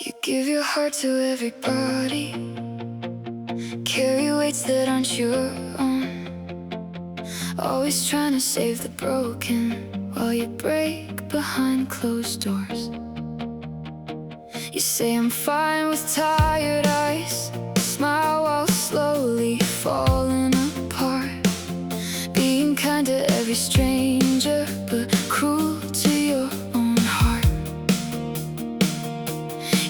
You give your heart to everybody, carry weights that aren't your own, always trying to save the broken while you break behind closed doors. You say I'm fine with tired eyes, smile while slowly falling apart, being kind to every stranger but cruel to your own heart.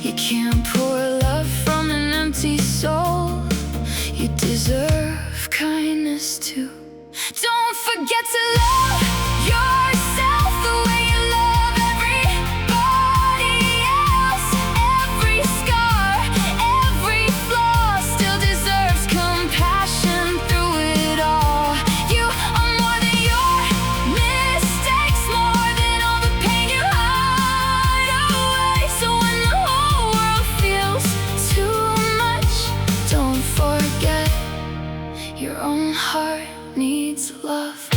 You can't pour love from an empty soul, you deserve kindness too. Don't forget to love yourself the way you love everybody else. Every scar, every flaw still deserves compassion through it all. You are more than your mistakes, more than all the pain you hide away. So when the whole world feels too much, don't forget your own heart needs love.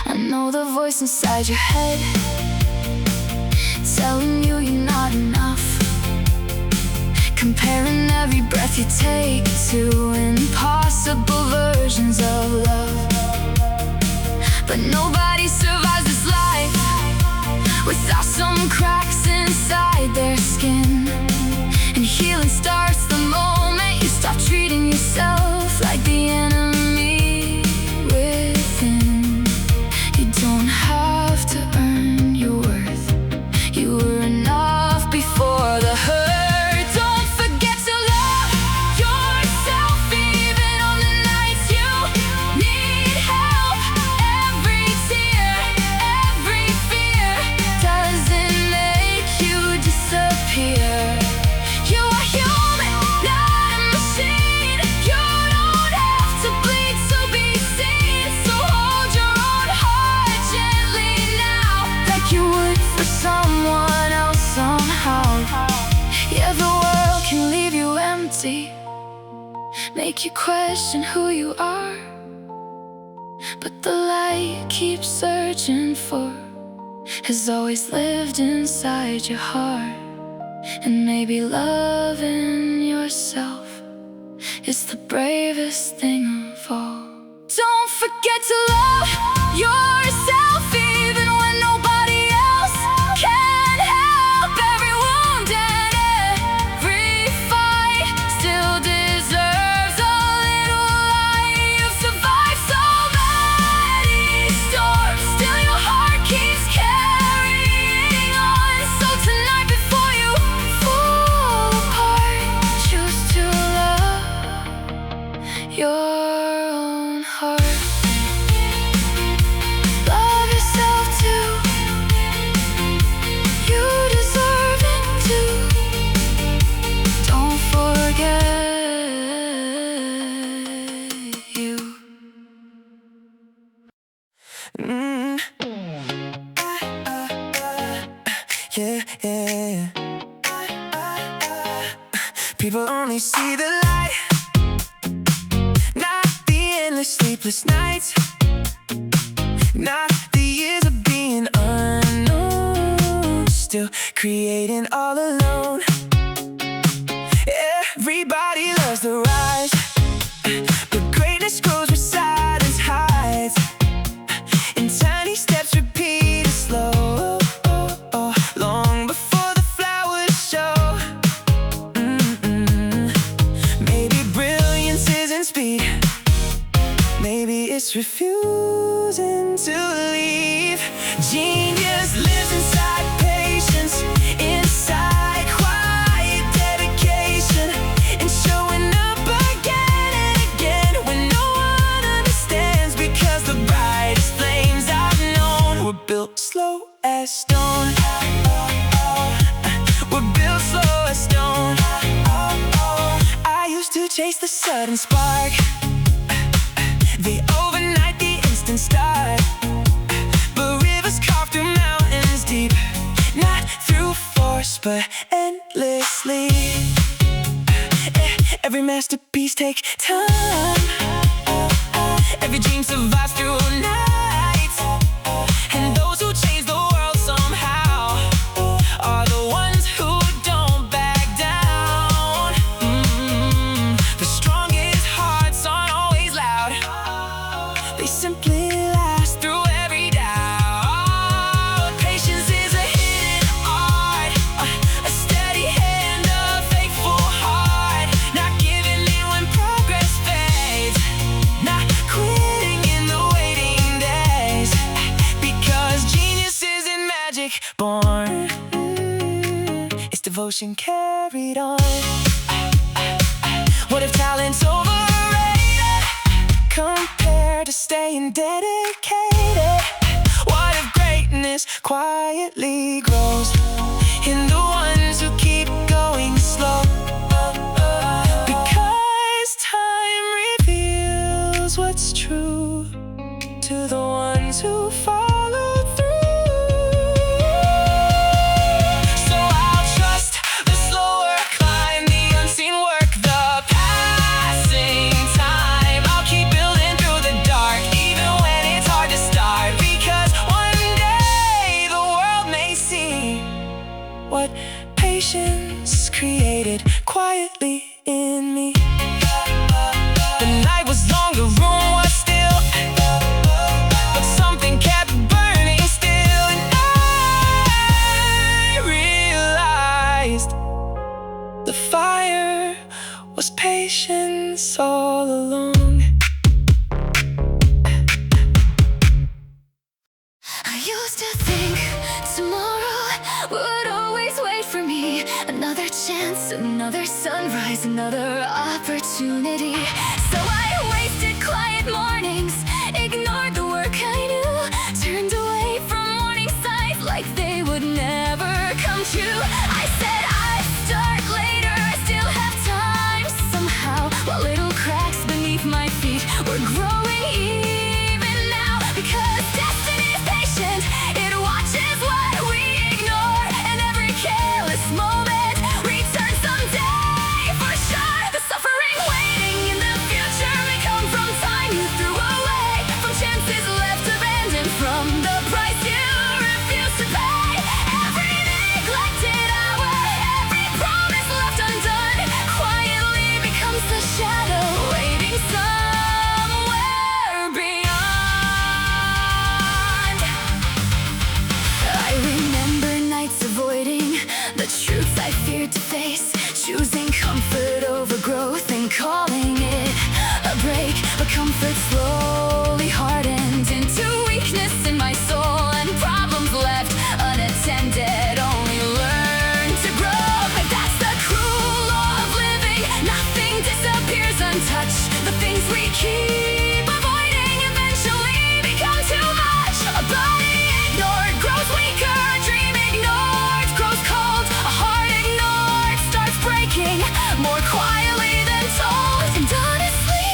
I know the voice inside your head telling you you're not enough, comparing every breath you take to impossible versions of love. But nobody survives this life without some cracks inside their skin. And healing starts the moment you stop treating yourself like the enemy within. You don't have to earn your worth, you were enough before the hurt. Don't forget to love yourself even on the nights you need help. Every tear, every fear doesn't make you disappear. You are human, not a machine. You don't have to bleed to be seen. So hold your own heart gently now, like you would for someone else somehow. Yeah, the world can leave you empty, make you question who you are, but the light keeps searching for has always lived inside your heart. And maybe loving yourself is the bravest thing of all. Don't forget to love yourself even when nobody else can help. Every wound and every fight still deserves a little light. You've survived so many storms, still your heart keeps carrying on. So tonight before you fall apart, choose to love your own heart. Love yourself too, you deserve it too. Don't forget you. Yeah. People only see the light, not the endless sleepless nights, not the years of being unknown, still creating all alone. Everybody loves the rise, but greatness grows where silence hides, and tiny steps repeated slow, long before the flowers show. Maybe brilliance isn't speed, maybe it's refusing to leave. Genius lives inside patience, inside quiet dedication, and showing up again and again when no one understands. Because the brightest flames I've known were built slow as stone. We're built slow as stone. I used to chase the sudden spark, the overnight, the instant start, but rivers carve through mountains deep, not through force but endlessly. Every masterpiece take time. Every dream survives through nights. And those who change the world somehow are the ones who don't back down. The strongest hearts aren't always loud. They simply last through every doubt. Patience is a hidden art, a steady hand, a faithful heart. Not giving in when progress fades, not quitting in the waiting days. Because genius isn't magic born, it's devotion carried on. What if talent's overrated compared to staying dedicated? What if greatness quietly grows in the ones who keep going slow? Because time reveals what's true to the ones who follow through. So I'll trust the slower climb, the unseen work, the passing time. I'll keep building through the dark, even when it's hard to start. Because one day the world may see what patience created quietly in me. The night was long, the room was still, but something kept burning still. And I realized the fire was patience all along. I used to think tomorrow would always wait for me. Another chance, another sunrise, another opportunity. So I wasted quiet mornings, ignored the work I knew, turned away from warning signs like they would never come true. I said I'd start later, I still have time somehow, while little cracks beneath my feet were growing even now. Because destiny's patient, it watches what we ignore, and every careless moment returns someday for sure. The suffering waiting in the future may come from time you threw away, from chances left abandoned, from the price you refuse to pay. Every neglected hour, every promise left undone, quietly becomes the shadow waiting somewhere beyond. I remember nights avoiding the truths I feared to face, choosing comfort over growth and calling it a break. But comfort slowly hardened into weakness in my soul, and problems left unattended only learn to grow. But that's the cruel law of living, nothing disappears untouched. The things we keep avoiding eventually become too much. A body ignored grows weaker, a dream ignored grows cold, a heart ignored starts breaking more quietly than told. And honestly,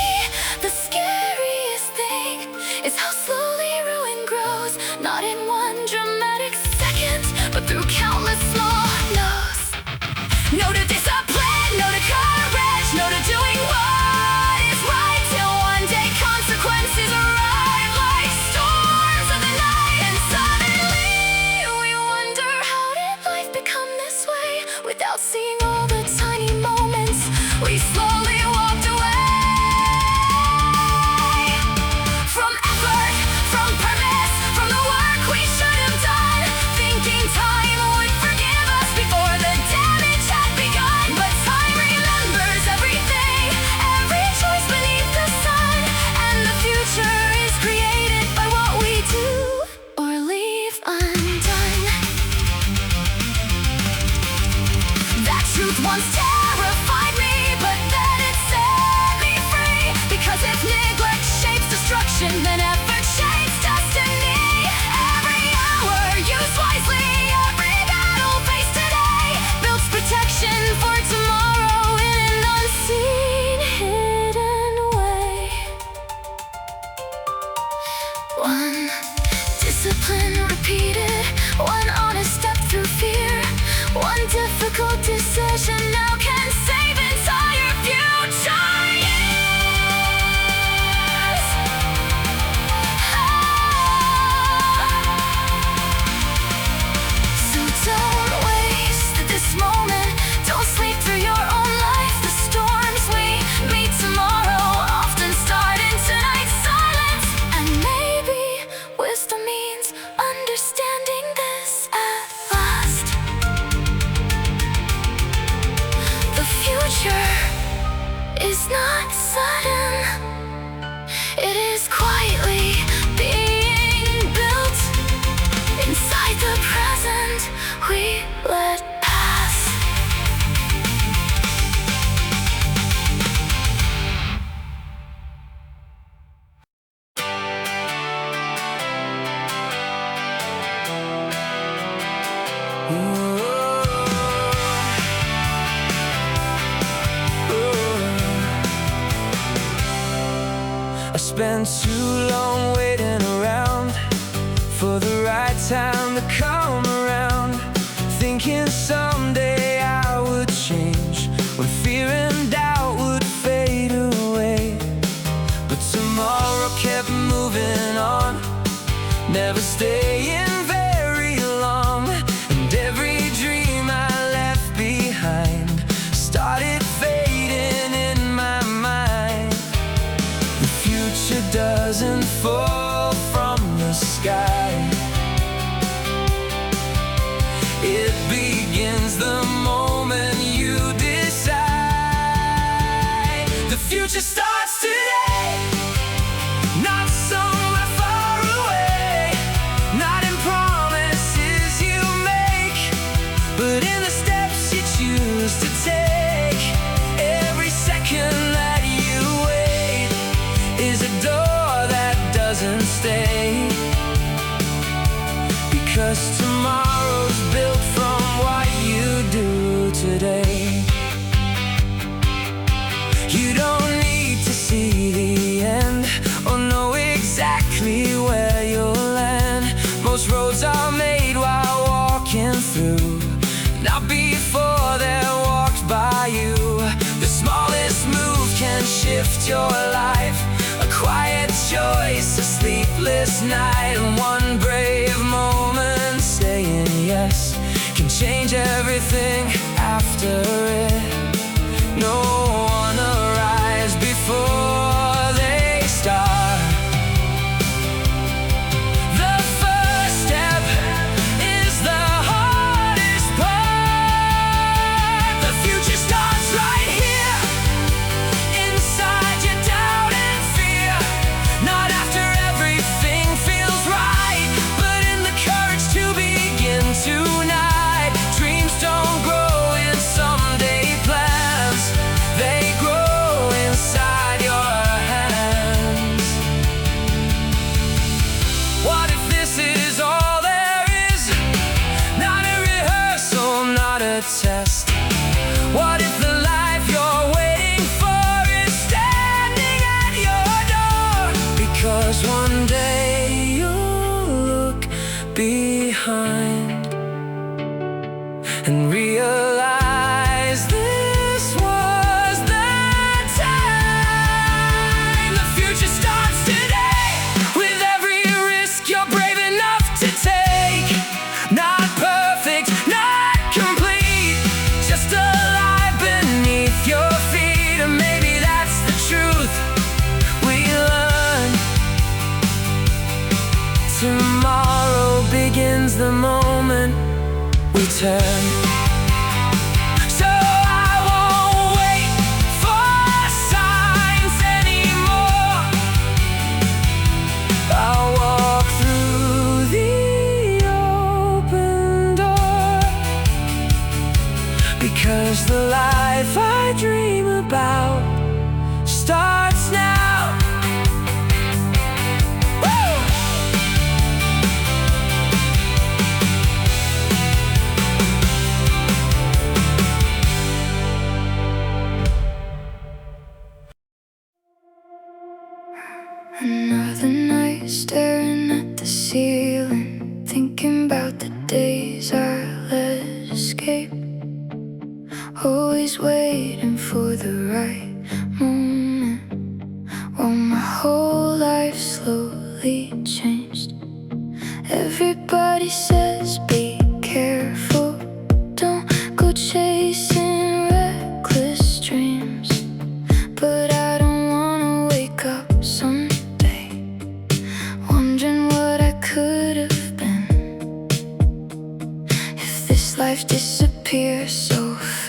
the scariest thing is how slowly ruin grows, not in one dramatic second, but through countless small no's. No to discipline, no to courage, no to doing what is right, till one day consequences arrive like storms of the night. And suddenly we wonder, how did life become this way? Without seeing all the tiny moments we slowly walked away. From effort, from purpose, from the work we should have done, thinking time would forgive us before the damage had begun. But time remembers everything, every choice beneath the sun, and the future is created by what we do or leave undone. That truth once terrified me, but then it set me free. Because if neglect shapes destruction, then effort shapes destiny. Every hour used wisely, every battle faced today, builds protection for tomorrow in an unseen, hidden way. One discipline repeated, one honest step through fear, one difficult decision now can future is not sudden, it is quietly being built inside the present we let pass. I spent too long waiting around for the right time to come around, thinking someday I would change, when fear and doubt would fade away. But tomorrow kept moving on, never staying very long, and every dream I left behind started fading in my mind. The future doesn't fall from the sky, it begins the moment you decide. The future starts today, not somewhere far away, not in promises you make, but in the steps you choose to take. Every second that you wait is a door that doesn't stay, because tomorrow's built from what you do today. You don't need to see the end or know exactly where you'll land. Most roads are made while walking through, not before they're walked by you. The smallest move can shift your life, a quiet choice, a sleepless night, and one brave moment saying yes can change everything after it. No one arrives before they start. The first step is the hardest part. The future starts right here, inside your doubt and fear, not after everything feels right, but in the courage to begin tonight. Dreams don't grow in someday plans, they grow inside your hands. What if this is all there is? Not a rehearsal, not a test. What if the life you're waiting for is standing at your door? Because one day you'll look behind and realize this was the time. The future starts today, with every risk you're brave enough to take. Not perfect, not complete, just alive beneath your feet. And maybe that's the truth we learn. Tomorrow begins the moment we turn. So I won't wait for signs anymore, I'll walk through the open door, because the life I dream about starts now. Woo! Another night staring at the ceiling, thinking about the days I let escape. Always waiting for the right moment, while my whole life slowly changed. Everybody says be careful, don't go chasing reckless dreams, but I don't wanna wake up someday wondering what I could have been if this life disappears so fast.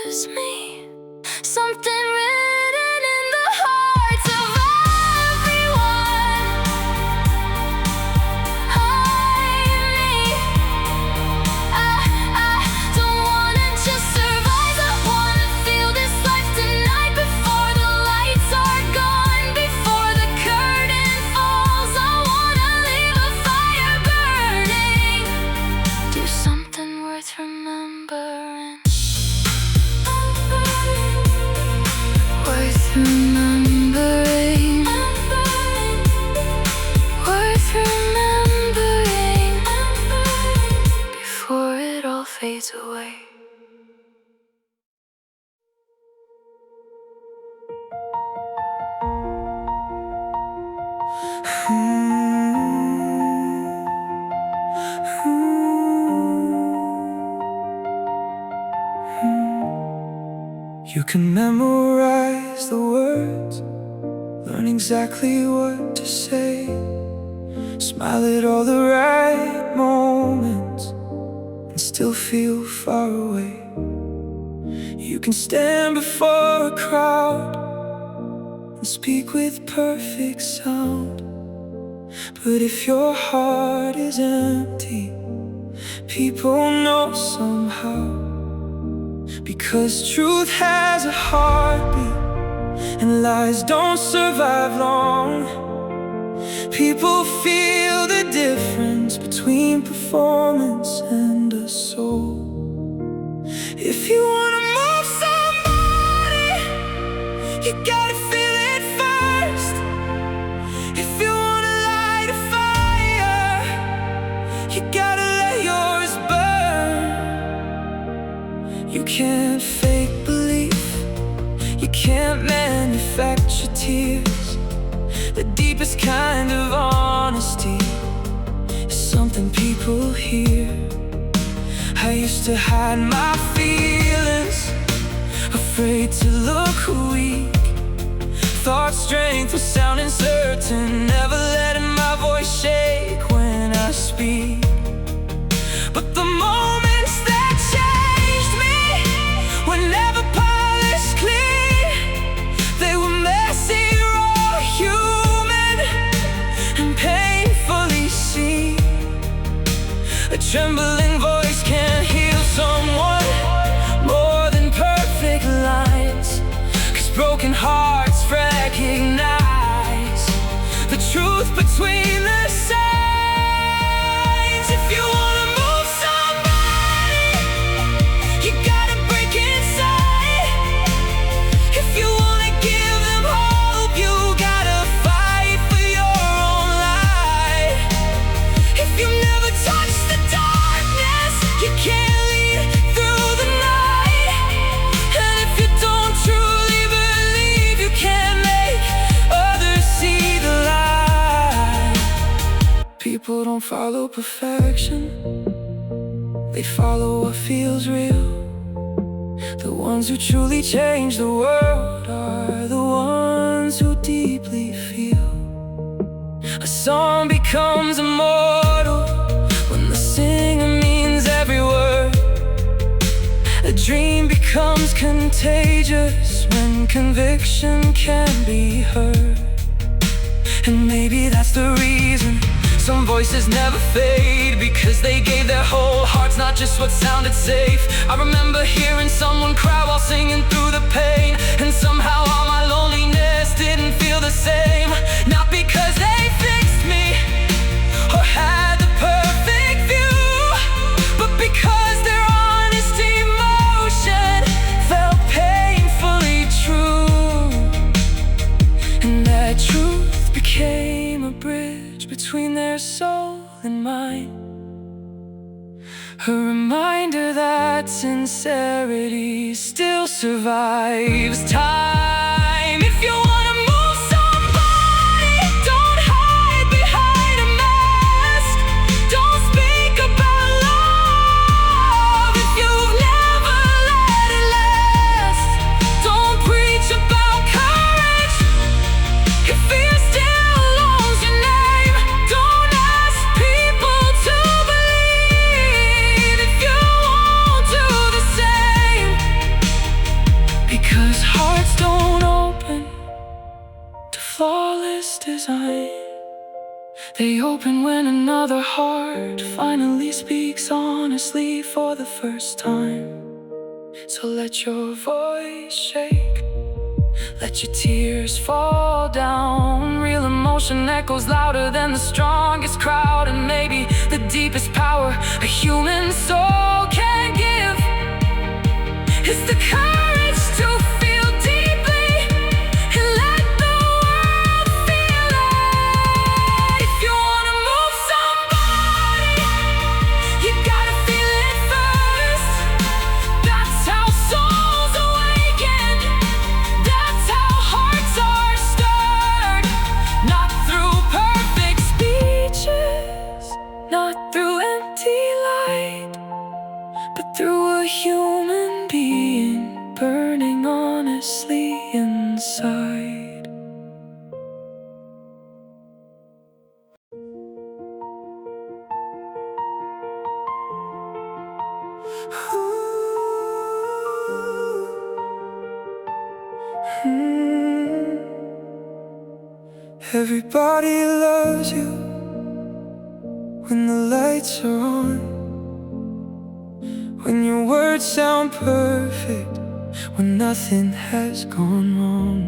is me. Something written in the hearts of everyone. I don't wanna just survive. I wanna feel this life tonight before the lights are gone, before the curtain falls. I wanna leave a fire burning, do something worth remembering. Worth remembering. Worth remembering before it all fades away. You can memorize the words, learn exactly what to say, smile at all the right moments, and still feel far away. You can stand before a crowd and speak with perfect sound, but if your heart is empty, people know somehow. Because truth has a heartbeat, and lies don't survive long. People feel the difference between performance and a soul. If you wanna move somebody, you gotta feel it first. If you wanna light a fire, you gotta let yours burn. You can't fake belief, you can't manufacture tears. The deepest kind of honesty is something people hear. I used to hide my feelings, afraid to look weak. Thought strength was sounding certain, never letting my voice shake when I speak. But the moments that changed me were never polished clean. They were messy, raw, human, and painfully seen. A trembling voice can heal someone more than perfect lines, 'cause broken hearts recognize the truth between the signs. If you wanna move somebody, you gotta break inside. If you wanna give them hope, you gotta fight for your own life. If you've never touched the darkness, you can't lead through the night. And if you don't truly believe, you can't make others see the light. People don't follow perfection, they follow what feels real. The ones who truly change the world are the ones who deeply feel. A song becomes immortal when the singer means every word. A dream becomes contagious when conviction can be heard. And maybe that's the reason some voices never fade, because they gave their whole hearts, not just what sounded safe. I remember hearing someone cry while singing through the pain, and somehow all my loneliness didn't feel the same. Not because they fixed me or had the perfect view, but because their honest emotion felt painfully true. And that truth became a bridge between their soul and mine, a reminder that sincerity still survives time. If you wanna move somebody, don't hide behind a mask. Don't speak about love if you've never let it last. Don't preach about courage if fear still owns your name. Don't ask people to believe if you won't do the same. Because hearts don't open to flawless design. They open when another heart finally speaks honestly for the first time. So let your voice shake, let your tears fall down. Real emotion echoes louder than the strongest crowd. And maybe the deepest power a human soul can give is the courage to feel deeply and let the world feel it. If you wanna move somebody, you gotta feel it first. That's how souls awaken. That's how hearts are stirred. Not through perfect speeches, not through empty light, but through a human being burning honestly inside. Everybody loves you when the lights are on, when your words sound perfect, when nothing has gone wrong.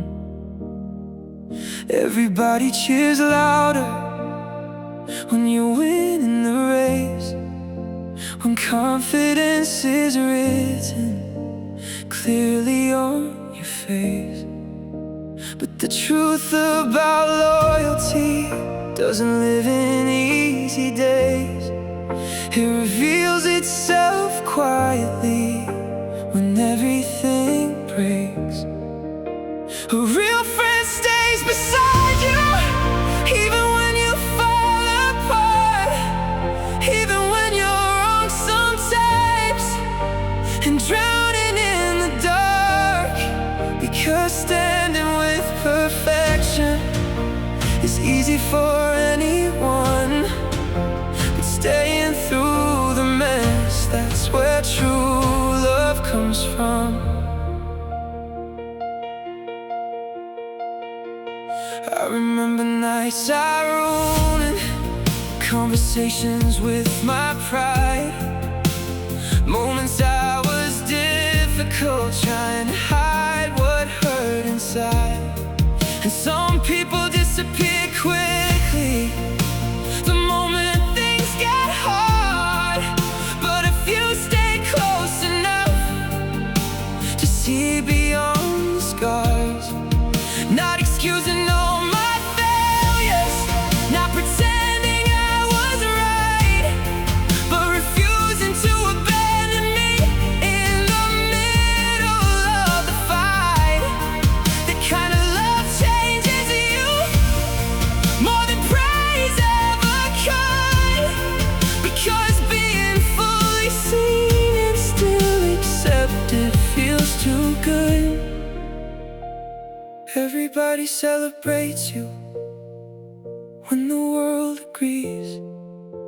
Everybody cheers louder when you win in the race, when confidence is written clearly on your face. But the truth about loyalty doesn't live in easy days. It reveals itself quietly when everything breaks. A real friend stays beside you even when you fall apart, even when you're wrong sometimes and drowning in the dark. Because standing with perfection is easy for anyone, but staying through the mess, that's where true love comes from. I remember nights I ruined, conversations with my pride, moments I was difficult, trying to hide what hurt inside. And some people disappear quickly the moment things get hard. But if you stay close enough to see beyond the scars, not excusing all my failures, not pretending I was right, but refusing to abandon me in the middle of the fight. That kind of love changes you more than praise ever could, because being fully seen and still accepted feels too good. Everybody celebrates you when the world agrees,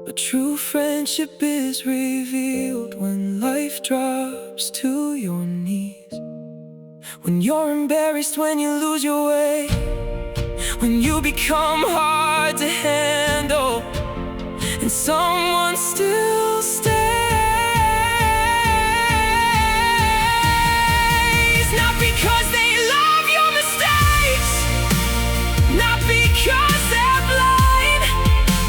but true friendship is revealed when life drops to your knees. When you're embarrassed, when you lose your way, when you become hard to handle, and someone still stays. Not because they love your mistakes, not because they're blind,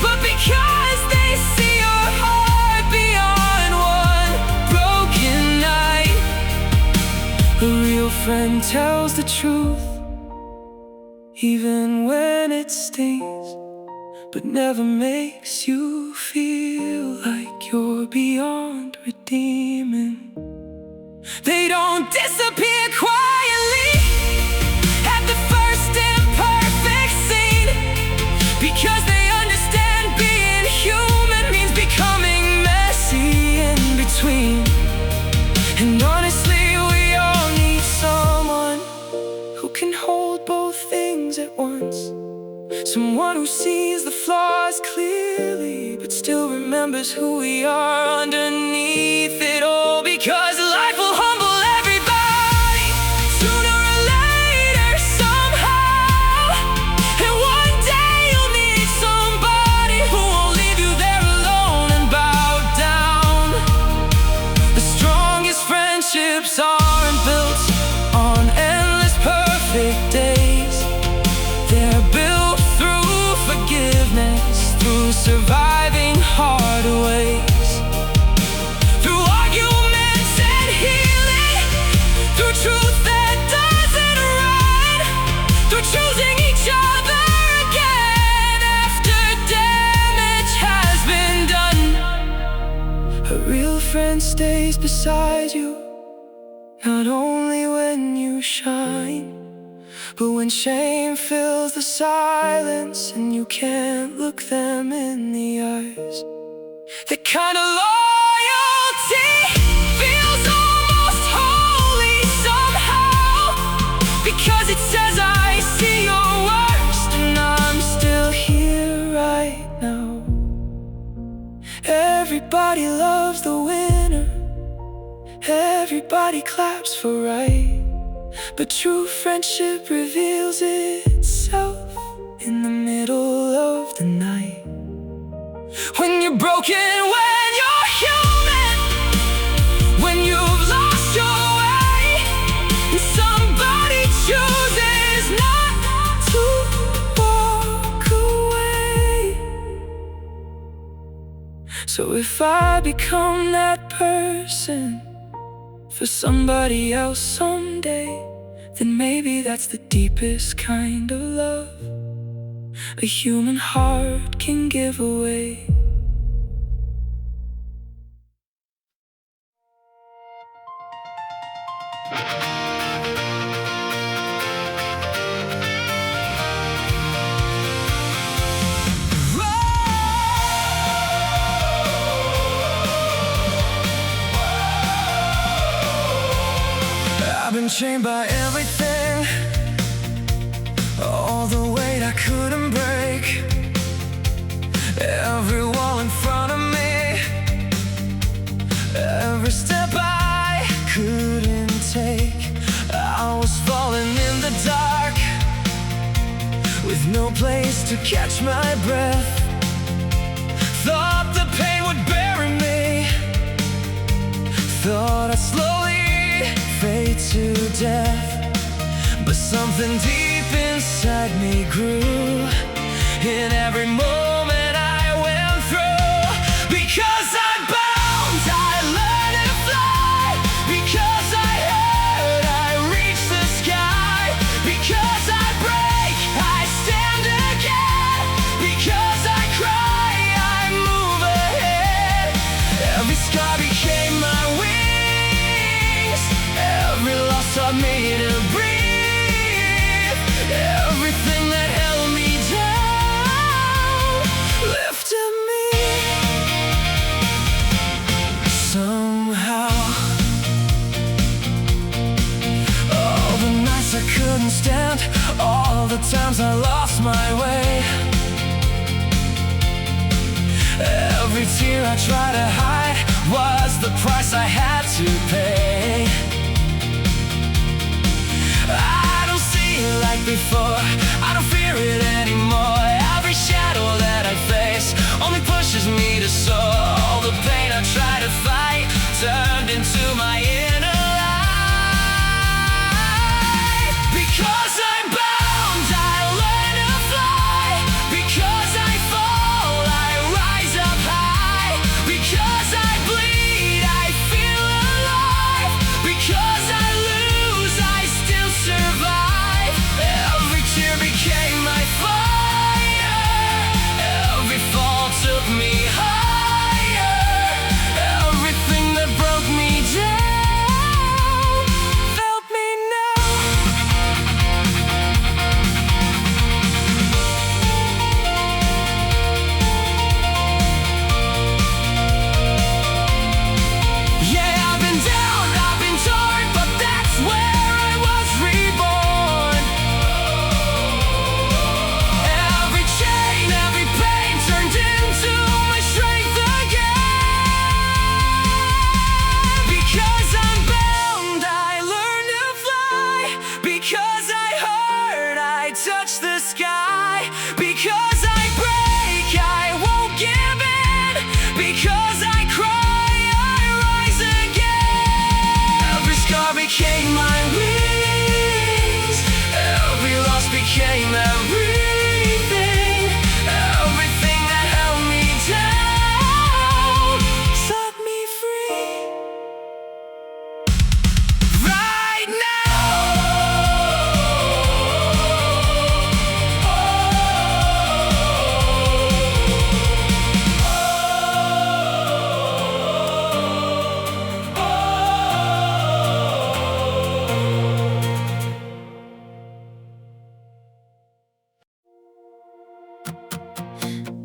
but because they see your heart beyond one broken night. A real friend tells the truth even when it stings, but never makes you feel like you're beyond redeeming. They don't disappear quietly at the first imperfect scene, because they understand being human means becoming messy in between. And honestly, we all need someone who can hold both things at once. Someone who sees the flaws clearly, but still remembers who we are underneath it all. Because life will humble everybody to Not only when you shine, but when shame fills the silence and you can't look them in the eyes. That kind of loyalty feels almost holy somehow, because it says I see your worst and I'm still here right now. Everybody loves the winner, everybody claps for right, but true friendship reveals itself in the middle of the night. When you're broken, when you're human, when you've lost your way, and somebody chooses not to walk away. So if I become that person for somebody else someday, then maybe that's the deepest kind of love a human heart can give away. I've been chained by everything, all the weight I couldn't break, every wall in front of me, every step I couldn't take. I was falling in the dark, with no place to catch my breath. Thought the pain would bury me, thought I'd slowly fade to death. But something deep inside me grew in every moment I went through. Because I'm bound, I learned to fly. Because I hurt, I reach the sky. Because I break, I stand again. Because I cry, I move ahead. Every scar became my wings, every loss taught me to breathe. Everything that held me down lifted me. Somehow, all the nights I couldn't stand, all the times I lost my way, every tear I tried to hide was the price I had to pay. I don't see it like before, I don't fear it anymore. Every shadow that I face only pushes me to soar. All the pain I tried to fight turned into my inner light. Because I'm bound, I learn to fly. Because I fall, I rise up high. Because I bleed, I feel alive. Because I lose, I still survive. Every tear became my fire, every fall took me higher. Everything that broke me down felt me now. Yeah, I've been down, I've been torn, but that's where I was reborn. Every chain, every pain turned into my strength again. Because I'm bound, I learned to fly. Because I hurt, I touch the sky. Because I break, I won't give in. Because I cry, I rise again. Every scar became my wings, every loss became everything. Everything that held me down set me free. Right now,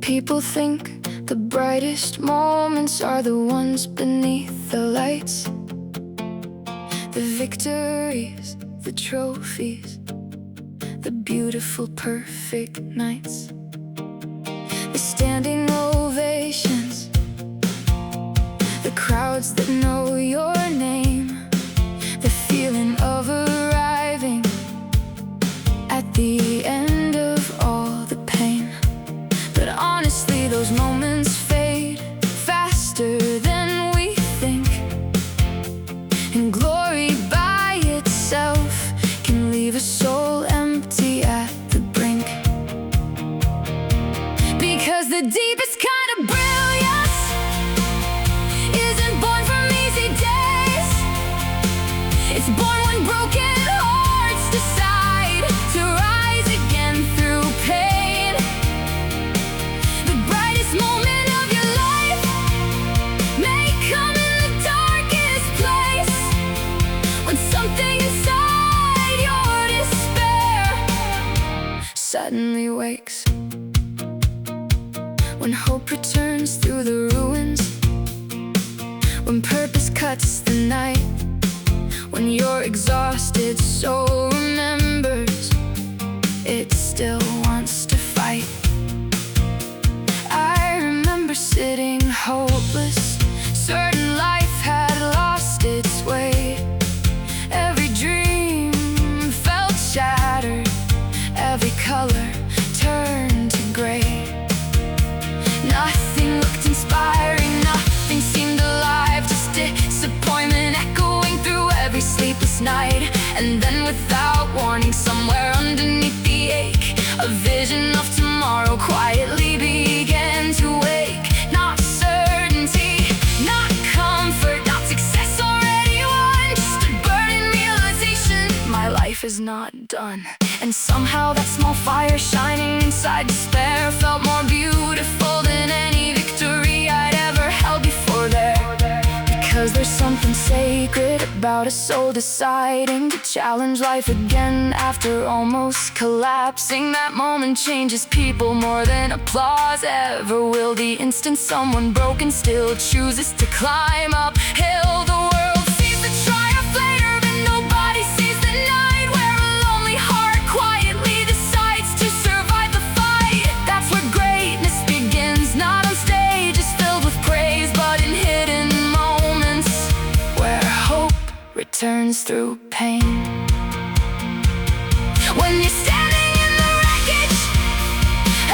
people think the brightest moments are the ones beneath the lights. The victories, the trophies, the beautiful, perfect nights. The standing ovations, the crowds that know your name. The feeling of arriving at the end of all the pain. But honestly, those moments fade faster than we think. And glory by itself can leave a soul empty at the brink. Because the deepest kind of brilliance isn't born from easy days. It's born when broken hearts decide to rise again through pain. The brightest moment of your life may come in the darkest place, when something inside your despair suddenly wakes. When hope returns through the ruins, when purpose cuts the night, when your exhausted soul remembers it still wants to fight. I remember sitting hopeless, certain life had lost its way. Every dream felt shattered, every color turned to gray. Nothing looked inspiring, nothing seemed alive, just disappointment echoing through every sleepless night. And then without warning, somewhere underneath the ache, a vision of tomorrow quietly began to wake. Not certainty, not comfort, not success already won, just a burning realization my life is not done. And somehow that small fire shining inside despair felt more beautiful than any victory I'd ever held before there. Because there's something sacred about a soul deciding to challenge life again after almost collapsing. That moment changes people more than applause ever will. The instant someone broken still chooses to climb uphill. The world sees the triumph later, but nobody sees the night where a lonely heart quietly decides to survive the fight. That's where greatness begins, not on stages filled with praise, but in hidden moments where hope returns through pain. When you're standing in the wreckage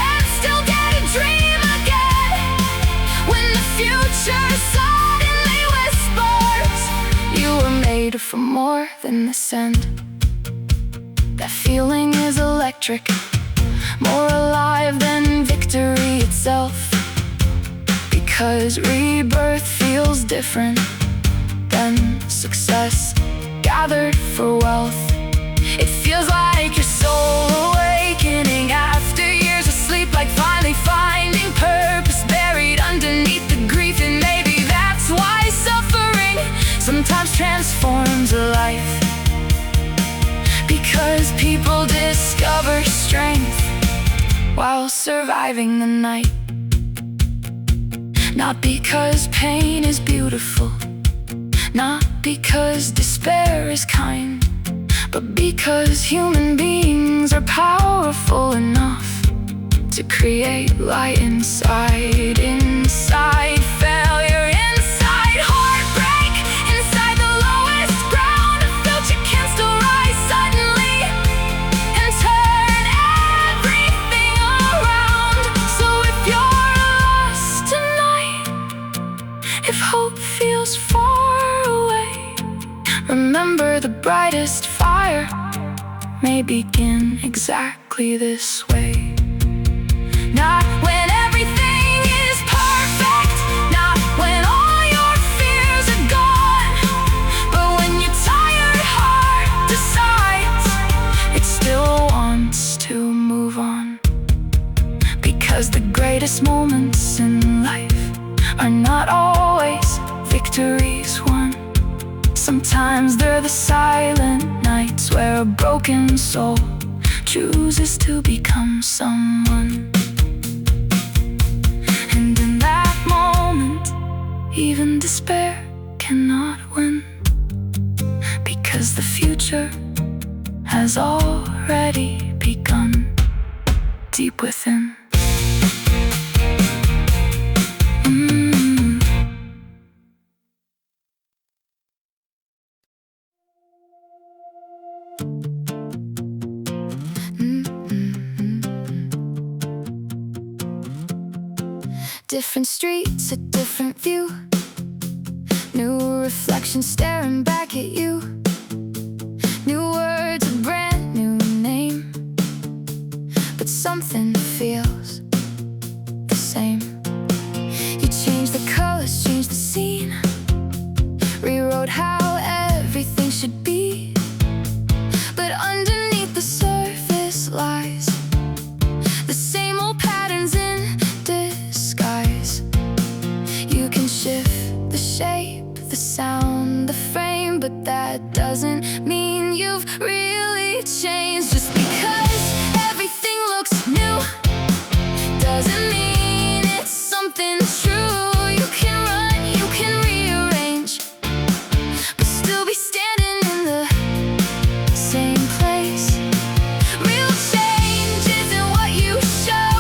and still dare to dream again, when the future suddenly whispers you were made for more than this end. That feeling is electric, more alive than victory itself. Because rebirth feels different than success gathered for wealth. It feels like your soul awakening after years of sleep, like finally finding purpose buried underneath the grief. And maybe that's why suffering sometimes transforms a life. Because people discover strength while surviving the night. Not because pain is beautiful, not because despair is kind, but because human beings are powerful enough to create light inside failure, inside heartbreak, inside the lowest ground. A felt you can still rise suddenly and turn everything around. So if you're lost tonight, if hope feels far away, remember the brightest fire may begin exactly this way. Not when everything is perfect, not when all your fears are gone, but when your tired heart decides it still wants to move on. Because the greatest moments in life are not always victories won. Sometimes they're the silent nights where a broken soul chooses to become someone. Even despair cannot win, because the future has already begun deep within. Different streets, a different view, new reflections staring back at you, new words, a brand new name, but something feels the same. You changed the colors, changed the scene, rewrote how everything should be, but underneath the surface lies the same old patterns in disguise. You can shift the shape, the sound, the frame, but that doesn't mean you've really changed. Just because everything looks new doesn't mean it's something true. You can run, you can rearrange, but still be standing in the same place. Real change isn't what you show,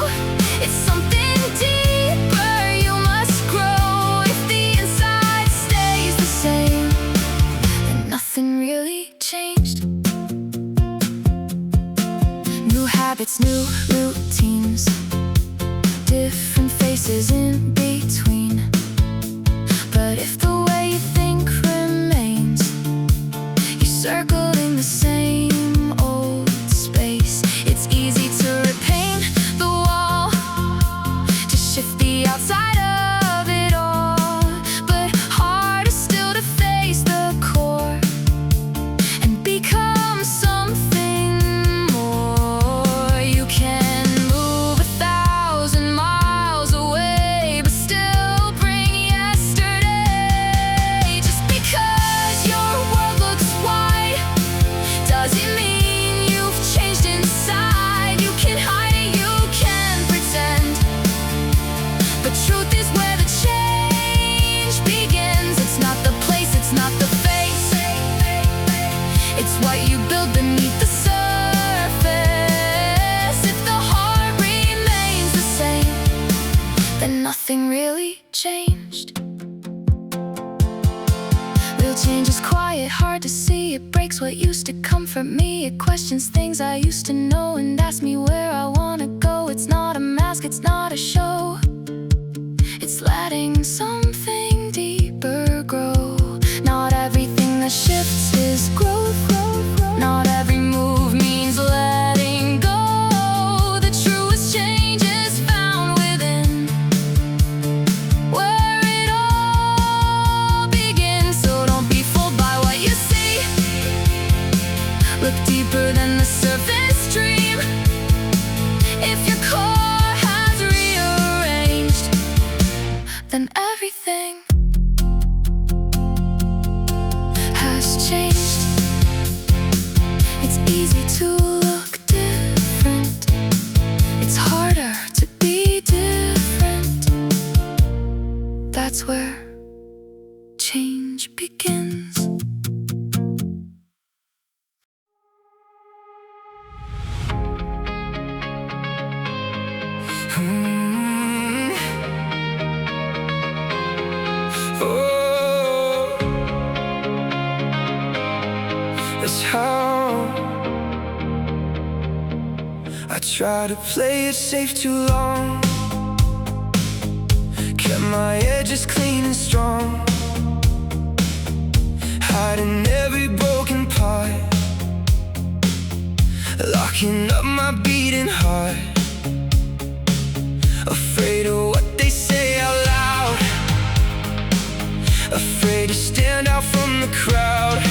it's something deeper. You must grow. If the inside stays the same, then nothing really changed. New habits, new routines, different faces in between. But if the way you think remains, you're circled in the same old space. It's easy to repaint the wall, to shift the outside of it all, but harder still to face the core and become something more. You can move 1,000 miles away, but still bring yesterday. Just because your world looks wide doesn't mean you've changed inside. You can hide it, you can pretend, but truth is where the change begins. It's not the place, it's not the face, it's what you build beneath the surface. If the heart remains the same, then nothing really changed. Real change is quiet, hard to see. It breaks what used to comfort me. It questions things I used to know and asks me where I wanna go. It's not a mask, it's not a show, it's letting something deeper grow. Not everything that shifts is growth. Not every move means letting go. The truest change is found within, where it all begins. So don't be fooled by what you see. Look deeper than the surface dream. If your core has rearranged, then everything has changed. It's easy to look different, it's harder to be different. That's where change begins. Oh, that's how I try to play it safe too long. Kept my edges clean and strong, hiding every broken part, locking up my beating heart. Afraid of what they say out loud, afraid to stand out from the crowd.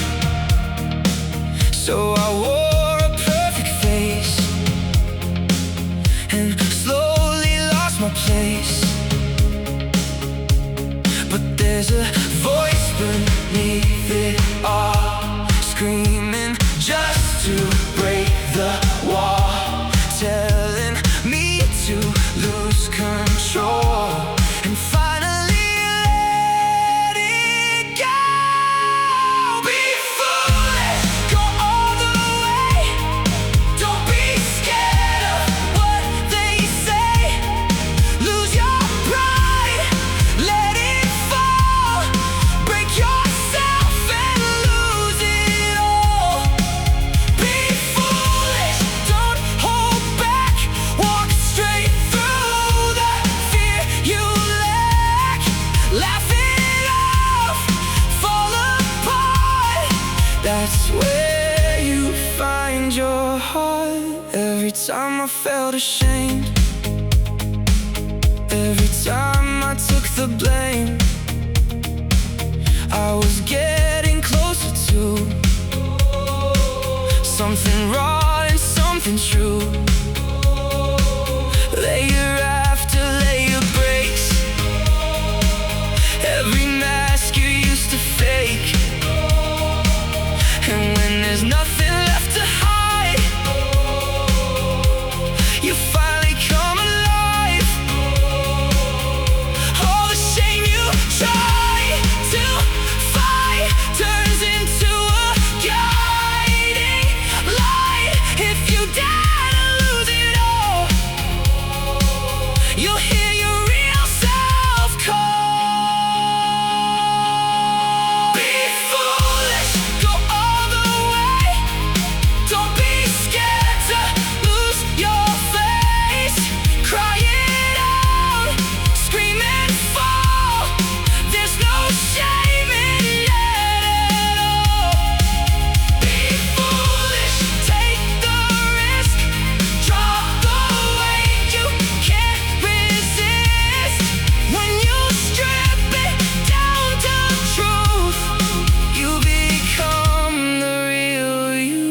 So I wore a perfect face and slowly lost my place. But there's a voice beneath it all, screaming just to break the wall, telling me to lose control and finally let where you find your heart. Every time I felt ashamed, every time I took the blame, I was getting closer to something raw and something true. Layer after layer breaks every mask you used to fake. And when there's nothing left to hide, you finally come alive. All the shame you try to fight turns into a guiding light. If you dare to lose it all, you'll hear your real self call. Be foolish, go all the way. Don't be scared to lose your face. Cry it out, scream and fall. There's no shame in it at all. Be foolish, take the risk. Drop the weight you can't resist. When you strip it down to truth, you become the real you.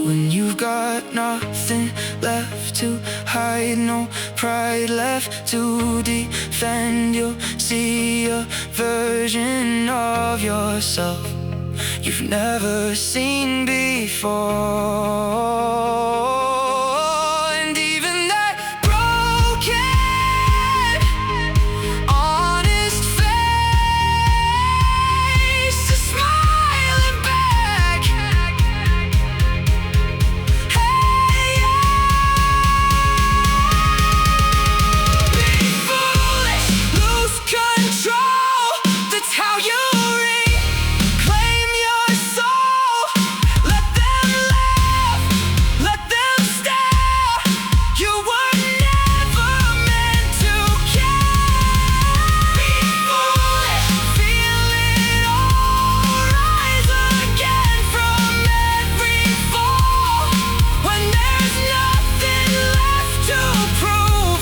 When you've got nothing left to hide, no pride left to defend, you'll see a version of yourself you've never seen before. And even that broken, honest face is smiling back. Hey, be foolish, lose control. That's how you reclaim your soul. Let them laugh, let them stare. You were never meant to care. Be foolish, feel it all. Rise again from every fall. When there's nothing left to prove,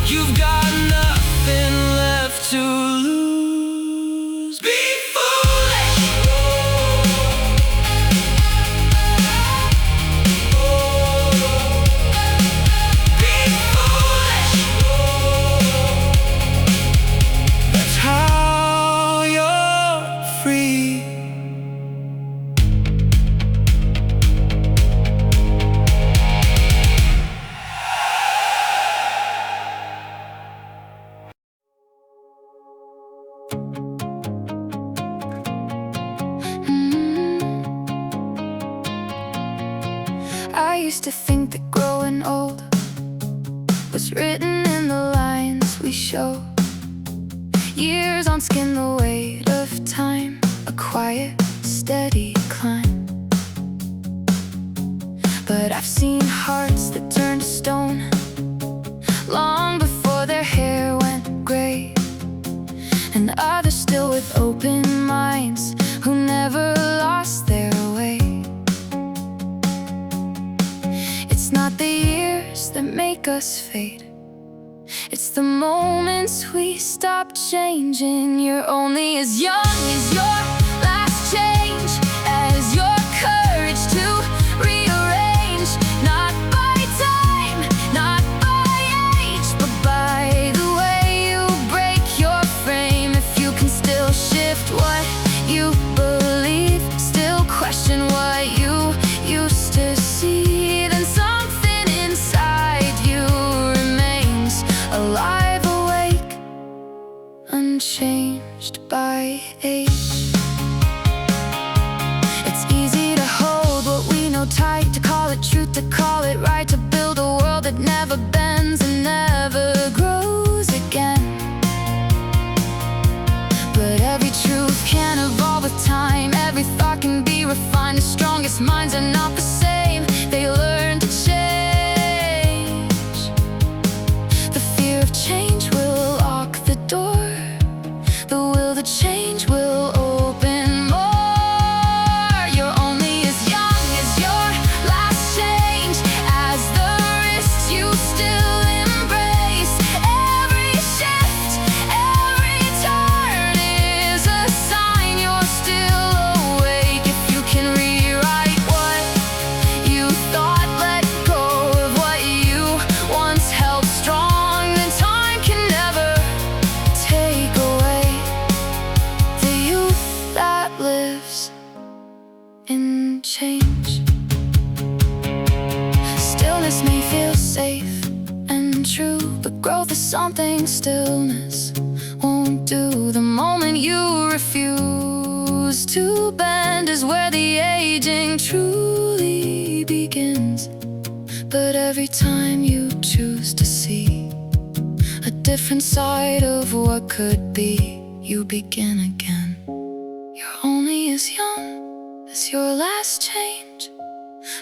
you've got nothing left to lose. Be foolish. Be foolish. That's how you're free. I used to think that growing old was written in the lines we show. Years on skin, the weight of time, a quiet, steady climb. But I've seen hearts that turned to stone long before their hair went gray, and others still with open minds who never lost their way. It's not the years that make us fade, it's the moments we stop changing. You're only as young as your last change, as your courage to rearrange. Not by time, not by age, but by the way you break your frame. If you can still shift what you believe, still question what you used to see, then something inside you remains alive, awake, unchanged by age. It's easy to hold what we know tight, to call it truth, to call it right, to build a world that never bends and never grows again. But every truth can evolve with time, every thought can be refined. The strongest minds are not the same, they learn to change. The fear of change will lock the door, the will to change will open more. You're change. Stillness may feel safe and true, but growth is something stillness won't do. The moment you refuse to bend is where the aging truly begins. But every time you choose to see a different side of what could be, you begin again. You're only as young as your last change,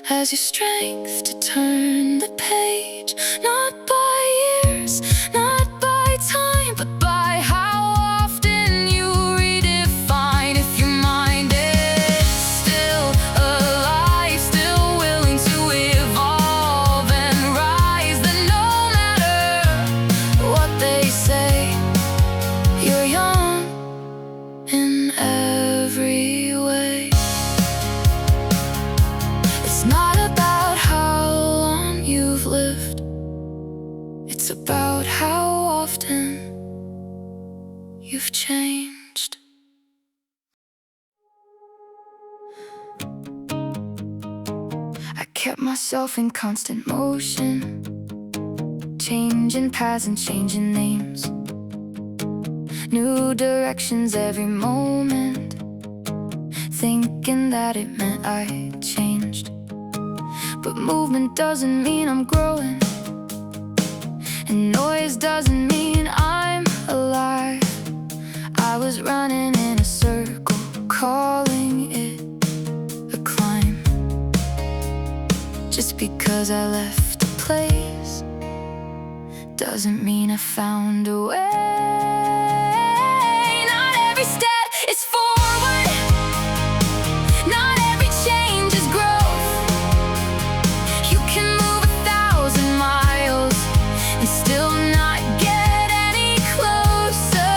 as your strength to turn the page. Not by years, not by time, but by how often you redefine. If your mind is still alive, still willing to evolve and rise, then no matter what they say, you're young in every way. It's not about how long you've lived, it's about how often you've changed. I kept myself in constant motion, changing paths and changing names, new directions every moment, thinking that it meant I changed. But movement doesn't mean I'm growing, and noise doesn't mean I'm alive. I was running in a circle, calling it a climb. Just because I left a place doesn't mean I found a way. Not every step is forward, not every change is growth. You can move 1,000 miles and still not get any closer.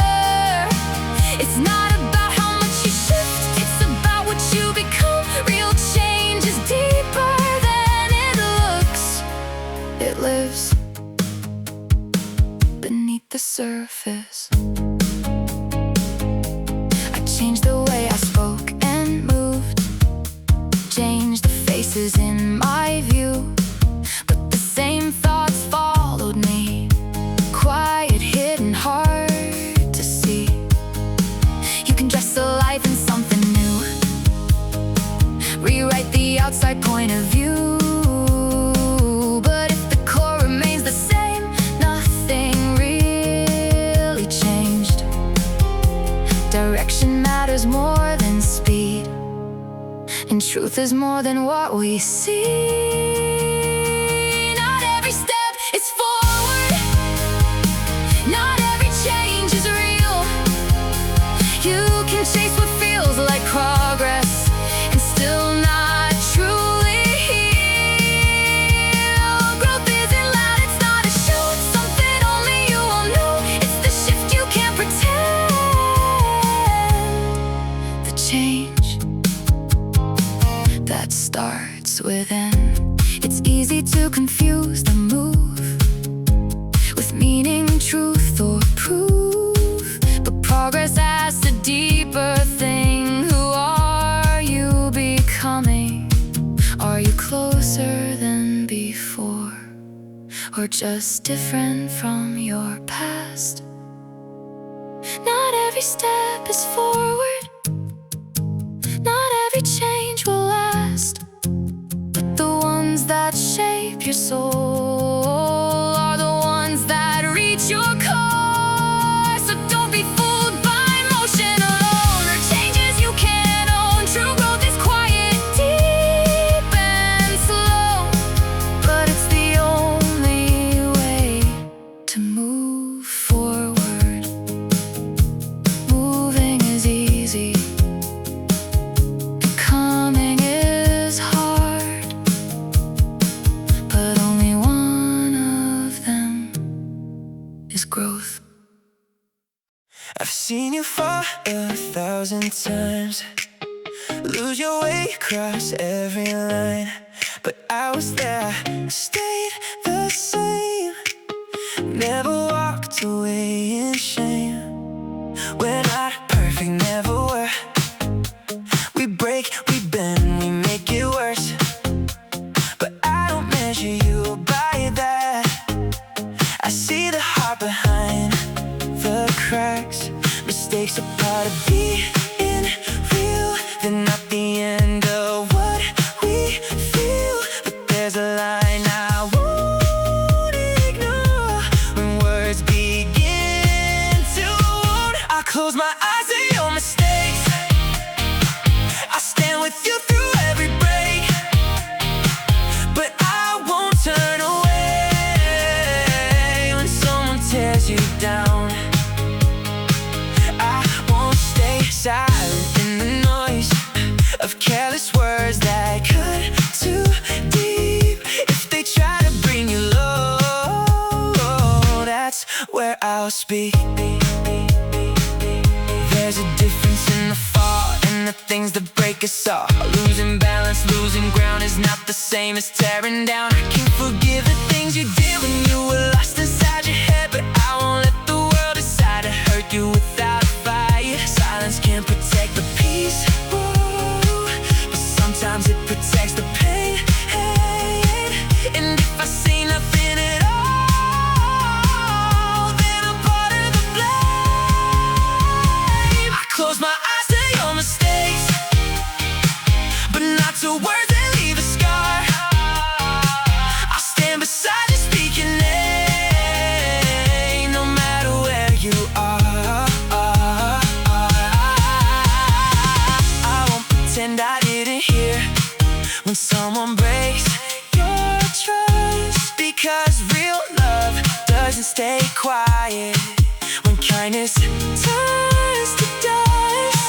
It's not about how much you shift, it's about what you become. Real change is deeper than it looks. It lives beneath the surface. I changed the way I spoke and moved, changed the faces in my view, but the same thoughts followed me, quiet, hidden, hard to see. You can dress a life in something new, rewrite the outside point of view, but if the core remains the same, nothing really changed. Direction matters more than speed, and truth is more than what we see. Not every step is forward, not every change is real. You can chase what feels like progress and still not truly heal. Growth isn't loud, it's not a show, it's something only you will know. It's the shift you can't pretend. The change that starts within. It's easy to confuse the move with meaning, truth, or proof, but progress asks a deeper thing. Who are you becoming? Are you closer than before, or just different from your past? Not every step is forward, not every change will last, but the ones that shape your soul are the ones that reach your core. So don't be fooled by motion alone or changes you can't own. True growth is quiet, deep, and slow, but it's the only way to move forward. Moving is easy, becoming is hard, but only one of them is growth. I've seen you fall 1,000 times, lose your way, cross every line, but I was there, stayed the same, never walked away in shame. We're not perfect, never were. We break, we bend, we make it work. all speak. There's a difference in the fall and the things that break us all. Losing balance, losing ground is not the same as tearing down. I can't forgive the things you did when you were lost inside your head, but I won't let the world decide to hurt you without a fight. Silence can't protect the peace, ooh, but sometimes it protects the pain. And if I say nothing at all, then I'm part of the blame. I close my eyes to your mistakes, but not to words that leave a scar. I'll stand beside you, speak your name, no matter where you are. I won't pretend I didn't hear when someone breaks your trust, because real love doesn't stay quiet. When kindness turns to dust,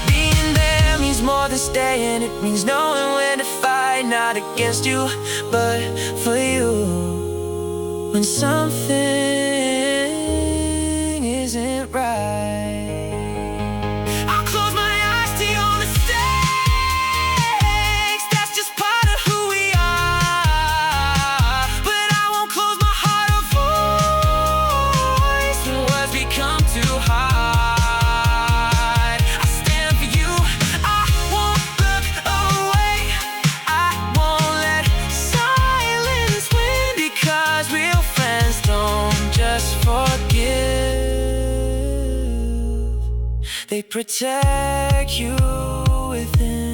being there means more than staying. It means knowing when to fight, not against you, but for you. When something isn't right, I'll close my eyes to your mistakes. That's just part of who we are. But I won't close my heart or voice when words become too hard. I stand for you, I won't look away. I won't let silence win, because real friends don't just forgive, they protect you within.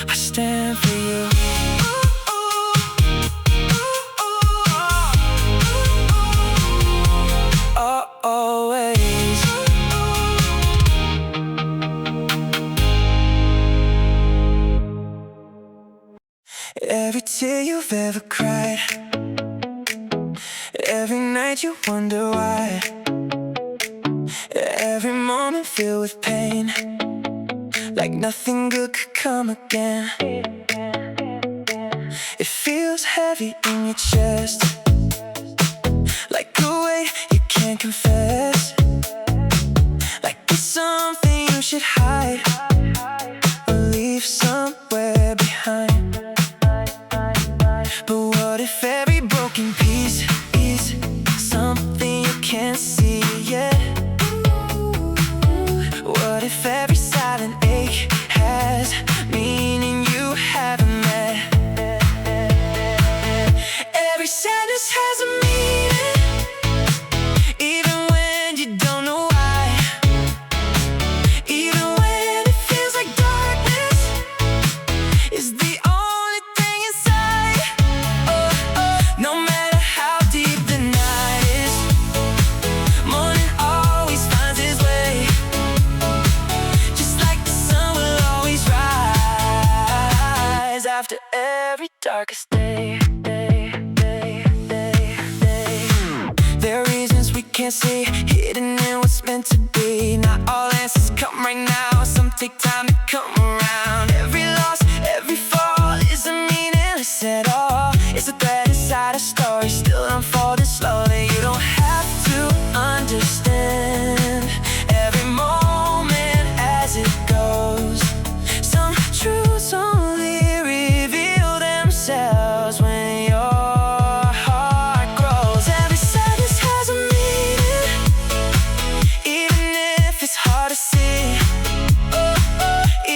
I stand for you. Always. Every tear you've ever cried, every night you wonder why, every moment filled with pain, like nothing good could come again. It feels heavy in your chest, like a weight you can't confess, like it's something you should hide or leave somewhere behind. But what if every broken piece is something you can't see yet? What if every silent ache has meaning you haven't met? Every sadness has a meaning, even when you don't know why. Even when it feels like darkness is the only thing inside. No matter how deep the night is, morning always finds its way. Just like the sun will always rise after every darkest day. There are reasons we can't see, hidden in what's meant to be. Not all answers come right now, some take time to come around. Every loss, every fall isn't meaningless at all. It's a thread inside a story, still unfolding slowly. You don't have to understand every moment as it goes. Some truths only reveal themselves when your heart grows. Every sadness has a meaning, even if it's hard to see.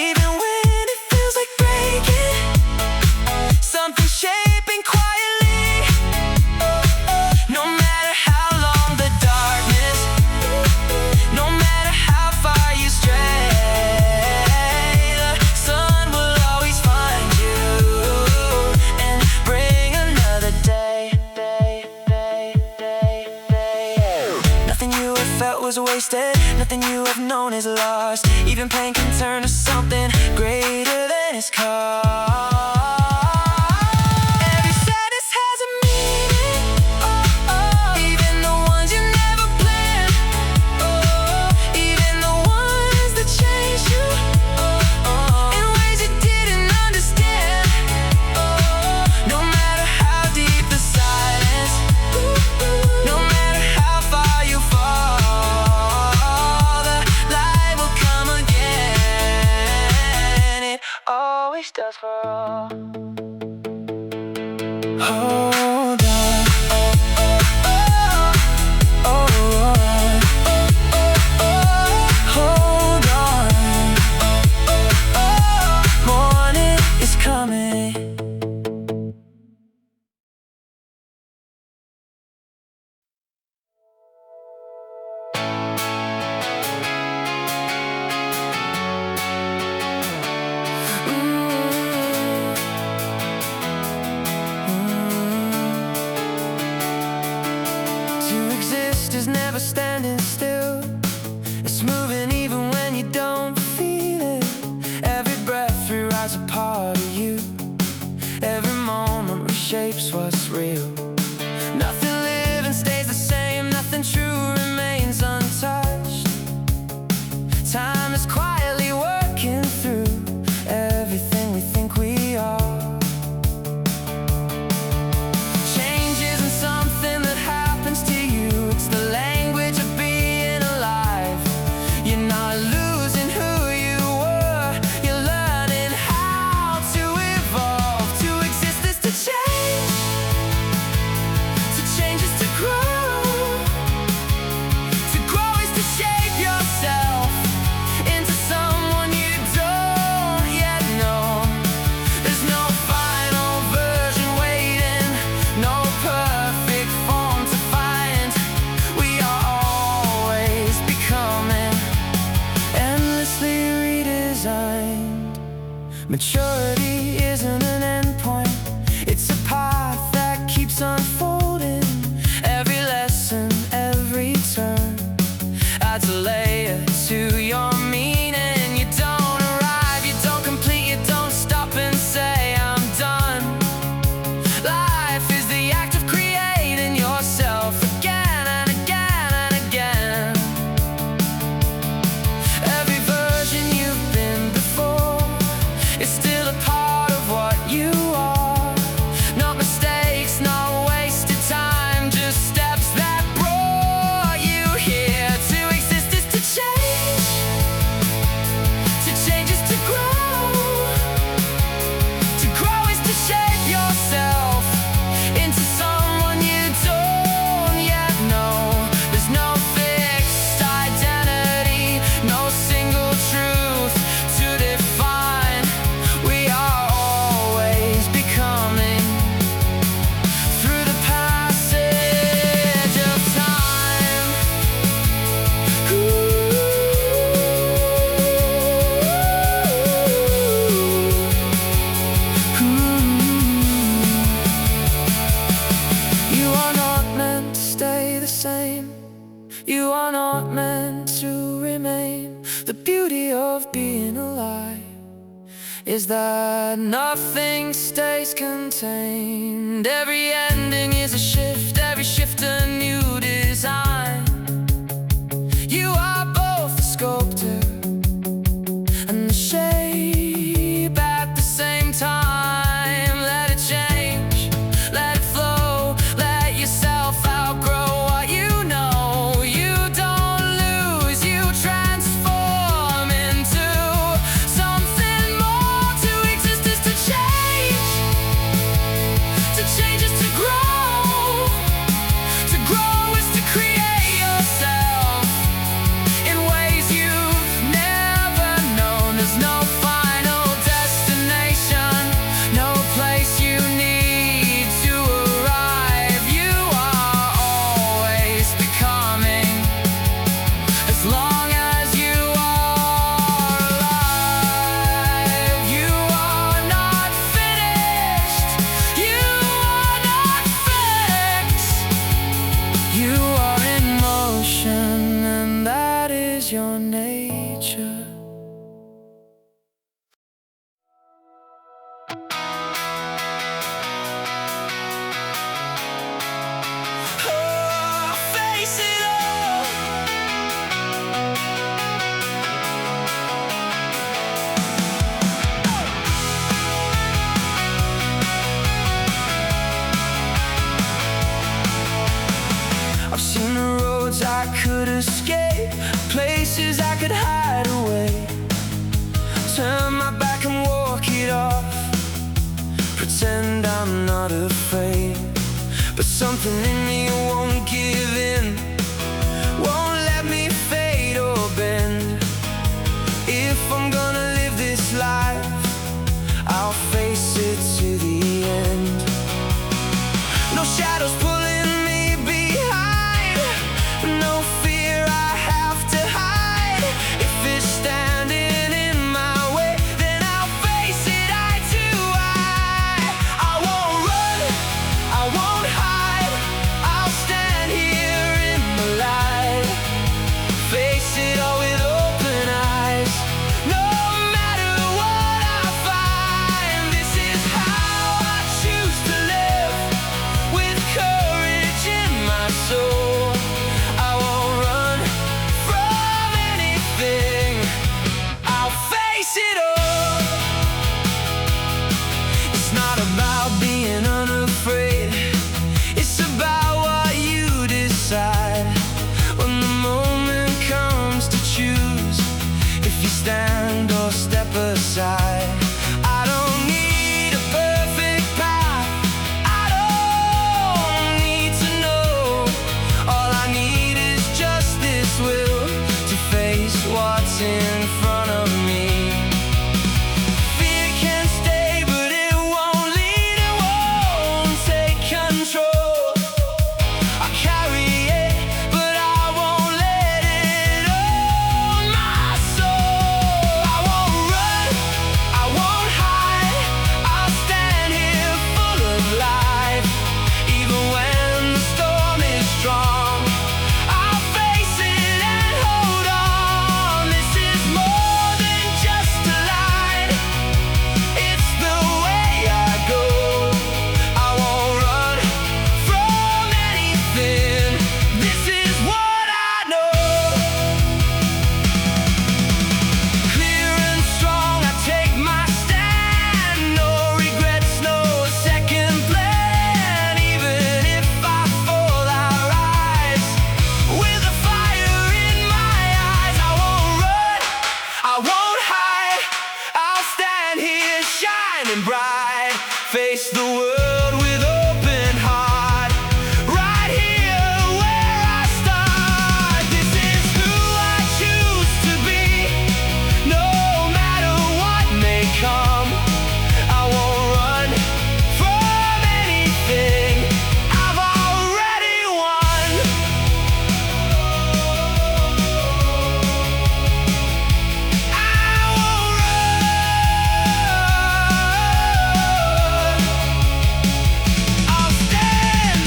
Even when it feels like breaking, something shaping quietly. No matter how long the darkness, no matter how far you stray, the sun will always find you and bring another day. Nothing you have felt was wasted, nothing you have known is lost. Even pain can turn to something greater than its cost. Every sadness has a meaning, even the ones you never planned, even the ones that changed you in ways you didn't understand. No matter how deep the silence, no matter peace does for all. Hold on. Hold on. Morning is coming. Is never standing still. It's moving even when you don't feel it. Every breath rewrites a part of you. Every moment reshapes what's real. Nothing living stays the same. Nothing true remains untouched. Time is quietly working through everything we think we are. Maturity isn't an endpoint. It's a path that keeps unfolding. Every lesson, every turn adds a layer to your meaning. You don't arrive, you don't complete, you don't stop and say I'm done. Life is the act of creating yourself again and again and again. Every version you've been before, it's still a part of what you are. Not mistakes, not wasted time, just steps that brought you here. To exist is to change is to grow. To grow is to shape yourself into someone you don't yet know. There's no fixed identity, no single truth to define. We are always becoming through the passage of time. You are not meant to stay the same. You are not meant to remain. The beauty of being alive is that nothing stays contained. Every ending is a shift, every shift a new design. You are both the sculptor and the shape at the same time. Let it change, let it flow, let yourself outgrow what you know. You don't lose, you transform into something more. To exist is to change is to grow. To grow is to create yourself in ways you've never known. There's no final destination, no place you need to arrive. You are always becoming, as long as you are alive. You are not finished, you are not fixed. You are in motion, and that is your nature. Oh, face it all. I've seen the roads I could escape, places I could hide away. Turn my back and walk it off. not afraid, but something in me won't give in, won't let me fade or bend. If I'm gonna live this life, I'll face it to the end. No shadows pulling me behind, no fear I have to hide. If it's standing in my way, then I'll face it eye to eye. I won't run, I won't hide, I'll stand here in the light, face it all with open eyes. No matter what I find, this is how I choose to live, with courage in my soul. I won't run from anything, I'll face it all. It's not about being unafraid, it's about what you decide. When the moment comes to choose, if you stand or step aside. I don't need a perfect path, I don't need to know. All I need is just this will to face what's in front of me. Fear can stay, but it won't lead, it won't take control. I carry it, but I won't let it own my soul. I won't run, I won't hide, I'll stand here full of life. Even when the storm is strong, I'll face it and hold on. This is more than just a line, it's the way I go. I won't run from anything, this is what I know. Clear and strong, I take my stand, no regrets, no second plan. Even if I fall, I rise, with a fire in my eyes. I won't run, I won't hide, I'll stand here shining bright, face the world with open heart, right here where I start. This is who I choose to be, no matter what may come. I won't run from anything, I've already won. I won't run, I'll stand.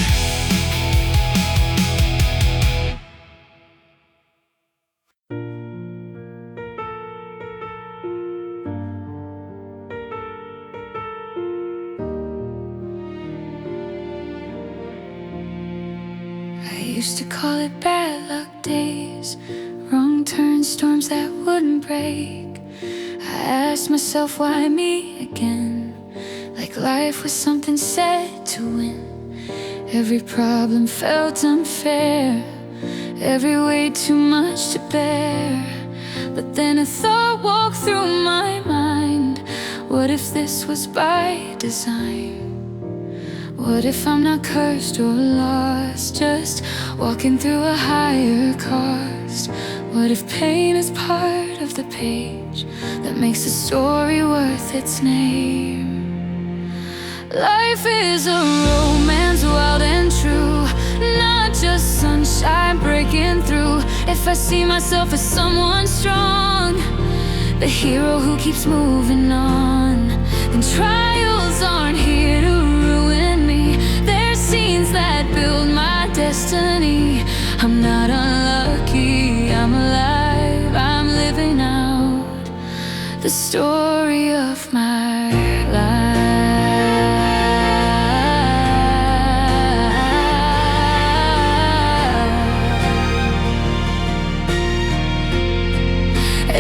I used to call it bad luck days, wrong turn storms that wouldn't break. I asked myself why me again, like life was something set to win. Every problem felt unfair, every way too much to bear. But then a thought walked through my mind, what if this was by design? What if I'm not cursed or lost, just walking through a higher cost? What if pain is part of the page that makes the story worth its name? Life is a romance, wild and true, not just sunshine breaking through. If I see myself as someone strong, the hero who keeps moving on, then trials aren't here to ruin me. They're scenes that build my destiny. I'm not unlucky, I'm alive, I'm living out the story of my life.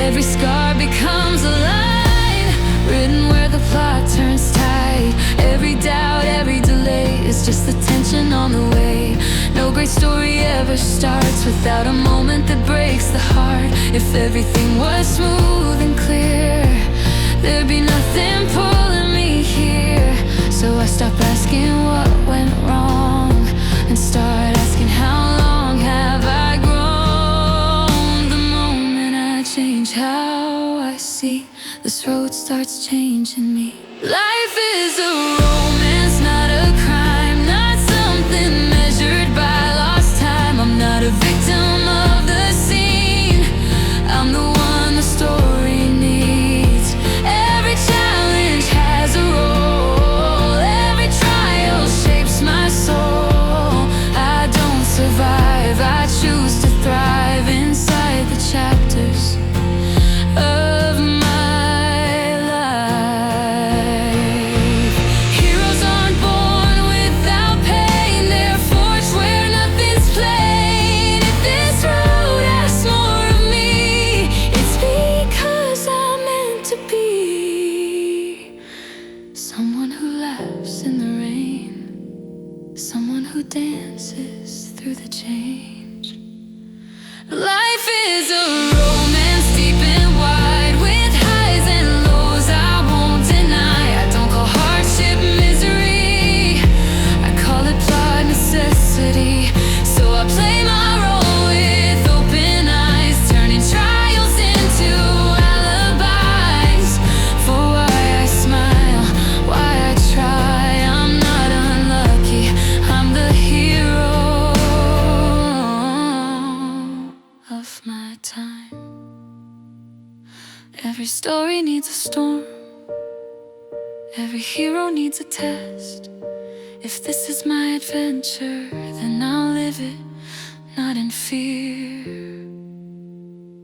Every scar becomes a line, written where the plot turns tight. Every doubt, every delay is just the tension on the way. No great story ever starts without a moment that breaks the heart. If everything was smooth and clear, there'd be nothing pulling me here. So I stopped asking dances through the change. Life is a romance deep and wide, with highs and lows I won't deny. I don't call hardship misery, I call it plot necessity. So I play my role with open eyes, turning trials into alibis for why I smile, why I try. I'm not unlucky, I'm the hero of my time. Every story needs a storm, every hero needs a test. If this is my adventure, then I'll live it, not in fear,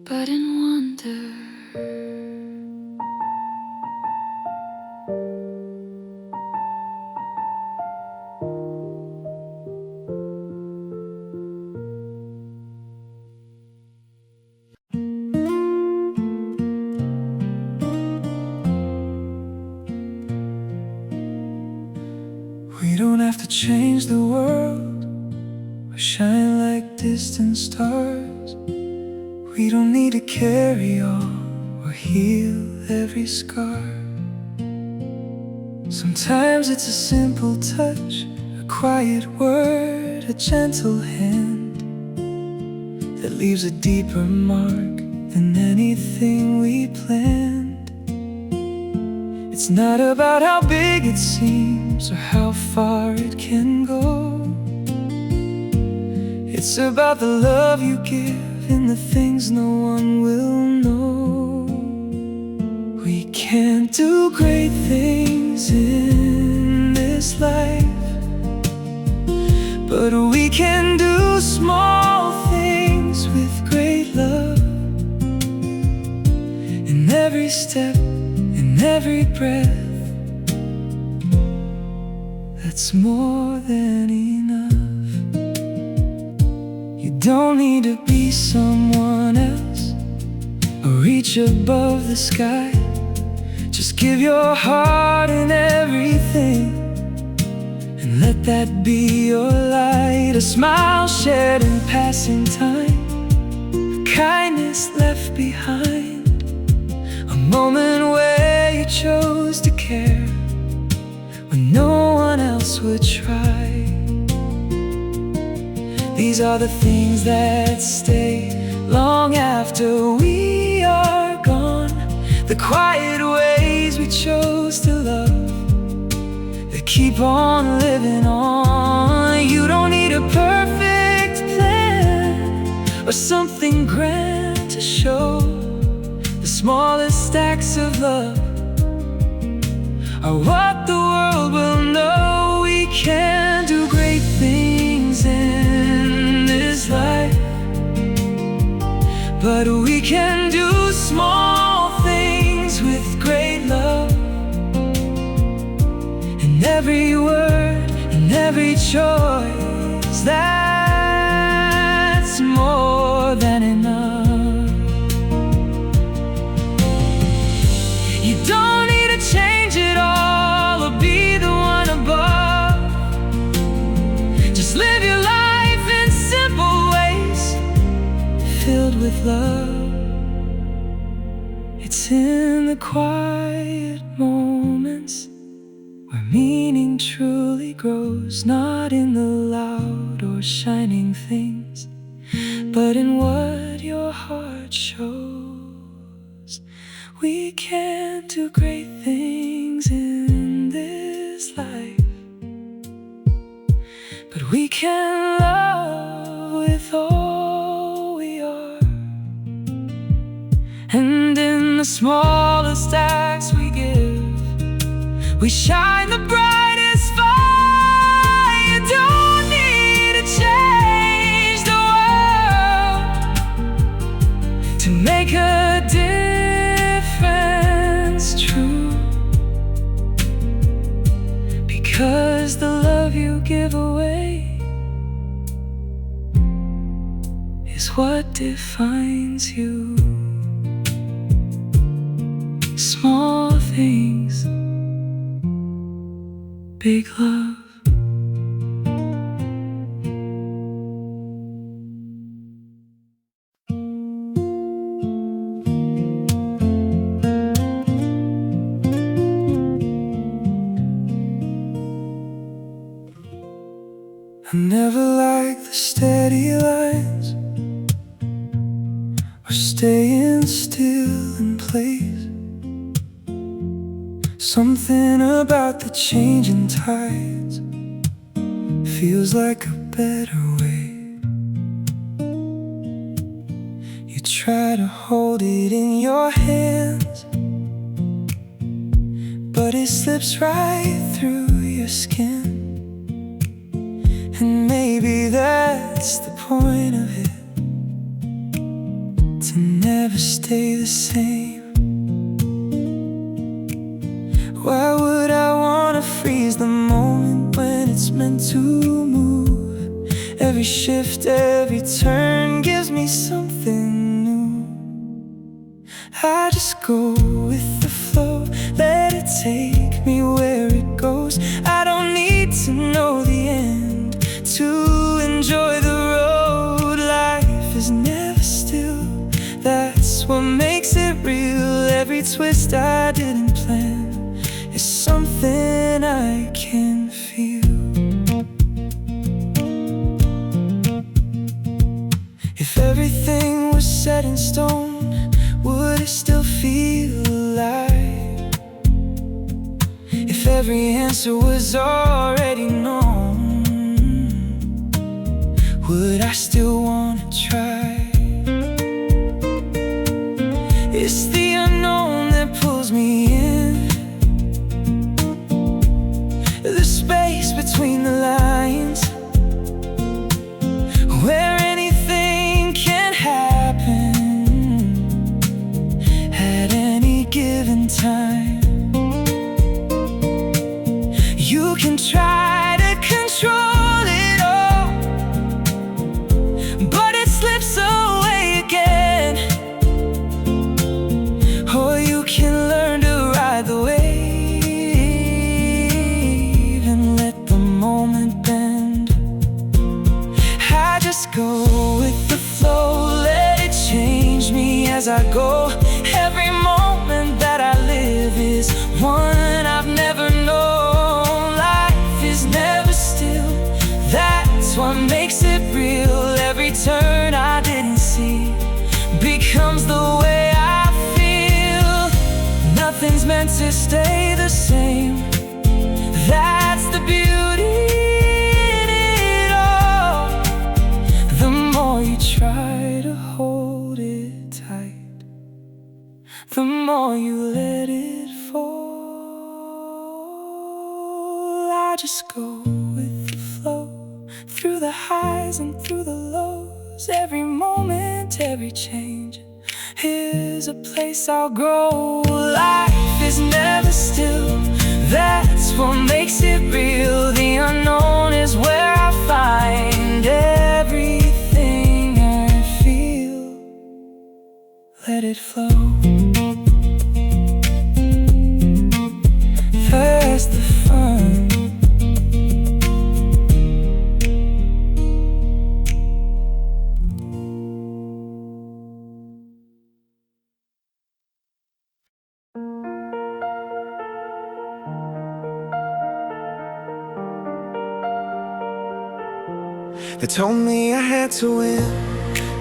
but in wonder. We don't have to change the world or shine like distant stars. We don't need to carry all or heal every scar. Sometimes it's a simple touch, a quiet word, a gentle hand that leaves a deeper mark than anything we planned. It's not about how big it seems or how far it can go. It's about the love you give and the things no one will know. We can't do great things in this life, but we can do small things with great love. In every step, in every breath, that's more than enough. You don't need to be someone else or reach above the sky. Just give your heart and everything, and let that be your light. A smile shared in passing time, a kindness left behind, a moment where you chose to care when no one else would try. These are the things that stay long after we are gone, the quiet ways we chose to love that keep on living on. You don't need a perfect plan or something grand to show. The smallest acts of love are what the world will know. We can do great things in this life, but we can do small things with great love. In every word, in every choice, that's more than enough. You don't need to change it all or be the one above. Just live your life in simple ways, filled with love. It's in the quiet moments where meaning truly grows, not in the loud or shining things, but in what your heart shows. We can't do great things in this life, but we can love with all we are. And in the smallest acts we give, we shine the brightest fire. You don't need to change the world to make a difference true, because the love you give away is what defines you. Small things, big love. I never liked the steady lines or staying still in place. Something about the changing tides feels like a better way. You try to hold it in your hands, but it slips right through your skin. And maybe that's the point of it, to never stay the same. Why would I wanna freeze the moment when it's meant to move? Every shift, every turn gives me something new. I just go with the flow, let it take me where it goes. I don't need to know the end to enjoy the road. Life is never still, that's what makes it real. Every twist I didn't plan is something I can feel. If everything was set in stone, would it still feel alive? If every answer was already known, would I still wanna try? It's the unknown that pulls me in, the space between the lines, where anything can happen at any given time. You can try to control it all, but it slips away again. Or you can learn to ride the wave and let the moment bend. I just go with the flow, let it change me as I go. Every moment that I live is one I've never known. Life is never still, that's what makes it real. Every turn I didn't see becomes the way I feel. Nothing's meant to stay the same, that's the beauty in it all. The more you try to hold it tight, the more you let it fall. I just go with the flow, through the highs and through the lows. Every moment, every change, here's a place I'll grow. Life is never still, that's what makes it real. The unknown is where I find everything I feel. Let it flow, that's the fun. They told me I had to win,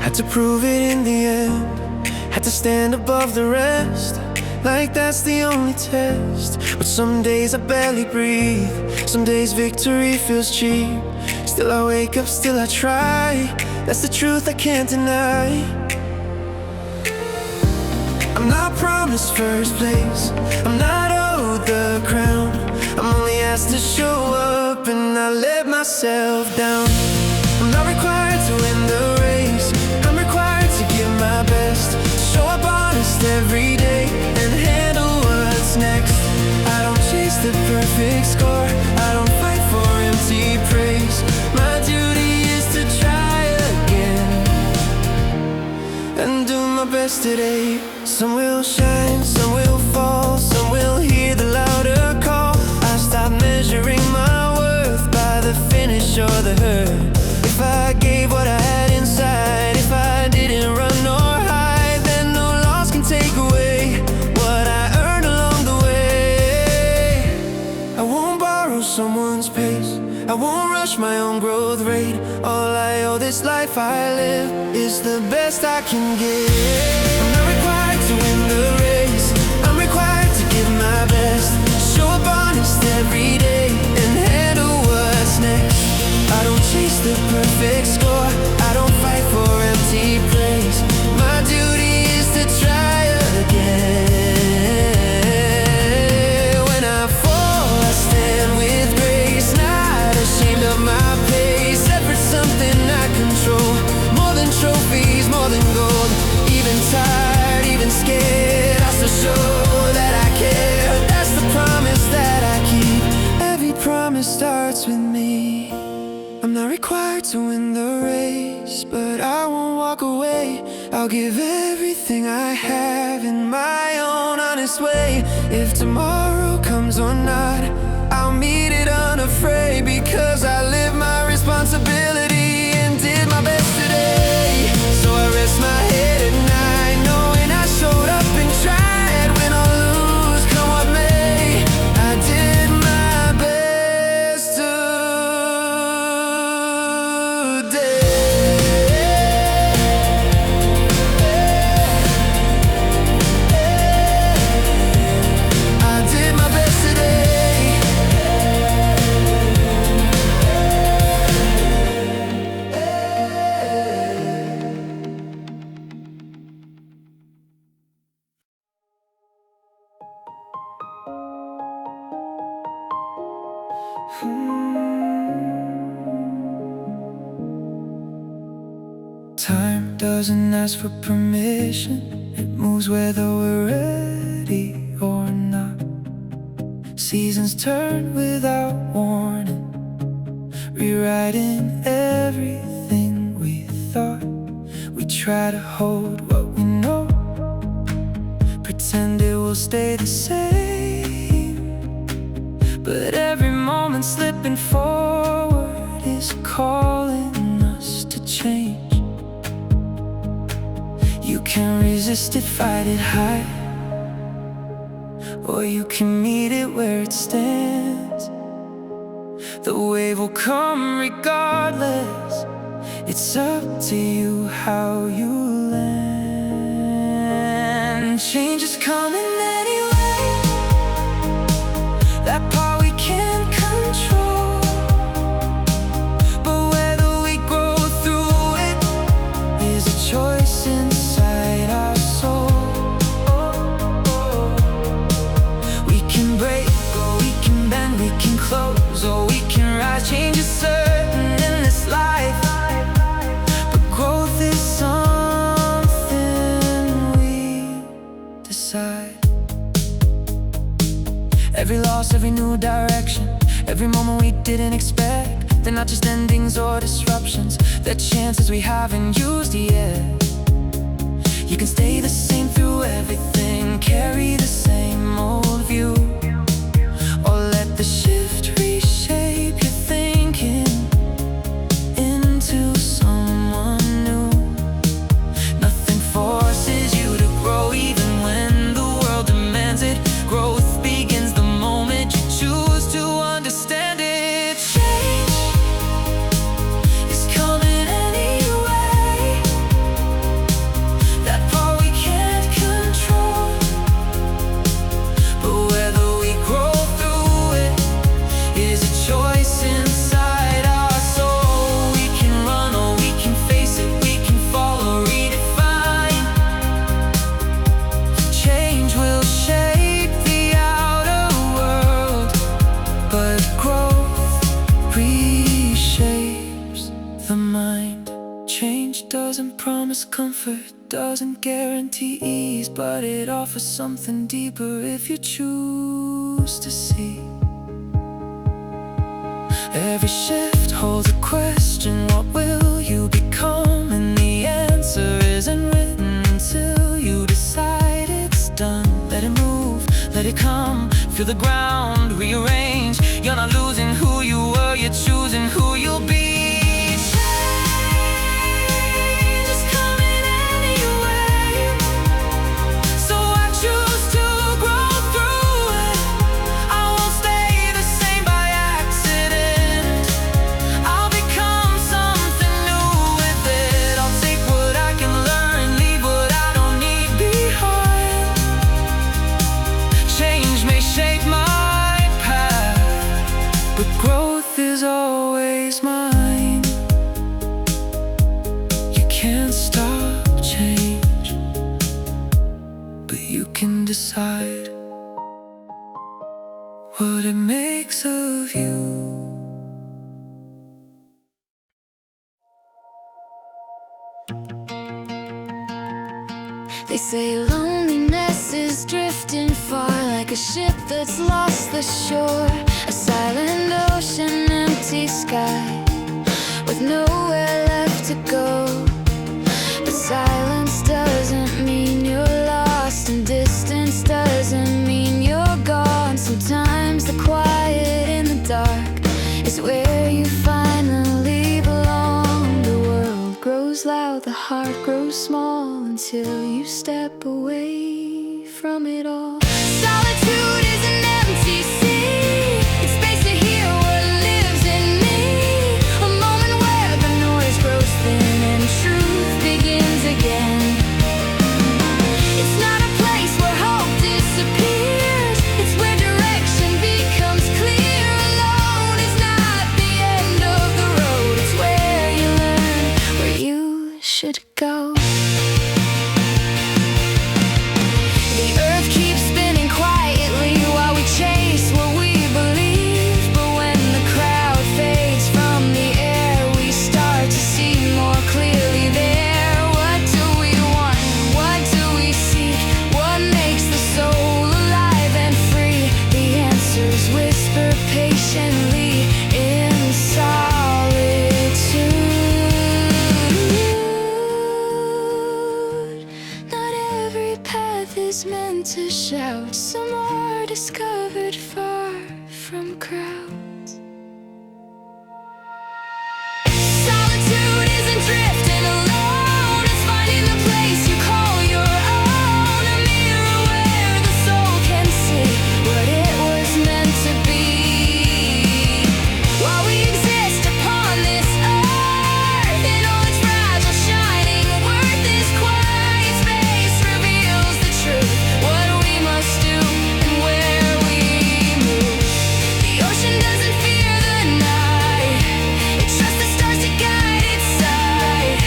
had to prove it in the end, had to stand above the rest, like that's the only test. But some days I barely breathe, some days victory feels cheap. Still I wake up, still I try, that's the truth I can't deny. I'm not promised first place, I'm not owed the crown. I'm only asked to show up and I let myself down. I'm not required to win the race, I'm required to give my best, to show up honest every day and handle what's next. I don't chase the perfect score, I don't fight for empty praise. My duty is to try again and do my best today. Some will shine, some will fall, some will hear the louder call. I stop measuring my worth by the finish or the hurt. If I gave what I had inside, if I didn't run nor hide, then no loss can take away what I earned along the way. I won't borrow someone's pace, I won't rush my own growth rate. All I owe this life I live is the best I can give. I'm not required to win the race, I'm required to give my best. Show up honest every day and handle what's next. I don't chase the perfect score, I don't fight for empty praise. My duty is to try again. When I fall, I stand with grace, not ashamed of my pace. Effort's something I control, more than trophies, more than gold. Even tired, even scared, I still show that I care. That's the promise that I keep. Every promise starts with me. I'm not required to win the race, but I won't walk away. I'll give everything I have in my own honest way. If tomorrow comes or not, I'll meet it unafraid, because I live my responsibility and did my best today. So I rest my head at night, knowing I showed up and tried. Win or lose, come what may, I did my best Time doesn't ask for permission, it moves whether we're ready or not. Seasons turn without warning, rewriting everything we thought. We try to hold what we know, pretend it will stay the same, but every moment slipping forward is calling us to change. You can resist it, fight it high, or you can meet it where it stands. The wave will come regardless, it's up to you how you land. Change is coming anyway, that part we can't control, but whether we grow through it is a choice inside our soul. We can break, or we can bend, we can close, or we can rise. Change is certain in this life, but growth is something we decide. Every loss, every new direction, every moment we didn't expect, they're not just endings or disruptions, they're chances we haven't used yet. You can stay the same through everything, carry the same old view, or let the shift reshape your thinking into someone new. Nothing forces you to grow, even when the world demands it. Growth begins the moment you choose to understand it. Change is coming anyway, that part we can't control, but whether we grow through it is a choice inside our soul. We can run or we can face it, we can fall or redefine. Change will shape the outer world, but growth reshapes the mind. Change doesn't promise comfort, doesn't guarantee ease, but it offers something deeper if you choose to see. Every shift holds a question, what will you become? And the answer isn't written until you decide it's done. Let it move, let it come, feel the ground rearrange. You're not losing who you were, you're choosing who you'll be. Change is coming anyway, so I choose to grow through it. I won't stay the same what it makes of you. They say loneliness is drifting far, like a ship that's lost the shore. A silent ocean, empty sky, with nowhere left to go. But silence doesn't mean you're lost, and distance doesn't mean you're gone. Sometimes the quiet in the dark is where you finally belong. The world grows loud, the heart grows small, until you step away from it all. Solitude is an empty sea. It's space to hear what lives in me. A moment where the noise grows thin and truth begins again. It's not a place where hope disappears. It's where direction becomes clear. Alone is not the end of the road. It's where you learn where you should go. To shout, some are discovered far from crowds. Solitude isn't drifting alone. It's finding the place you call your own. A mirror where the soul can see what it was meant to be. While we exist upon this earth, in all its fragile shining worth, this quiet space reveals the truth. What we must do and where we move. The ocean doesn't fear the night. It trusts the stars to guide its sight.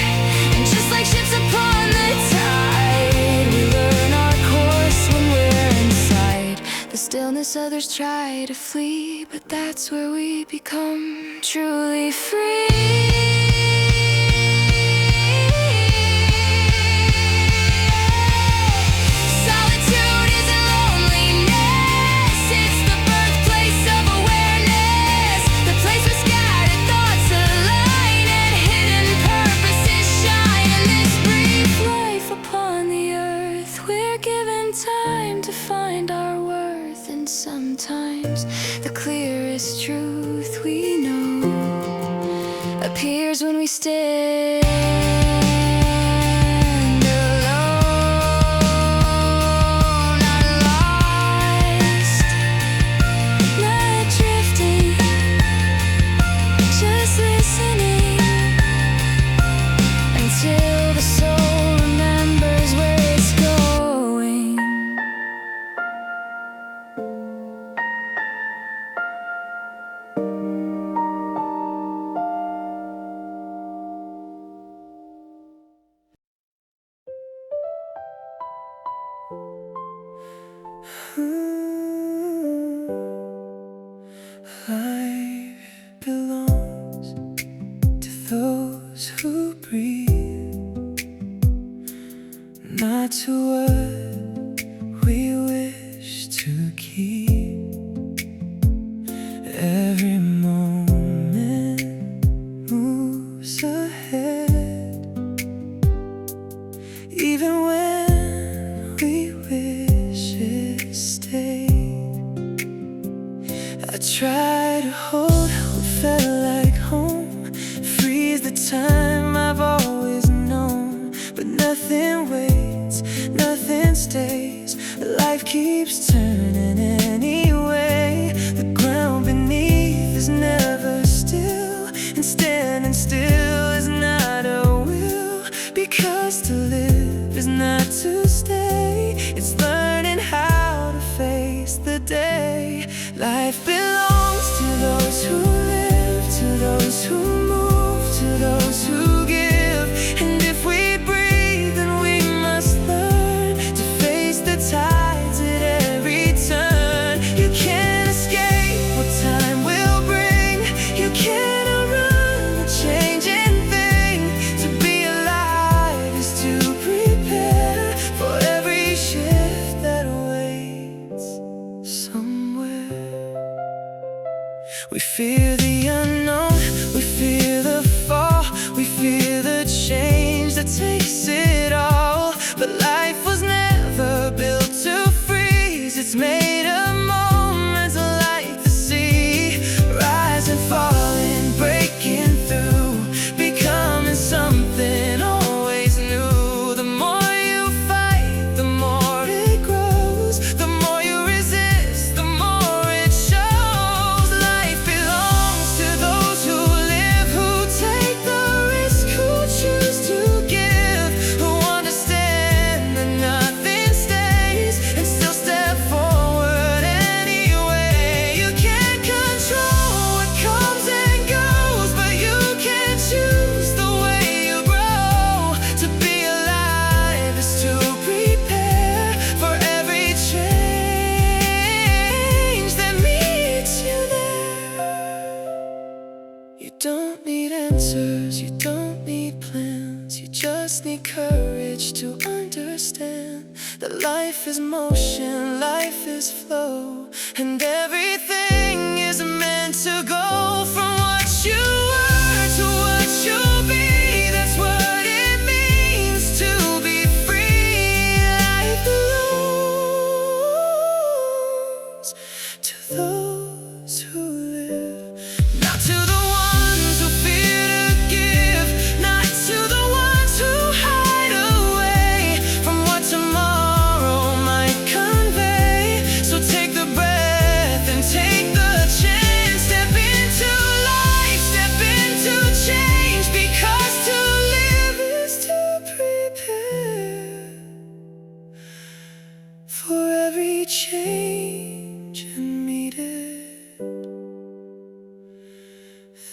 And just like ships upon the tide, we learn our course when we're inside the stillness. Others try to flee, but that's where we become truly free. Time to find our worth, and sometimes the clearest truth we know appears when we stand alone, not lost, not drifting, just listening until the soul remembers where it's going. Life belongs to those who breathe, not to what we wish to keep. Every moment moves ahead, even when we wish it stayed. I try to hold what felt like home, freeze the time I've always known. But nothing waits, nothing stays. Life keeps turning anyway. The ground beneath is never still, and standing still is not a will. Because to live is not to stay. It's learning how to face the day. Life belongs to those who live, to those who move, to those who give. And if we breathe, then we must learn to face the tides at every turn. You can't escape We fear the unknown, we fear the fall, we fear the change that takes it all. But life was never built to freeze, it's made of moments like the sea, rising, falling, breaking through, becoming something always new. The more you fight, the more it grows, the more you resist, the more it shows. Life belongs to those who live, who take the risk, who choose to give, who understand that nothing stays, and still step forward anyway. You can't control what comes and goes, but you can choose the way you grow. To be alive is to prepare for every change that meets you there. You don't need answers, you don't need plans, you just need courage to understand that life is motion, life is flow, and everything is meant to go from what you were to what you'll be. That's what it means to be free. Life belongs to those who live, not to the ones who fear to give, not to the ones who hide away from what tomorrow might convey. So take the breath and take the chance, step into life, step into change, because to live is to prepare for every change and meet it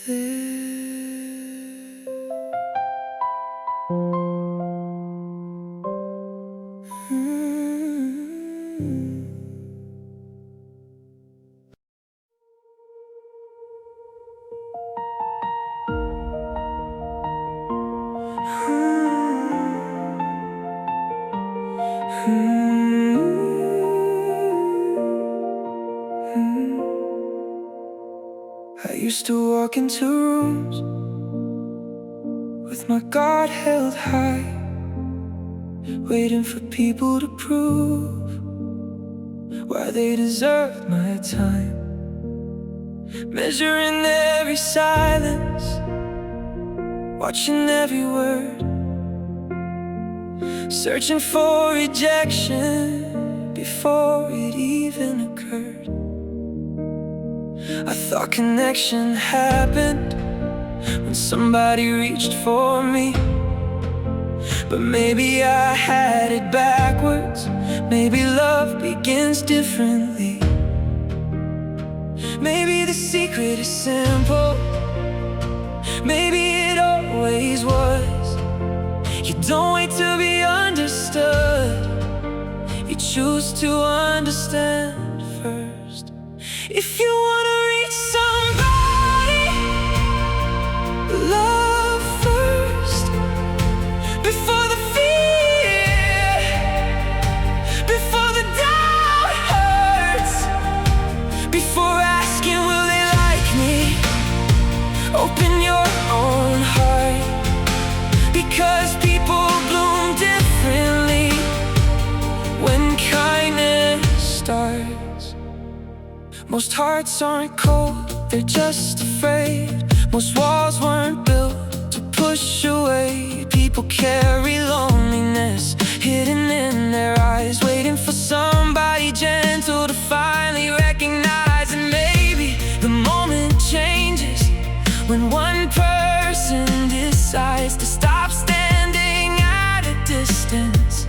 there. I used to walk into rooms with my guard held high, waiting for people to prove why they deserved my time, measuring every silence, watching every word, searching for rejection before it even occurred. I thought connection happened when somebody reached for me, but maybe I had it backwards. Maybe love begins differently. Maybe the secret is simple, maybe it always was. You don't wait to be understood, you choose to understand first. If you wanna reach somebody, love first, before the fear, before the doubt hurts, before asking will they like me, open your own heart, because people bloom differently when kindness starts. Most hearts aren't cold, they're just afraid. Most walls weren't built to push away. People carry loneliness hidden in their eyes, waiting for somebody gentle to finally recognize. And maybe the moment changes when one person decides to stop standing at a distance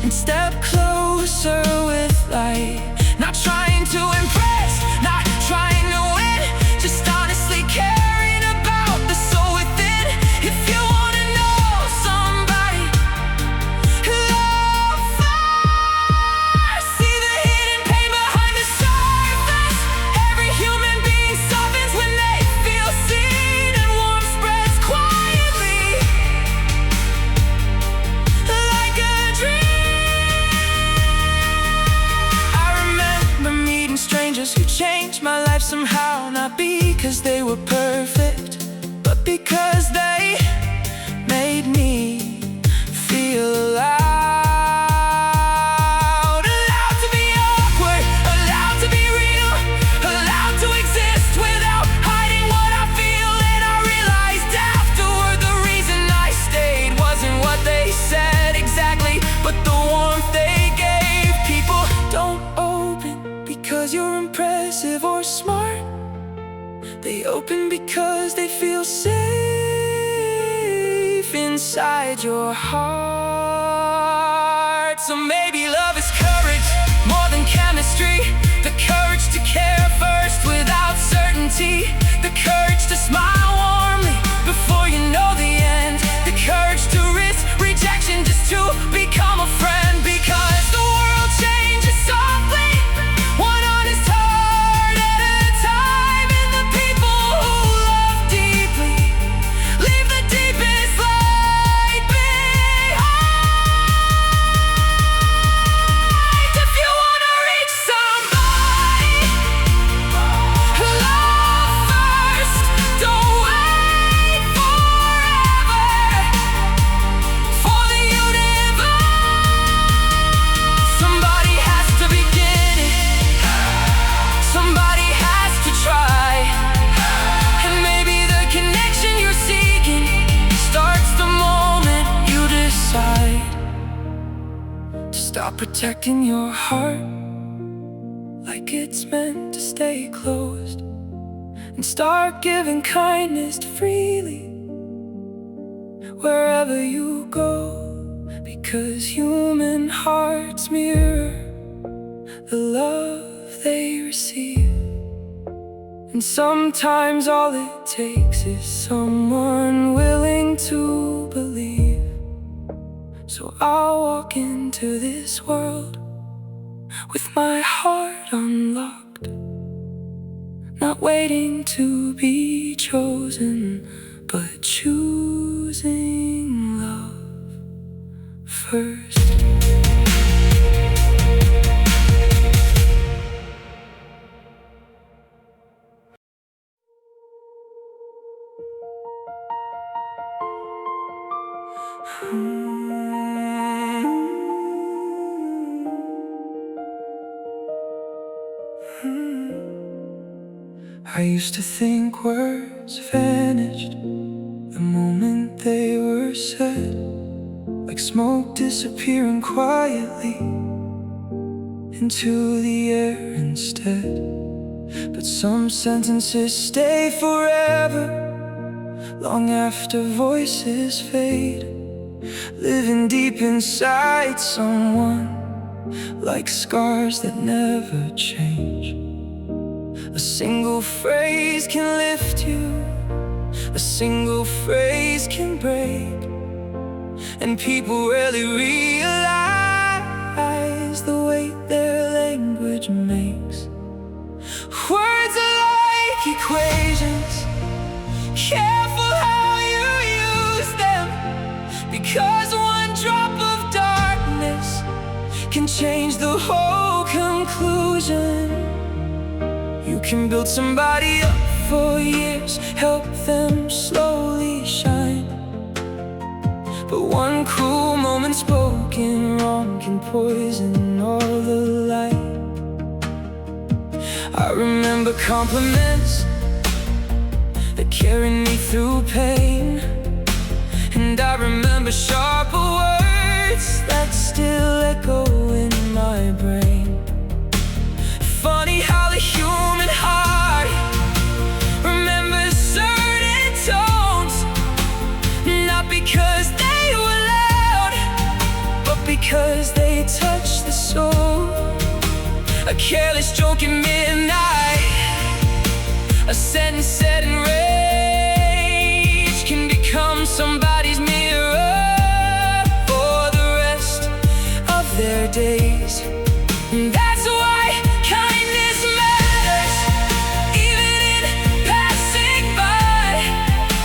and step closer with light. Not trying to impress, not trying to win, just honestly caring about the soul within. If you wanna know somebody, love first. See the hidden pain behind the surface. Every human being softens when they feel seen, and warmth spreads quietly like a dream. I remember somehow, not because they were perfect, but because they made me feel alive. Allowed to be awkward, allowed to be real, allowed to exist without hiding what I feel. And I realized afterward the reason I stayed wasn't what they said exactly, but the warmth they gave. People don't open because you're impressive or smart. They open because they feel safe inside your heart. So maybe love is courage more than chemistry. The courage to care first without certainty. The courage to smile warmly before you know the end. The courage to risk rejection just to become a friend. Because the world changes softly, one honest heart at a time. And the people who love deeply leave the deepest light behind. If you wanna reach somebody, love first. Don't wait forever for the universe. Somebody has to begin it, somebody has to try. And maybe the connection you're seeking starts the moment you decide to stop protecting your heart like it's meant to stay closed, and start giving kindness freely wherever you go. Because human hearts mirror the love they receive, and sometimes all it takes is someone willing to believe. So I'll walk into this world with my heart unlocked, not waiting to be chosen, but choosing love first. I used to think words vanished the moment they were said, like smoke disappearing quietly into the air instead. But some sentences stay forever, long after voices fade, living deep inside someone, like scars that never change. A single phrase can lift you, a single phrase can break, and people rarely realize the weight their language makes. Words are like equations, careful how you use them, because one drop of darkness can change the whole conclusion. You can build somebody up for years, help them slowly shine, but one cruel moment spoken wrong can poison all the light. I remember compliments that carried me through pain, and I remember sharper words that still echo in my brain. Funny how the human heart remembers certain tones, not because they were loud, but because they touch the soul. A careless joke at midnight, a sentence said in rage, can become somebody's mirror for the rest of their days. That's why kindness matters, even in passing by,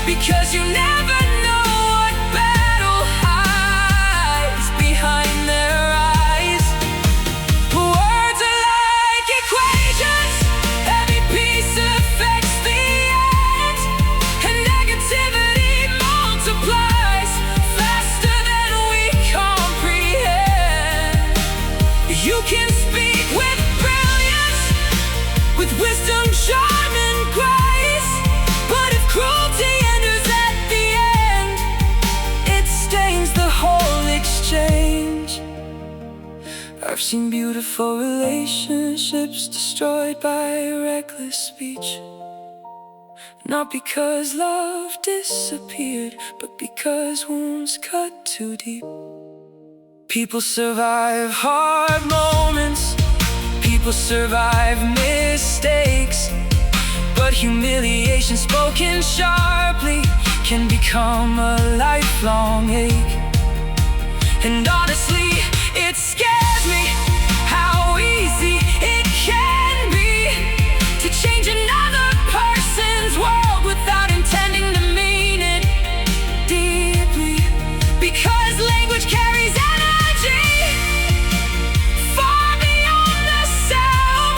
because you never know what battle hides behind their eyes. Words are like equations, every piece of seen beautiful relationships destroyed by reckless speech. Not because love disappeared, but because wounds cut too deep. People survive hard moments, people survive mistakes, but humiliation spoken sharply can become a lifelong ache. And honestly, it scares me how easy it can be to change another person's world without intending to mean it deeply. Because language carries energy far beyond the sound,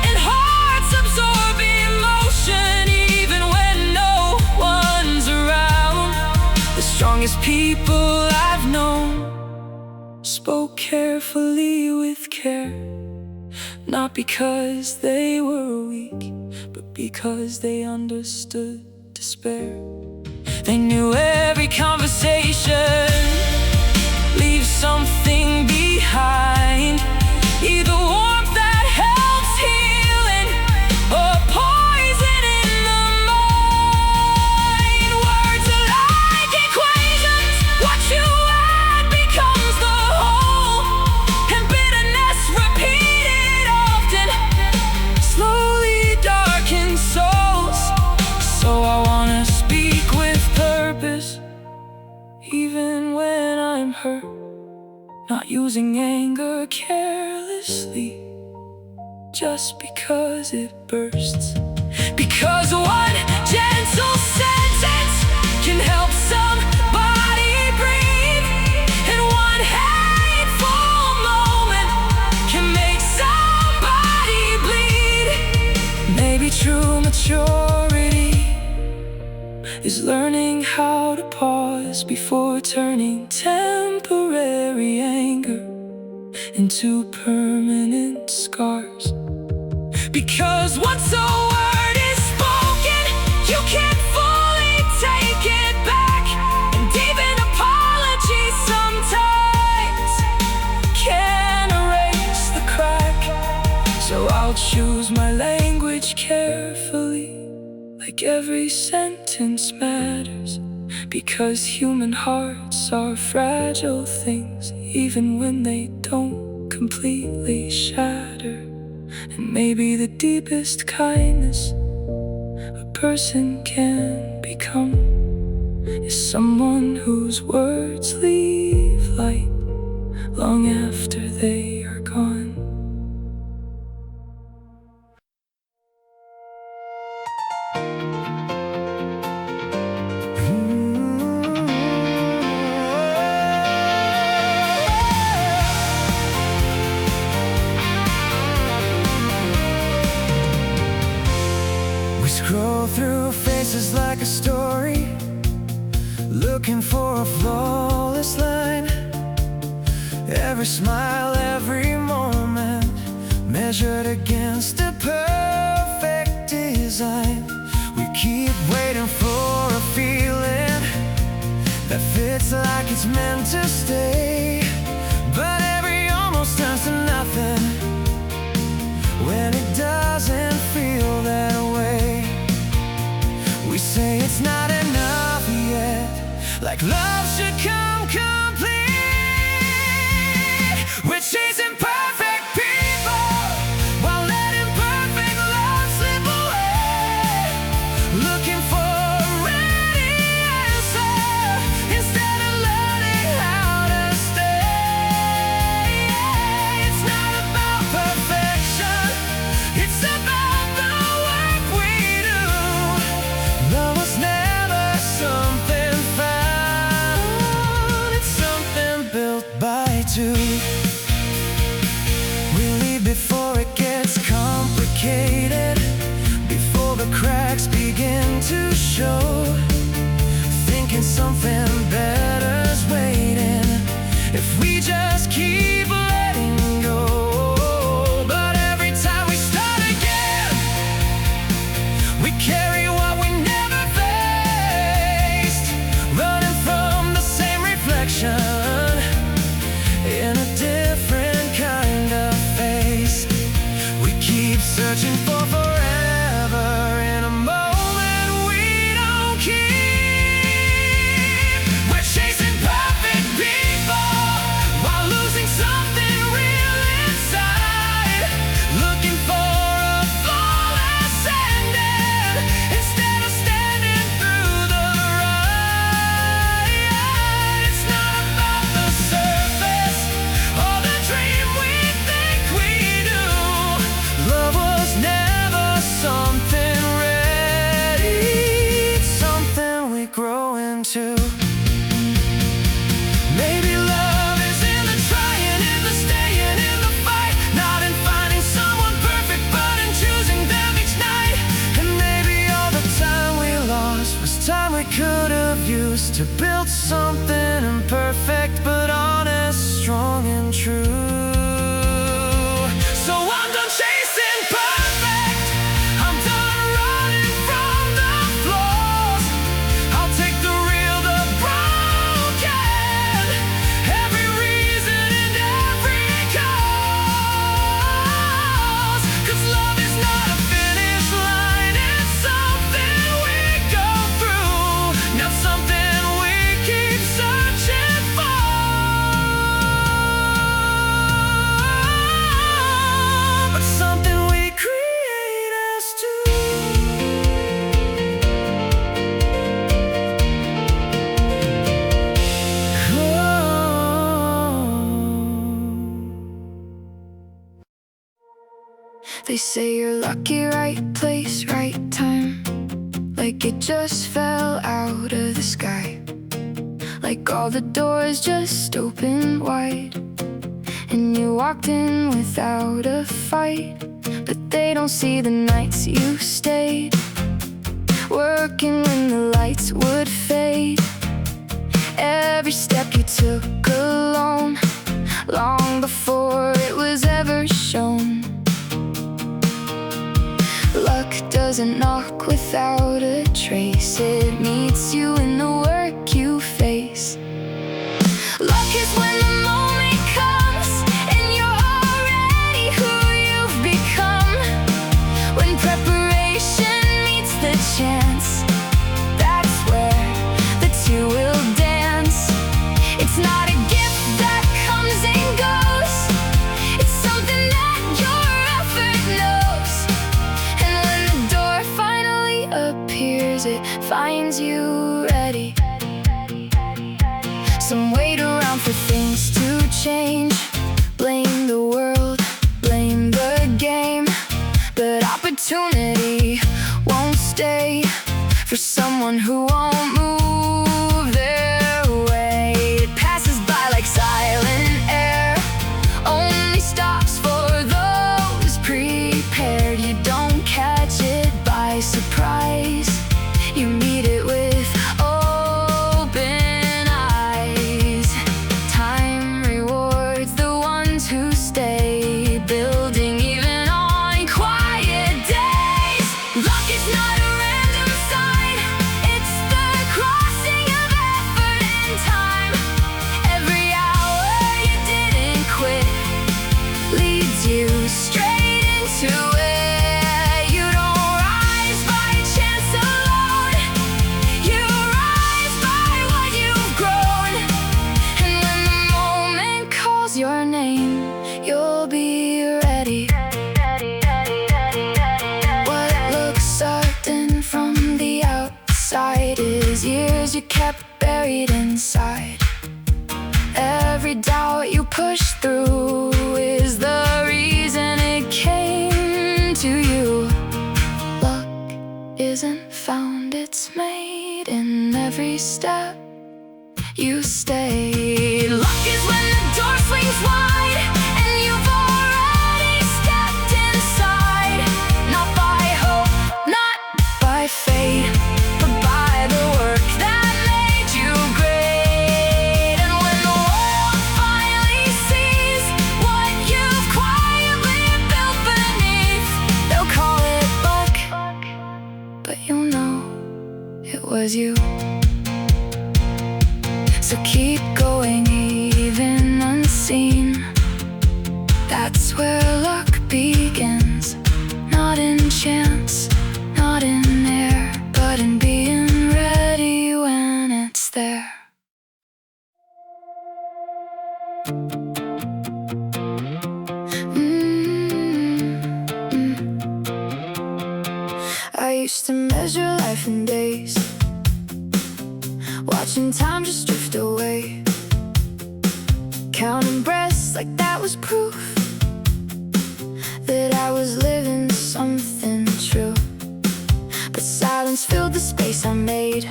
and hearts absorb emotion even when no one's around. The strongest people I've known spoke carefully with care, not because they were weak, but because they understood despair. They knew every conversation leaves something behind, either warmth that helps healing or poison in the mind. Words are like equations, what you add becomes the whole, and bitterness repeated often slowly darkens souls. So I wanna speak with purpose, even when I'm hurt, not using anger carelessly just because it bursts. Because one gentle sentence can help somebody breathe, and one hateful moment can make somebody bleed. Maybe true maturity is learning how to pause before turning temporary anger into permanent scars. Because once a word is spoken, you can't fully take it back, and even apologies sometimes can erase the crack. So I'll choose my language carefully, like every sentence matters, because human hearts are fragile things, even when they don't completely shatter. And maybe the deepest kindness a person can become is someone whose words leave light long after they are gone. We scroll through faces like a story, looking for a flawless line. Every smile, every moment, measured against a perfect design. We keep waiting for a feeling that fits like it's meant to stay, but every almost turns to nothing when it doesn't feel that way. We say it's not enough yet, like love should come complete. We're chasing perfect people while letting perfect love slip away, looking for a ready answer instead of learning how to stay. It's not about perfection, it's about the work we do. Love was never something found, it's something built by two. We leave before it gets complicated, before the cracks begin to show, thinking something better's waiting if we just keep letting go. But every time we start again, we carry what we never faced, running from the same reflection in a different kind to build something imperfect but honest, strong and true. So I'm done chasing perfect. I'm done running from the flaws. I'll take the real, the broken, every reason and every cause. 'Cause love is not a finish line, it's something we go through, not something we keep searching for, but something we create as two. They say you're lucky, right place, right time. Like it just fell out of the sky. Like all the doors just opened wide, and you walked in without a fight. But they don't see the nights you stayed, working when the lights would fade. Every step you took alone, long before it was ever shown. Luck doesn't knock without a trace. It meets you in the work you face. Luck is when the moment comes and you're already who you've become. When preparation meets the chance, that's where the two will dance. It's not a gift that comes and goes, it's something that your effort knows. And when the door finally appears, it finds you ready. Some wait around for things to change, blame the world, blame the game. But opportunity won't stay for someone who won't move their way. It passes by like silent air, only stops for those prepared. You don't catch it by surprise, you meet it with open eyes. Time rewards the ones who stay, building even on quiet days. Luck is not a random sign, it's the crossing of effort and time. Every hour you didn't quit leads you straight into it. You don't rise by chance alone, you rise by what you've grown. And when the moment calls your name, you'll be ready. What looks certain from the outside is years you kept buried inside. Every doubt you push through is the reason it came to you. Luck isn't found, it's made in every step you stayed. Luck is when the door swings wide and you've already stepped inside. Not by hope, not by fate, but by the work that made you great. And when the world finally sees what you've quietly built beneath, they'll call it luck, but you'll know it was you. So keep going even unseen, that's where luck begins. Not in chance, not in air, but in being ready when it's there. I used to measure life in days, watching time just drift away, counting breaths like that was proof that I was living something true. But silence filled the space I made.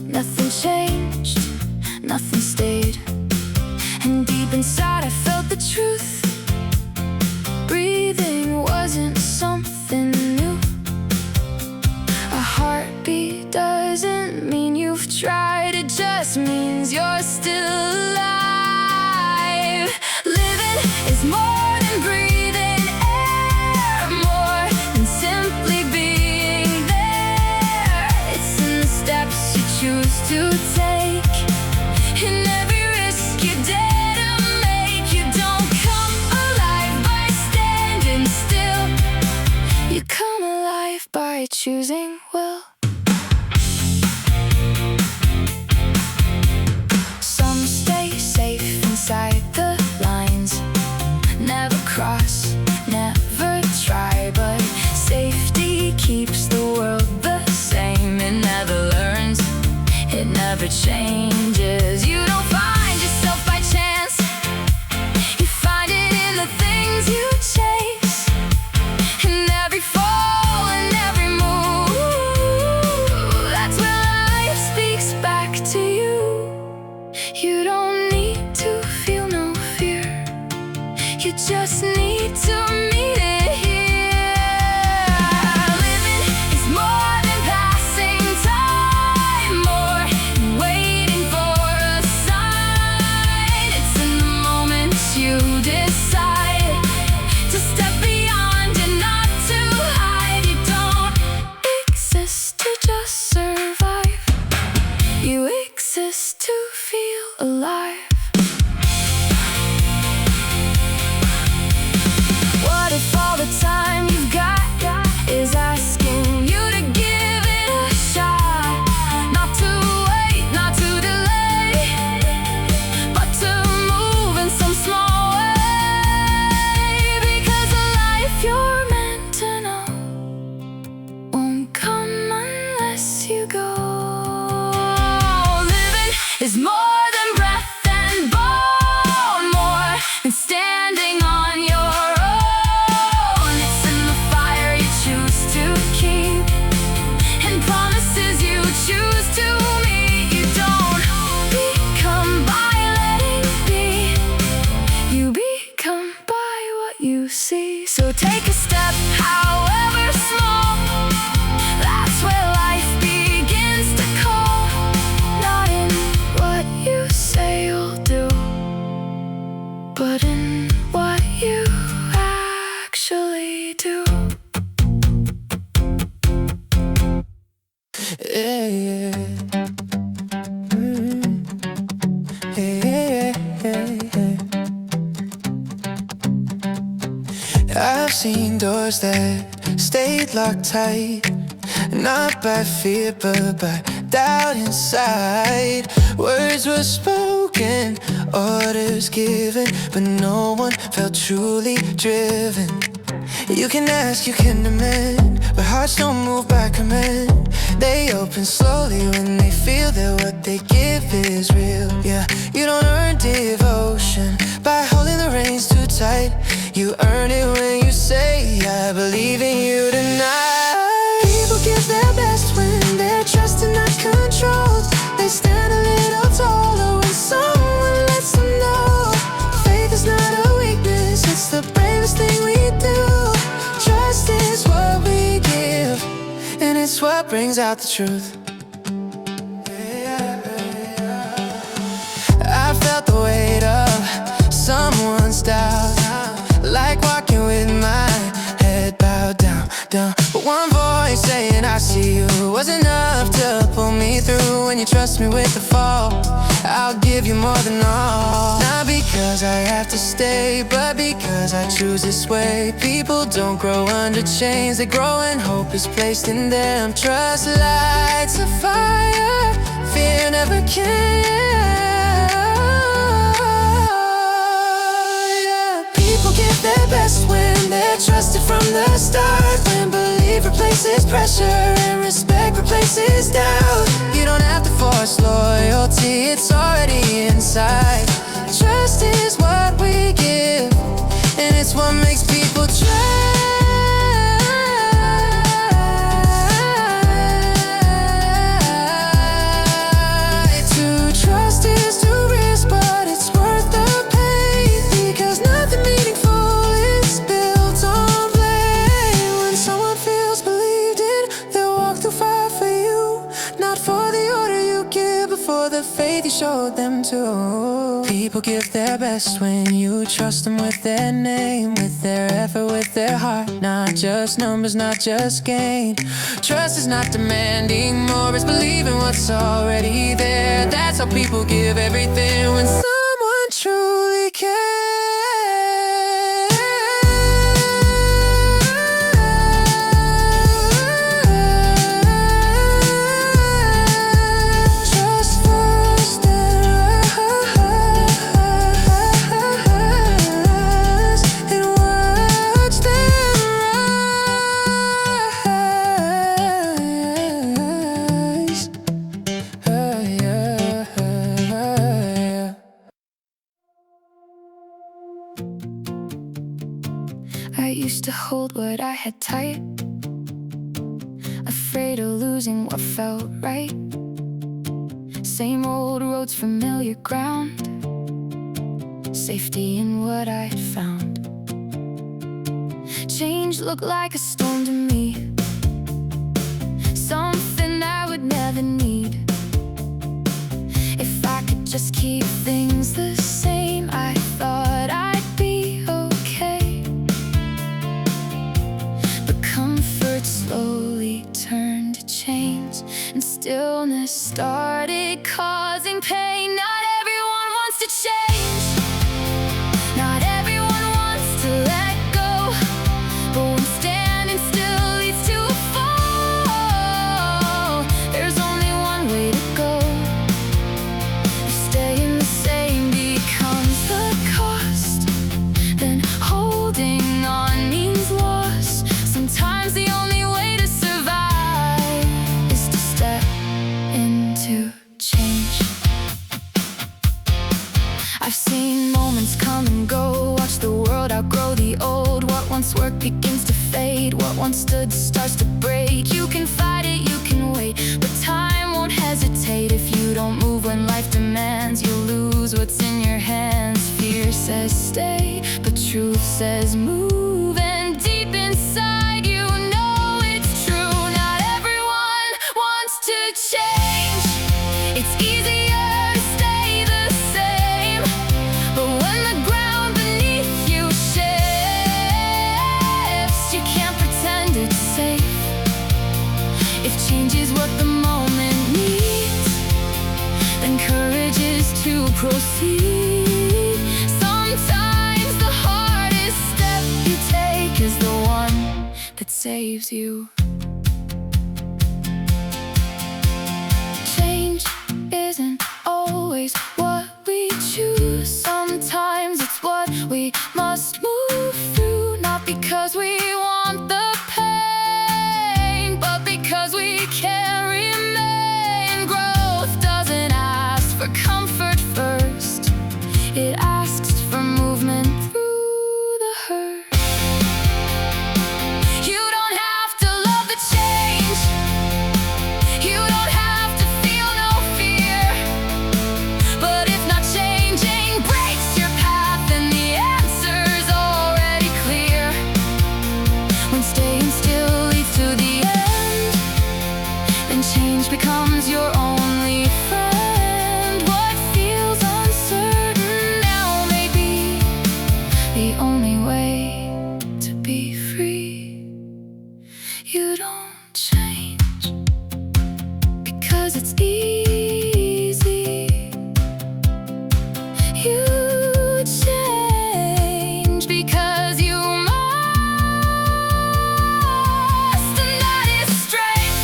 Nothing changed, nothing stayed. And deep inside I felt the truth. Breathing wasn't something new. A heartbeat doesn't mean you've take, and every risk you dare to make. You don't come alive by standing still. You come alive by choosing will. Some stay safe inside the lines, never cross, never try, but safety keeps the world the same. It never learns, it never changes. You don't find yourself by chance, you find it in the things you chase, in every fall and every move. That's when life speaks back to you. You don't need to feel no fear, you just need to meet it here. Living is more than passing time, more than waiting for a sign. It's in the moments you decide to step beyond and not to hide. You don't exist to just survive, you exist to feel alive. What if all the time you've got is asking you to give it a shot? Not to wait, not to delay, but to move in some small way. Because the life you're meant to know won't come unless you go. Living is more than breath and bone, more than standing on your own. It's in the fire you choose to keep, and promises you choose to meet. You don't become by letting be, you become by what you see. So take a step, however small, that's where life begins to call. Not in what you say you'll do, but in what you actually do. Yeah, yeah. Yeah, yeah, yeah. I've seen doors that stayed locked tight, not by fear but by doubt inside. Words were spoken, orders given, but no one felt truly driven. You can ask, you can demand, but hearts don't move by command. They open slowly when they feel that what they give is real. Yeah, you don't earn devotion by holding the reins too tight. You earn it when you say, I believe in you tonight. People give their best when they're trusted, not controlled. They stand a little taller when someone lets them know faith is not a weakness, it's the bravest thing we do. Trust is what we give, and it's what brings out the truth. I felt the weight of someone's doubt, like walking with my head bowed down, down. But one voice saying I see you was enough to pull me through. When you trust me with the fall, I'll give you more than all. Not because I have to stay, but because I choose this way. People don't grow under chains, they grow when hope is placed in them. Trust lights a fire, fear never can. People give their best when they're trusted from the start. When belief replaces pressure and respect replaces doubt. You don't have to force loyalty, it's already inside. Trust is what we give, and it's what makes people try. To trust is to risk, but it's worth the pain, because nothing meaningful is built on blame. When someone feels believed in, they'll walk through fire for you, not for the order you give, but for the faith you showed them to. People give their best when you trust them with their name, with their effort, with their heart. Not just numbers, not just gain. Trust is not demanding more, it's believing what's already there. That's how people give everything when someone truly cares. I used to hold what I had tight, afraid of losing what felt right. Same old roads, familiar ground, safety in what I'd found. Change looked like a storm to me, something I would never need. If I could just keep things the same, I thought I'd be okay. But comfort slowly turned to chains, and stillness started causing pain. Not everyone wants to change, not everyone wants to let go, but when standing still leads to a fall, there's only one way to go. If staying the same becomes the cost, then holding on means loss. Sometimes the only way to survive is to step into change. I've seen moments come and go, watch the world outgrow the old. What once worked begins to fade, what once stood starts to break. You can fight it, you can wait, but time won't hesitate. If you don't move when life demands, you'll lose what's in your hands. Fear says stay, but truth says move, and deep inside you know it's true. Not everyone wants to change, it's easier to stay the same. But when the ground beneath you shifts, you can't pretend it's safe. If change is what the moment needs, then courage is to proceed. Sometimes the hardest step you take is the one that saves you. Change isn't always what we choose. Sometimes it's what we must move through. Not because we want the pain, but because we can't remain. Growth doesn't ask for comfort first, it asks for movement through the hurt. You don't have to love the change, you don't have to feel no fear. But if not changing breaks your path, then the answer's already clear. When staying still leads to the end, then change becomes your only friend. What feels uncertain now may be the only way to be free. You don't change because it's easy, you change because you must, and that is strength.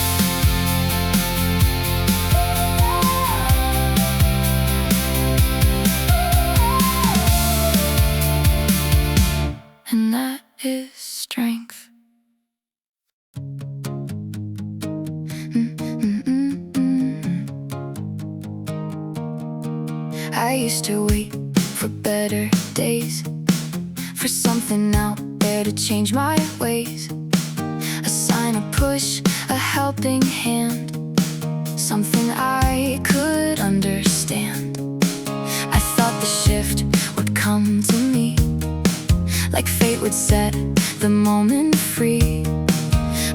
And that is strength. I used to wait for better days, for something out there to change my ways. A sign, a push, a helping hand, something I could understand. I thought the shift would come to me, like fate would set the moment free.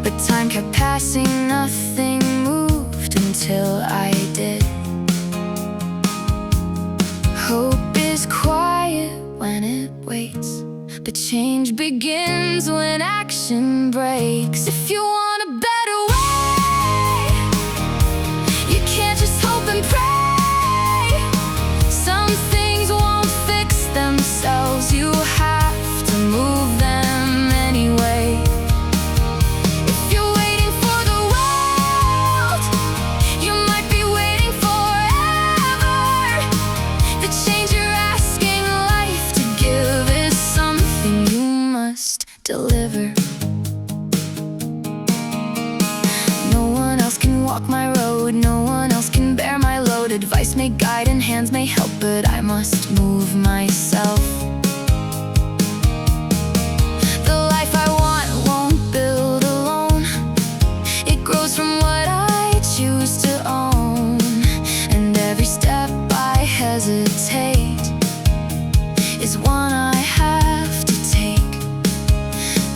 But time kept passing, nothing moved until I did. Hope is quiet when it waits, but change begins when action breaks. If you want a better way, you can't just hope and pray. Some things won't fix themselves, you have to move them anyway. If you're waiting for the world, you might be waiting forever. The change you're asking life to give is something you must deliver. No one else can walk my road, no one else can bear my load. Advice may guide and hands may help, but I must move myself. The life I want won't build alone. It grows from what I choose to own. And every step I hesitate is one I have to take.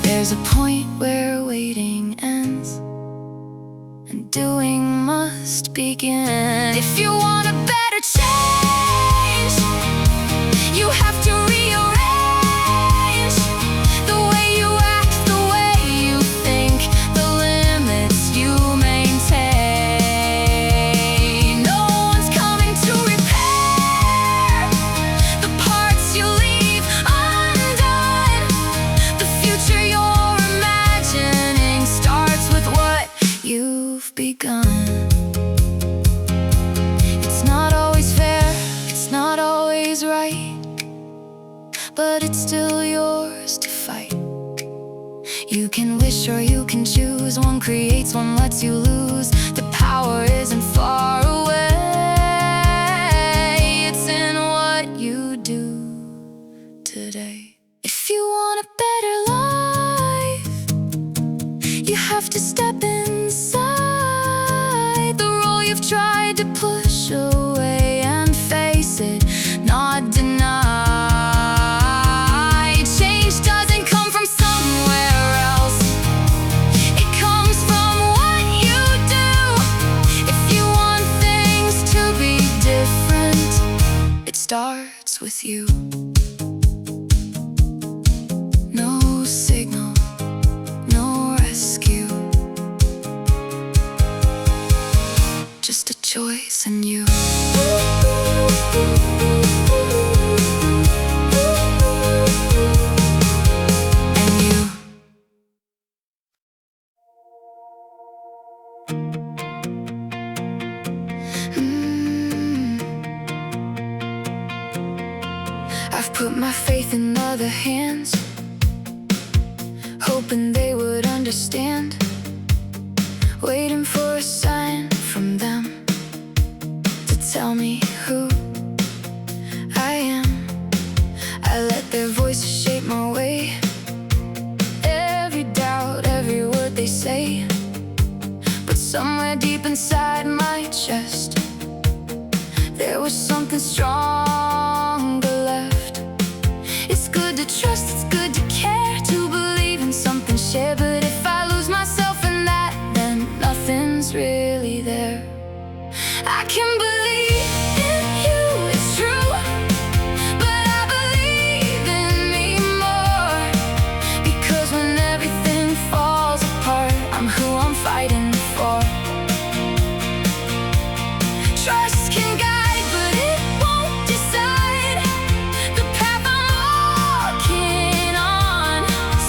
There's a point where waiting ends and doing must begin. If you want a better change, you have to rearrange the way you act, the way you think, the limits you maintain. No one's coming to repair the parts you leave undone. The future you're imagining starts with what you've begun. It's not always fair, it's not always right, but it's still yours to fight. You can wish or you can choose. One creates, one lets you lose. The power isn't far away, it's in what you do today. If you want a better life, you have to step inside the role you've tried to push away and face it, not deny. Change doesn't come from somewhere else, it comes from what you do. If you want things to be different, it starts with you. No signal, no rescue, just a choice in you. And you. I've put my faith in other hands, hoping they would understand, waiting for a sign from them to tell me who I am. I let their voices shape my way, every doubt, every word they say. But somewhere deep inside my chest, there was something stronger left. It's good to trust, it's good to care, to believe in something shared. But if I lose myself in that, then nothing's really there. I can believe in you, it's true, but I believe in me more. Because when everything falls apart, I'm who I'm fighting for. Trust can guide, but it won't decide the path I'm walking on.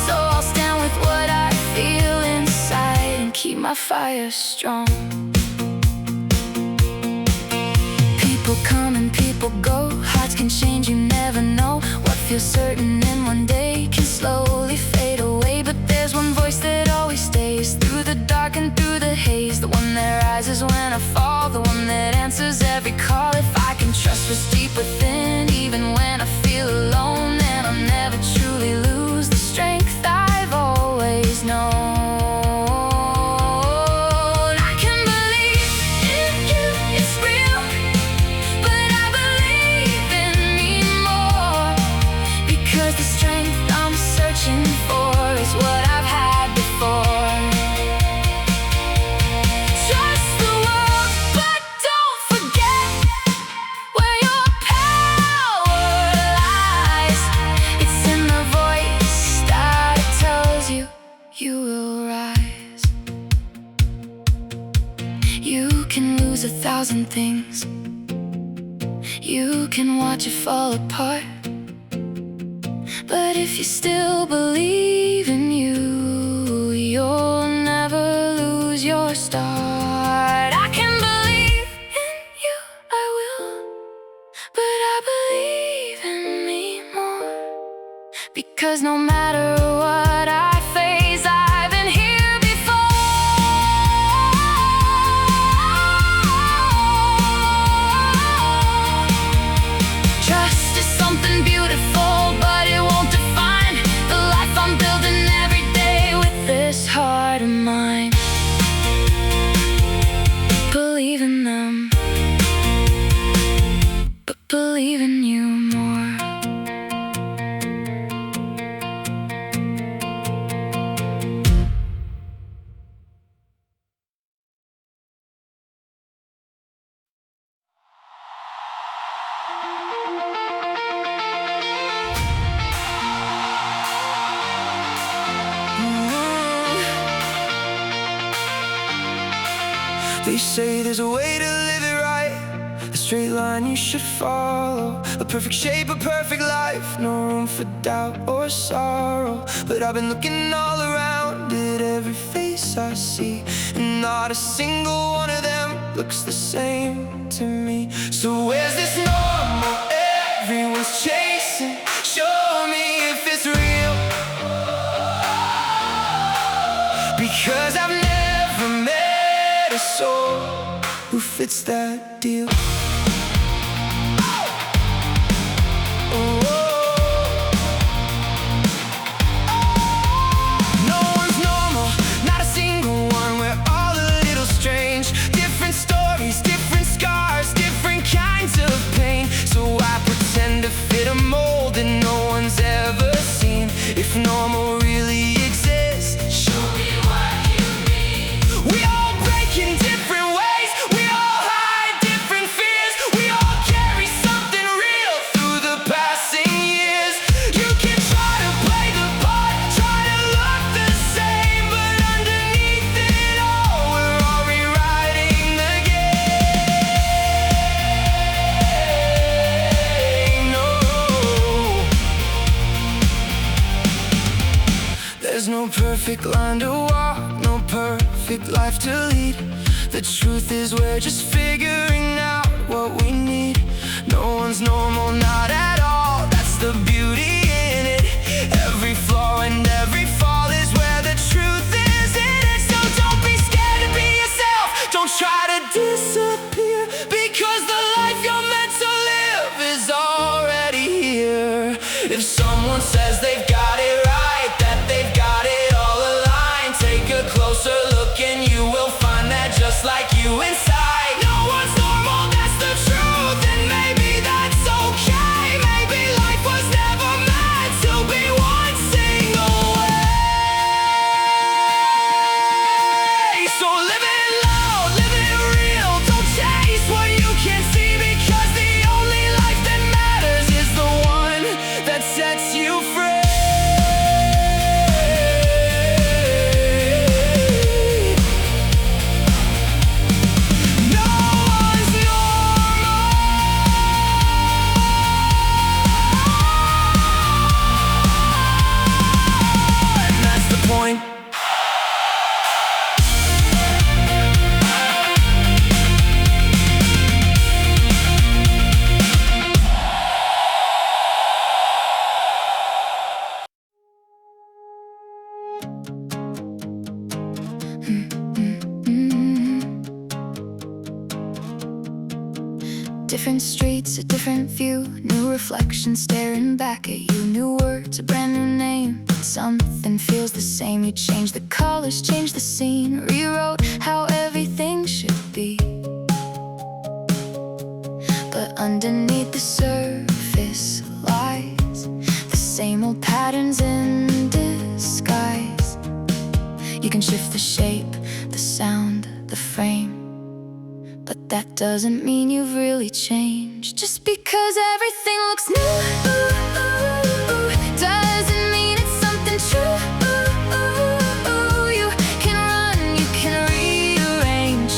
So I'll stand with what I feel inside and keep my fire strong. People come and people go, hearts can change, you never know. What feels certain in one day can slowly fade away. But there's one voice that always stays, through the dark and through the haze. The one that rises when I fall, the one that answers every call. If I can trust what's deep within, even when I feel alone, then I'll never truly lose the strength I've always known. I can believe in you, it's real, but I believe in me more. Because the strength I'm searching for is what I've had before. Trust the world, but don't forget where your power You can lose 1,000 things. You can watch it fall apart. But if you still believe in you, you'll never lose your start. I can believe in you, I will. But I believe in me more. Because no matter what I face, I've been here before. Trust is something beautiful, but it won't define the life I'm building every day with this heart of mine. Believe in them, but believe in you more. They say there's a way to live it right, a straight line you should follow, a perfect shape, a perfect life, no room for doubt or sorrow. But I've been looking all around at every face I see, and not a single one of them looks the same to me. So where's this normal everyone's chasing? Show me if it's real, because I've never met a soul who fits that deal. No one's normal, not a single one. We're all a little strange. Different stories, different scars, different kinds of pain. So I pretend to fit a mold that no one's ever seen. If normal really exists, show me what you mean. We all break in different ways, we all hide different fears, we all carry something real through the passing years. You can try to play the part, try to look the same, but underneath it all, we're all rewriting the game. No, there's no perfect line to walk, no perfect life to lead. The truth is we're just figuring out what we need. No one's normal, not at all, that's the beauty in it. Every flaw and every fall is where the truth is in it. So don't be scared to be yourself, don't try to disappear, because the life you're meant to live is already here. If someone says they've got it right, that they've got it all aligned, take a closer look and you will find that just like you inside, no one's normal, that's the truth. And maybe that's okay, maybe life was never meant to be one single way. So live it loud, live it real, don't chase what you can't see, because the only life that matters is the one that sets you free. No one's normal, and that's the point. Different streets, a different view, new reflections staring back at you. New words, a brand new name, but something feels the same. You changed the colors, changed the scene, rewrote how everything should be. But underneath the surface lies the same old patterns in disguise. You can shift the shape, the sound, the frame, but that doesn't mean you've really changed. Just because everything looks new doesn't mean it's something true. You can run, you can rearrange,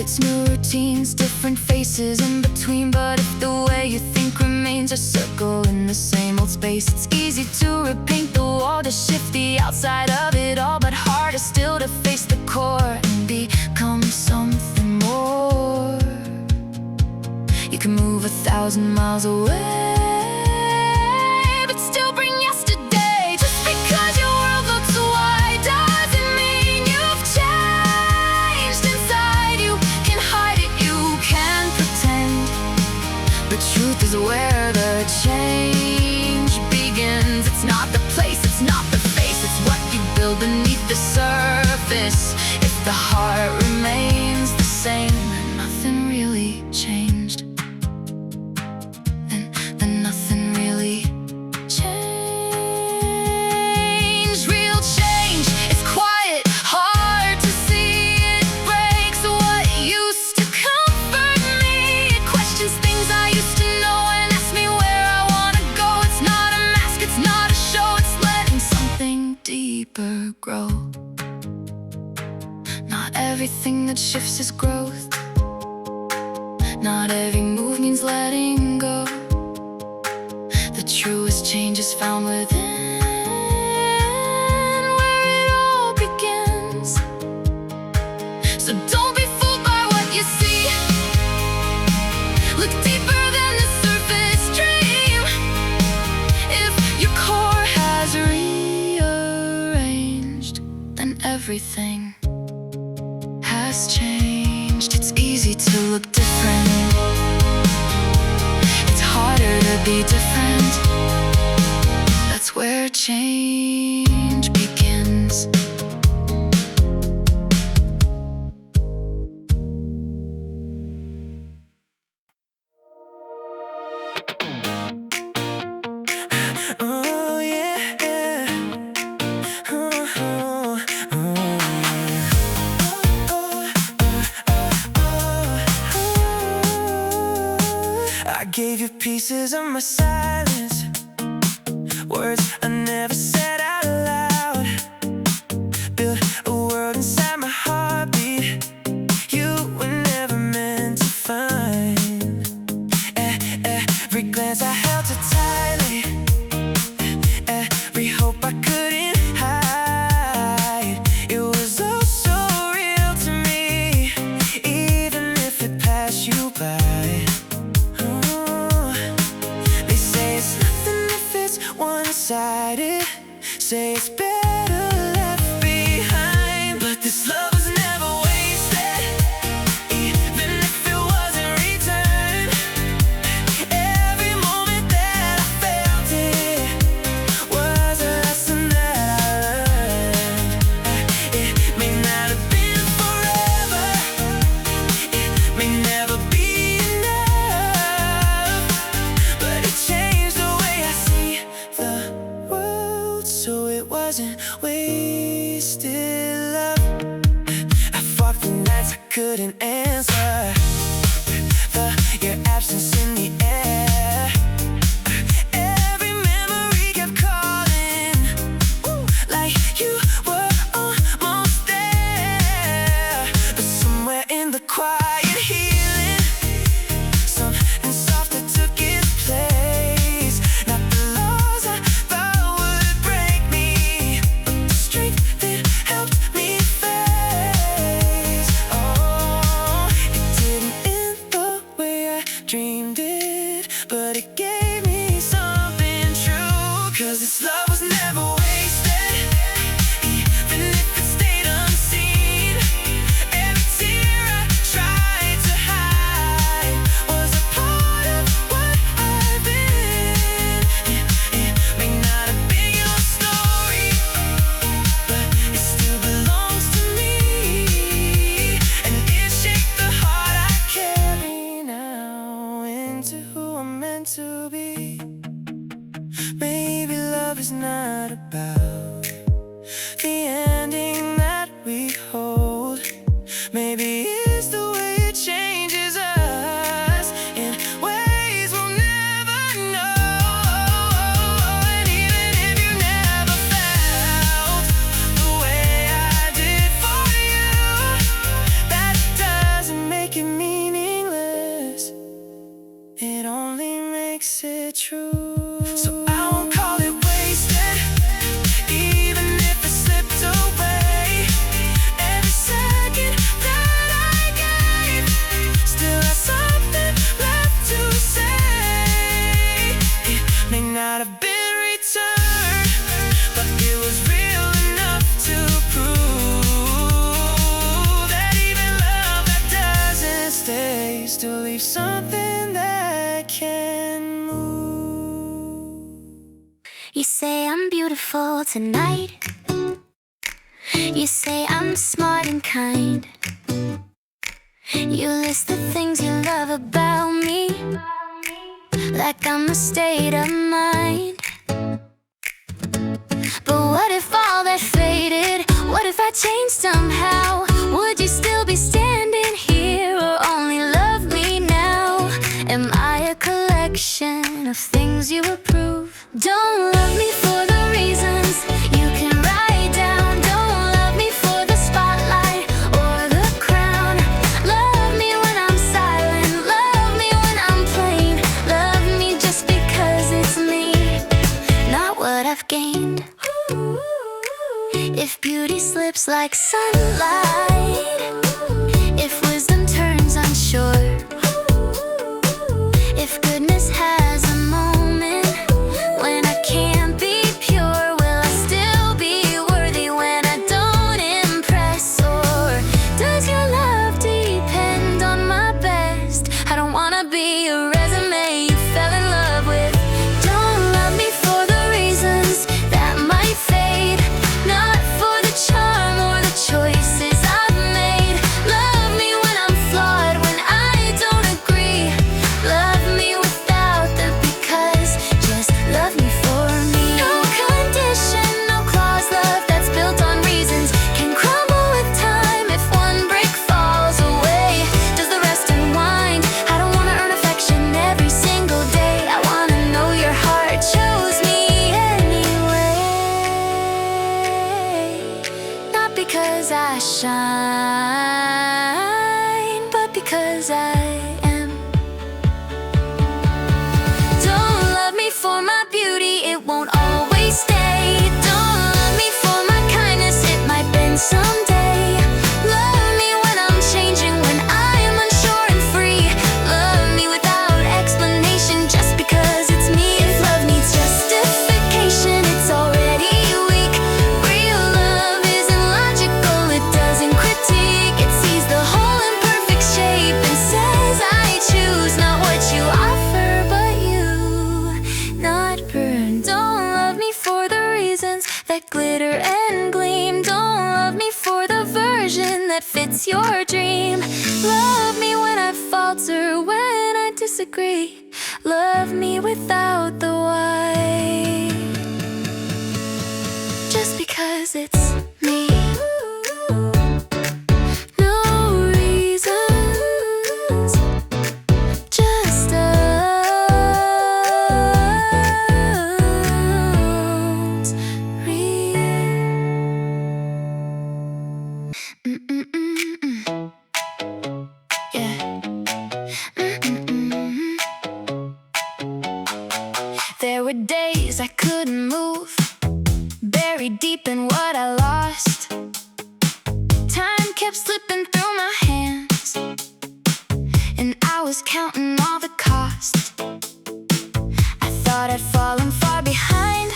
habits, new routines, different faces in between. But if the way you think remains a circle in the same old space, it's easy to repaint the wall, to shift the outside of it all, but harder still to face the core and become something more. You can move 1,000 miles away, but still bring yesterday. Just because your world looks wide doesn't mean you've changed inside. You can hide it, you can pretend, but truth is where the change begins. It's not the place, it's not the face, it's what you build beneath the surface. If the heart remains the same, then nothing really changed. Then nothing really changed. Real change is quiet, hard to see. It breaks what used to comfort me. It questions things I used to know and asks me where I wanna go. It's not a mask, it's not a show, it's letting something deeper grow. Not everything that shifts is growth. Not every move means letting go. The truest change is found within, where it all begins. So don't be fooled by what you see. Look deeper than the surface dream. If your core has rearranged, then everything has changed. It's easy to look different, it's harder to be different. That's where change begins. Oh yeah, I gave you pieces of my silence, words I never said out loud. Built a world inside my heartbeat you were never meant to find. Every glance I held so tightly, every hope I couldn't hide. It was all so real to me, even if it passed you by. They say it's nothing if it's one-sided, say it's better left behind. But this love was never wasted, even if it wasn't returned. Every moment that I felt it was a lesson that I learned. It may not have been forever, it may never be enough, but it changed the way I see the world, so it wasn't wasted love. I fought the nights I couldn't answer, your absence in the air. Every memory kept calling, like you were almost there. But somewhere in the quiet healing, something softer took its place. Not the laws I thought would break me, but the strength that helped me face. Oh, it didn't end the way I dreamed it, but it gave me something true. 'Cause this love was never wasted, even if it stayed unseen. Every tear I tried to hide was a part of what I've been. It may not have been your story, but it still belongs to me, and it shaped the heart I carry now into who I'm meant to be. Maybe love is not about the ending that we hold. Maybe it's the way it changes us in ways we'll never know. And even if you never felt the way I did for you, that doesn't make You say I'm beautiful tonight. You say I'm smart and kind. You list the things you love about me, like I'm a state of mind. But what if all that faded? What if I changed somehow? Would you still be standing here or only love me now? Am I a collection of things you approve? Don't love me for the reasons you can write down. Don't love me for the spotlight or the crown. Love me when I'm silent. Love me when I'm plain. Love me just because it's me, not what I've gained. If beauty slips like sunlight, if wisdom turns unsure, if goodness has a moment when I can't be pure, will I still be worthy when I don't impress? Or does your love depend on my best? I don't wanna be a resume you fell in love with. Don't love me for the reasons that might fade, not for the charm or the choices I've made. Love me when I'm flawed, when I don't agree. Love me without the because, just love me for me. No condition, no clause, love that's built on reasons can crumble with time if one brick falls away. Does the rest unwind? I don't wanna earn affection every single day. I wanna know your heart chose me anyway. Not because I shine, but because I am. Don't love me for my beauty, it won't always stay. Don't love me for my kindness, it might bend someday. Love me when I'm changing, when I'm unsure and free. Love me without explanation, just because it's me. If love needs justification, it's already weak. Real love isn't logical, it doesn't critique. It sees the whole in perfect shape and says I choose not what you offer, but you, not burn. Don't love me for the reasons that glitter and gleam. Don't love me for the version that fits your dream. Love me when I falter, when I disagree. Love me without the why, just because it's me. No reasons, just us real. Yeah. There were days I couldn't move, buried deep in what I lost. Time kept slipping through my hands, and I was counting all the cost. I thought I'd fallen far behind,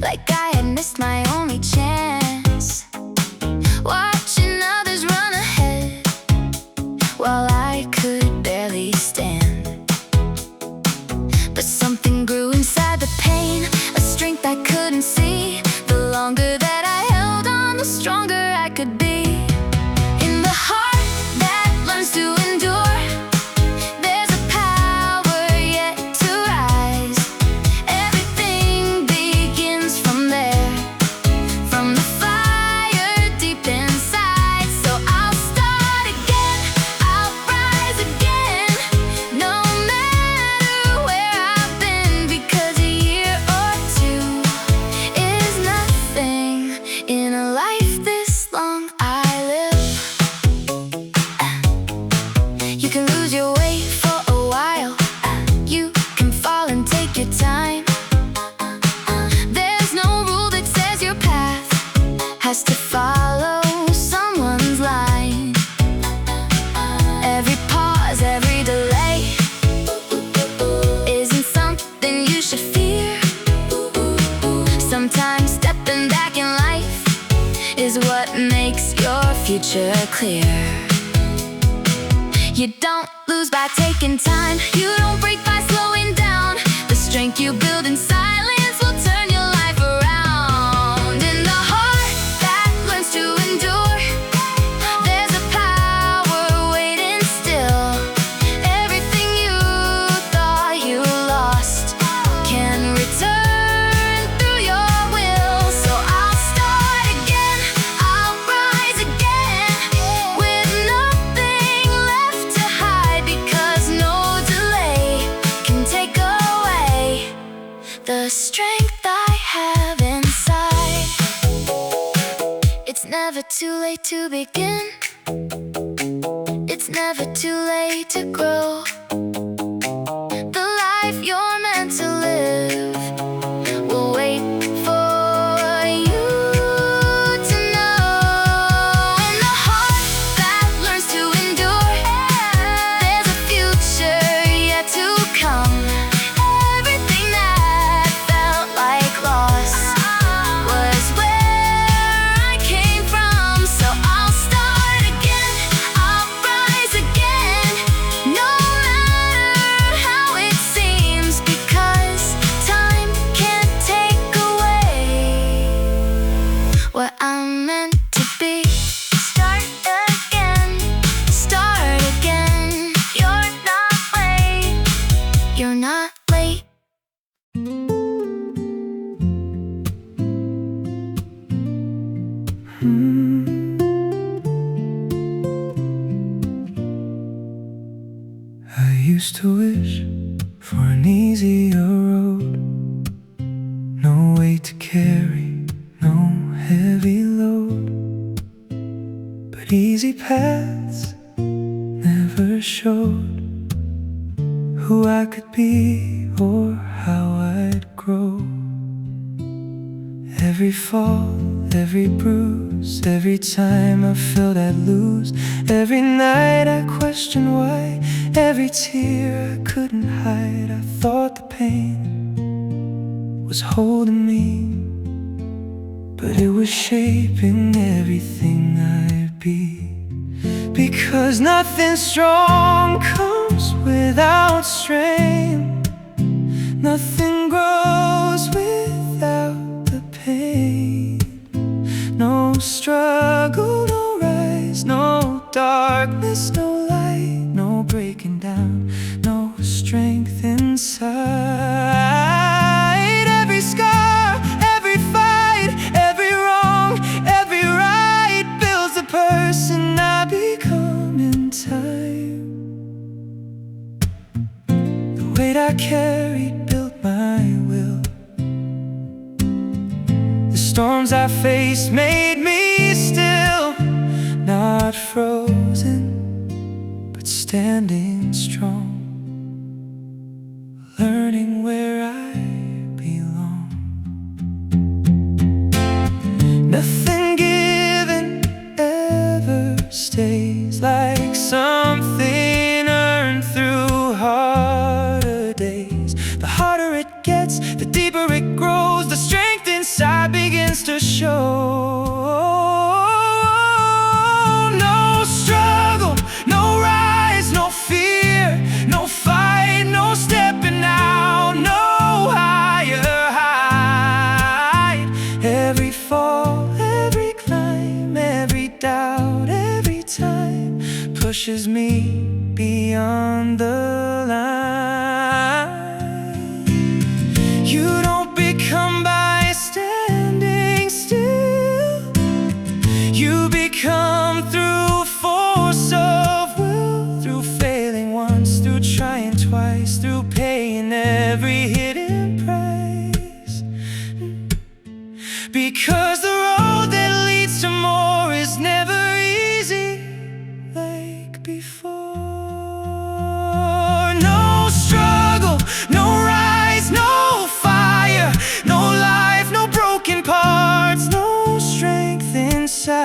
like I had missed my only chance. Watching others run ahead while I could barely stand. But something grew inside the pain, a strength I couldn't see. The longer that I held on, the stronger I could be. In the heart that learns to endure, there's a power yet to rise. Everything begins from there, from the fire deep inside. So I'll start again, I'll rise again, no matter where I've been, because a year or two is nothing in a life this long. I live. You can lose your way for a while, you can fall and take your time. There's no rule that says your path has to follow someone's line. Every pause, every delay isn't something you should fear. Sometimes stepping back in life is what makes your future clear. You don't lose by taking time, you don't break by slowing down. The strength you build in silence the strength I have inside. It's never too late to begin. It's never too late to grow. The life you're meant to live will wait for you to know. And the heart that learns to endure, there's a future yet to come. Everything that felt like loss was where I came from. So I'll start again, I'll rise again, no matter how it seems, because time can't take away what I'm meant to be. Start again, you're not late, you're not late. I used to wish for an easier road, no weight to carry, no heavy load. But easy paths never showed who I could be or how I'd grow. Every fall, every bruise, every time I felt I'd lose, every night I questioned why, every tear I couldn't hide. I thought the pain was holding me, but it was shaping everything I'd be. Because nothing strong comes without strain, nothing grows without the pain. No struggle, no rise, no darkness, no light, no breaking down, no strength inside. Every scar, every fight, every wrong, every right builds the person I become in time. The weight I carried built my will. The storms I faced made me still, not frozen, but standing strong, learning where I belong. Nothing given ever stays, like something earned through harder days. The harder it gets, the deeper it grows, the strength inside begins to show. No struggle, no rise, no fear, no fight, no stepping out, no higher height. Every fall, every climb, every doubt, every time pushes me beyond the line. You don't become by standing still, you become through force of will, through failing once, through trying twice, through paying every hidden price. Because the road that leads to more is never easy like before. No struggle, no rise, no fire, no life, no broken parts, no strength inside.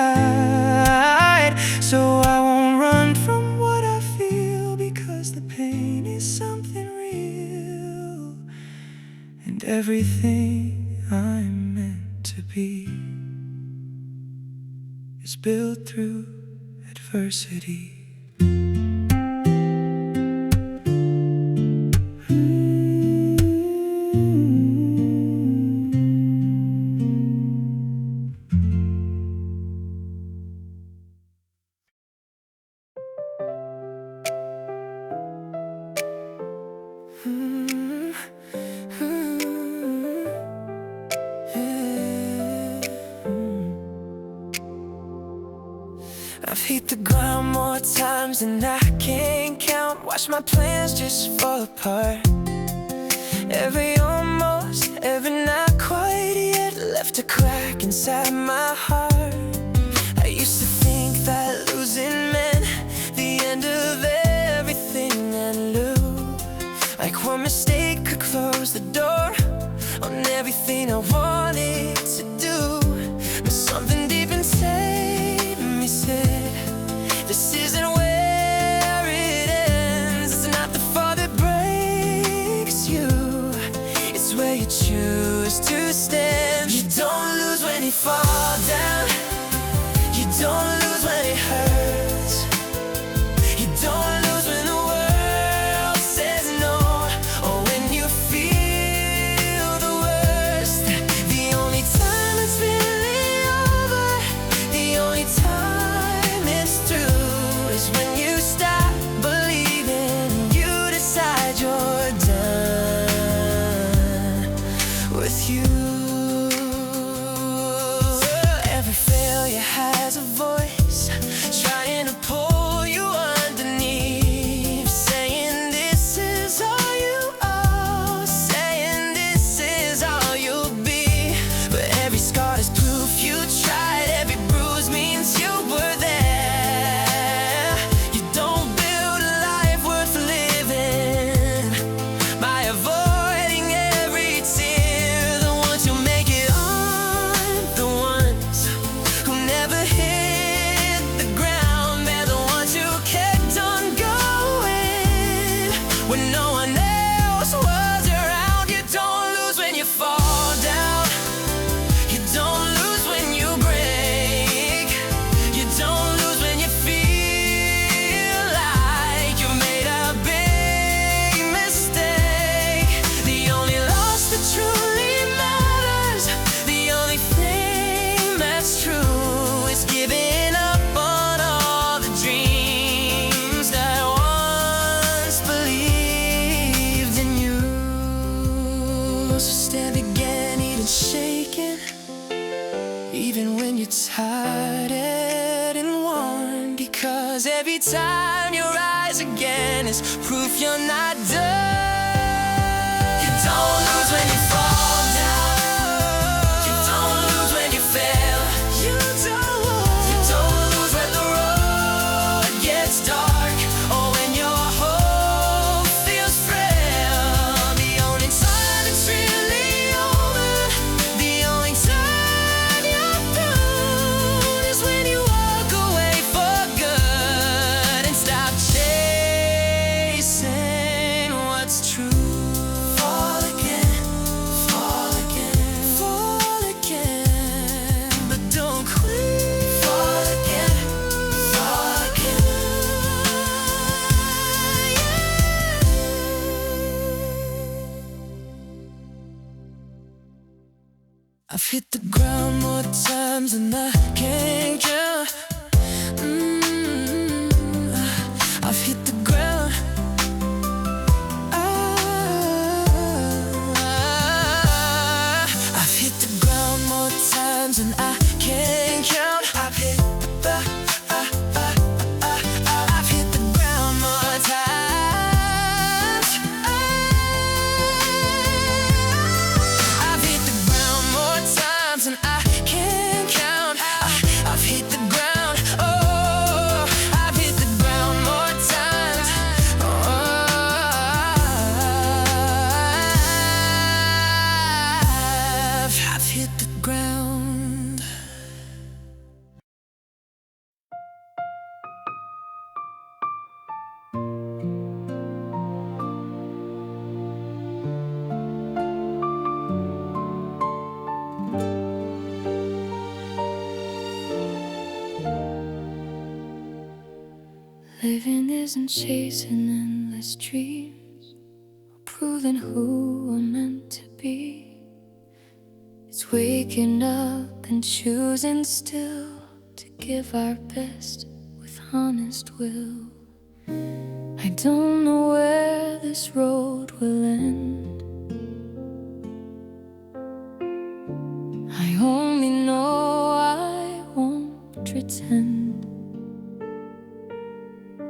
So I won't run from what I feel, because the pain is something real, and everything I'm meant to be is built through adversity. I've hit the ground more times than I can count. Watch my plans just fall apart. Every almost, inside my heart. I used to think that losing meant the end of everything I knew. Like one mistake could close the door on everything I wanted to do. But something deep inside me said, this isn't where it ends. It's not the fall that breaks you, it's where you choose to stand. You don't lose when you fall down. You don't lose when it hurts. You don't lose when the world says no, or when you feel the worst. The only time it's really over, the only time it's through, is when you stop believing and you decide you're done with you. Every failure has a voice trying to pull you underneath, saying this is all you are, saying this is all you'll be. But every scar is proof you tried, every bruise means you were there. You don't build a life worth living by avoiding every tear. The ones who make it aren't the ones who never hit the ground. They're the ones who kept on going when no one else was around. You don't lose when you fall down. You don't lose when you break. You don't lose when you feel like you've made a big mistake. The only loss that truly matters, the only thing that's true, is giving up on all the dreams that once believed in you. So stand again, even shaken, even when you're tired and worn, because every time you rise again is proof you're not done. You don't lose when you fall down. You don't lose when you fail. You don't lose when the road gets dark, or when your hope feels frail. The only time it's really over, the only time you're through, is when you walk away for good and stop chasing what's true. Fall again, fall again, fall again, but don't quit. Fall again, fall again. I've hit the ground more times than I can count. I've hit the ground. I've hit the ground more times than I can count. I've hit the ground more times. I've hit the ground more times than I can count. I've hit the ground. Oh, I've hit the ground more times. I've hit the ground. Living isn't chasing endless dreams or proving who we're meant to be. It's waking up and choosing still to give our best with honest will. I don't know where this road will end. I only know I won't pretend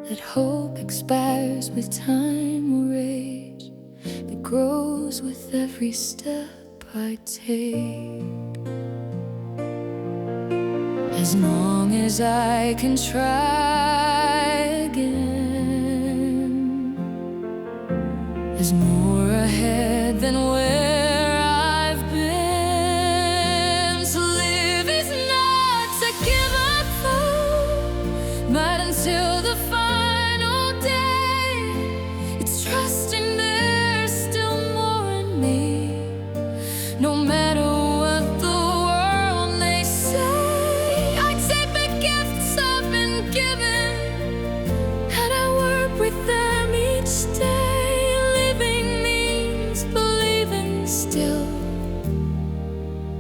that hope expires with time or age, that grows with every step I take. As long as I can try again, there's more ahead than where I've been. To live is not to give up hope, but until the final day, it's trusting there's still more in me, no matter what the world may say. I take the gifts I've been given, and I work with them each day. Living means believing still,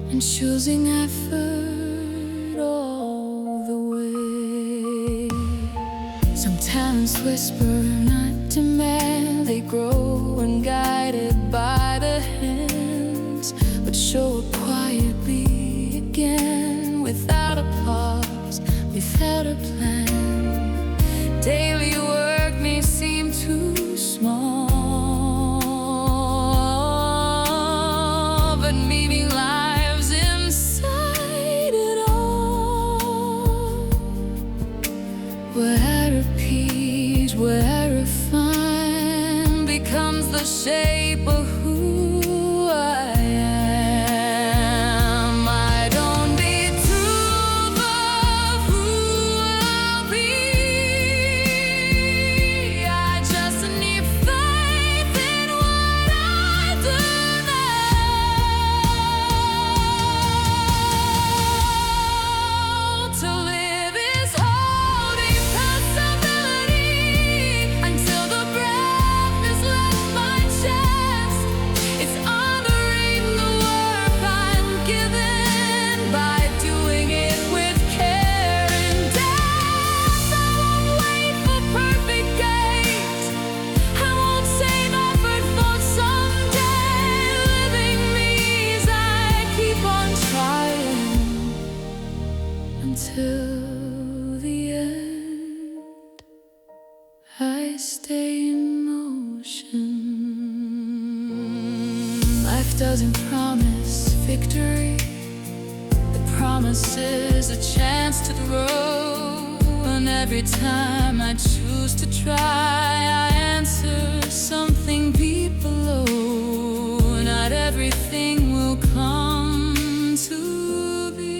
and choosing effort all the way. Some talents whisper, not demand. They grow when guided by the hands, but show up quietly again, without a pause, without a plan. Daily work may seem too small, but meaning lives inside it all. Where I repeat, where I refine, becomes the shape of who I am. I don't need proof of who I'll be, I just need faith in what I do now. To live is holding possibility until the breath is left my chest. It's honoring the work I'm given by doing it with care and depth. I won't wait for perfect gains, I won't save effort for someday. Living means I keep on trying until the end. I stay in motion. Life doesn't promise victory, it promises a chance to grow. And every time I choose to try, I answer something deep below. Not everything will come to be,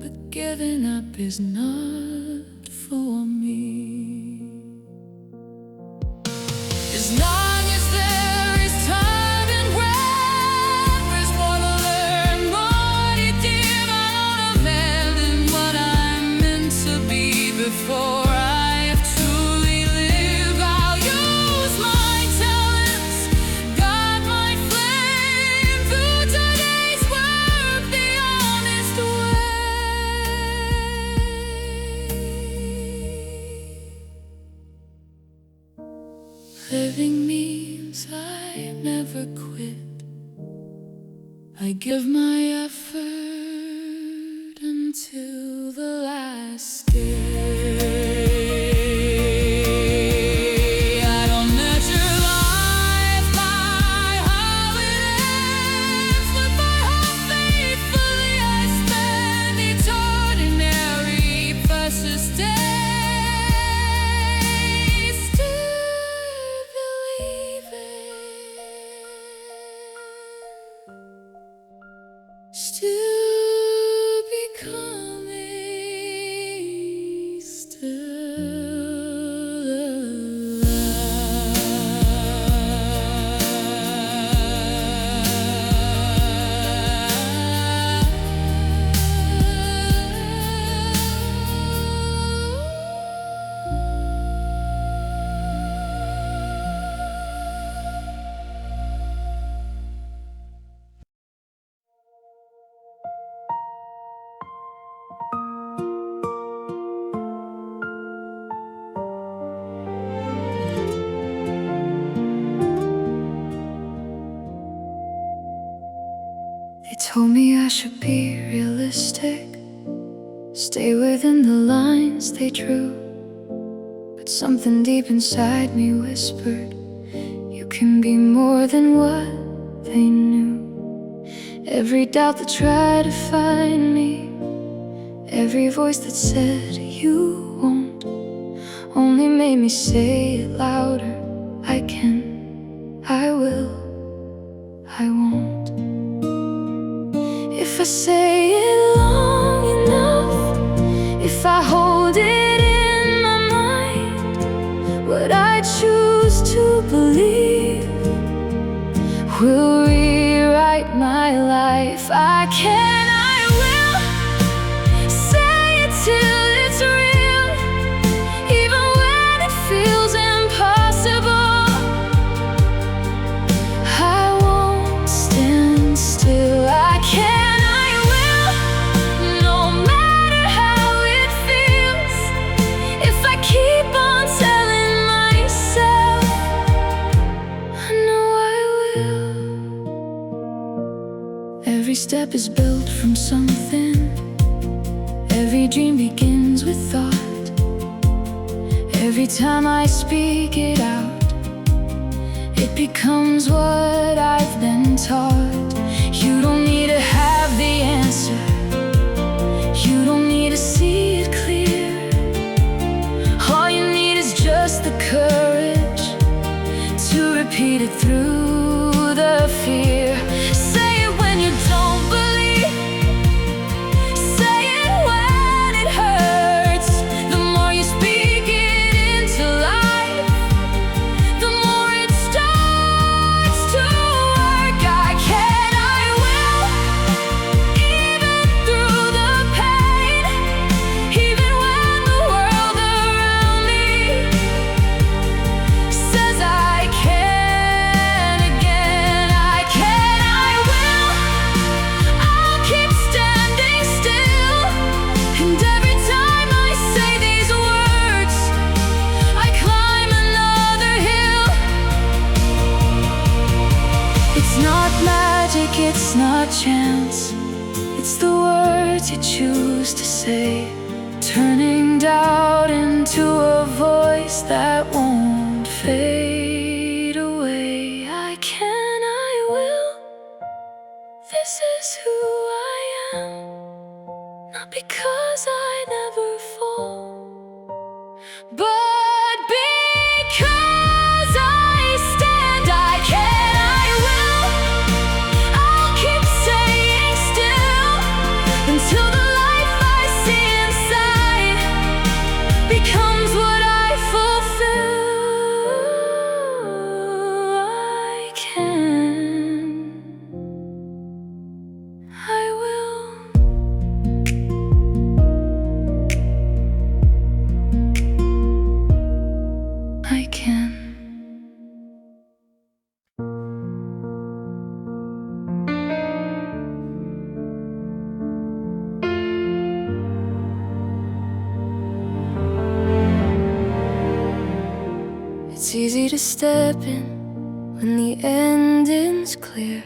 but giving up is not for me. As long as there is time and breath, there's more to learn, more to give. I won't abandon what I'm meant to be before I have truly lived. I'll use my talents, guide my flame through today's work the honest way. Living means I never quit. I give my effort until the last day. I don't measure life by how it ends, but by how faithfully I spend each ordinary precious day. Still believing, still becoming, still They told me I should be realistic, stay within the lines they drew. But something deep inside me whispered, you can be more than what they knew. Every doubt that tried to find me, every voice that said you won't, only made me say it louder. I can, I will, I won't. If I say it long enough, if I hold it in my mind, what I choose to believe will rewrite my life. I can, I will say it till it's real, even when it feels impossible. I won't stand still. I can, I will, no matter how it feels. If I keep on telling myself, I know I will. Every step is built from something. Every dream begins with thought. Every time I speak it out, it becomes what I've been taught. You don't need to have the answer, you don't need to see it clear. All you need is just the courage to repeat it through the fear. Say it when you don't believe, say it when it hurts. The more you speak it into life, the more it starts to work. I can, I will, even through the pain, even when the world around me says I can again. I can, I will, I'll keep standing still. And every time I say these words, I climb another hill. It's not magic, it's not chance, it's the words you choose to say, turning doubt into a voice that won't fade away. I can, I will, this is who I am, not because I never fall, but because I stand. I can, I will, I'll keep saying still, until the life I see inside becomes what I fulfill. I can, I will. I can. It's easy to step in when the ending's clear,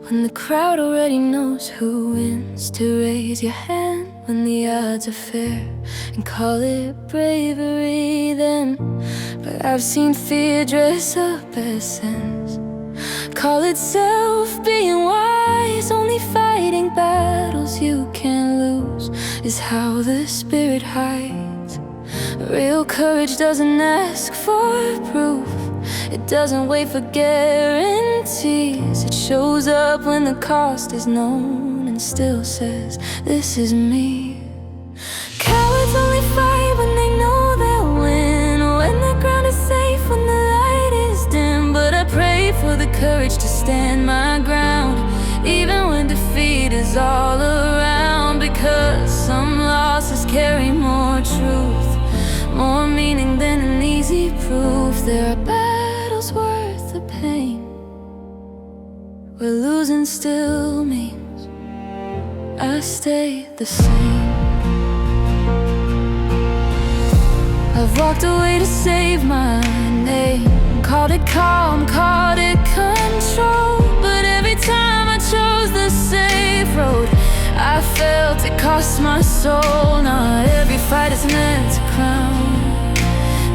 when the crowd already knows who wins, to raise your hand when the odds are fair and call it bravery then. But I've seen fear dress up as sense, call itself being wise. Only fighting battles you can't lose is how the spirit hides. Real courage doesn't ask for proof, it doesn't wait for guarantees. It shows up when the cost is known and still says, this is me. Cowards only fight when they know they'll win, when the ground is safe, when the light is dim. But I pray for the courage to stand my ground, even when defeat is all around. Because some losses carry more truth, more meaning than an easy proof. There are battles worth the pain, where losing still means I stay the same. I've walked away to save my name, called it calm, called it control. But every time I chose the safe road, I felt it cost my soul. Not every fight is meant to crown,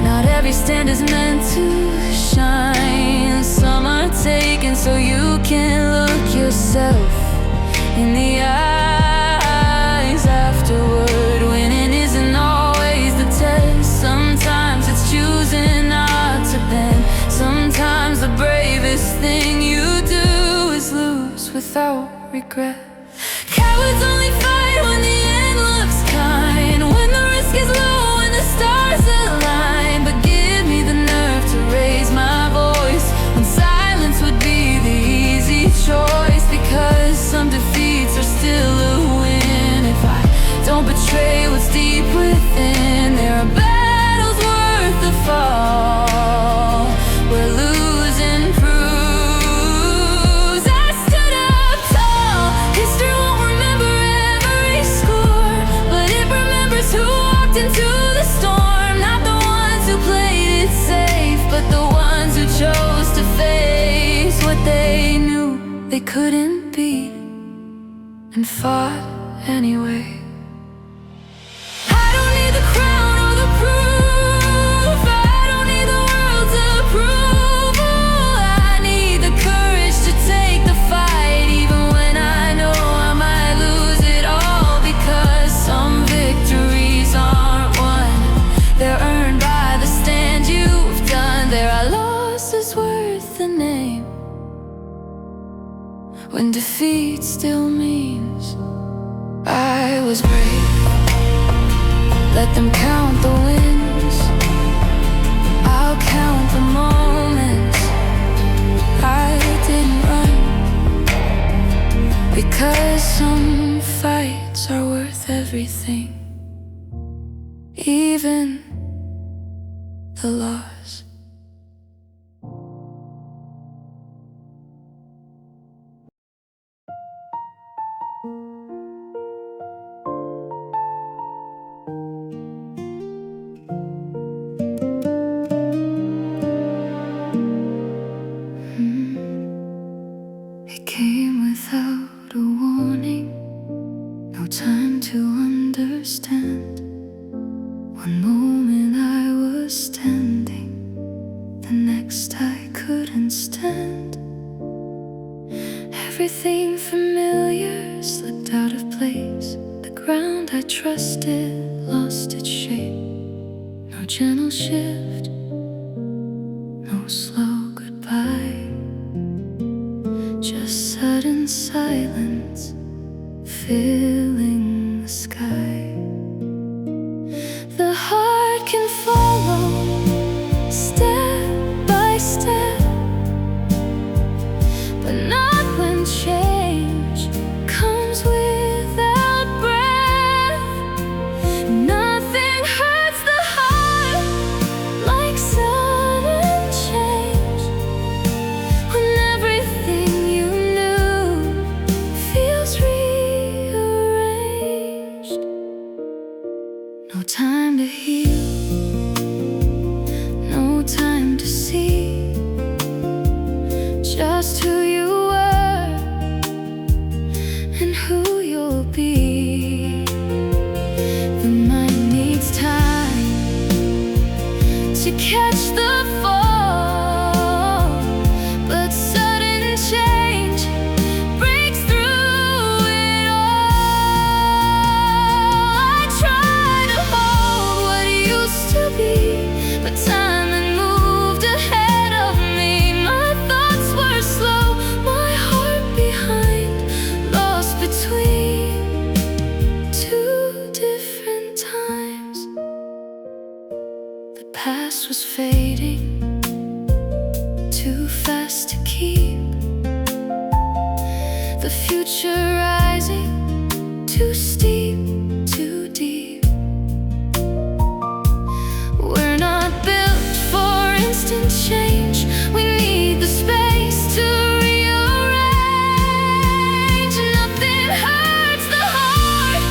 not every stand is meant to shine. Some are taken so you can look yourself yourself in the eyes afterward. Winning isn't always the test. Sometimes it's choosing not to bend. Sometimes the bravest thing you do is lose without regret. Cowards only fight when the end looks kind, when the risk is low and the stars align. But give me the nerve to raise my voice when silence would be the easy choice. Because some defeats are still a win if I don't betray what's deep within. There are battles worth the fall where losing proves I stood up tall. History won't remember every score, but it remembers who walked into the storm. Not the ones who played it safe, but the ones who chose to face what they knew they couldn't beat and fought anyway. I don't need the crown or the proof. I don't need the world's approval. I need the courage to take the fight, even when I know I might lose it all. Because some victories aren't won, they're earned by the stand you've done. There are losses worth the name when defeat still means I was brave. Let them count the wins, I'll count the moments I didn't run. Because some fights are worth everything, even the loss. It came without a warning, no time to understand. One moment I was standing, the next I couldn't stand. Everything familiar slipped out of place. The ground I trusted lost its shape. No gentle shift, no slow goodbye, just sudden silence filling the sky. The heart can follow step by step, but not when change comes without breath. Nothing hurts the heart like sudden change, when everything you knew feels rearranged. No time to heal, no time to see just who you were and who you'll be. The mind needs time to catch the fall, but sudden change breaks through it all. I try to hold what used to be, but time had moved ahead of me. My thoughts were slow, my heart behind, lost between two different times. The past was fading, too fast to keep. The future rising, too steep, too deep. We're not built for instant change. We need the space to rearrange. Nothing hurts the heart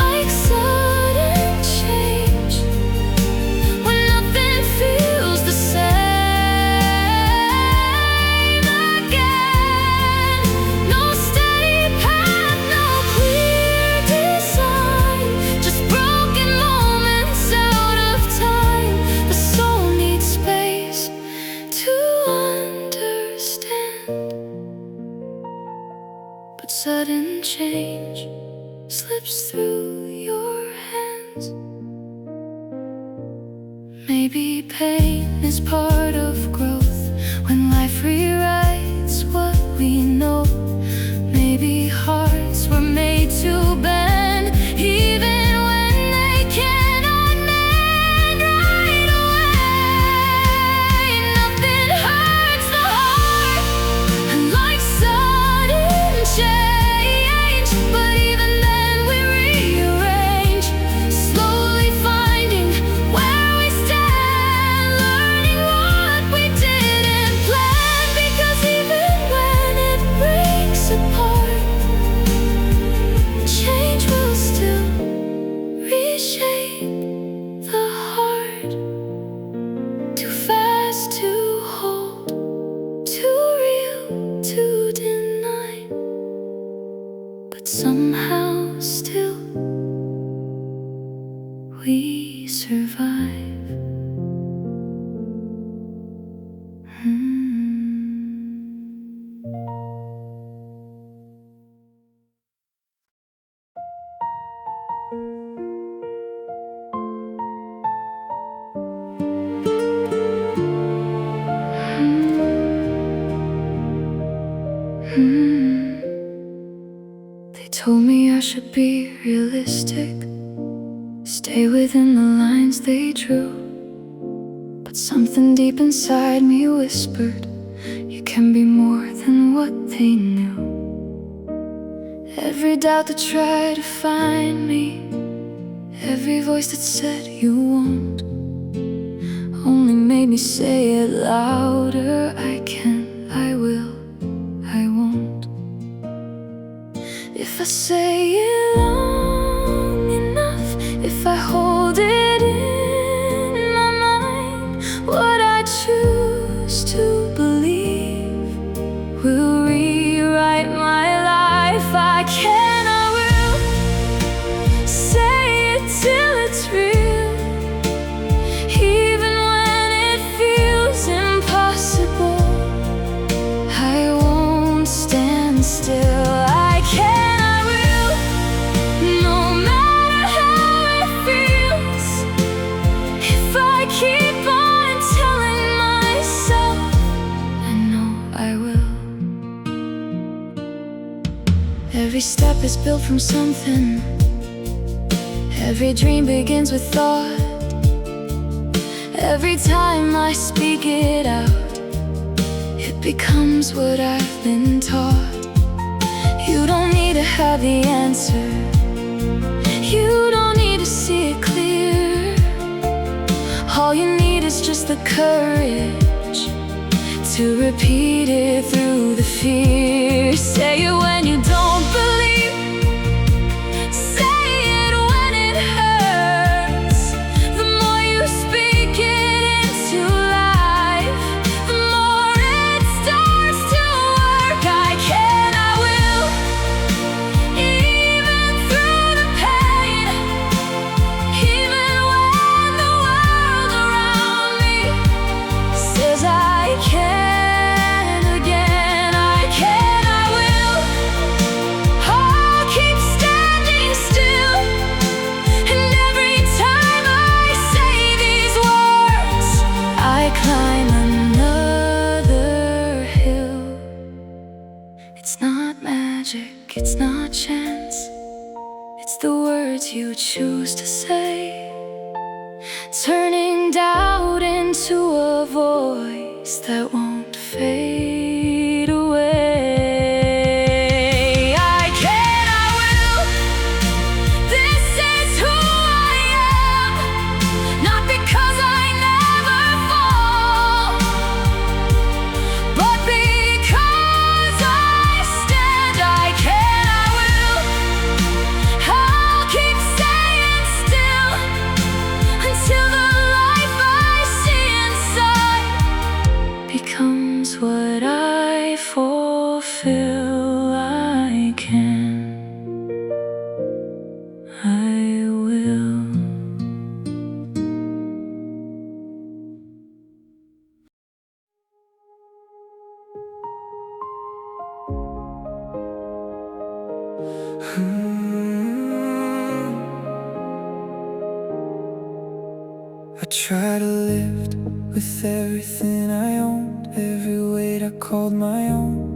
like sudden change, when nothing feels the same again. No steady path, no clear sudden change slips through your hands. Maybe pain is part of growth when life rewrites what we know. Maybe hearts were made to bend even when they cannot mend right away. Nothing hurts the heart like sudden change, but even then we rearrange, slowly finding where we stand, learning what we didn't plan. Because even when it breaks apart, change will still reshape the heart. Too fast to hold, too real to deny, but somehow still we survive. They told me I should be realistic, stay within the lines they drew. But something deep inside me whispered, you can be more than what they knew. Every doubt that tried to find me, every voice that said you won't, only made me say it louder. I can, I will, I won't. If I say it long enough, if I hold it in my mind, what I choose to believe will rewrite my life. I can, I will say it till it's real, even when it feels impossible. I won't stand still. I can, I will, no matter how it feels. If I keep on telling myself, I know I will. Every step is built from something, every dream begins with thought. Every time I speak it out, it becomes what I've been taught. You don't need to have the answer, you don't need to see it clear. All you need is just the courage to repeat it through the fear. Say it when you don't believe, say it when it hurts. The more you speak it into life, the more it starts to work. I can, I will, even through the pain, even when the world around me says I can. Again, I can, I will. I'll keep standing still, and every time I say these words, I climb another hill. It's not magic, it's not chance, it's the words you choose to say, turning doubt into a voice that won't fade away. I can, I will, this is who I am, not because I never fall, but because I stand. I can, I will, I'll keep staying still until the life I see inside becomes what I fulfill. I can, I will. I try to lift with everything I owned, every weight I called my own.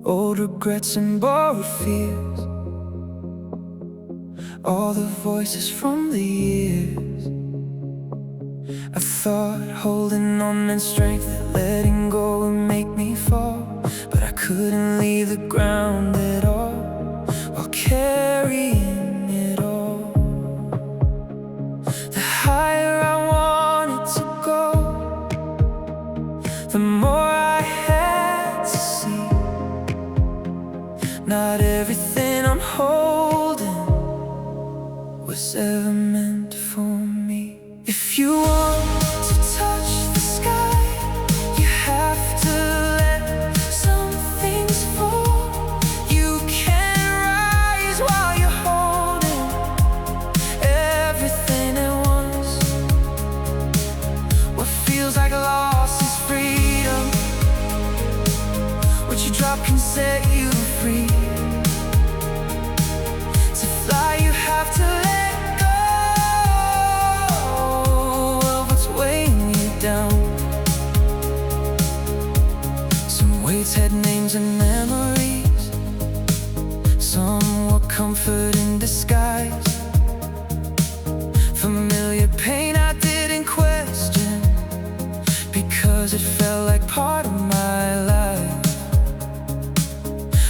Old regrets and borrowed fears, all the voices from the years. I thought holding on meant strength, letting go would make me fall, but I couldn't leave the ground at all while carrying it all. The higher I wanted to go, the more I had to see. Not everything I'm holding was ever meant for me. If you want to touch the sky, you have to let some things fall. You can rise while you're holding everything at once. What feels like loss is freedom. What you drop can set you free. To fly you have to let go of what's weighing you down. Some weights had names and memories, some were comfort in disguise. Familiar pain I didn't question, because it felt like part of my life.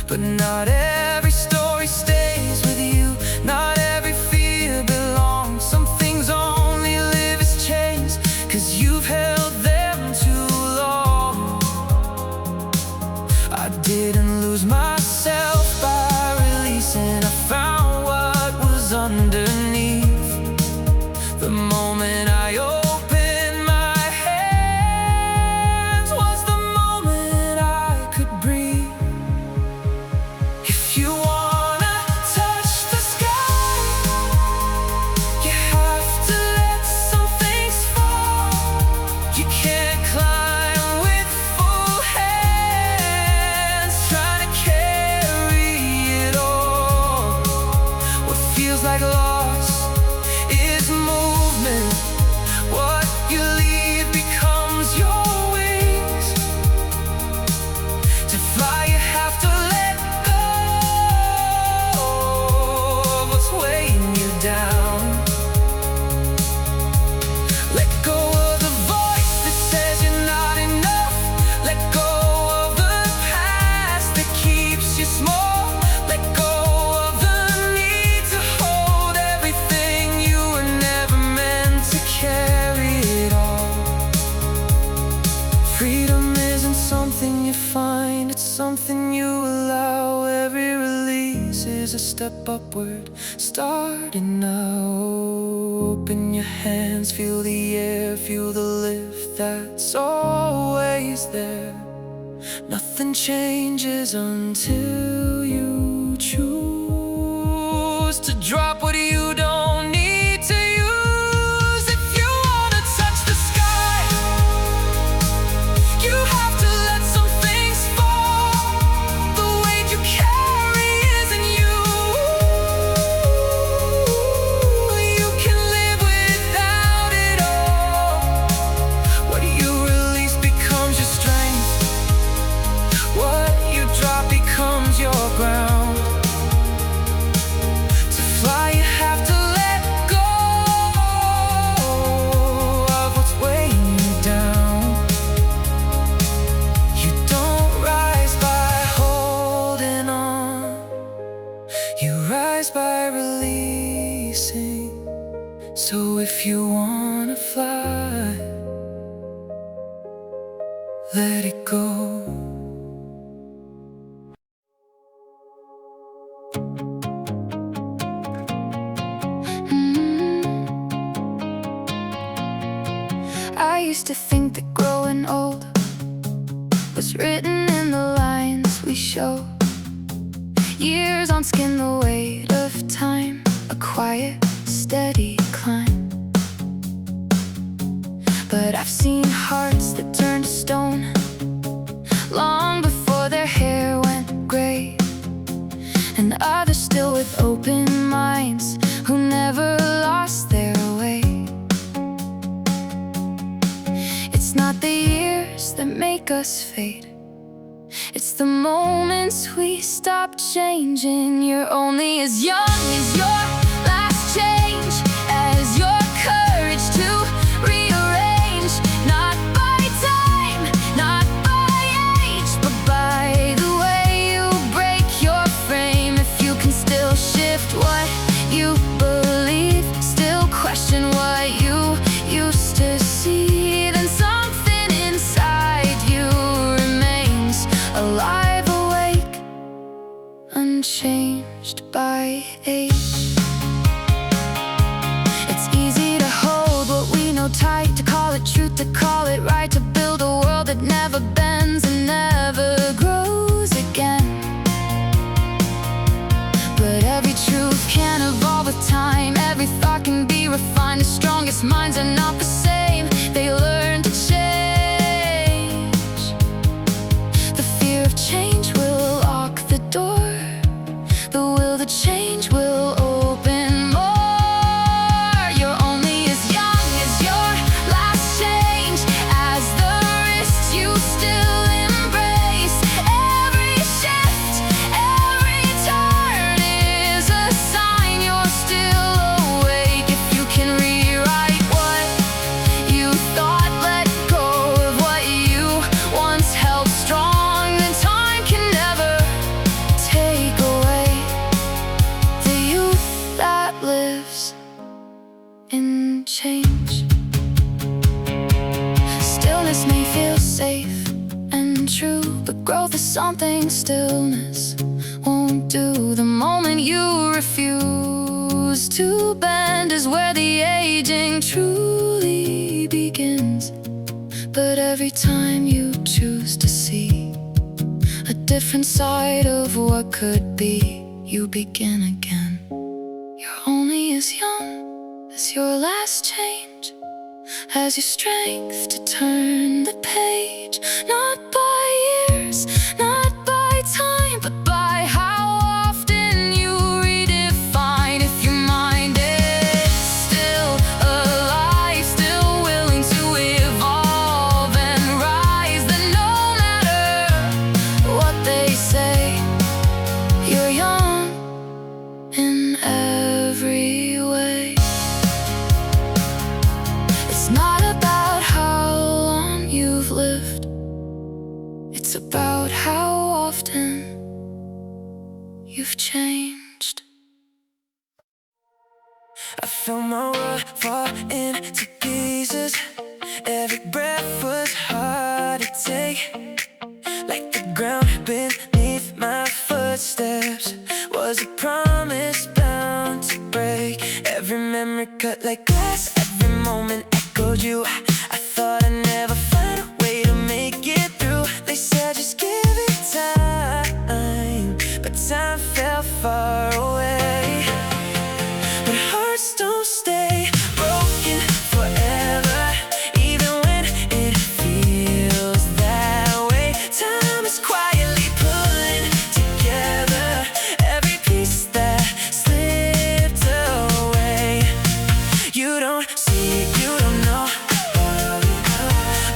But not every story stays with you, not every fear belongs. Some things only live as chains, 'cause you've held them too long. I didn't lose myself by releasing, I found what was underneath. The moment I opened my hands was the moment I could breathe. If you wanna touch the sky, you have to let some things fall. You can't climb with full hands, trying to carry it all. What feels like loss is movement. What you leave becomes your wings. To fly you have to let go of what's weighing you down. Let go of the voice that says you're not enough. Let go of the past that keeps you small. Let go of the need to hold everything. You were never meant to carry it all. Freedom isn't something you find, it's something you allow. Every release is a step upward, starting now. Open your hands, feel the air, feel the lift that's always there. Nothing changes until you choose to drop what you don't need to use. If you wanna touch the sky, you have to let some things fall. The weight you carry isn't you. You can live without it all. What you release becomes your strength. What you drop becomes your ground. To fly you have to let go of what's weighing you down. You don't rise by holding on, you rise by releasing. So if you wanna fly, let it go. I used to think that growing old was written in the lines we show. Years on skin, the weight of time, a quiet, steady climb. But I've seen hearts that turned to stone long before their hair went gray. with open minds who never lost their way. It's not the years that make us fade, it's the moments we stop changing. You're only as young as your last change, as your courage to rearrange. Not by time, not by age, but by the way you break your frame. If you can still shift what you believe, still question what you used to see, then something inside you remains alive, awake, unchanged by age. It's easy to hold what we know tight, to call it truth, to call it right, to build a world that never bends and never grows again. But every truth can evolve with time, every thought can be refined. The strongest minds are not the same, they learn to change. The fear of change will lock the door, the will to change will open more. You're only as young as your last change, as the risks you still embrace. Every shift, every turn is a sign you're still awake. If you can rewrite what you thought, let go of what you once held strong, then time can never take away the youth that lives in change. Stillness may feel safe and true, but growth is something stillness won't do. The moment you refuse to bend is where the aging truly begins. But every time you choose to see a different side of what could be, you begin again. You're only as young as your last change, as your strength to turn the page. Not by years, not by time, but by how often you redefine. If your mind is still alive, still willing to evolve and rise, then no matter what they say, you're young in every way. It's not about how long you've lived, it's about how often you've changed. I felt my world fall into pieces. Every breath was hard to take, like the ground beneath my footsteps was a promise bound to break. Every memory cut like glass, every moment echoed you. I thought I'd never find a way to make it through. They said just give it time, but time felt far away. But hearts don't stay broken forever, even when it feels that way. Time is quietly pulling together every piece that slipped away. You don't see it, you don't know,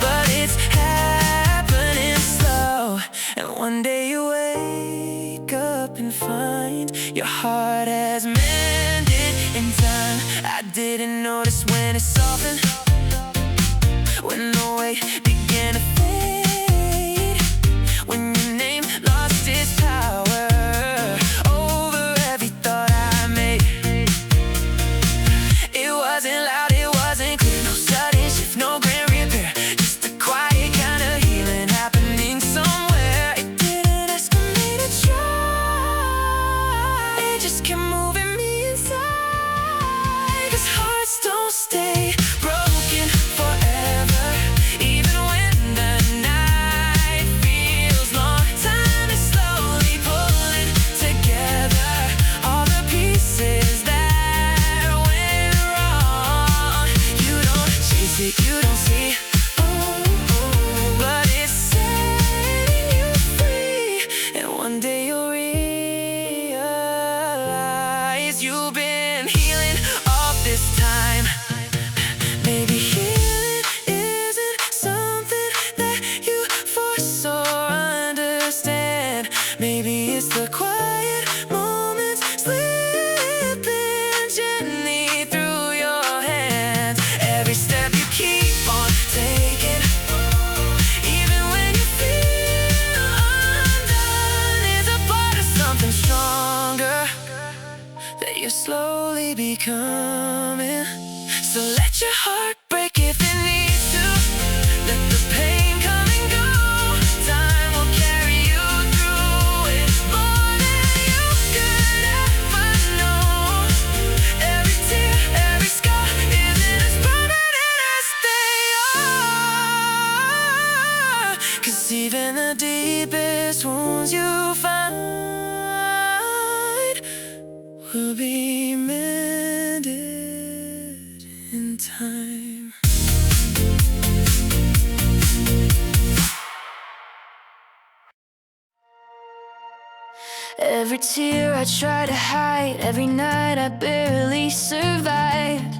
but it's happening slow. And one day you wake up and find your heart has mended in time. I didn't notice when it softened, when the weight began to fade, when your name lost its power over every thought I made. It wasn't loud, it wasn't clear, no sudden shift, no grand repair, just a quiet kind of healing happening somewhere. It didn't ask me to try, it just kept moving me coming. So let your heart break if it needs to. Let the pain come and go. Time will carry you through it more than you could ever know. Every tear, every scar isn't as permanent as they are. 'Cause even the deepest wounds you find will be mended in time. Every tear I try to hide, every night I barely survived.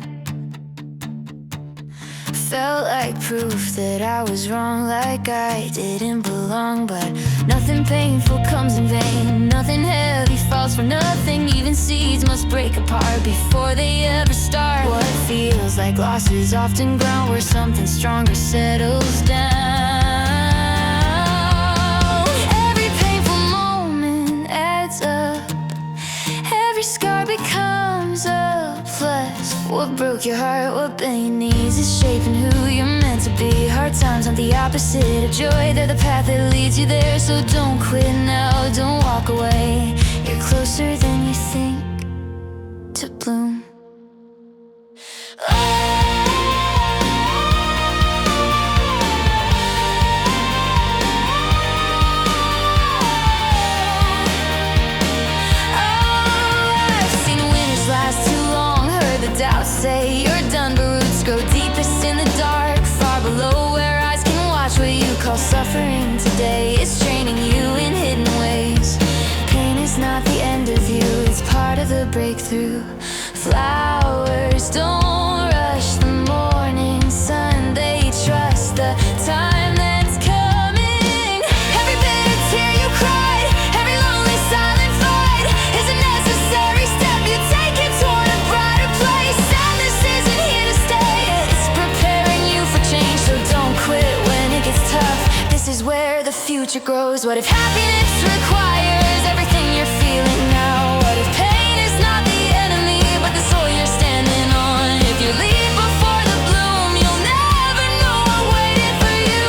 Felt like proof that I was wrong, like I didn't belong. But nothing painful comes in vain, nothing heavy falls for nothing. Even seeds must break apart before they ever start. What feels like loss is often ground where something stronger settles down. Every painful moment adds up, every scar becomes a plus. What broke your heart, what bent your knees is shaping who you're meant to be. Hard times aren't the opposite of joy, they're the path that leads you there. So don't quit now, don't walk away. You're closer than you think to bloom. Doubts say you're done, but roots grow deepest in the dark, far below where eyes can watch. What you call suffering today is training you in hidden ways. Pain is not the end of you, it's part of the breakthrough. Flowers don't rush the morning sun, they trust the time that's coming. Every bitter tear you cried, every lonely silent fight is a necessary step you take it toward a brighter place. Sadness isn't here to stay, it's preparing you for change. So don't quit when it gets tough, this is where the future grows. What if happiness requires everything you're feeling now? What if pain is not the enemy, but the soul you're standing on? If you leave before the bloom, you'll never know what waited for you.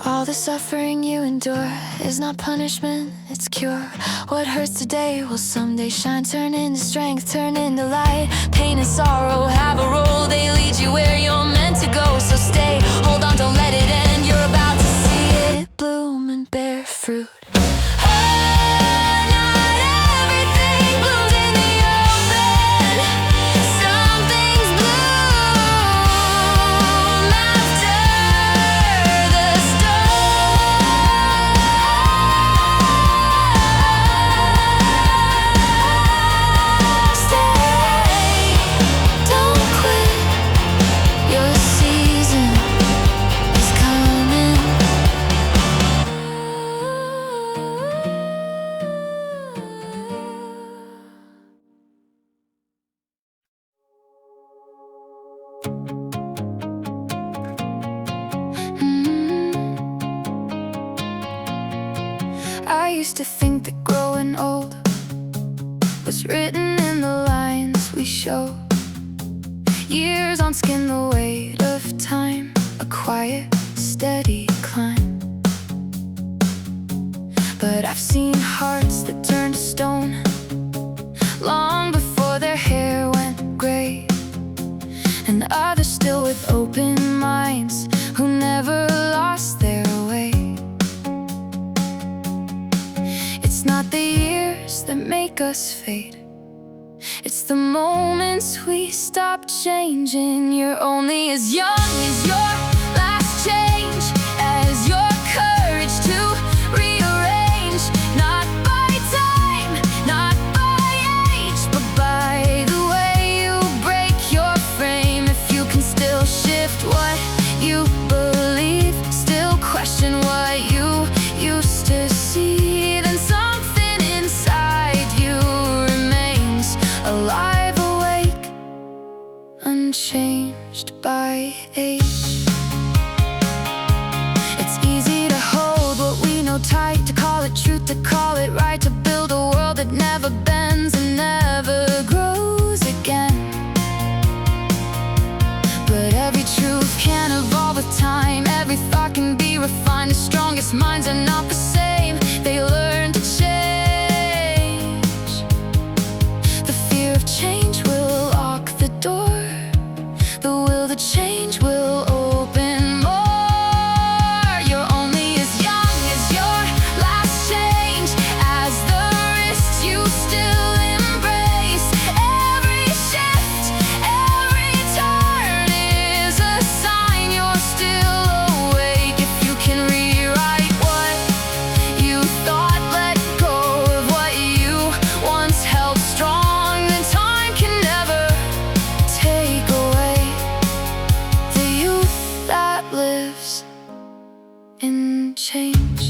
All the suffering you endure is not punishment, it's cure. What hurts today will someday shine, turn into strength, turn into light. Pain and sorrow have a role, they lead you where you're meant to go. So stay, hold on, don't let it end. You're about to see it bloom and bear fruit. Not everything blooms in the open. Some things bloom after the storm. Stay, don't quit, your season is coming. I used to think that growing old was written in the lines we show. Years on skin, the weight of time, a quiet, steady climb. But I've seen hearts that turned to stone long before their hair went gray, and others still with open minds who never lost their way. It's not the years that make us fade, it's the moments we stop changing. You're only as young as your last change, as your courage to rearrange. Not by time, not by age, but by the way you break your frame. If you can still shift what you believe, still question what you used to see, then something inside you remains alive, awake, unchanged by age. It's easy to hold what we world that never bends and never grows again. But every truth can evolve with time. Every thought can be refined. The strongest minds are not the same. They learn to change. The fear of change will lock the door. The will to change will open more. You're only as young as your last change, as the risks you still embrace. Every shift, every turn is a sign you're still awake. If you can rewrite what you thought, let go of what you once held strong, then time can never take away the youth that lives in change.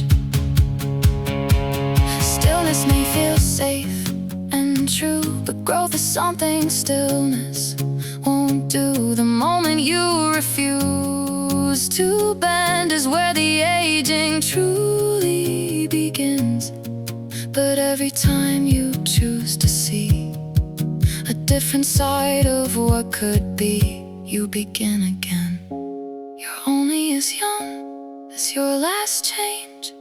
Stillness may feel safe and true, but growth is something stillness won't do. The moment you refuse to bend is where the aging truly begins. But every time you choose to see a different side of what could be, you begin again. You're only as young as your last change,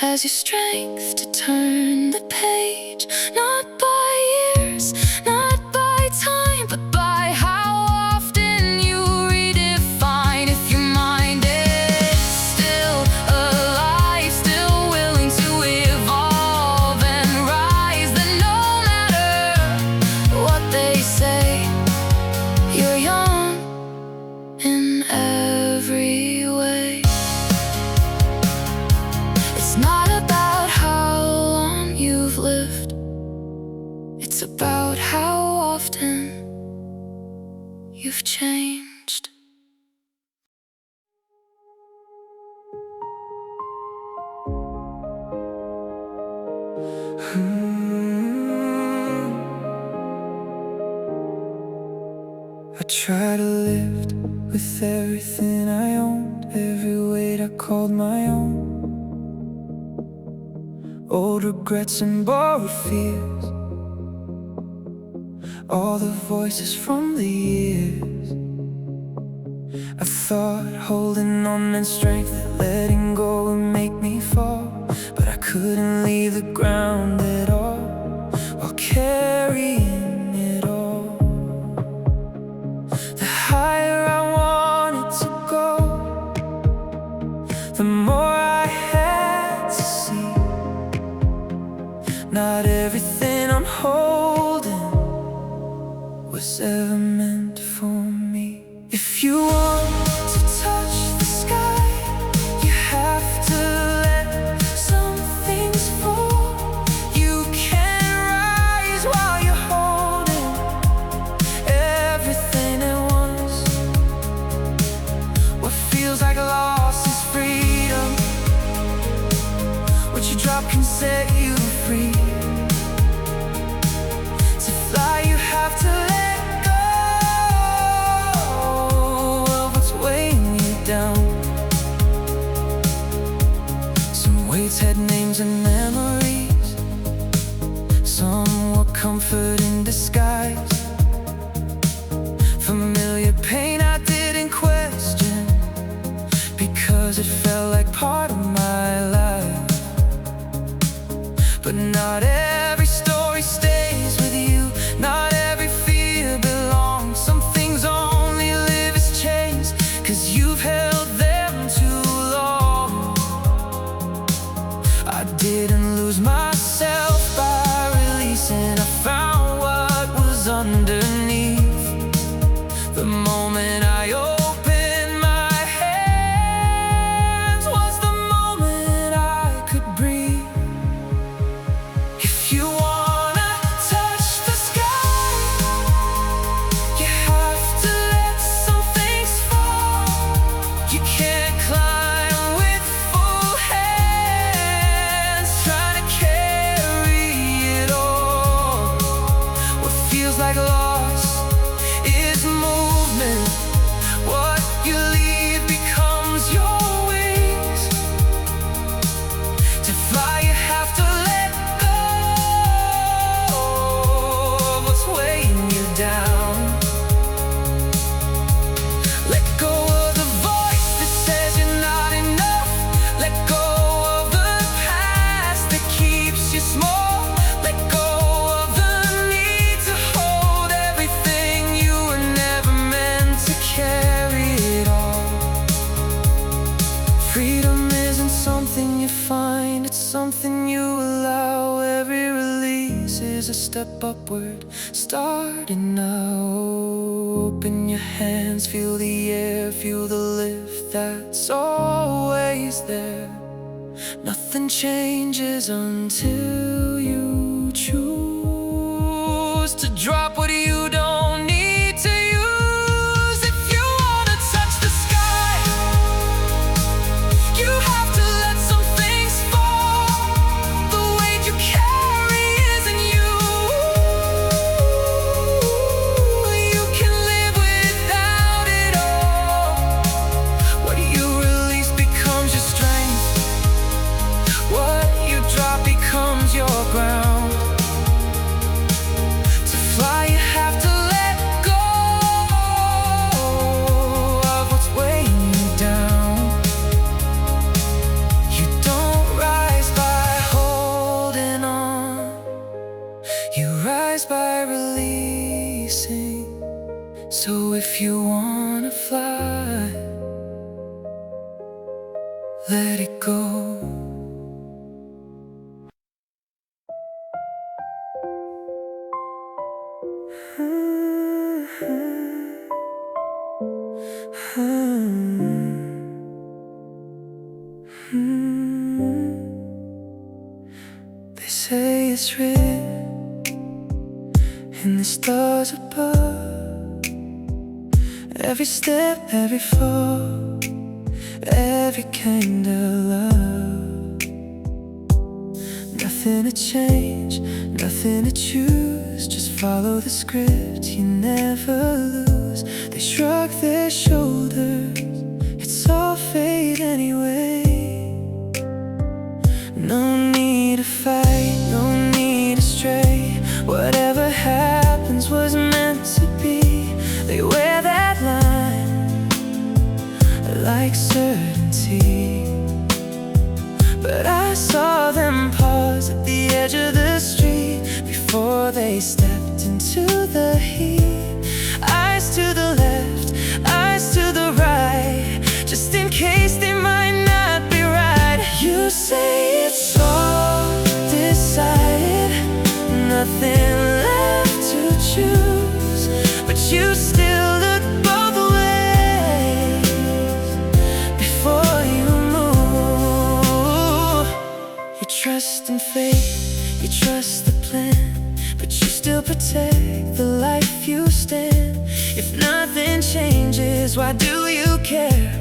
as your strength to turn the page. Not by years, not by time, but by how often you redefine. If your mind is still alive, still willing to evolve and rise, then no matter what they say, you're young in every way. It's not about how long you've lived, it's about how often you've changed. I try to lift with everything I owned, every weight I called my own. Old regrets and borrowed fears, all the voices from the years. I thought holding on meant strength, that letting go would make me fall. But I couldn't leave the ground at all while carrying it all. The higher I wanted to go, the more I had to see. Not everything I'm holding was ever meant for me. If you want to touch the sky, you have to let some things fall. You can rise while you're holding everything at once. What feels like loss is freedom. What you drop can set you free. To fly you have to let go of step upward, starting now. Open your hands, feel the air, feel the lift that's always there. Nothing changes until you choose to drop what you don't need to use. If you wanna touch the sky, you have to let some things fall. The weight you carry isn't you. You can live without it all. What you release becomes your strength. What you drop becomes your ground. To fly you have to let go of what's weighing you down. You don't rise by holding on, you rise by releasing. So if you wanna fly, let it go. They say it's written in the stars above. Every step, every fall, every kind of love. Nothing to change, nothing to choose. Just follow the script, you never lose. They shrug their shoulders, it's all fate anyway. No need to fight, no need to stray. Whatever happens was meant to be. They wear that line like certainty. But I saw them pause at the edge of the street before they stepped into the heat. Eyes to the left, eyes to the right, just in case they might not be right. You say it's all decided, nothing left to choose, but you still look both ways before you move. You trust in fate, you trust the plan, but you still protect the life you stand. If nothing changes, why do you care?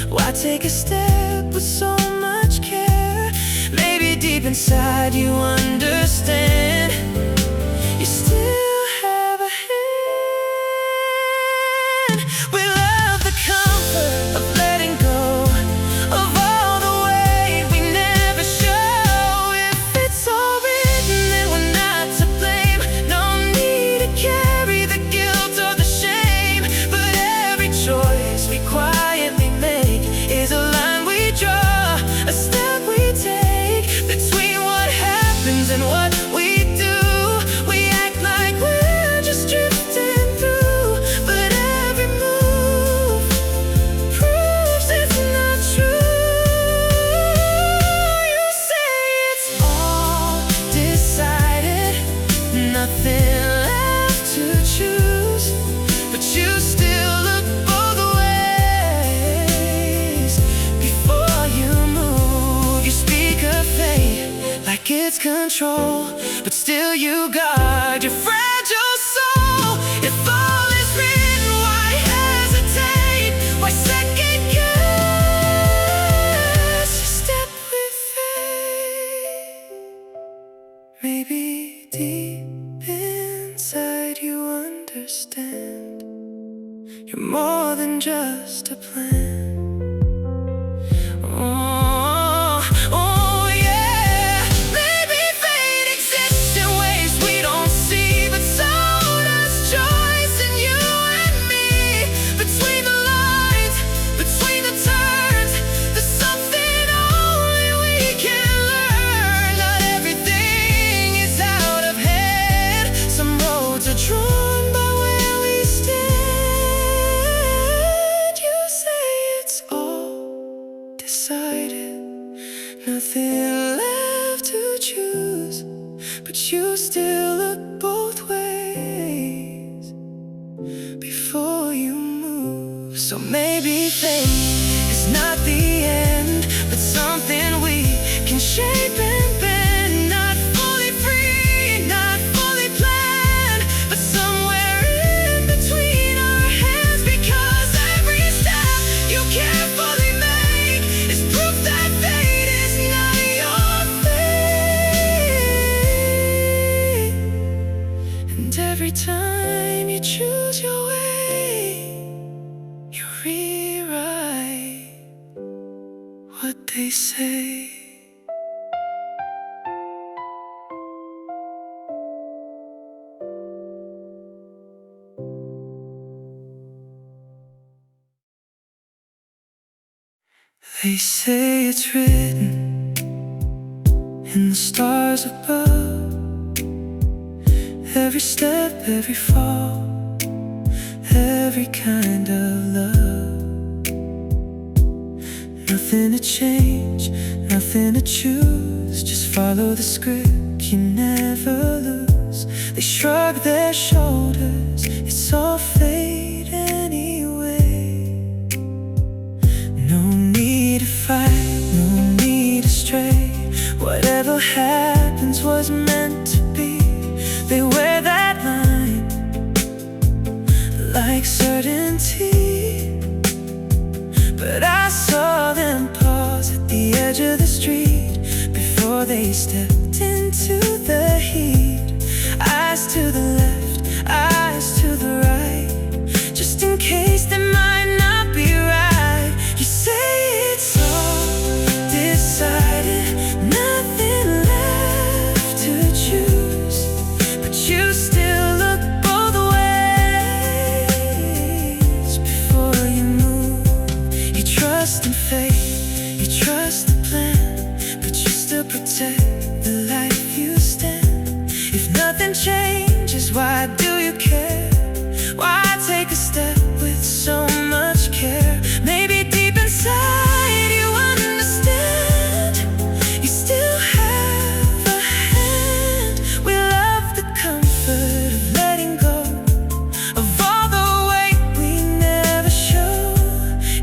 Why take a step with so much care? Maybe deep inside you understand. You still have a hand. We love the comfort of letting go of all the weight we never show. If it's all written, then we're not to blame. No need to carry the guilt or the shame. But every choice we quietly make is a line we draw, a step we take between what happens and what we do. We act like we're just drifting through, but every move proves it's not true. You say it's all decided, nothing left to choose, but you still look both ways before you move. You speak of fate like it's control, but still you guard your fragile soul. If all is written, why hesitate? Why second guess? Step with faith. Maybe deep inside you understand you're more than just a plan. Oh yeah. Maybe fate exists in ways we don't see, but so does choice in you and me. Between the lines, between the turns, there's something only we can learn. Not everything is out of hand. Some roads are drawn by where we stand. You say it's So maybe fate is not the end, but something we can shape and bend. Not fully free, not fully planned, but somewhere in between our hands. Because every step you carefully make is proof that fate is not your fate. And every time you choose your way, you rewrite what they say. They say it's written in the stars above. Every step, every fall, every kind of love. Nothing to change, nothing to choose. Just follow the script, you never lose. They shrug their shoulders, it's all fate anyway. No need to fight, no need to stray. Whatever happens was meant to be. They wear that line like certainty. But I saw them pause at the edge of the street before they stepped into the heat. Eyes to the left, eyes to the right, just in case they might not be right. You say it's all decided, nothing left to choose, but you still look both ways before you move. You trust in fate, you trust the plan, but you still protect the life you stand. If nothing changes, why do you care? Why take a step with so much care? Maybe deep inside you understand, you still have a hand. We love the comfort of letting go of all the weight we never show.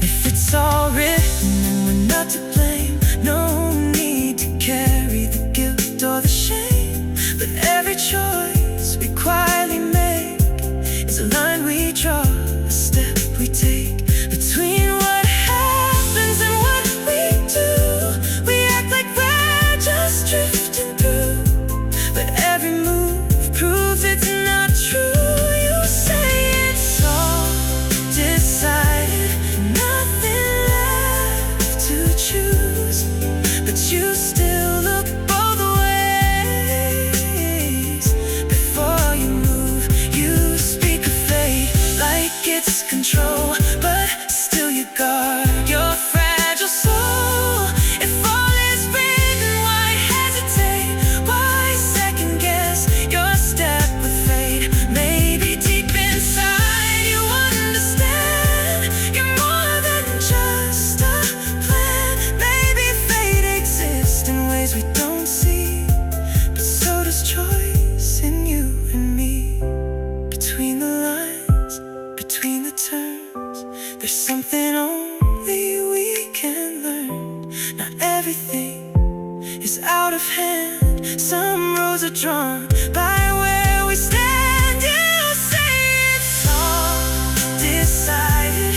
If it's all written and we're not to blame, no need to carry the guilt or the shame. But every choice we quietly make is a line we draw, a step we take between what happens and what we do. We act like we're just drifting through, but every move proves it's not true. You say it's all decided, nothing left to choose, but you still look both ways before you move. You speak of fate like it's control, but still you guard your fragile soul. If all is written, why hesitate? Why second guess your step with fate? Maybe deep inside you understand, you're more than just a plan. Maybe fate exists in ways we don't see, but so does choice in you and me. Between the lines, between the turns, there's something only we can learn. Not everything is out of hand. Some roads are drawn by where we stand. You say it's all decided,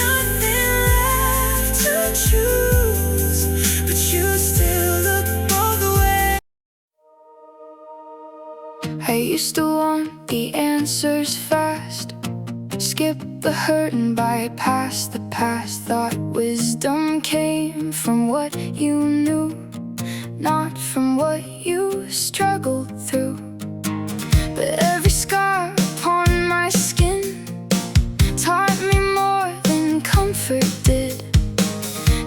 nothing left to choose, but you still look both ways. I used to want the answers fast, skip the hurt and bypass the past. Thought wisdom came from what you knew, not from what you struggled through. But every scar upon my skin taught me more than comfort did.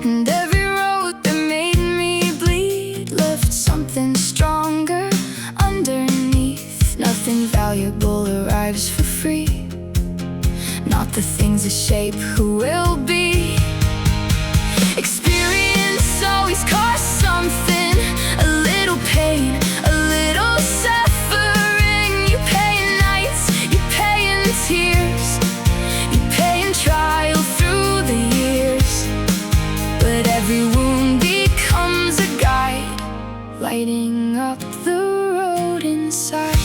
And every road that made me bleed left something stronger underneath. Nothing valuable arrives for free, not the things that shape who we'll be. Experience always costs something, a little pain, a little suffering. You pay in nights, you pay in tears, you pay in trial through lighting up the road inside.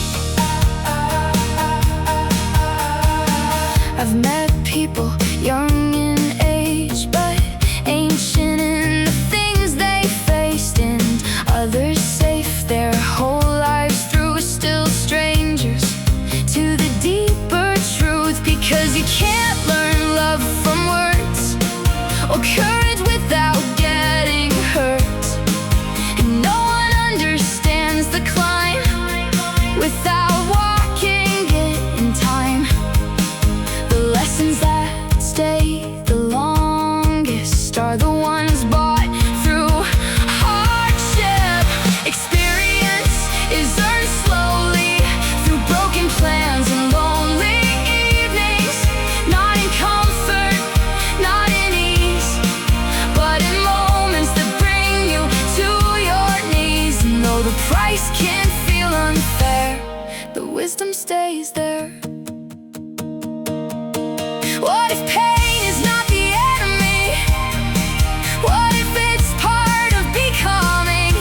I've met people young in age, but ancient in the things they faced, and others safe their whole lives through, still strangers to the deeper truth. Because you can't learn love from words or courage without getting hurt, and no one understands the climb without walking it in time. The lessons that stay the longest are the ones bought through hardship. Experience is earned slowly through broken plans and lonely evenings, not in comfort, not in ease, but in moments that bring you to your knees. And though the price can feel unfair, the wisdom stays there. What if pain is not the enemy? What if it's part of becoming?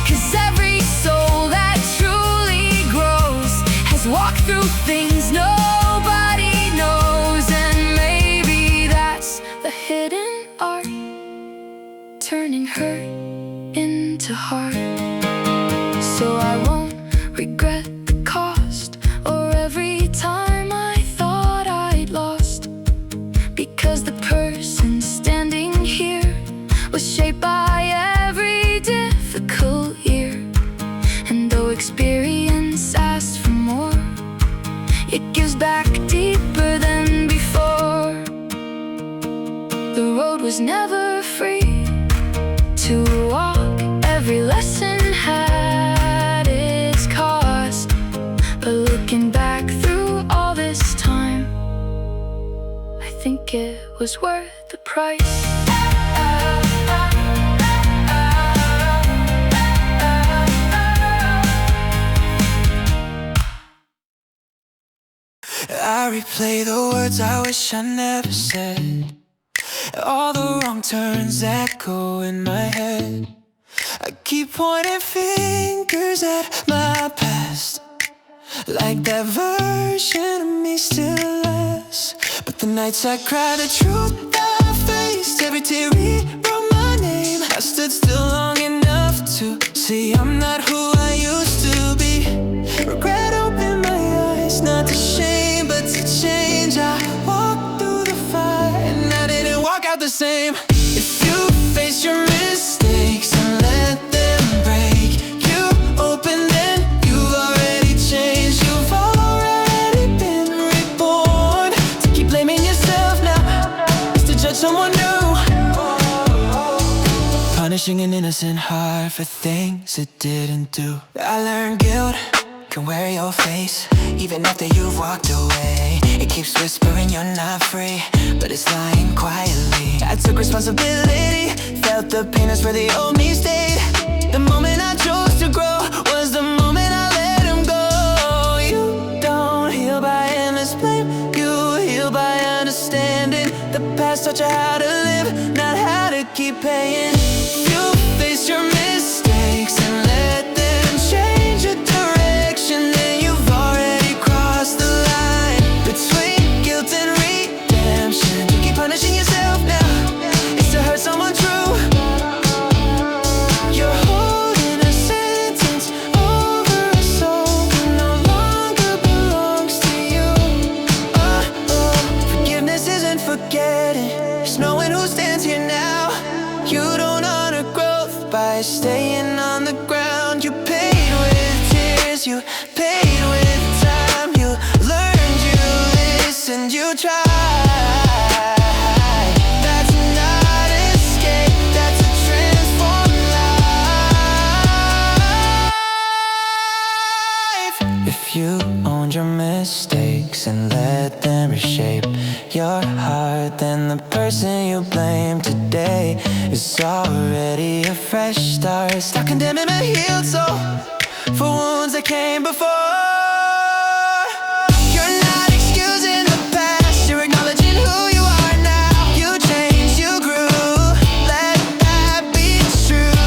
'Cause every soul that truly grows has walked through things nobody knows, and maybe that's the hidden art, turning hurt into heart. So I won't regret the cost or every time I thought I'd lost, because the person standing here was shaped by every difficult year. And though experience asks for more, it gives back deeper than before. The road was never free to walk, every lesson had its cost. But looking back through all this time, I think it was worth the price. I replay the words I wish I never said, all the wrong turns echo in my head. I keep pointing fingers at my past, like that version of me still lasts. But the nights I cried, the truth I faced, every tear wrote my name. I stood still long enough to see I'm not who I used to be. Regret opened my eyes, not to shame but to change. I walked through the fire and I didn't walk out the same. If you face your mistakes and let them break you open, then you've already changed. You've already been reborn. To keep blaming yourself now is to judge someone new, punishing an innocent heart for things it didn't do. I learned guilt can wear your face even after you've walked away. It keeps whispering you're not free, but it's lying quietly. I took responsibility, felt the pain, that's where the old me stayed. The moment I chose to grow was the moment I let him go. You don't heal by endless blame, you heal by understanding. The past taught you how to live, not how to keep paying. You face your mistakes and let them change your direction, then you've already crossed the line between guilt and redemption. You keep punishing yourself now, it's to hurt someone true. You're holding a sentence over a soul that no longer belongs to you. Forgiveness isn't forgetting, it's knowing who stands here now. You don't honor growth by staying on the ground. You paid with tears, you paid with time. You learned, you listened, you tried. That's not escape, that's a transformed life. If you owned your mistakes and let them reshape your heart, then the person you blame today is already a fresh start. Stop condemning a healed soul for wounds that came before. You're not excusing the past, you're acknowledging who you are now. You changed, you grew, let that be true.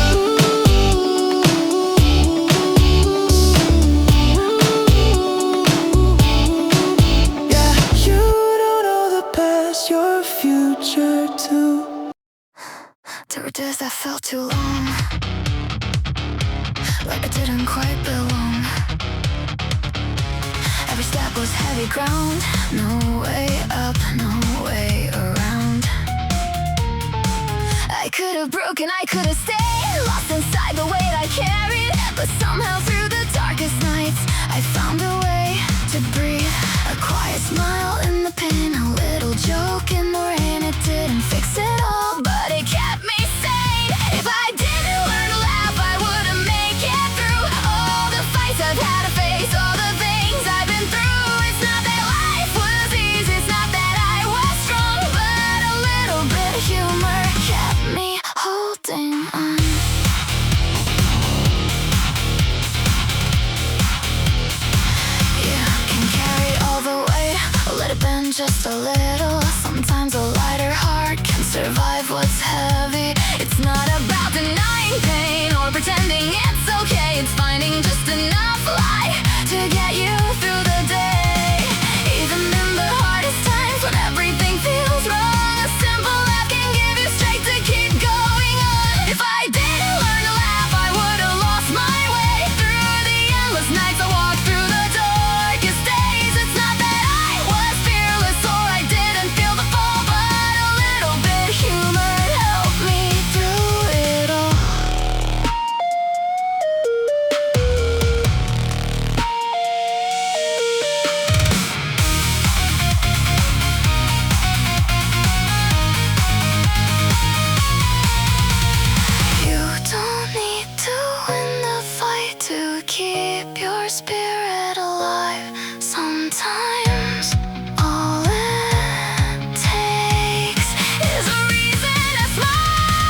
stairs that felt too long, like I didn't quite belong. Every step was heavy ground, no way up, no way around. I could have broken, I could have stayed lost inside the weight I carried, but somehow through the darkest nights I found a way to breathe. A quiet smile in the pain, a little joke in the rain. It didn't fix it all, but it kept me sane. If I didn't learn to laugh, I wouldn't make it through all the fights I've had to face, all the things I've been through. It's not that life was easy, it's not that I was strong, but a little bit of humor kept me holding on. You can carry all the weight, or let it bend just a little. Sometimes a lighter heart can survive what's heavy. It's not about denying pain or pretending it's okay. It's finding just enough light to get you through the day. Even in the hardest times when everything feels wrong, a simple laugh can give you strength to keep going on. If I didn't learn to laugh, I would have lost my way through the endless nights I walked through the darkest days. It's not that I was fearless or I didn't feel the fall, but a little bit of humor helped me through it all. You don't need to win the fight to keep your spirit alive. Sometimes all it takes is a reason to smile.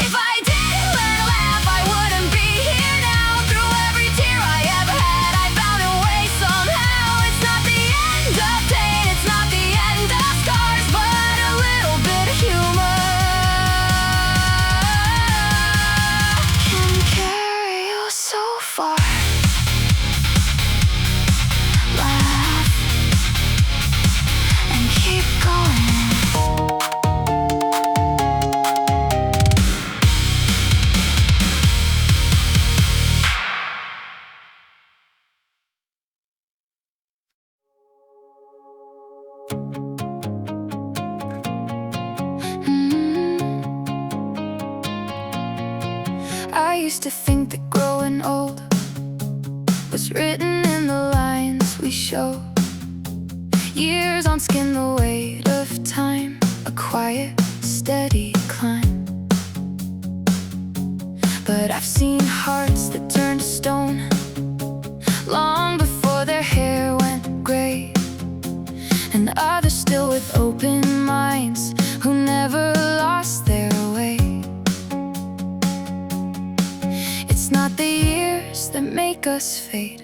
If I didn't learn to laugh, I wouldn't be here now. Through every tear I ever had, I found a way somehow. It's not the end of pain, it's not the end of scars, but a little bit of humor can carry you so far. Laugh and keep going. I used to think that growing old was written in the lines we show. Years on skin, the weight of time, a quiet, steady climb. But I've seen hearts that turned to stone long before their hair went gray, and others still with open minds who never lost their way. It's not the years that make us fade,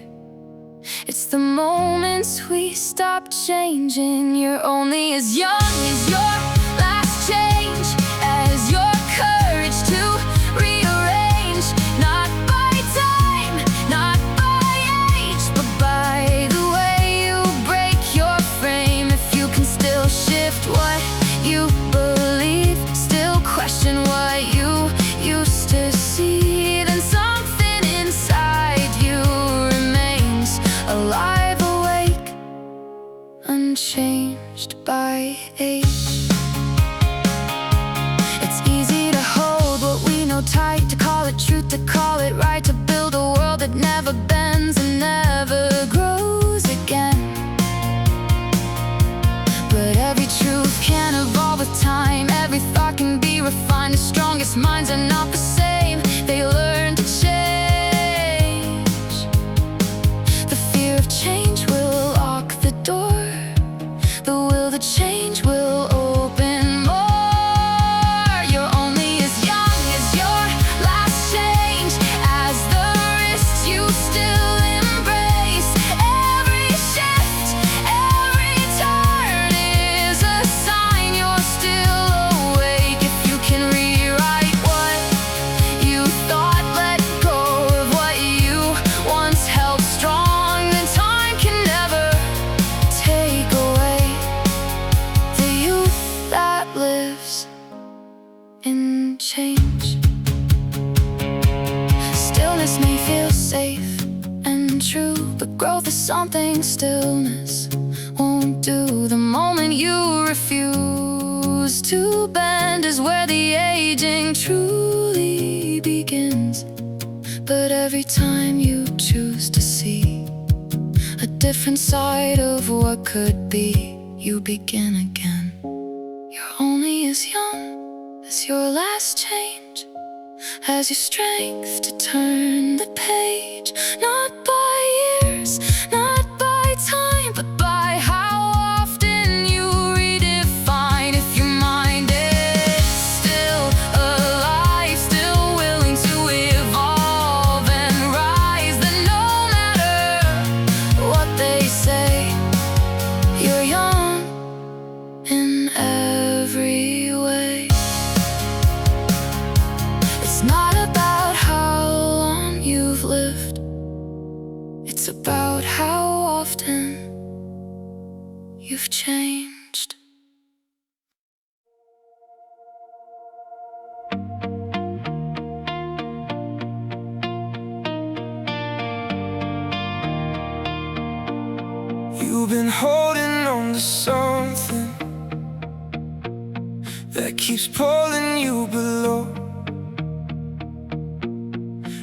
it's the moments we stop changing. You're only as young as your last change, as your courage to rearrange. Not by time, not by age, but by the way you break your frame. If you can still shift what you believe, still question what you used to see, then something inside you remains alive, awake, unchanged by age. It's easy to hold what we know tight, to call it truth, to call it right, to build a world that never bends and never grows again. But every truth can evolve with time, every thought can be refined. The strongest minds are not the same, they learn to change. The fear of change will lock the door, the will to change will open more. You're only as young as your last change, as the risks you still embrace. Every shift, every turn is a sign you're still awake. If you can rewrite what Growth is something stillness won't do. The moment you refuse to bend is where the aging truly begins. But every time you choose to see a different side of what could be, you begin again. You're only as young as your last change, has your strength to turn the page. Not by years, not by time, but by how often you redefine. If your mind is still alive, still willing to evolve and rise, then no matter what they say, you're young in every way. It's not about how long you've lived, it's about how often you've changed. You've been holding on to something that keeps pulling you below.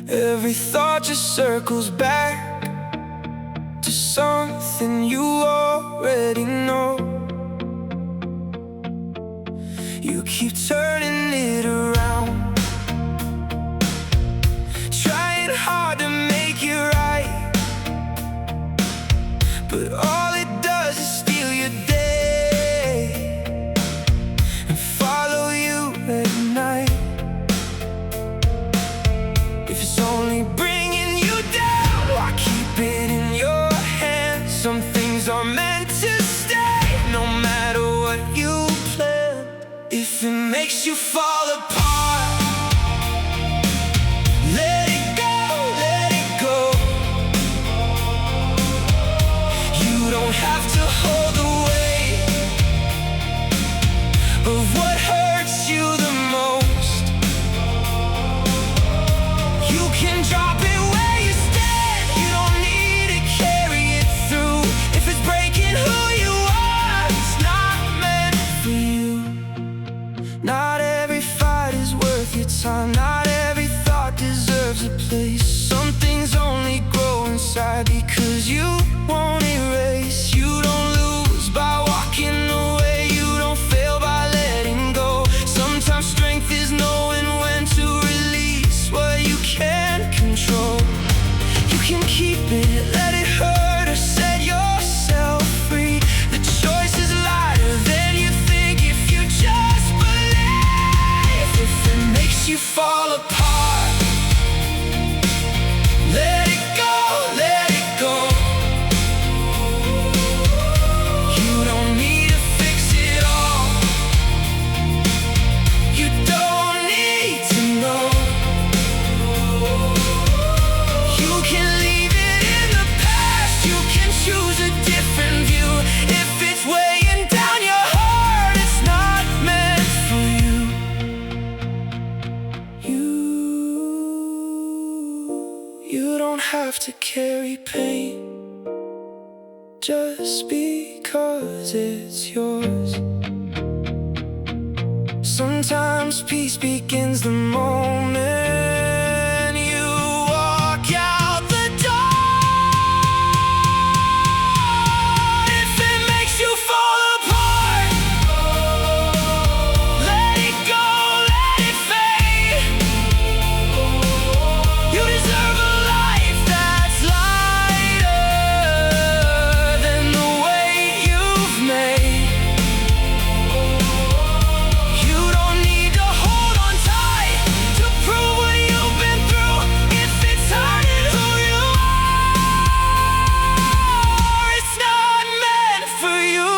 Every thought just circles back to something you already know. You keep turning it around, trying hard to make it right, but all it does is steal your day and follow you at night. If it's only bringing you down, why keep it in your hands? Some things are meant to stay, no matter what you plan. If it makes you fall apart, let it go, let it go. You don't have to hold the weight of what hurts you the most. You can drop it where you stand, you don't need to carry it through. If it's breaking who you are, it's not meant for you. Not every fight is worth your time, not every thought deserves a place. Some things only grow inside because you won't erase. You don't lose by walking away, you don't fail by letting go. Sometimes strength is knowing when to release what you can't control. You can keep it, let it hurt, or set yourself free. The choice is lighter than you think if you just believe. If it makes you fall apart, let it go, let it go. You don't need to fix it all, you don't need to know. You can leave it in the past, you can choose a different view. If it's weighing down your heart, it's not meant for you. You don't have to carry pain just because it's yours. Sometimes peace begins the moment you walk out the door. If it makes you fall apart, let it go, let it fade. You deserve a life that's lighter than the weight you've made. You don't need to hold on tight to prove what you've been through. If it's hurting who you are, it's not meant for you.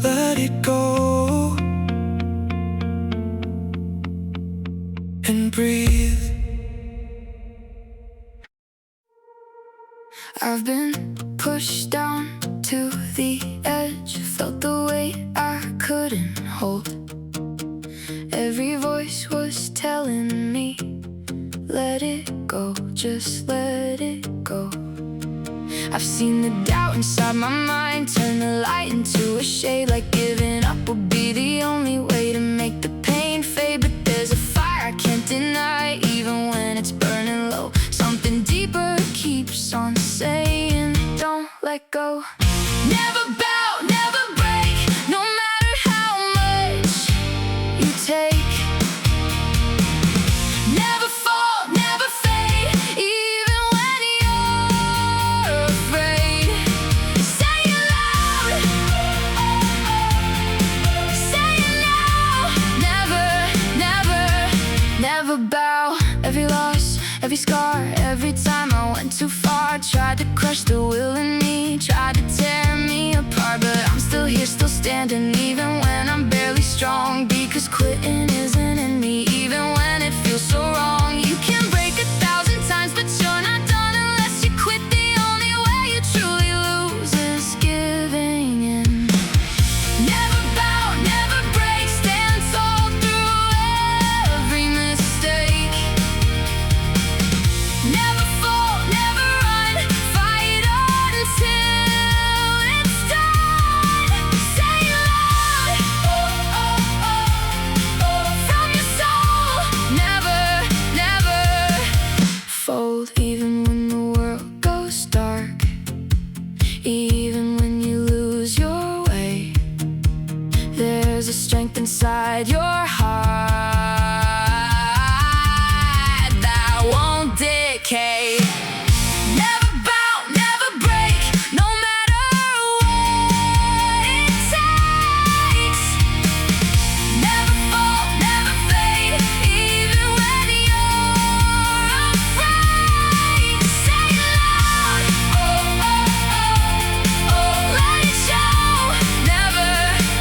Let it go and breathe. I've been pushed down to the edge, felt the weight I couldn't hold. Every voice was telling me, let it go. go, just let it go. I've seen the doubt inside my mind turn the light into a shade, like giving up will be the only way to make the pain fade. But there's a fire I can't deny, even when it's burning low. Something deeper keeps on saying, don't let go. Never bow, never break, no matter how much you take. Never fall, never fade, even when you're afraid. Say it loud, say it now. Never, never, never bow. Every loss, every scar, every time I went too far, tried to crush the will in me, tried to tear me apart. But I'm still here, still standing, even when I'm barely strong. Because quitting isn't in me, even when it feels so wrong. You can break 1,000 times, but you're not done unless you quit. The only way you truly lose is giving in. Never bow, never break, stand tall through every mistake. Never fall, never run, fight on until it's done. Say it loud, from your soul. Never, never fold, even when the world goes dark, even when you lose your way. There's a strength inside your heart that won't decay. Never bow, never break, no matter what it takes. Never fall, never fade, even when you're afraid. Say it loud, let it show. Never,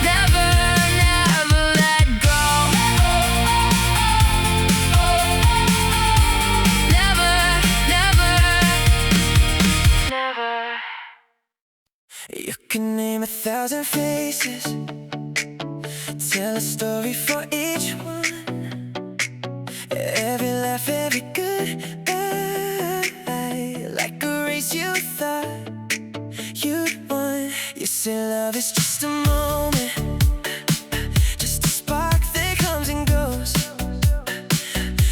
never, never let go. Never, never, never. You can name 1,000 faces, tell a story for each one. Every laugh, every goodbye, like a race you thought you'd won. You say love is just a moment, just a spark that comes and goes.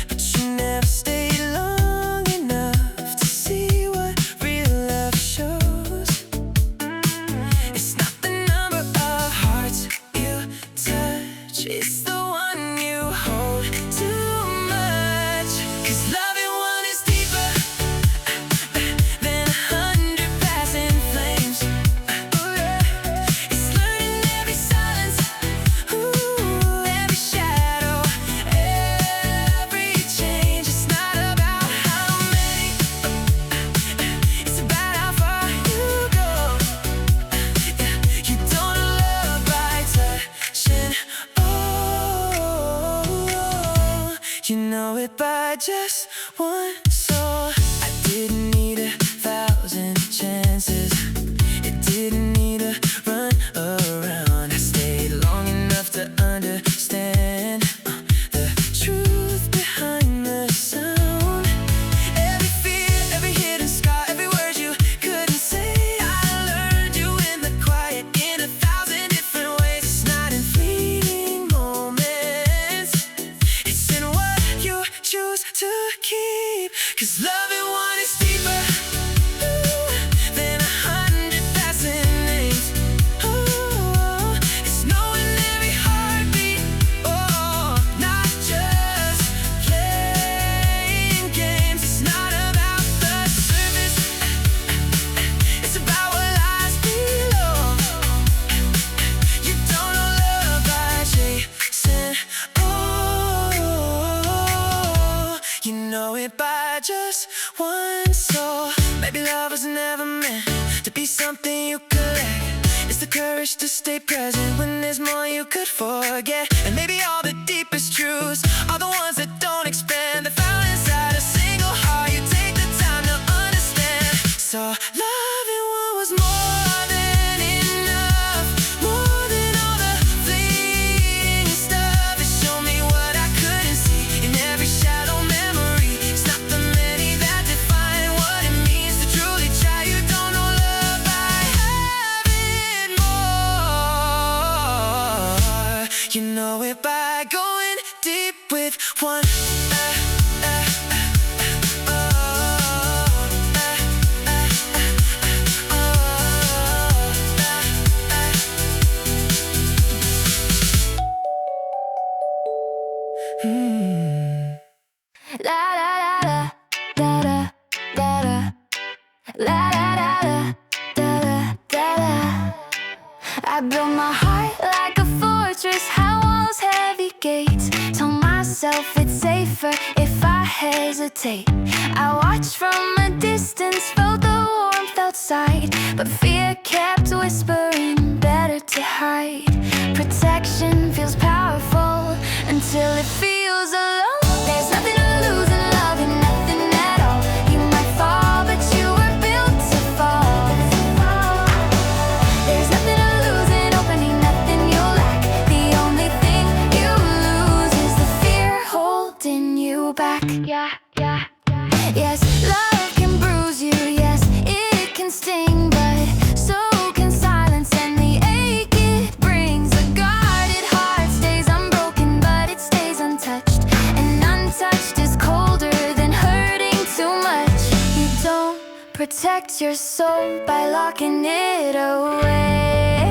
But you never stay long enough to see what real love shows. It's not the number of hearts you touch, it's the one you hold too much. 'Cause loving one is deeper than 100 passing flames. Oh yeah. It's learning every silence, ooh, every shadow, every change. It's not about how many, it's about how far you go. You don't love by touching, oh, you know it by just one soul. I didn't need 1,000 chances, it didn't need a run around. I stayed long enough to understand the truth behind the sound. Every fear, every hidden scar, every word you couldn't say, I learned you in the quiet in 1,000 different ways. It's not in fleeting moments, it's in what you choose to keep. 'Cause loving one is deeper, ooh, than 100 passing names. Oh, it's knowing every heartbeat, oh, not just playing games. It's not about the surface, it's about what lies below. You don't know love by chasing, oh, you know it by just one soul. Maybe love was never meant to be something you collect. It's the courage to stay present when there's more you could forget. And maybe all the deepest truths are the ones that don't expand, that found inside a single heart. You take the time to understand. So loving one was more than enough, more than all the fleeting stuff. It showed me what I couldn't see in every shadow memory. It's not the many show it by going deep with one. La la la la da da da da la la la da da da da. I built my heart like a fortress, high walls, heavy gates. Told myself it's safer if I hesitate. I watched from a distance, felt the warmth outside, but fear kept whispering, better to hide. Protection feels powerful until it feels alone. There's nothing to lose in love and nothing at all. You might fall, but you were built to fall. There's nothing to lose in opening, nothing you'll lack. The only thing you lose is the fear holding you back. Yeah, yeah, yeah. Yes, love can bruise you, yes, it can sting, but so can silence and the ache it brings. A guarded heart stays unbroken, but it stays untouched. And untouched is colder than hurting too much. You don't protect your soul by locking it away.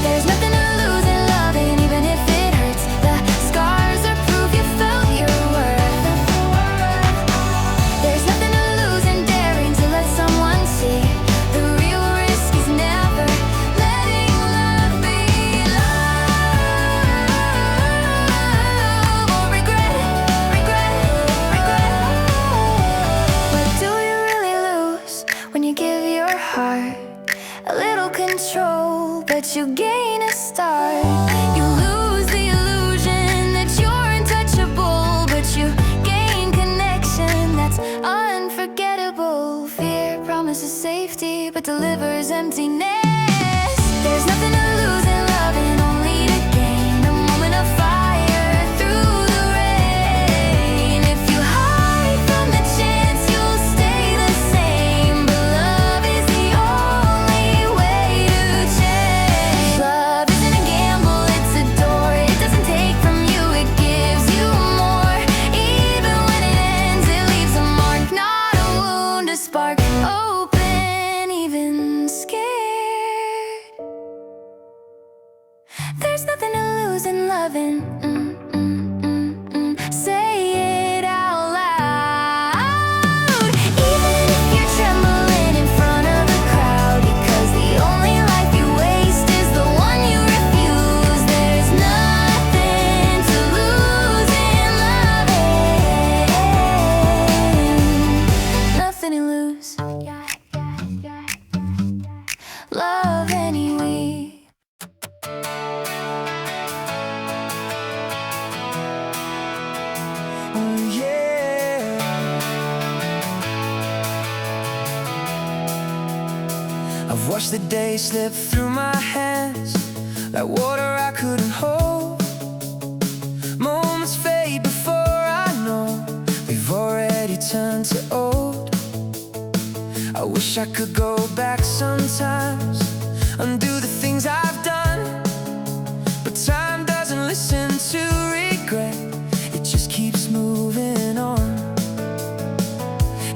There's nothing to lose in loving, even if it hurts. The scars are proof you felt your worth. There's nothing to lose in daring to let someone see. The real risk is never letting love be love. Or regret it, regret it, regret it. What do you really lose when you give your heart a little control, but you gain a start? You lose the illusion that you're untouchable, but you gain connection that's unforgettable. Fear promises safety, but delivers emptiness. There's nothing to lose in loving, only to gain a moment of fire through the rain. If you hide from the chance, you'll stay the same. But love is the only way to change. Love isn't a gamble, it's a door. It doesn't take from you, it gives you more. Even when it ends, it leaves a mark, not a wound, a spark. Open, even scared. There's nothing to lose in loving. Say it out loud. Even if you're trembling in front of a crowd, because the only life you waste is the one you refuse. There's nothing to lose in loving. Nothing to lose. Love anyway. Yeah. I've watched the days slip through my hands like water I couldn't hold. Moments fade before I know we've already turned to old. I wish I could go back sometimes, undo the things I've done, but time doesn't listen to regret. It just keeps moving on.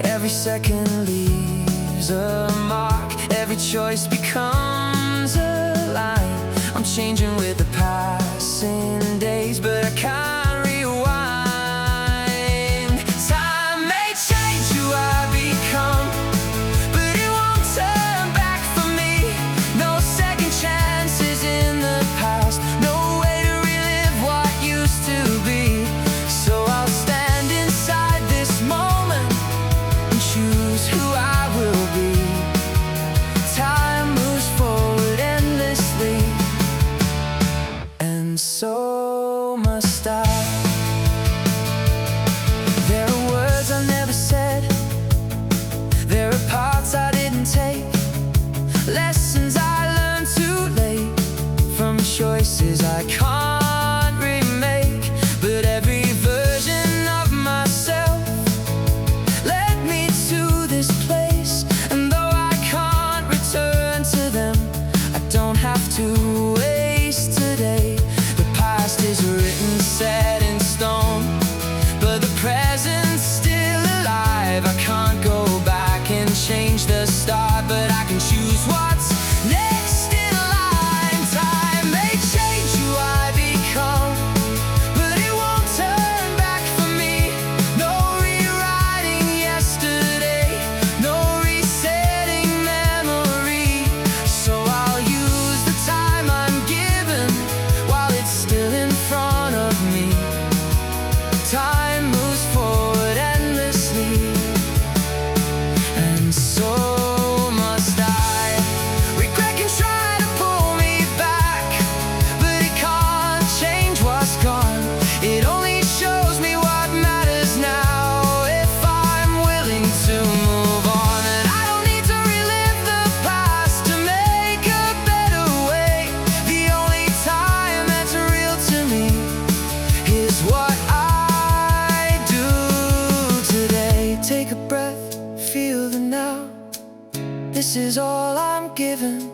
Every second leaves a mark, every choice becomes a line. I'm changing with the passing days, but I can't rewind. Time may change who I become, but it won't turn back for me. No second chances in the past, no way to relive what used to be. So I'll stand inside this moment and choose who I will be. Time moves forward endlessly, and so must I. choose what's next in line. Time may change who I become, but it won't turn back for me. No rewriting yesterday, no resetting memory. So I'll use the time I'm given while it's still in front of me. Time moves forward endlessly, and so must I. Regret can try to pull me back, but it can't change what's gone. It only shows me what matters now. If I'm willing to move on, and I don't need to relive the past to make a better way. The only time that's real to me is what I do today. Take a breath, feel the now. This is all I'm given.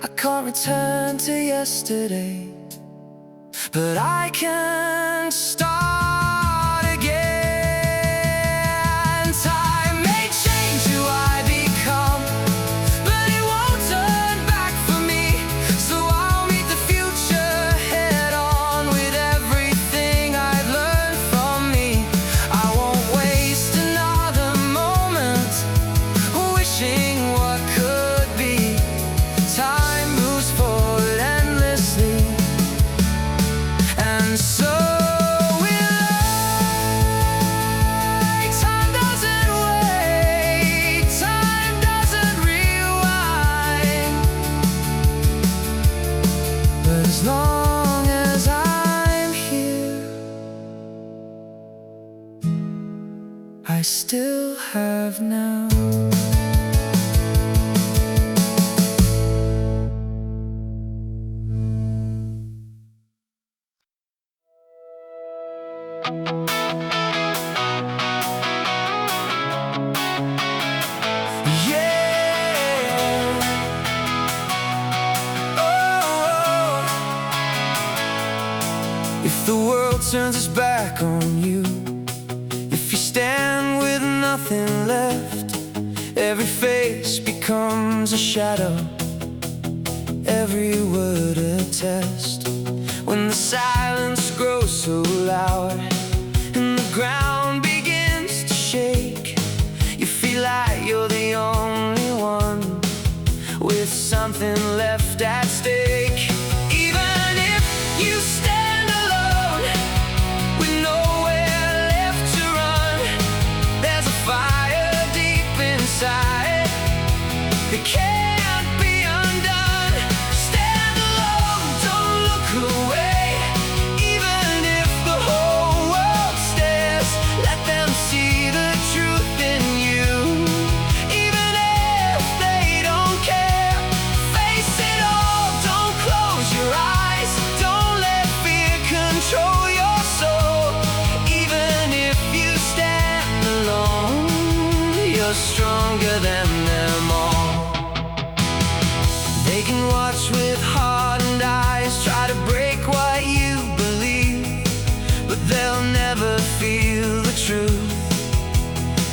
I can't return to yesterday, but I can start again. Time may change who I become, but it won't turn back for me. So I'll meet the future head on with everything I've learned from me. I won't waste another moment wishing what could be. Time moves forward endlessly, and so will I. Time doesn't wait, time doesn't rewind. But as long as I'm here, I still have now. Yeah. Oh. If the world turns its back on you, if you stand with nothing left, every face becomes a shadow, every word a test. When the silence grows so loud and the ground begins to shake, you feel like you're the only one with something left at stake. Even if you stand alone with nowhere left to run, there's a fire deep inside that can't be undone. Stand alone, don't look away. Even if the whole world stares, let them see the truth in you. Even if they don't care, face it all, don't close your eyes. Don't let fear control your soul. Even if you stand alone, you're stronger than them all. They can watch with hardened eyes, try to break what you believe, but they'll never feel the truth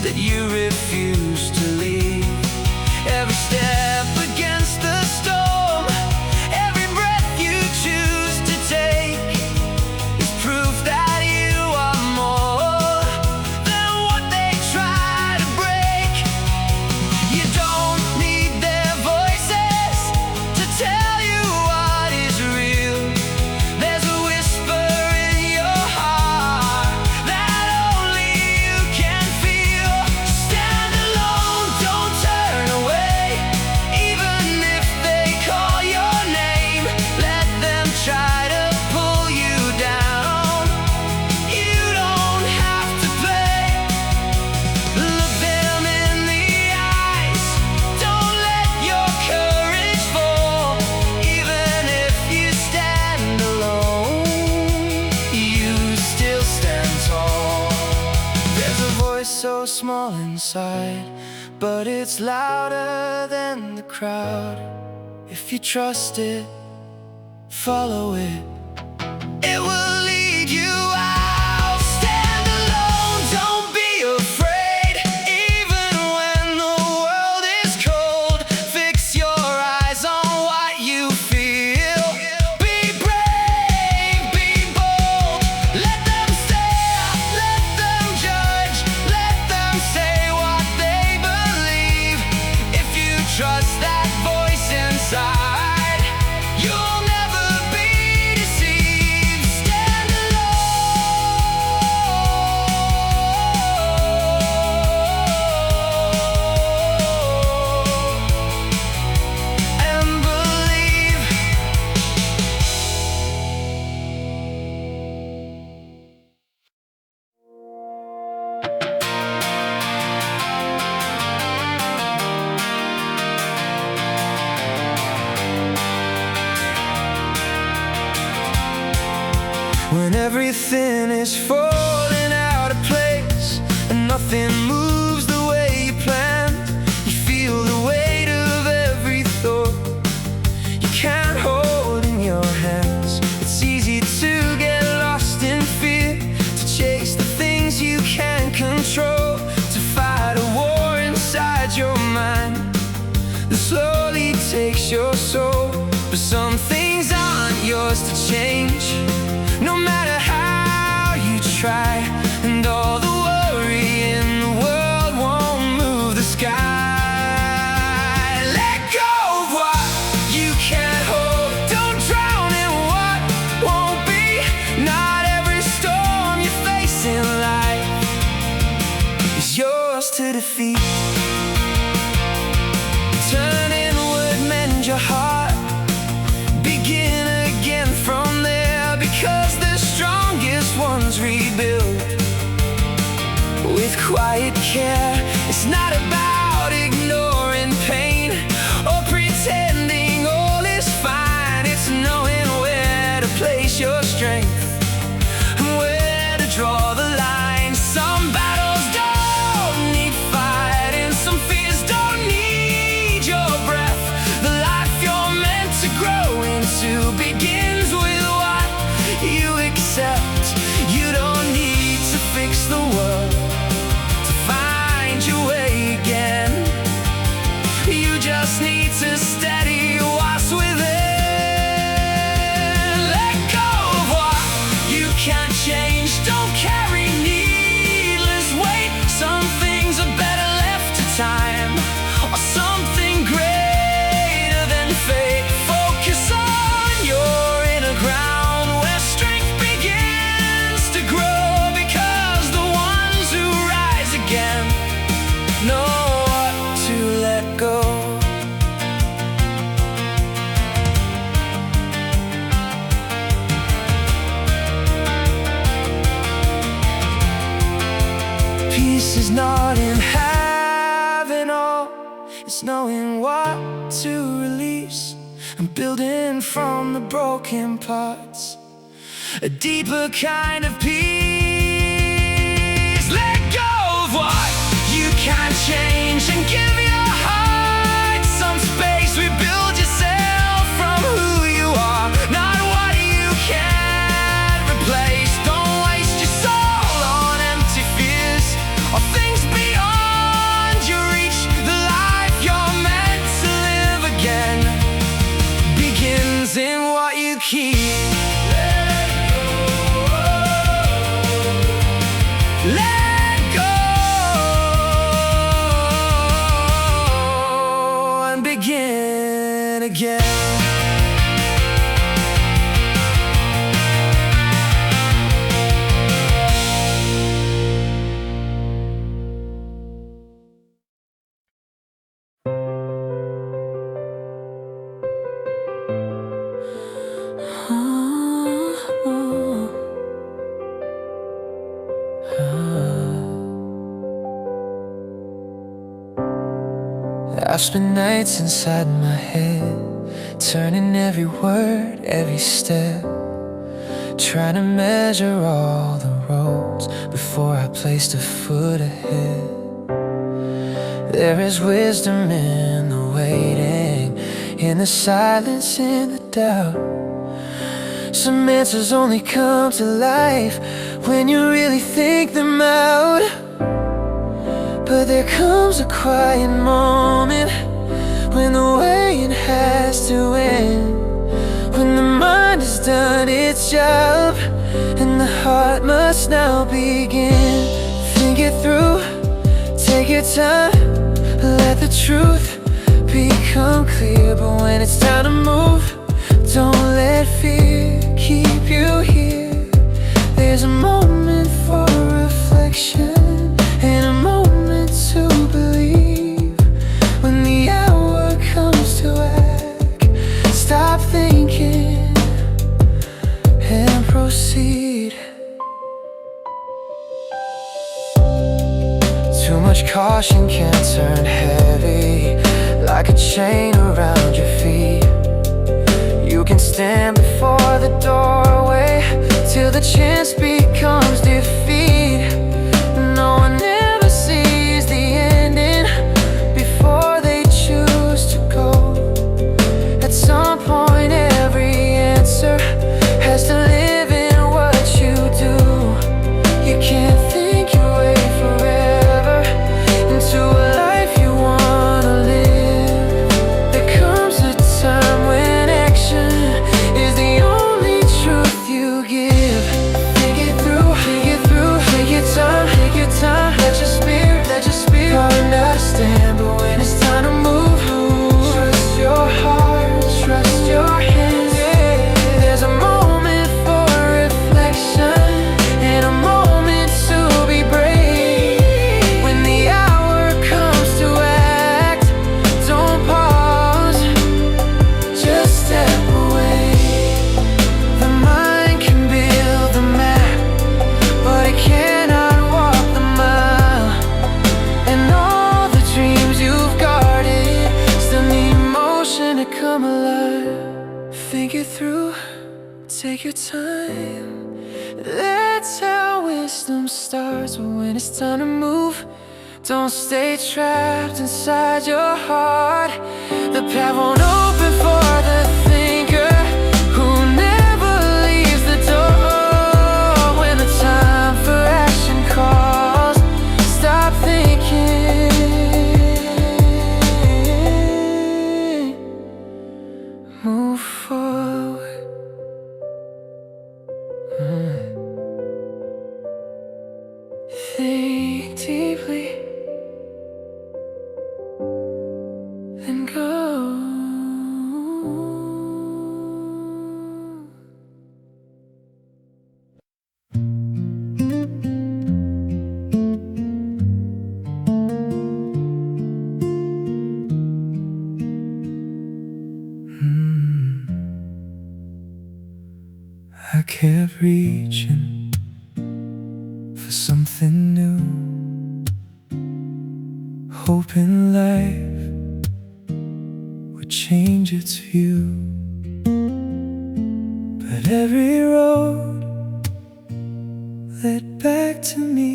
that you refuse to leave. Every step against the storm, every breath you choose to take is proof that you are more than what they try to break. You don't need their voices to tell you what is real. There's a whisper in your heart that only you can feel. Stand alone, don't turn away. Even if they call your name, let them try to pull you down. You don't have to play. Look them in the eyes. Don't let your courage fall. Even if you stand alone, you still stand tall. There's a voice so small inside, but it's louder than the crowd. If you trust it, follow it. It will lead you out. Stand alone, don't be afraid. Even when the world is cold, fix your everything is falling out of place, and nothing moves the way you planned. You feel the weight of every thought you can't hold in your hands. It's easy to get lost in fear, to chase the things you can't control, to fight a war inside your mind that slowly takes your soul. But some things aren't yours to change, no matter how you try. And all the worry in the world won't move the sky. Let go of what you can't hold. Don't drown in what won't be. Not every storm you face in life is yours to defeat. Turn inward, mend your heart, begin again from there, because the strongest ones rebuild with quiet care. It's not about ignoring pain or pretending all is fine. It's knowing where to place your strength and where to draw the line. Some battles don't need fighting, some fears don't need your breath. The life you're meant to grow into begins with what you accept. You don't need to fix the world to find your way again. You just need to steady what's within. Let go of what you can't change. Don't carry needless weight. Some things are better left to time, or something greater than fate. Focus on your inner ground, where strength begins to grow, because the ones who rise again know what to let go. Peace is not in having all, it's knowing what to release and building from the broken parts a deeper kind of peace. Let go of what you can't change and give your heart some space. Rebuild yourself from who you are, not what you can't replace. Don't waste your soul on empty fears or things beyond your reach. The life you're meant to live again begins in what you keep. Let go and begin again. I've spent nights inside my head, turning every word, every step, trying to measure all the roads before I placed a foot ahead. There is wisdom in the waiting, in the silence, in the doubt. Some answers only come to life when you really think them out. But there comes a quiet moment when the waiting has to end, when the mind has done its job and the heart must now begin. Think it through, take your time, let the truth become clear. But when it's time to move, don't let fear keep you here. There's a moment for reflection and a moment to believe. When the hour comes to act, stop thinking and proceed. Too much caution can turn heavy, like a chain around your feet. You can stand before the doorway till the chance becomes defeat. No one ever sees the ending before they choose to go. At some point every answer has to live in what you do. You can't think your way forever into a life you wanna live. There comes a time when action is the only truth you give. Think it through, take your time, let your spirit understand. But when it's time to move, trust your heart, trust your hands. There's a moment for reflection and a moment to be brave. When the hour comes to act, don't pause, just step away. The mind can build the map, but it cannot walk the mile. And all the dreams you've guarded still need motion to come alive. Think it through, take your time. That's how wisdom starts. But when it's time to move, don't stay trapped inside your heart. The path won't open for the thinker who never leaves the door. When the time for action calls, stop thinking, move forward. Think deeply, then go. I kept reaching for something new, hoping life would change its view. But every road led back to me.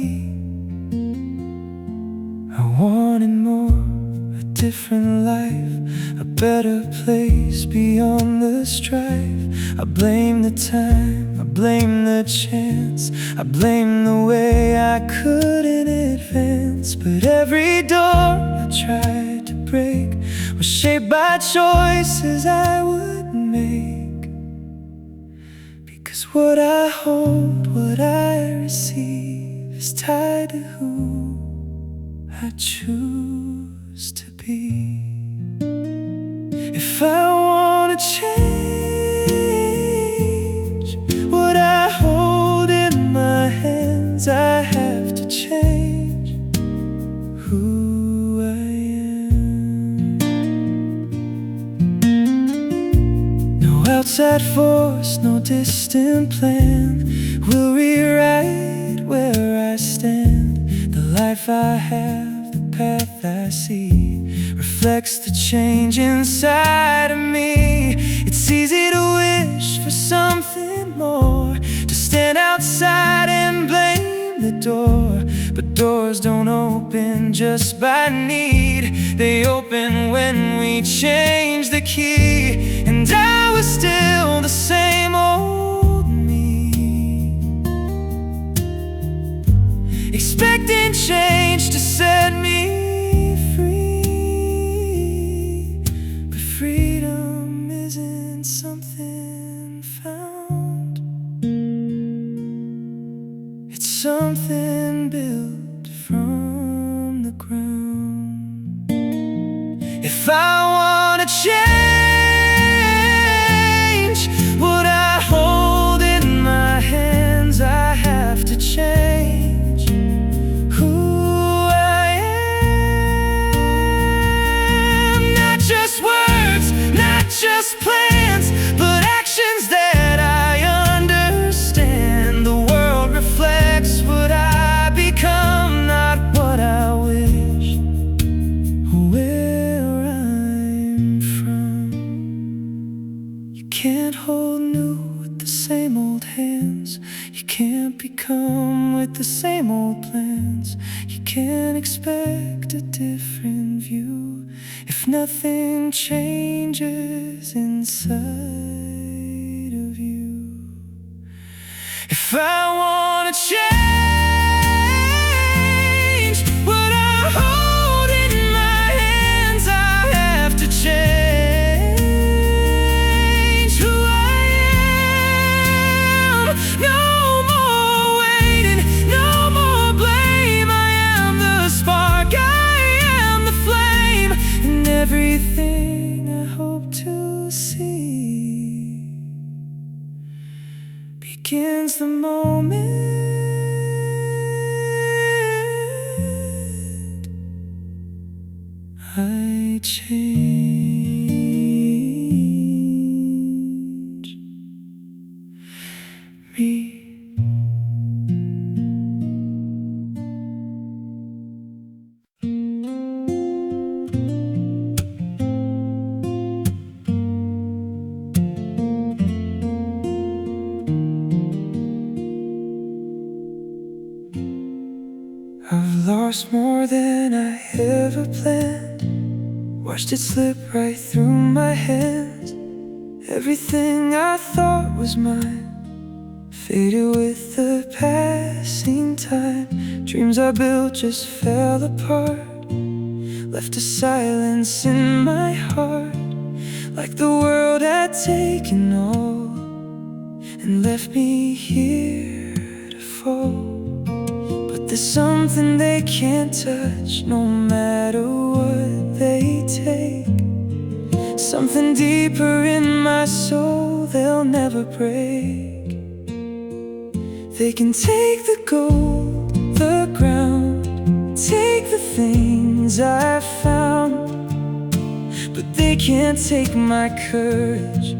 I wanted more, a different life, a better place beyond the strife. I blame the time, I blame the chance, I blame the way I couldn't advance. But every door I tried to break was shaped by choices I would make. Because what I hold, what I receive is tied to who I choose to be. If I wanna change what I hold in my hands, I have to change who I am. No outside force, no distant plan will rewrite where I stand. The life I have, the path I see, reflects the change inside of me. It's easy to wish for something more, to stand outside and blame the door. But doors don't open just by need, they open when we change the key. And I was still the same old me, expecting change to set me free. But freedom isn't something found, it's something built from the ground. If I wanna change what I hold in my hands, I have to change who I am. Not just words, not just plans, but actions that I understand. The world reflects what I the same old plans. You can't expect a different view if nothing changes inside of you. If I wanna change what I hold in my hands, I have to change who I am. No more waiting, no more blame. I am the spark, I am the flame, and everything I hope to see begins the moment I change me. I've lost more than I ever planned, watched it slip right through my hands. Everything I thought was mine faded with the passing time. Dreams I built just fell apart, left a silence in my heart, like the world had taken all and left me here to fall. There's something they can't touch, no matter what they take. Something deeper in my soul they'll never break. They can take the gold, the ground, take the things I've found, but they can't take my courage.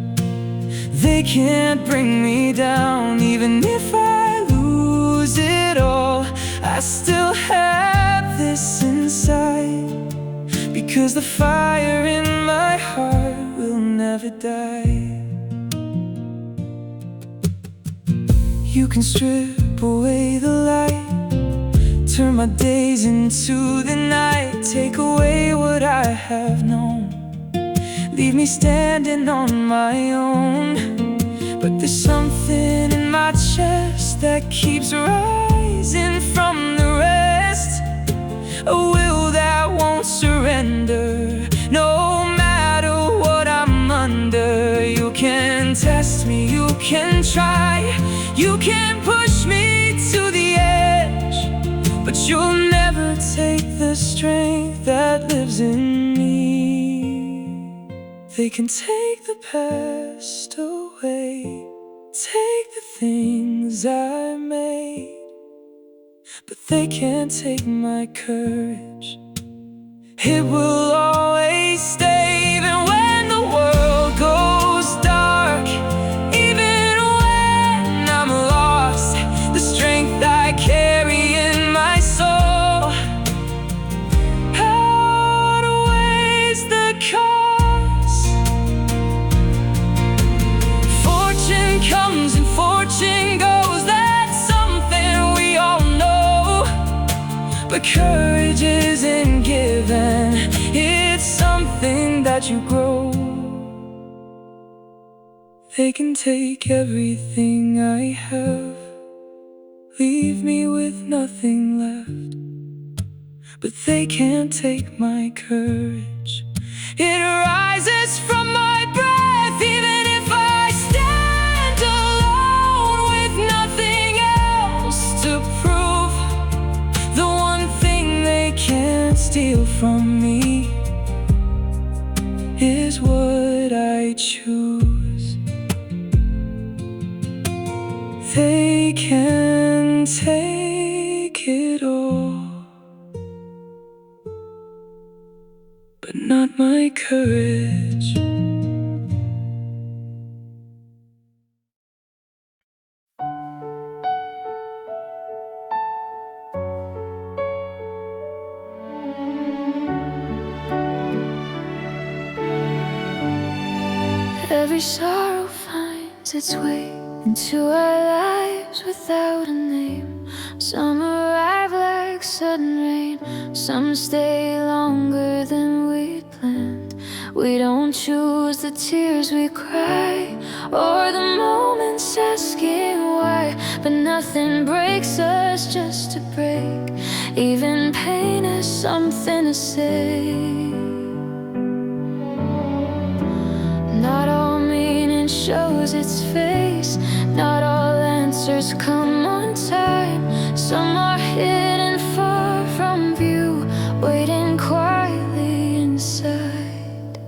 They can't bring me down. Even if I lose it all, I still have this inside, because the fire in my heart will never die. You can strip away the light, turn my days into the night, take away what I have known, leave me standing on my own. But there's something in my chest that keeps rising from the rest, a will that won't surrender, no matter what I'm under. You can test me, you can try, you can push me to the edge, but you'll never take the strength that lives in me. They can take the past away, take the things I made, but they can't take my courage. It will always stay. Even when the world goes dark, even when I'm lost, the strength I carry in my soul outweighs the cost. Fortune comes and fortune goes, that's something we all know, but courage isn't given, it's something that you grow. They can take everything I have, leave me with nothing left, but they can't take my courage. It rises from my breath, even if I stand alone with nothing else to prove. The one thing they can't steal from me is what I choose. They can take it all, but not my courage. Every sorrow finds its way into our lives without a name. Some arrive like sudden rain, some stay longer than we planned. We don't choose the tears we cry, or the moments asking why. But nothing breaks us just to break. Even pain has something to say. Not all meaning shows its face, not all answers come on time. Some are hidden far from view, waiting quietly inside.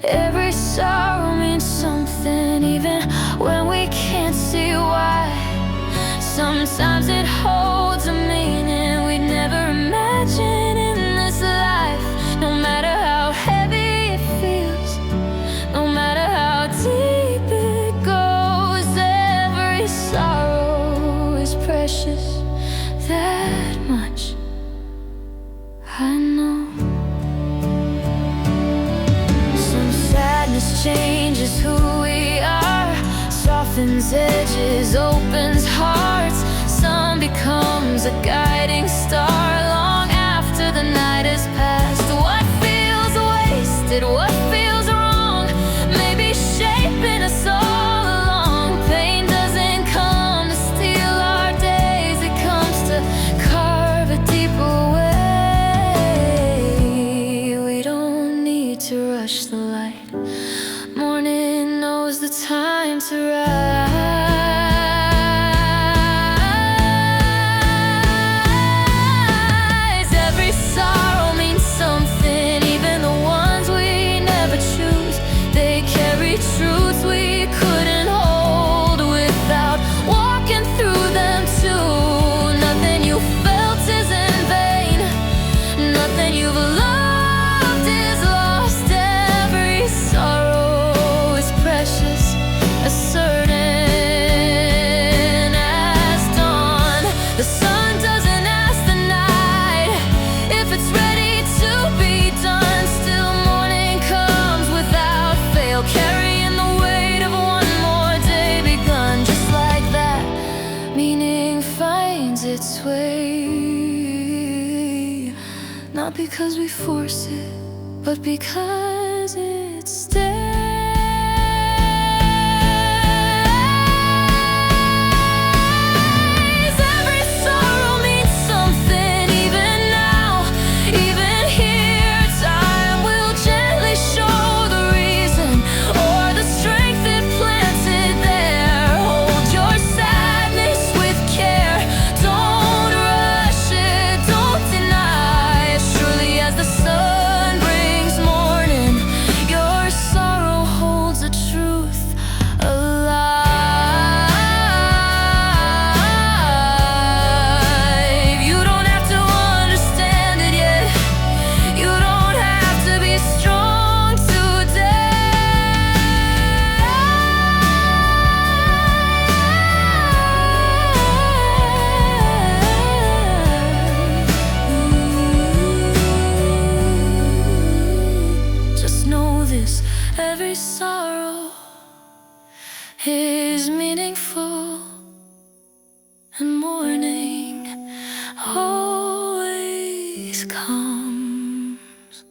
Every sorrow means something, even when we can't see why. Sometimes it holds a meaning we'd never imagine in this life. No matter how heavy it feels, no matter how deep it goes, every sorrow is precious. That much I know. Some sadness changes who we are, softens edges, opens hearts. Some becomes a guiding star long after the night has passed. What feels wasted, what feels wrong, maybe shaping us all along. Pain doesn't come to steal our days, it comes to carve a deeper way. We don't need to rush the light, morning knows the time to rise. Every sorrow means something, even the ones we never choose. They carry truths we couldn't hold without walking through them too. Nothing you felt is in vain, nothing you've loved is lost. Every sorrow is precious, as certain as dawn. The sun doesn't ask the night if it's ready to be done. Still morning comes without fail, carrying the weight of one more day begun. Just like that, meaning finds its way, not because we force it, but because it stays. Every sorrow means something, even now, even here. Time will gently show the reason, or the strength it planted there. Hold your sadness with care, don't rush it, don't deny. As surely as the sun brings morning, your sorrow holds the truth alive. You don't have to understand it yet, you don't have to be strong today. Just know this, every sorrow is meaningful, and morning always comes.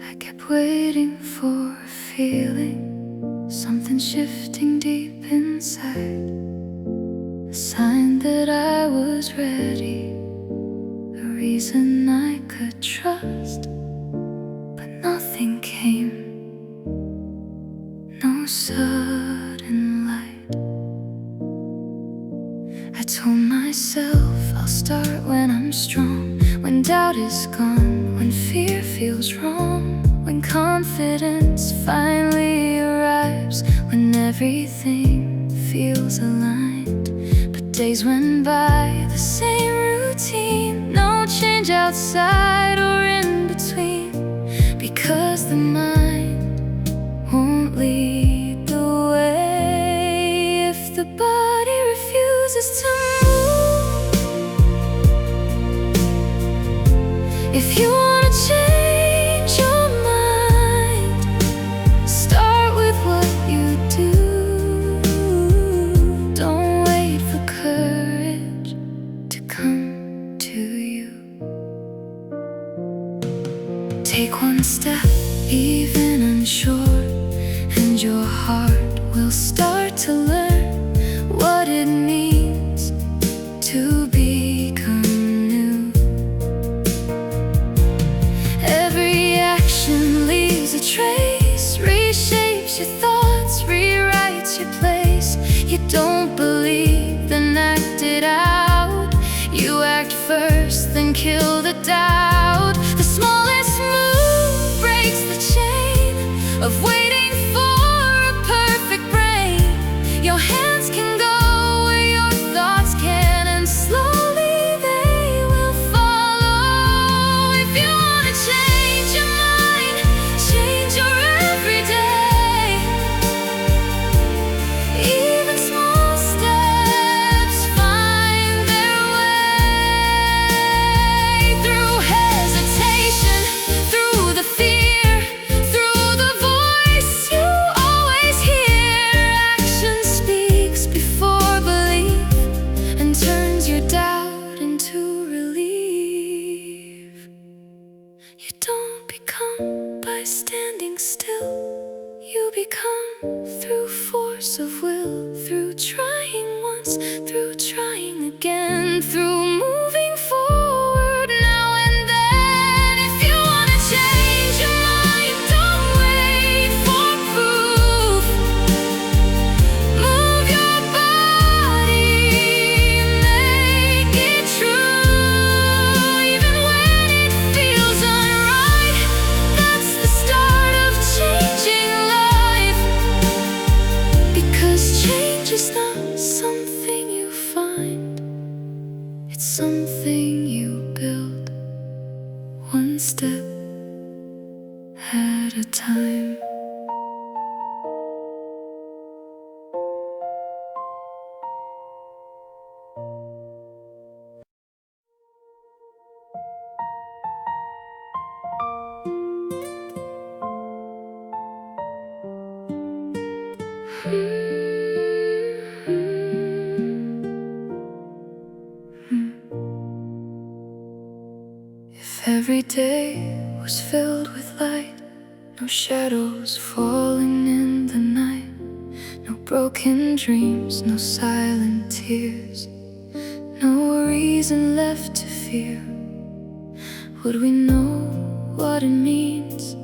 I kept waiting for a feeling, something shifting deep inside, a sign that I was ready, a reason I could trust. But nothing came, no sudden light. I told myself I'll start when I'm strong, when doubt is gone, when fear feels wrong, when confidence finally arrives, when everything feels aligned. But days went by, the same routine, no change outside or in between, because the mind won't lead the way if the body refuses to move. your heart will start to learn what it means to become new. Every action leaves a trace, reshapes your thoughts, rewrites your place. You don't believe, then act it out. You act first, then kill the doubt. The smallest move breaks the chain of waiting for a perfect brain. Your hands can go where your thoughts can, and slowly they will follow. If you wanna change your mind, change your everyday. Even small steps find their way. Through hesitation, through the fear, through the voice you always hear. Action speaks before belief and turns your doubt into relief. You don't become by standing still. You become through force of will, through trying once, through trying again, through moving forward now and then. If you wanna change your mind, don't wait for proof. Move your body, make it true. Even when it feels unright, that's the start of changing life. Because change is not something you find, it's something you build, one step at a time. If every day was filled with light, no shadows falling in the night, no broken dreams, no silent tears, no reason left to fear, would we know what it means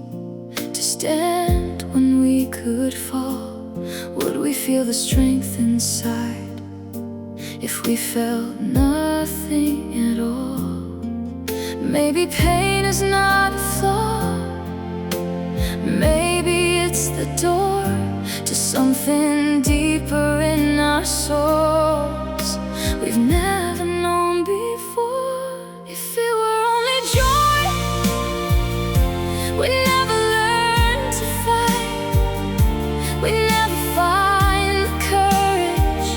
to stand when we could fall? Would we feel the strength inside if we felt nothing at all? Maybe pain is not a flaw, maybe it's the door to something deeper in our souls we've never known before. If it were only joy, we'd never learn to fight, we'd never find the courage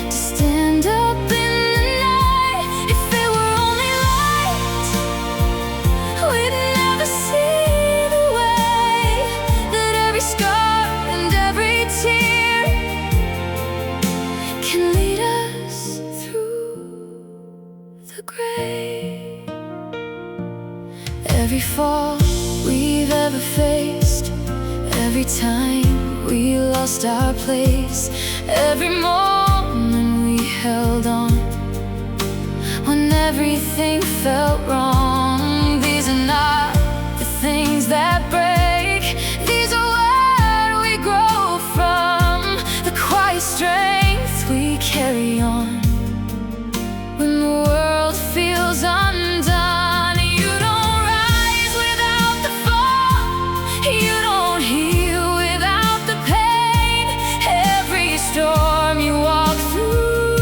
to stand up in the night. If it were only light, we'd never see the way that every scar and every tear can lead us through the grave. Every fall we've ever faced, every time we lost our place, every moment we held on when everything felt wrong. These are not the things that break, these are where we grow from, the quiet strength we carry on when the world feels undone. You don't rise without the fall, you don't heal without the pain. Every storm you walk through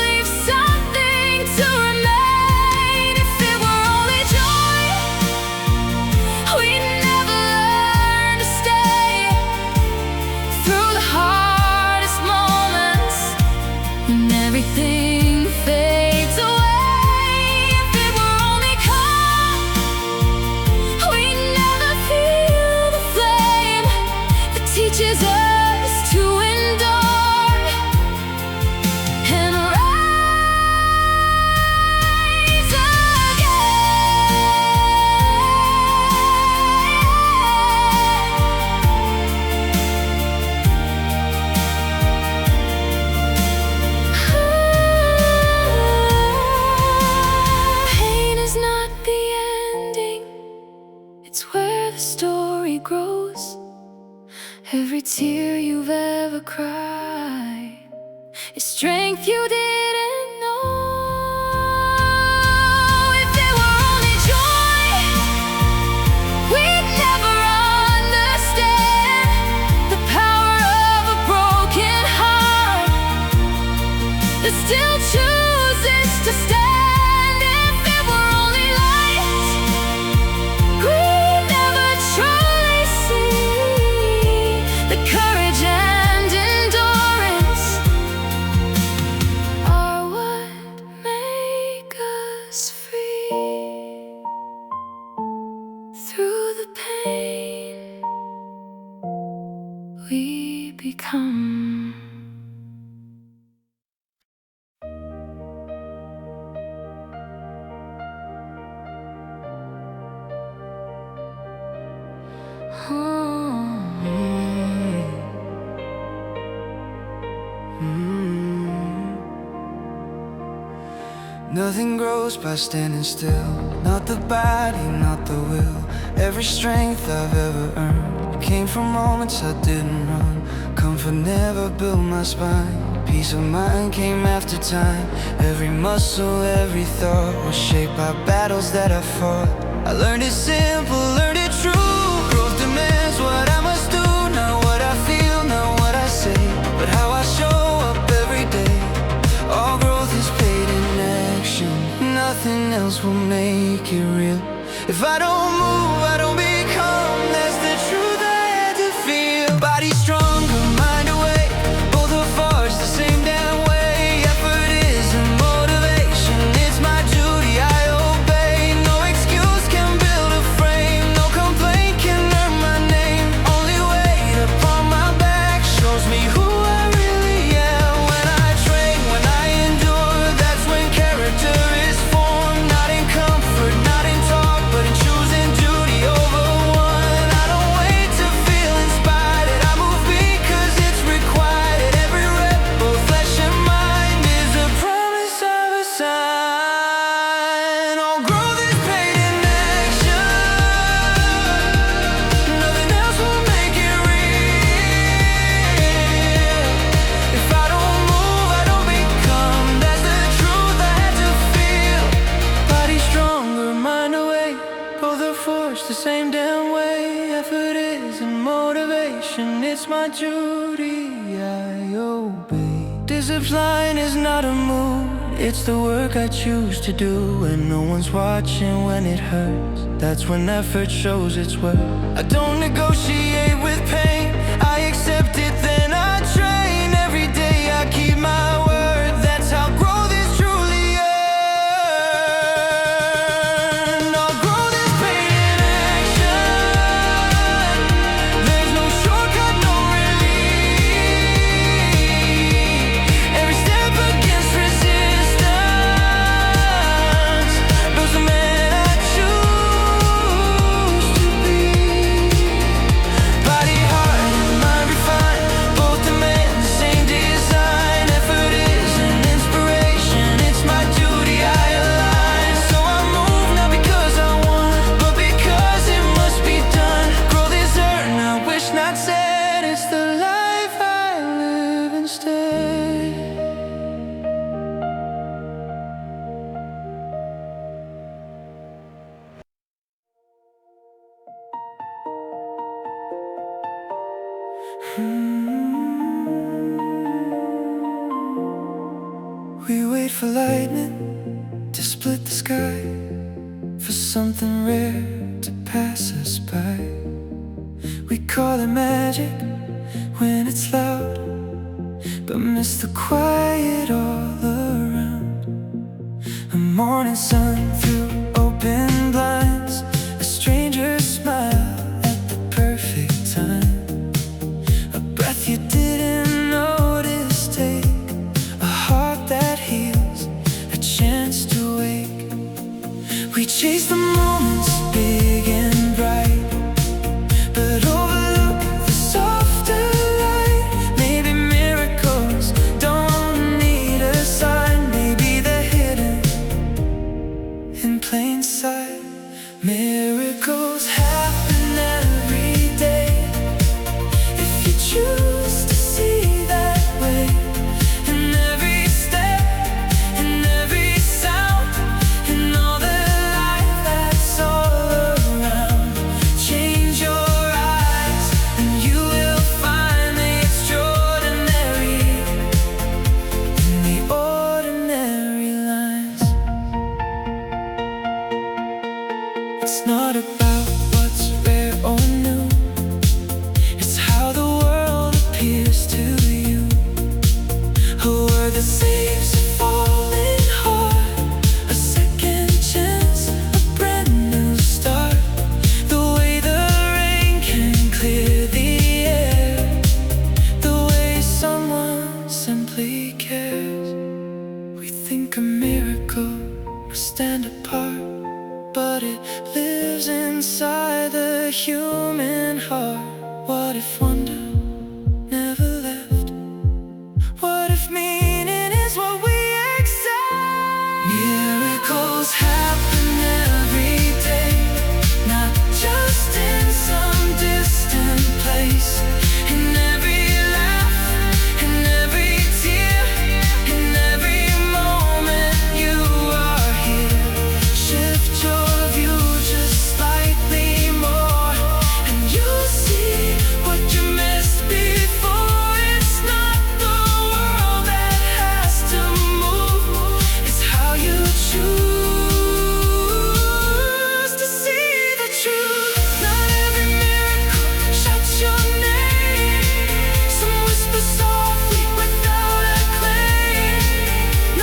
leaves something to remain. If it were only joy, we'd story grows. Every tear you've ever cried is strength you didn't know. If it were only joy, we'd never understand the power of a broken heart that still chooses to stand. If it were only light, we'd never truly see the courage and endurance are what make us free. Through the pain we become. Nothing grows by standing still. Not the body, not the will. Every strength I've ever earned came from moments I didn't run. Comfort never built my spine. Peace of mind came after time. Every muscle, every thought was shaped by battles that I fought. I learned it simple, learned it true. Growth demands what I must do. Not what I feel, not what I say, but how I show up every day. All growth is paid in action. Nothing else will make it real. If I don't move, I don't become. That's the truth I had to feel. Body stronger, mind awake. Both are forged the same damn way. Effort isn't motivation, it's my duty, I obey. No excuse can build a frame. No complaint can earn my name. Only weight upon my back shows me who I really am. When I train, when I endure, that's when character is formed. Not in comfort, not in talk, but in choosing duty over one. I don't wait to feel inspired. I move because it's required. At every rep, both flesh and mind is a promise of a sign. All growth is paid in action. Nothing else will make it real. If I don't move, I don't become. That's the truth I had to feel. Body stronger, mind awake. Both are forged the same damn way. Effort isn't motivation, it's my duty, I obey. Discipline is not a mood, it's the work I choose to do. When no one's watching, when it hurts, that's when effort shows its worth. I don't negotiate with pain, I accept it, then I train. Every day I keep my word, that's how growth is truly earned. All growth is paid in action. There's no shortcut, no relief. Every step against resistance builds the man I choose to be. Body, heart, and mind refined, both demand the same design. Effort is an inspiration, it's my duty, I align. So I move not because I want, but because it must be done. Growth is earned, I wish not said. It's the life I live instead. We wait for lightning to split the sky, for something rare to pass us by. We call it magic when it's loud, but miss the quiet all around. A morning sun through open blinds, a stranger's smile at the perfect time. A breath you didn't notice, take a heart that heals, a chance to wake. We chase the moments big and bright, but overlook the softer light. Maybe miracles don't need a sign. Maybe they're hidden in if wonder never left? What if meaning is what we accept? Miracles happen every day, not just in some distant place. In every laugh, in every tear, in every moment you are here. Shift your view just slightly more, and you'll see what you missed before. It's not the world that has to move, it's how you choose to see the truth. Not every miracle shouts your name, some whisper softly without a claim.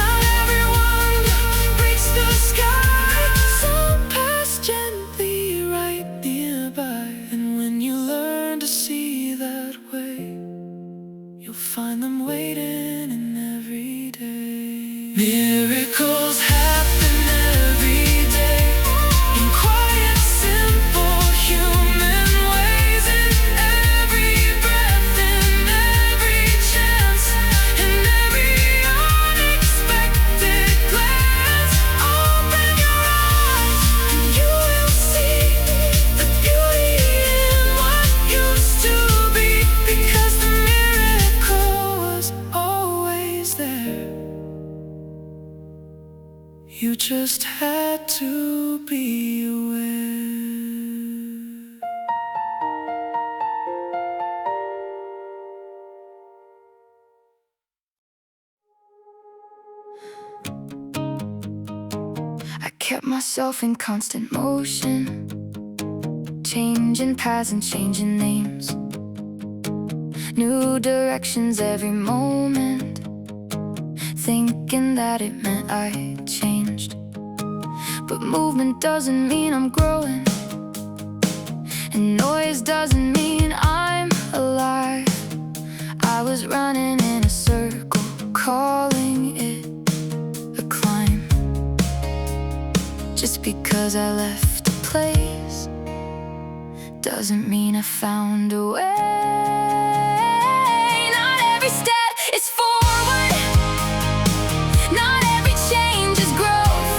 Not every wonder breaks the sky, some pass gently right nearby. And when you learn to see that way, you'll find them waiting in every day. Miracles happen every day, in quiet, simple, human ways. In every breath, in every chance, in every unexpected glance. Open your eyes and you will see the beauty in what used to be, because the miracle was always there. You just had to be aware. I kept myself in constant motion, changing paths and changing names, new directions every moment, thinking that it meant I changed. But movement doesn't mean I'm growing, and noise doesn't mean I'm alive. I was running in a circle, calling it a climb. Just because I left a place doesn't mean I found a way. Not every step is forward, not every change is growth.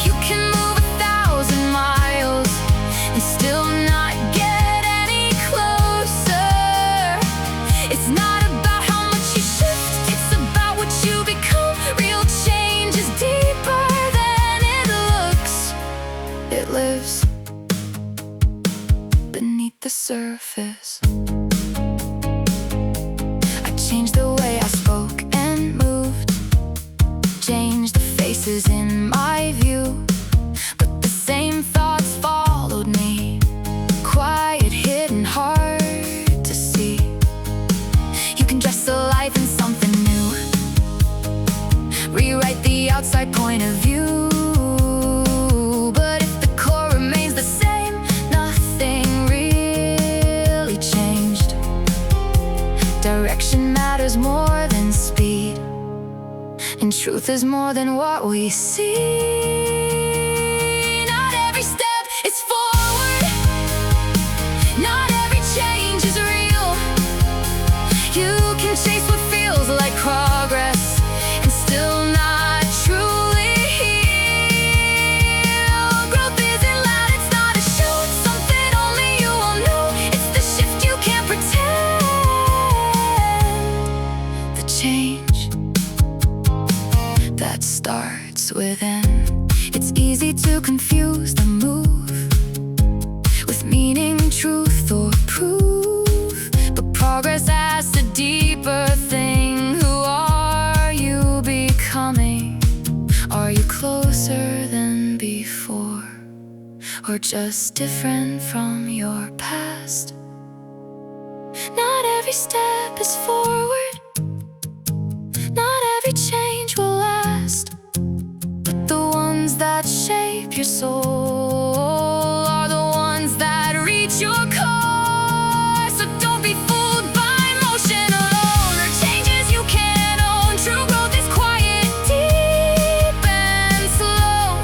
You can move 1,000 miles and still not get any closer. It's not about how much you shift, it's about what you become. Real change is deeper than it looks. It lives beneath the surface. I changed the way I spoke and moved, changed the faces in my view, but the same thoughts followed me, quiet, hidden, hard to see. You can dress a life in something new, rewrite the outside point of view, but if the core remains the same, nothing really changed. Direction matters more than speed, and truth is more than what we see. Not every step is forward, not every change is real. You can chase what feels like progress and still not truly heal. Growth isn't loud, it's not a show, it's something only you will know. It's the shift you can't pretend, the change that starts within. It's easy to confuse the move with meaning, truth, or proof, but progress asks a deeper thing. Who are you becoming? Are you closer than before, or just different from your past? Not every step is forward, not every change will last, but the ones that shape your soul are the ones that reach your core. So don't be fooled by motion alone or changes you can't own. True growth is quiet, deep, and slow,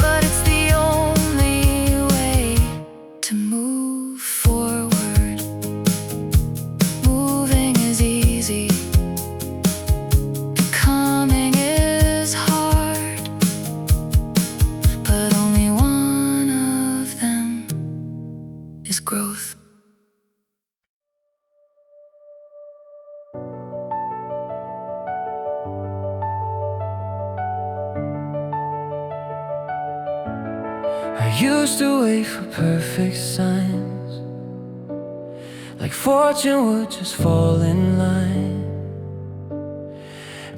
but it's the only way to move forward. is growth. I used to wait for perfect signs, like fortune would just fall in line.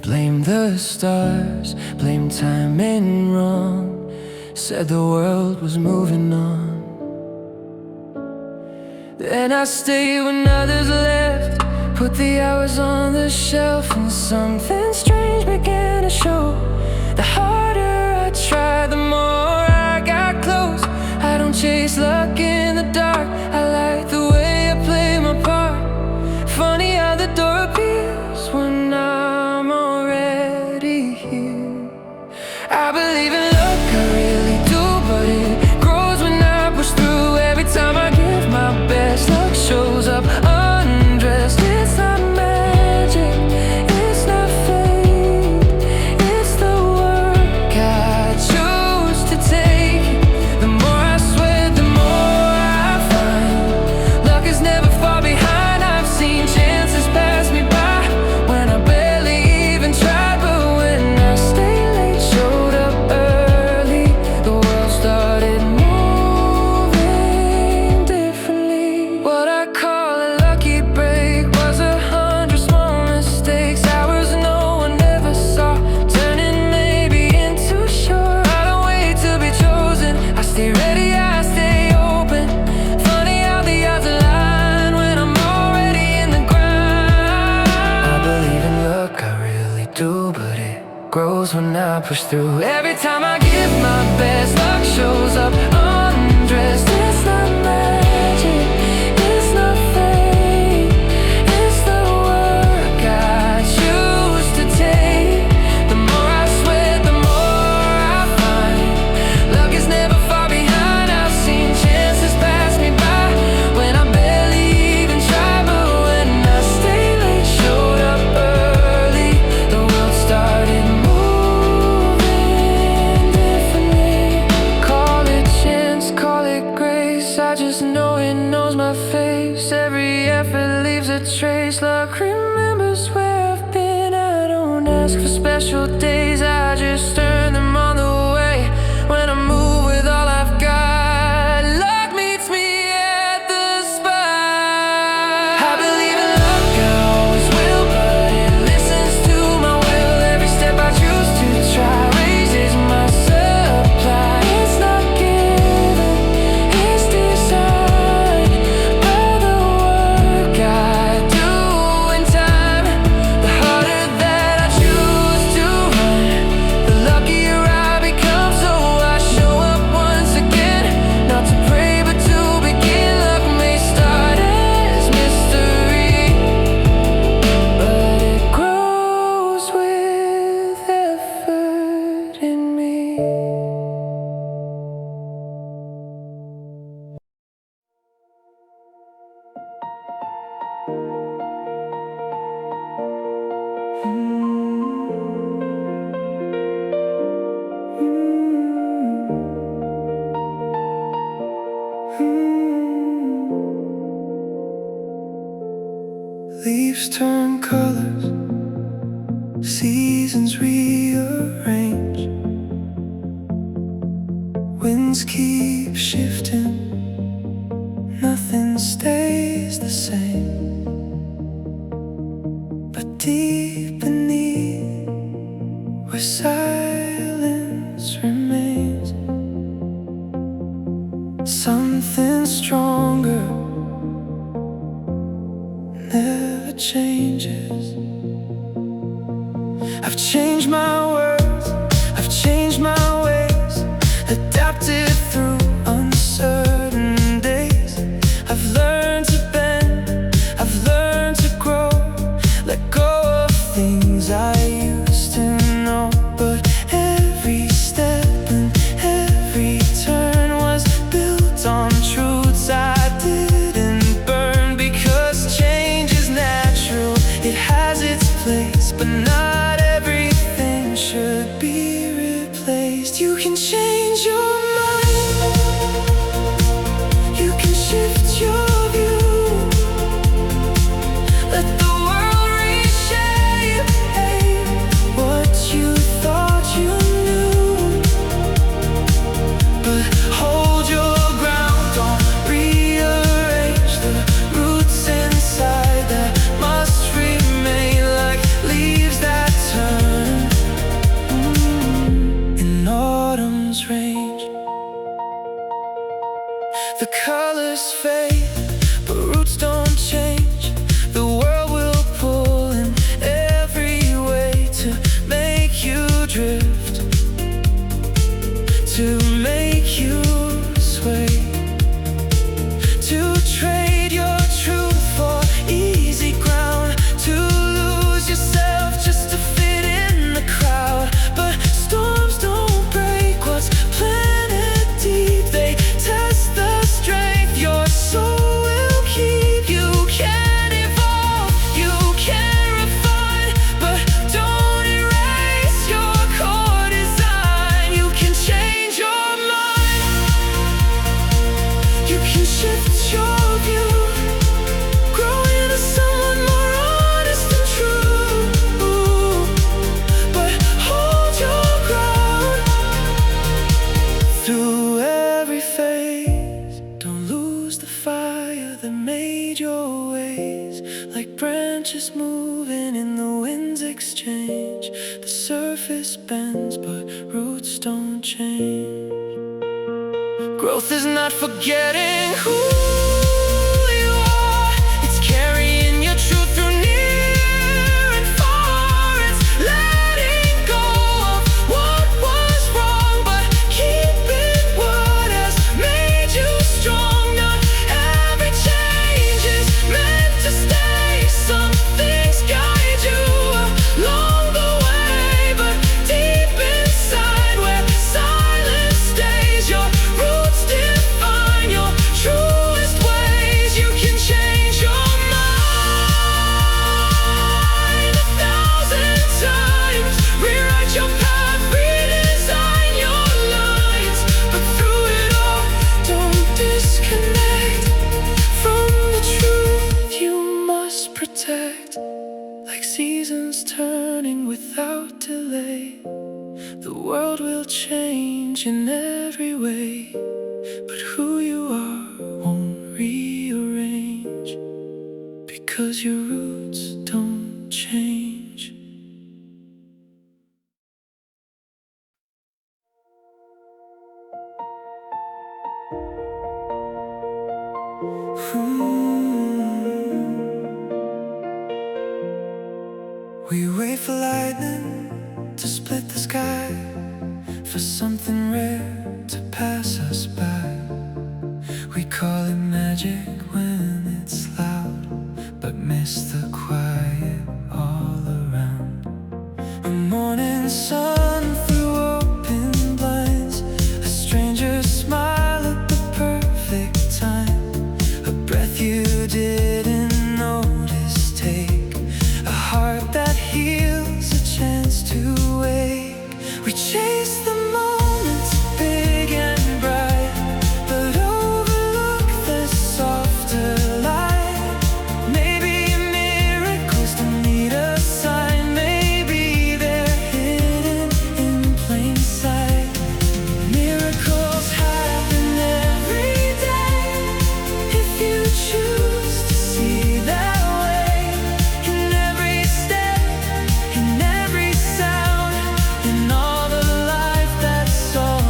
Blame the stars, blame timing wrong, said the world was moving on. Then I stayed when others left, put the hours on the shelf, and something strange began to show. The harder I tried, the more I got close. I don't chase luck in the dark, I like the way I play my part. Funny how the door appears when I'm already here. I believe in luck, I really do, but it grows when I push through. Every time I give my best, luck shows up undressed. It's not magic, it's not fate, it's the work I choose to take. The more I sweat, the more I find luck is never far behind. I've seen chances pass me by when I barely even tried, but when I stayed late, showed up early, the world started moving differently. What I call a lucky break was 100 small mistakes, hours no one ever saw, turning maybe into sure. I don't wait to be chosen, I stay ready, I stay open. Funny how the odds align when I'm already in the grind. I believe in luck, I really do, but it grows when I push through. Every time I give my best, luck shows up undressed. It's not magic, it's not fate, it's the work I choose to take. The more I sweat, the more I find luck is never far behind. I've seen chances pass me by when I barely even tried, but when I stayed late, showed up early, the world started moving differently. Call it chance, call it grace, I just know it knows my face. Every effort leaves a trace, luck remembers where I've been. I don't ask for special days, I just earn them on the way. When I move with all I've got, luck meets me at the spot. I believe in luck, I always will, but it listens to my will. Every step I choose to try raises my supply. It's not given, it's designed by the work I do in time. The harder that I choose to run, the luckier I become. So I show up once again, not to pray but to begin. Luck may start as mystery, but it grows with effort in me. Leaves turn colors, seasons rearrange, winds keep shifting, nothing stays the same. But deep beneath, where silence remains, something stronger never changes. I've changed my words, I've changed my ways, adapted through uncertain days. I've learned to bend, I've learned to grow, let go of things I used to know. But every step and every turn was built on truths I didn't burn. Because change is natural, it has its place, but not everything should that made your ways, like branches moving in the wind's exchange. The surface bends, but roots don't change. Growth is not forgetting who you are, it's carrying your truth through near and far. It's letting go of what was wrong, but keeping what has made you strong. Not every change is meant to stay. Some things guide you along the way, but deep inside where silence stays, your roots define your truest ways. You can change your mind 1,000 times, rewrite your path, redesign your lines, but through it all, don't disconnect from the truth you must protect. Like seasons turning without delay, the world will change in every way, but who you are won't rearrange, because your roots don't change. We wait for lightning to split the sky, for something rare to pass us by. We call it magic when it's loud, but miss the quiet all around. A morning sun through open blinds, a stranger's smile at the perfect time, a breath you didn't notice take, a heart that heals, a chance to wake. We chase the moments big and bright, but overlook the softer light. Maybe miracles don't need a sign, maybe they're hidden in plain sight. Miracles happen every day if you choose to see that way. In every step, in every sound, in all the life that's all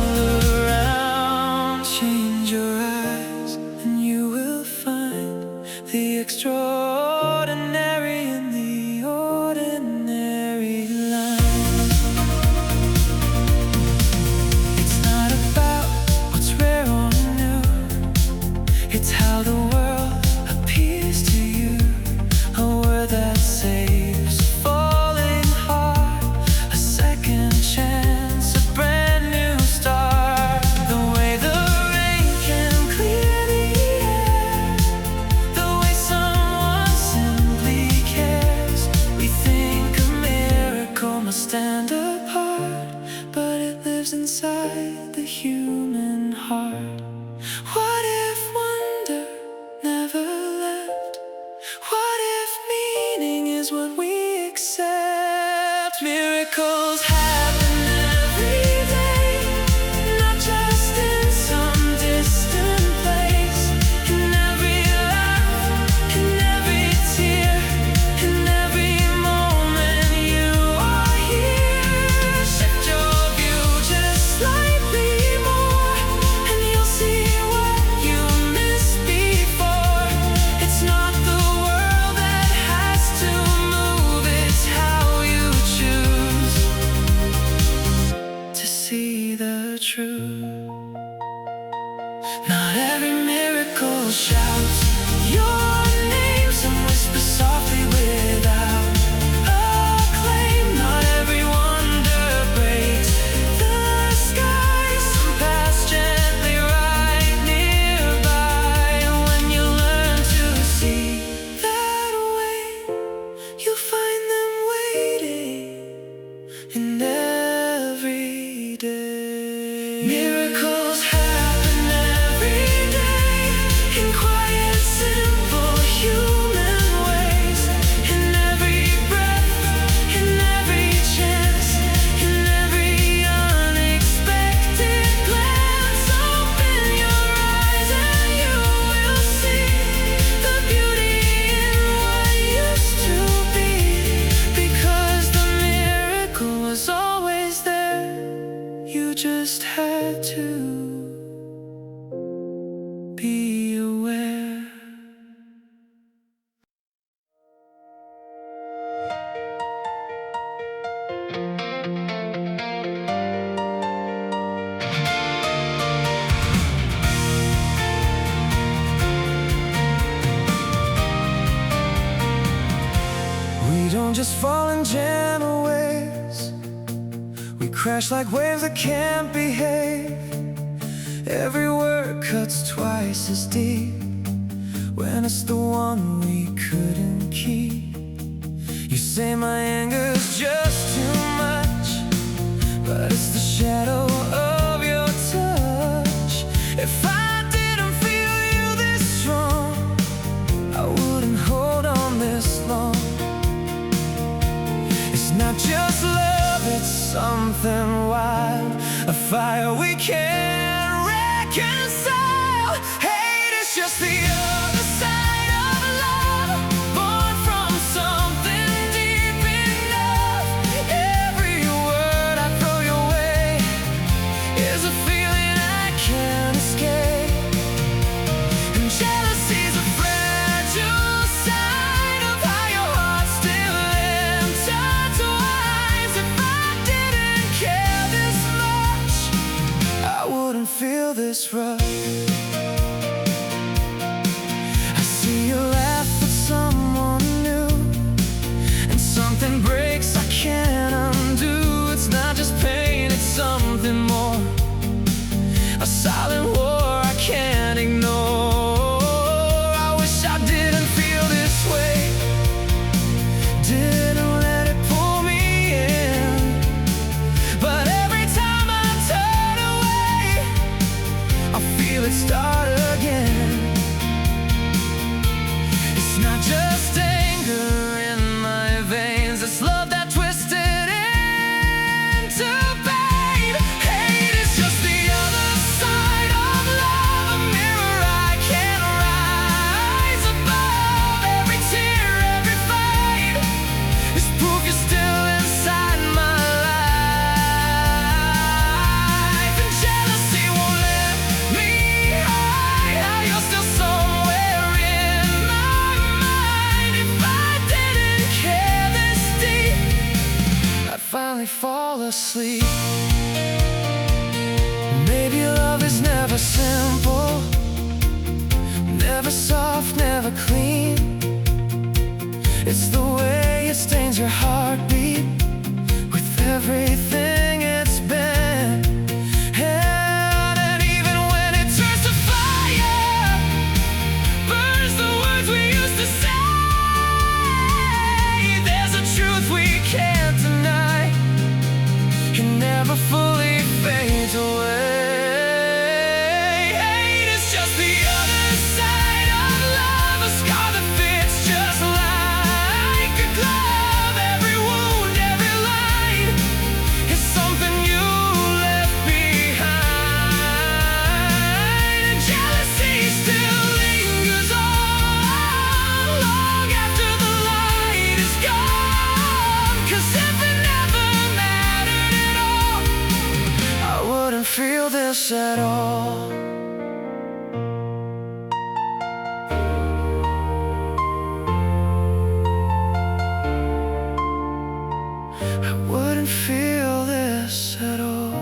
around. Change your eyes and you will find the extraordinary in the ordinary lines. It's not about what's rare or new, it's how the world appears to you. A word that saves a falling heart, a second chance, a brand new start. The way the rain can clear the air, the way someone just fall in gentle ways. We crash like waves that can't behave. Every word cuts twice as deep when it's the one we couldn't keep. You say my anger's just too much, but it's the shadow of your touch. If I didn't feel you this strong, I wouldn't hold on this long. It's not just love, it's something wild, a fire we can't reconcile. Hate is just the other side of love, born from something deep enough. Every word I throw your way is a feeling I can't escape. And jealousy's a fragile side of how your heart still intertwines. If I didn't care this much, I wouldn't feel this rush. I see you laugh with someone new, and something breaks I can't undo. It's not just pain, it's something more, a silent war I can't ignore. I wish I didn't feel this way, didn't let it pull me in. But every time I turn away, I feel it start again. It's not just anger in my veins, it's love that twisted into pain. Hate is just the other side of love, a mirror I can't rise above. Every tear, every fight is proof you're still inside my life. And jealousy won't let me hide how you're still somewhere in my mind. If I didn't care this deep, I'd finally fall asleep. Maybe love is never simple, never soft, never clean. It's the way it stains your heartbeat with everything it's been. And even when it turns to fire, burns the words we used to say. There's a truth we can't deny, it never fully fades away. Hate is just the other side of love, a scar that fits just like a glove. Every wound, every line is something you left behind. And jealousy still lingers on long after the light is gone. 'Cause if it never mattered at all, I wouldn't feel this at all. I wouldn't feel this at all.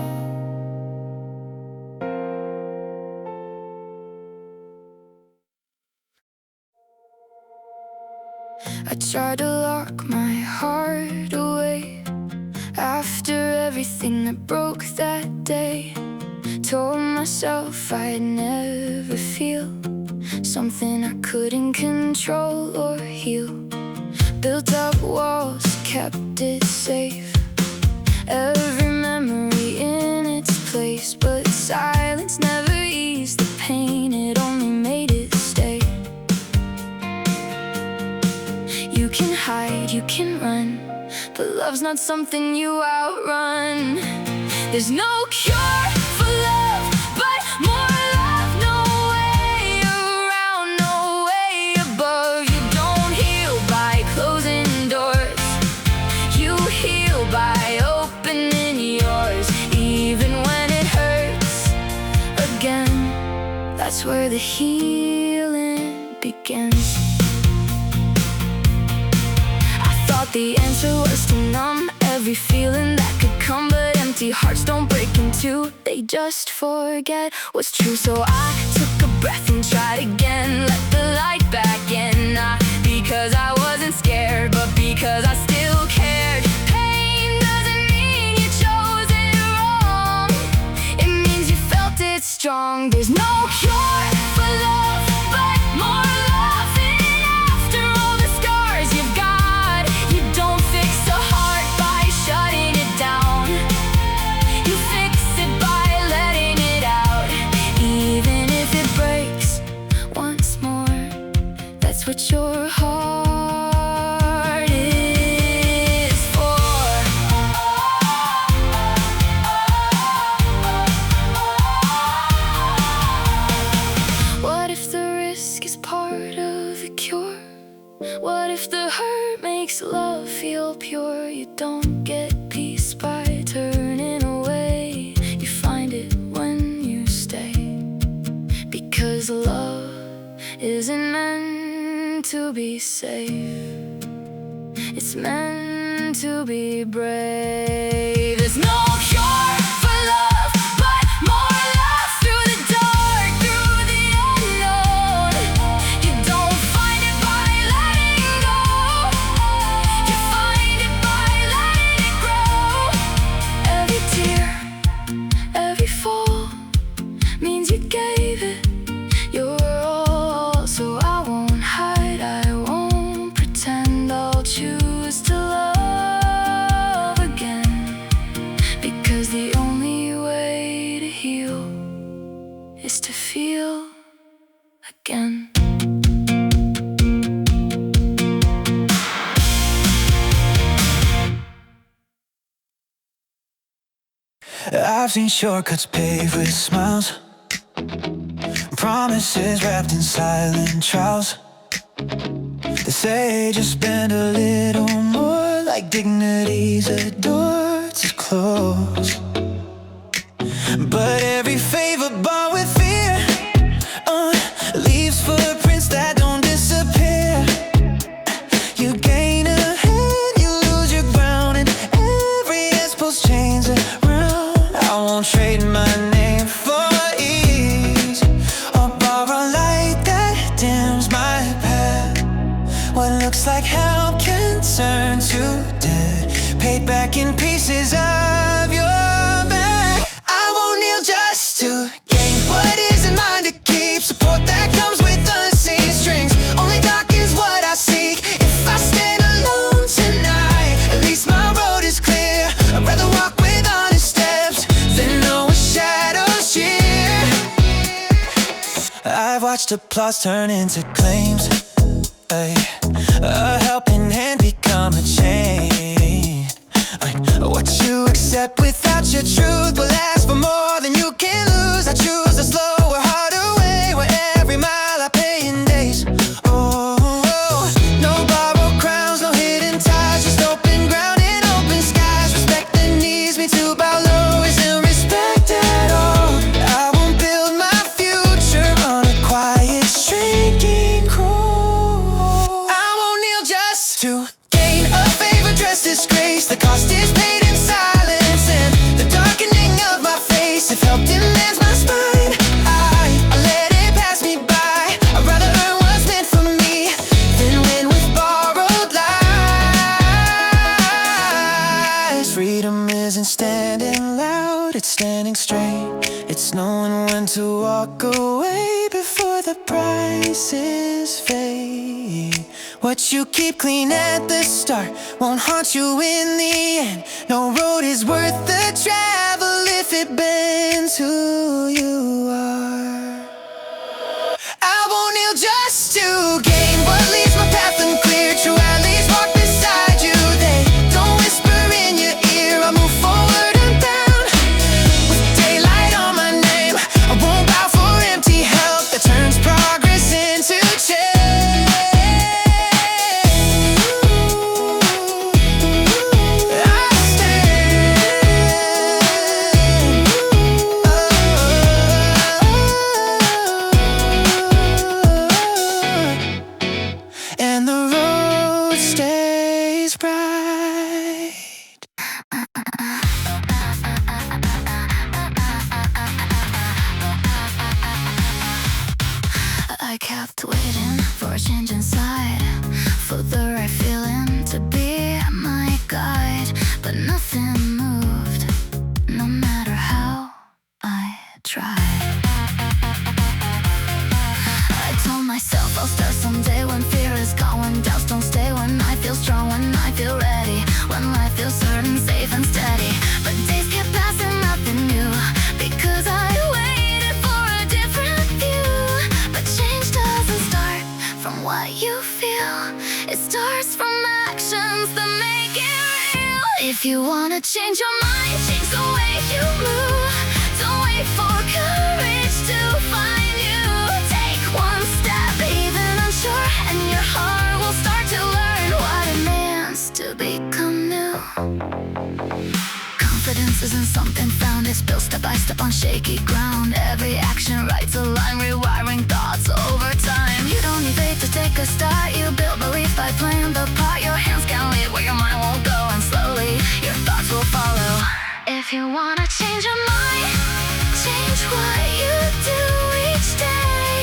I tried to lock my heart away after everything that broke that day. Told myself I'd never feel something I couldn't control or heal. Built up walls, kept it safe, every memory in its place. But silence never eased the pain, it only made it stay. You can hide, you can run, but love's not something you outrun. There's no cure for love, but more love. No way around, no way above. You don't heal by closing doors, you heal by opening yours. Even when it hurts again, that's where the healing begins. The answer was to numb every feeling that could come, but empty hearts don't break in two, they just forget what's true. So I took a breath and tried again, let the light back in. Not because I wasn't scared, but because I still strong. There's no cure for love, but more love. And after all the scars you've got, you don't fix a heart by shutting it down. You fix it by letting it out. Even if it breaks once more, that's what your heart is for. What if the risk is part of the cure? What if the hurt makes love feel pure? You don't get peace by turning away. You find it when you stay. Because love isn't meant to be safe. It's meant to be brave. There's no cure for love, but more love through the dark, through the unknown. You don't find it by letting go. You find it by letting it grow. Every tear, every fall means you gave it your all. So I won't hide, I won't pretend. I'll choose to love again. Because the only way to heal is to feel again. I've seen shortcuts paved with smiles, promises wrapped in silent trials. They say just spend a little more, like dignity's a door to close. But every favor bought with fear leaves footprints that don't disappear. You gain a head, you lose your ground, and every exposed chains around. I won't trade my name for ease, or borrow light that dims my path. What looks like help can turn to dead, paid back in pieces of your back. I won't kneel just to gain what isn't mine to keep. Support that comes with unseen strings. Only dark is what I seek. If I stand alone tonight, at least my road is clear. I'd rather walk with honest steps than know a shadow's cheer. I've watched applause turn into claims, ay, a helping hand become a chain. Ay, what you accept without your truth will last for more than you can lose. I choose a slower, harder way, where every mile I pay in days. Oh, no borrowed crowns, no hidden ties, just open ground and open skies. Respect that needs me to bow low isn't respect at all. I won't build my future on a quiet, shrinking cross. I won't kneel just to gain a favor, dress disgrace. The cost is paid in silence, and the darkening of my face, if help demands my spine, I let it pass me by. I'd rather earn what's meant for me than win with borrowed lies. Freedom isn't standing loud, it's standing straight. It's knowing when to walk away before the prices fade. What you keep clean at the start won't haunt you in the end. No road is worth the travel if it bends who you are. I won't kneel just to gain what leaves my path unclear. True allies walk beside you, they don't whisper in your ear. I move forward and down with daylight on my name. I won't bow for empty help that turns progress into change. I stand, and the road stays bright. I kept waiting for a change inside, for the right feeling to be my guide. But nothing moved, no matter how I tried. is gone, when doubts don't stay, when I feel strong, when I feel ready, when life feels certain, safe and steady. But days kept passing, nothing new, because I waited for a different view. But change doesn't start from what you feel, it starts from actions that make it real. If you wanna change your mind, change the way you move. Don't wait for courage to find you. Take one step, even unsure, and your heart will start to learn what it means to become new. Confidence isn't something found, it's built step by step on shaky ground. Every action writes a line, rewiring thoughts over time. You don't need faith to take a start, you build belief by playing the part. Your hands can lead where your mind won't go, and slowly your thoughts will follow. If you wanna change your mind, change what you do each day.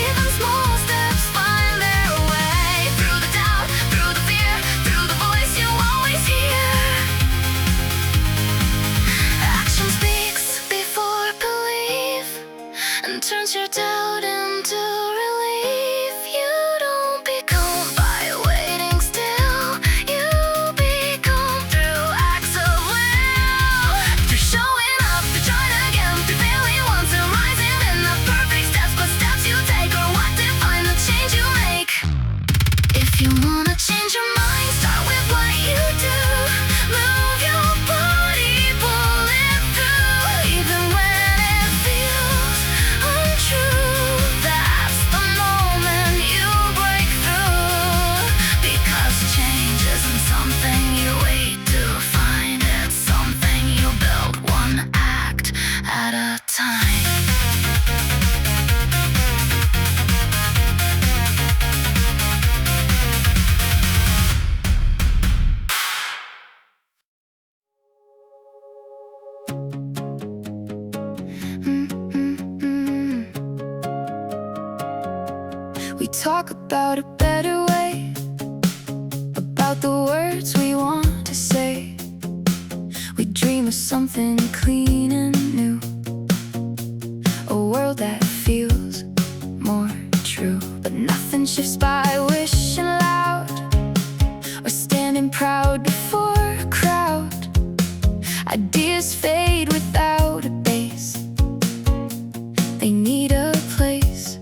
Even small steps find their way. Through the doubt, through the fear, through the voice you always hear. Action speaks before belief, and turns your doubt into relief. You don't become by waiting still, you become through acts of will. Through showing up, through trying again, through failing once and rising in the perfect steps. But steps you take are what define the change you make. If you wanna change your mind, start with what you do. Move your body, pull it through, even when it feels untrue. That's the moment you break through, because change isn't something you wait to find, it's something you build one act at a time. We talk about a better way, about the words we want to say. We dream of something clean and new, a world that feels more true. But nothing shifts by wishing loud, or standing proud before a crowd. Ideas fade without a base, they need a place.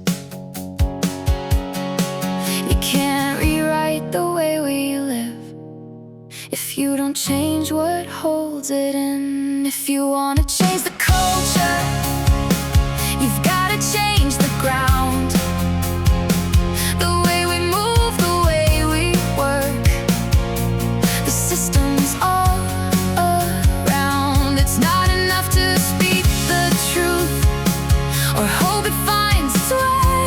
You can't rewrite the way we live if you don't change what holds it in. If you wanna change the culture, you've gotta change the ground. The way we move, the way we work, the systems all around. It's not enough to speak the truth or hope it finds its way.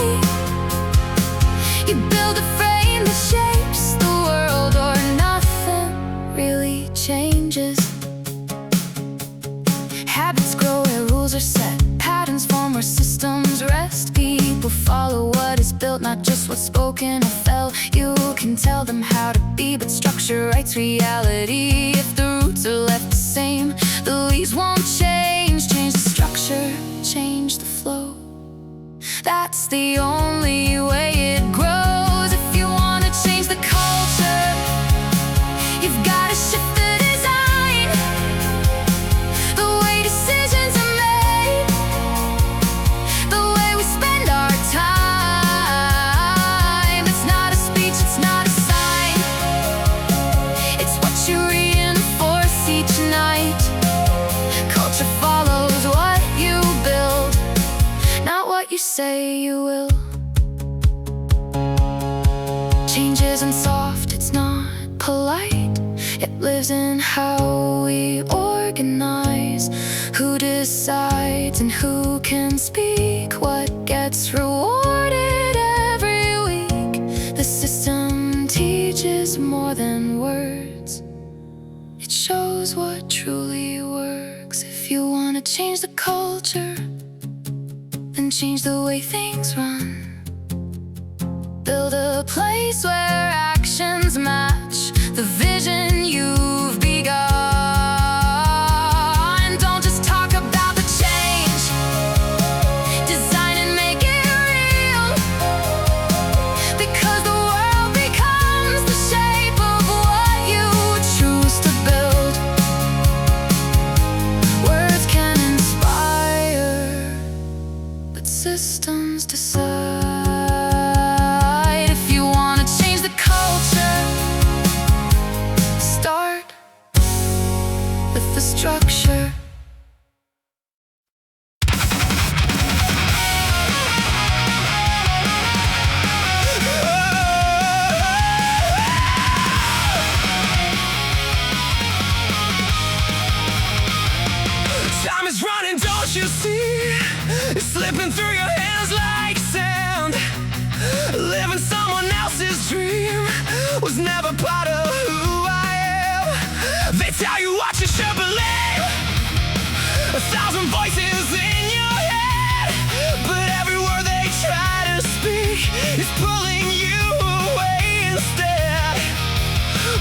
You build a frame that shapes the world, or nothing really changes. Habits grow where rules are set, patterns form where systems rest. People follow what is built, not just what's spoken or felt. You can tell them how to be, but structure writes reality. If the roots are left the same, the leaves won't change. Change the structure, change the flow, that's the only way it grows. If you wanna change the culture, you've gotta shift the design, the way decisions are made, the way we spend our time. It's not a speech, it's not a sign, it's what you reinforce each night. Culture follows what you build, not what you say you will. Change isn't soft, it's not polite, it lives in how we organize. Who decides and who can speak, what gets rewarded every week. The system teaches more than words, it shows what truly works. If you wanna change the culture, then change the way things run. Build a place where actions match the vision you've begun. Don't just talk about the change, design and make it real, because the world was never part of who I am. They tell you what you should believe, 1,000 voices in your head, but every word they try to speak is pulling you away instead.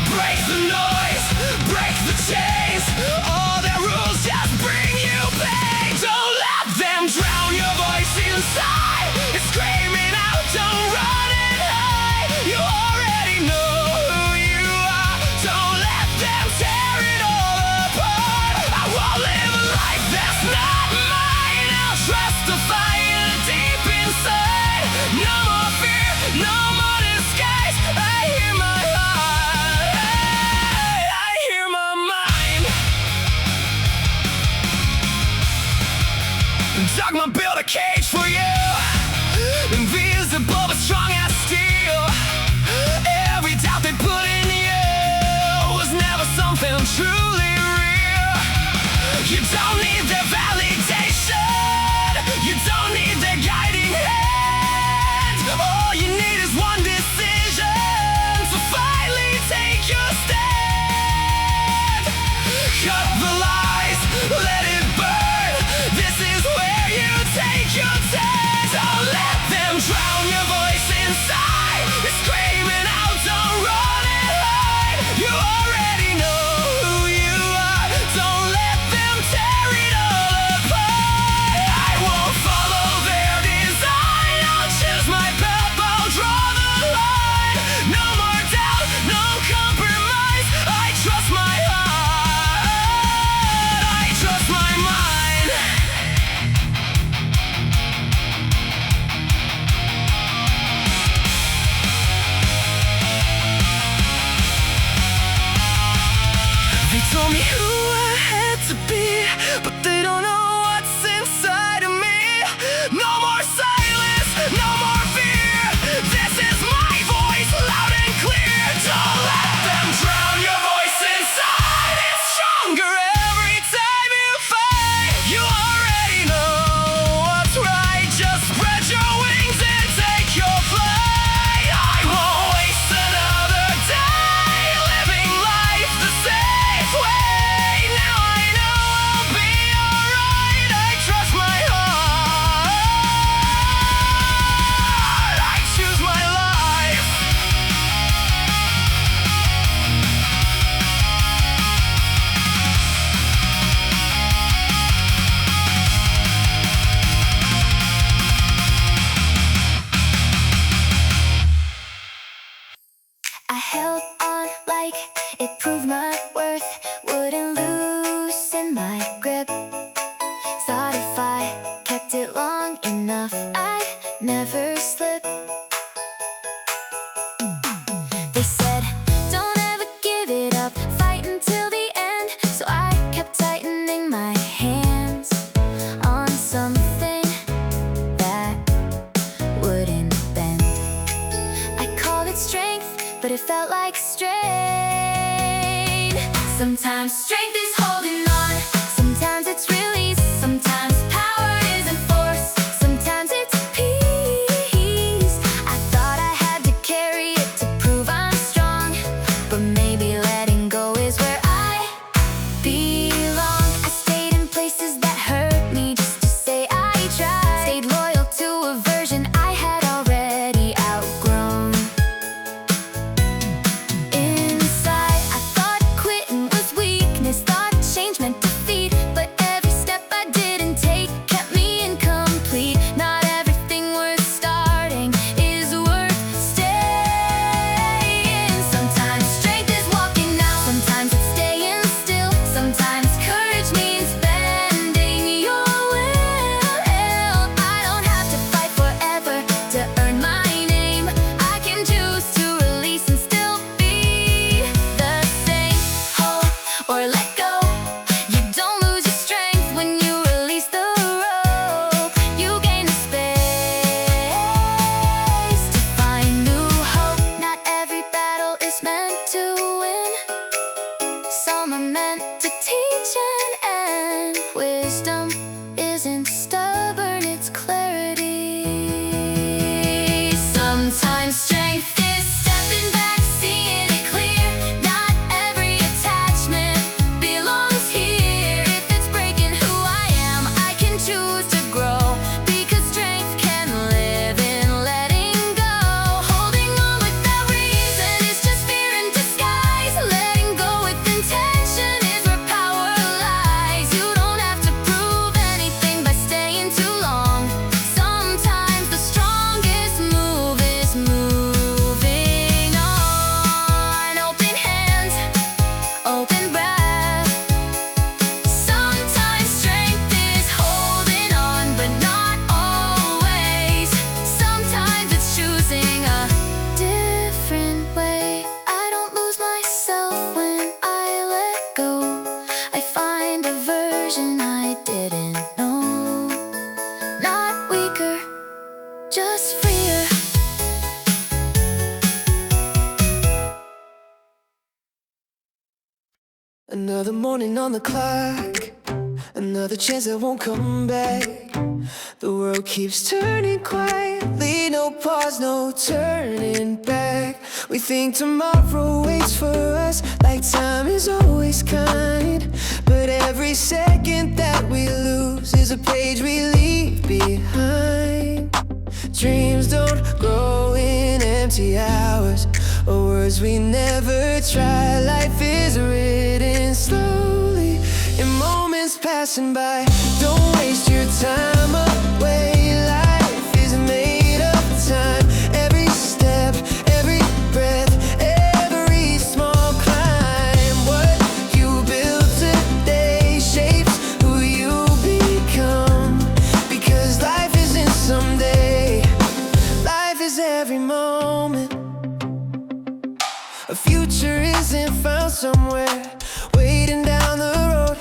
Break the noise, break the chains, all their rules just bring you pain. Don't let them drown your voice inside. It's screaming out, don't run and hide. You already know who you are. Don't let them tear it all apart. I won't live a life that's not mine. I'll justify it deep inside. No more fear, no more disguise. I hear my heart, I hear my mind. Dogma built a cage for you, invisible but strong as steel. Every doubt they put in you was never something truly real. You don't need their validation, you don't need their guiding hand. All you need is one decision to finally take your stand. Cut the lies, let it burn. This is where you take your turn. Don't let them drown your voice inside. It's screaming out, don't run and hide. You already know who you are. Don't let them tear it all apart. I won't follow their design. I'll choose my path, I'll draw the line. No more doubt, no compromise. I trust my heart, I trust my mind. They told me who I had to be, but they don't know what's inside of me. No more silence, no more fear. This is my voice, loud and clear. Don't let them drown your voice inside. It's stronger every time you fight. You already know what's right. Just spread your wings and take your flight. I won't waste another day living life the safe way. Now I know I'll be alright. I trust my heart, I choose my life. I held on like it proved my worth, wouldn't loosen my grip. Thought if I kept it long enough, I'd never slip. They said, don't ever give it up, fight until the end. So I kept tightening my hands on something that wouldn't bend. I called it strength, but it felt like strain. Sometimes strength is holding on, sometimes it's release, sometimes power isn't force, sometimes it's peace. I thought I had to carry it to prove I'm strong, but maybe letting go is where I belong. I stayed in places that hurt me just to say I tried, stayed loyal to a version I had already outgrown. Inside, I thought quitting was weakness, thought change meant defeat, but every step I Another morning on the clock, another chance that won't come back. The world keeps turning quietly, no pause, no turning back. We think tomorrow waits for us, like time is always kind. But every second that we lose is a page we leave behind. Dreams don't grow in empty hours, or words we never try. Life is written slowly in moments passing by. Don't waste your time away. Life is made of time. Every step, every breath, every small climb. What you build today shapes who you become. Because life isn't someday, life is every moment. A future isn't found somewhere waiting down the road.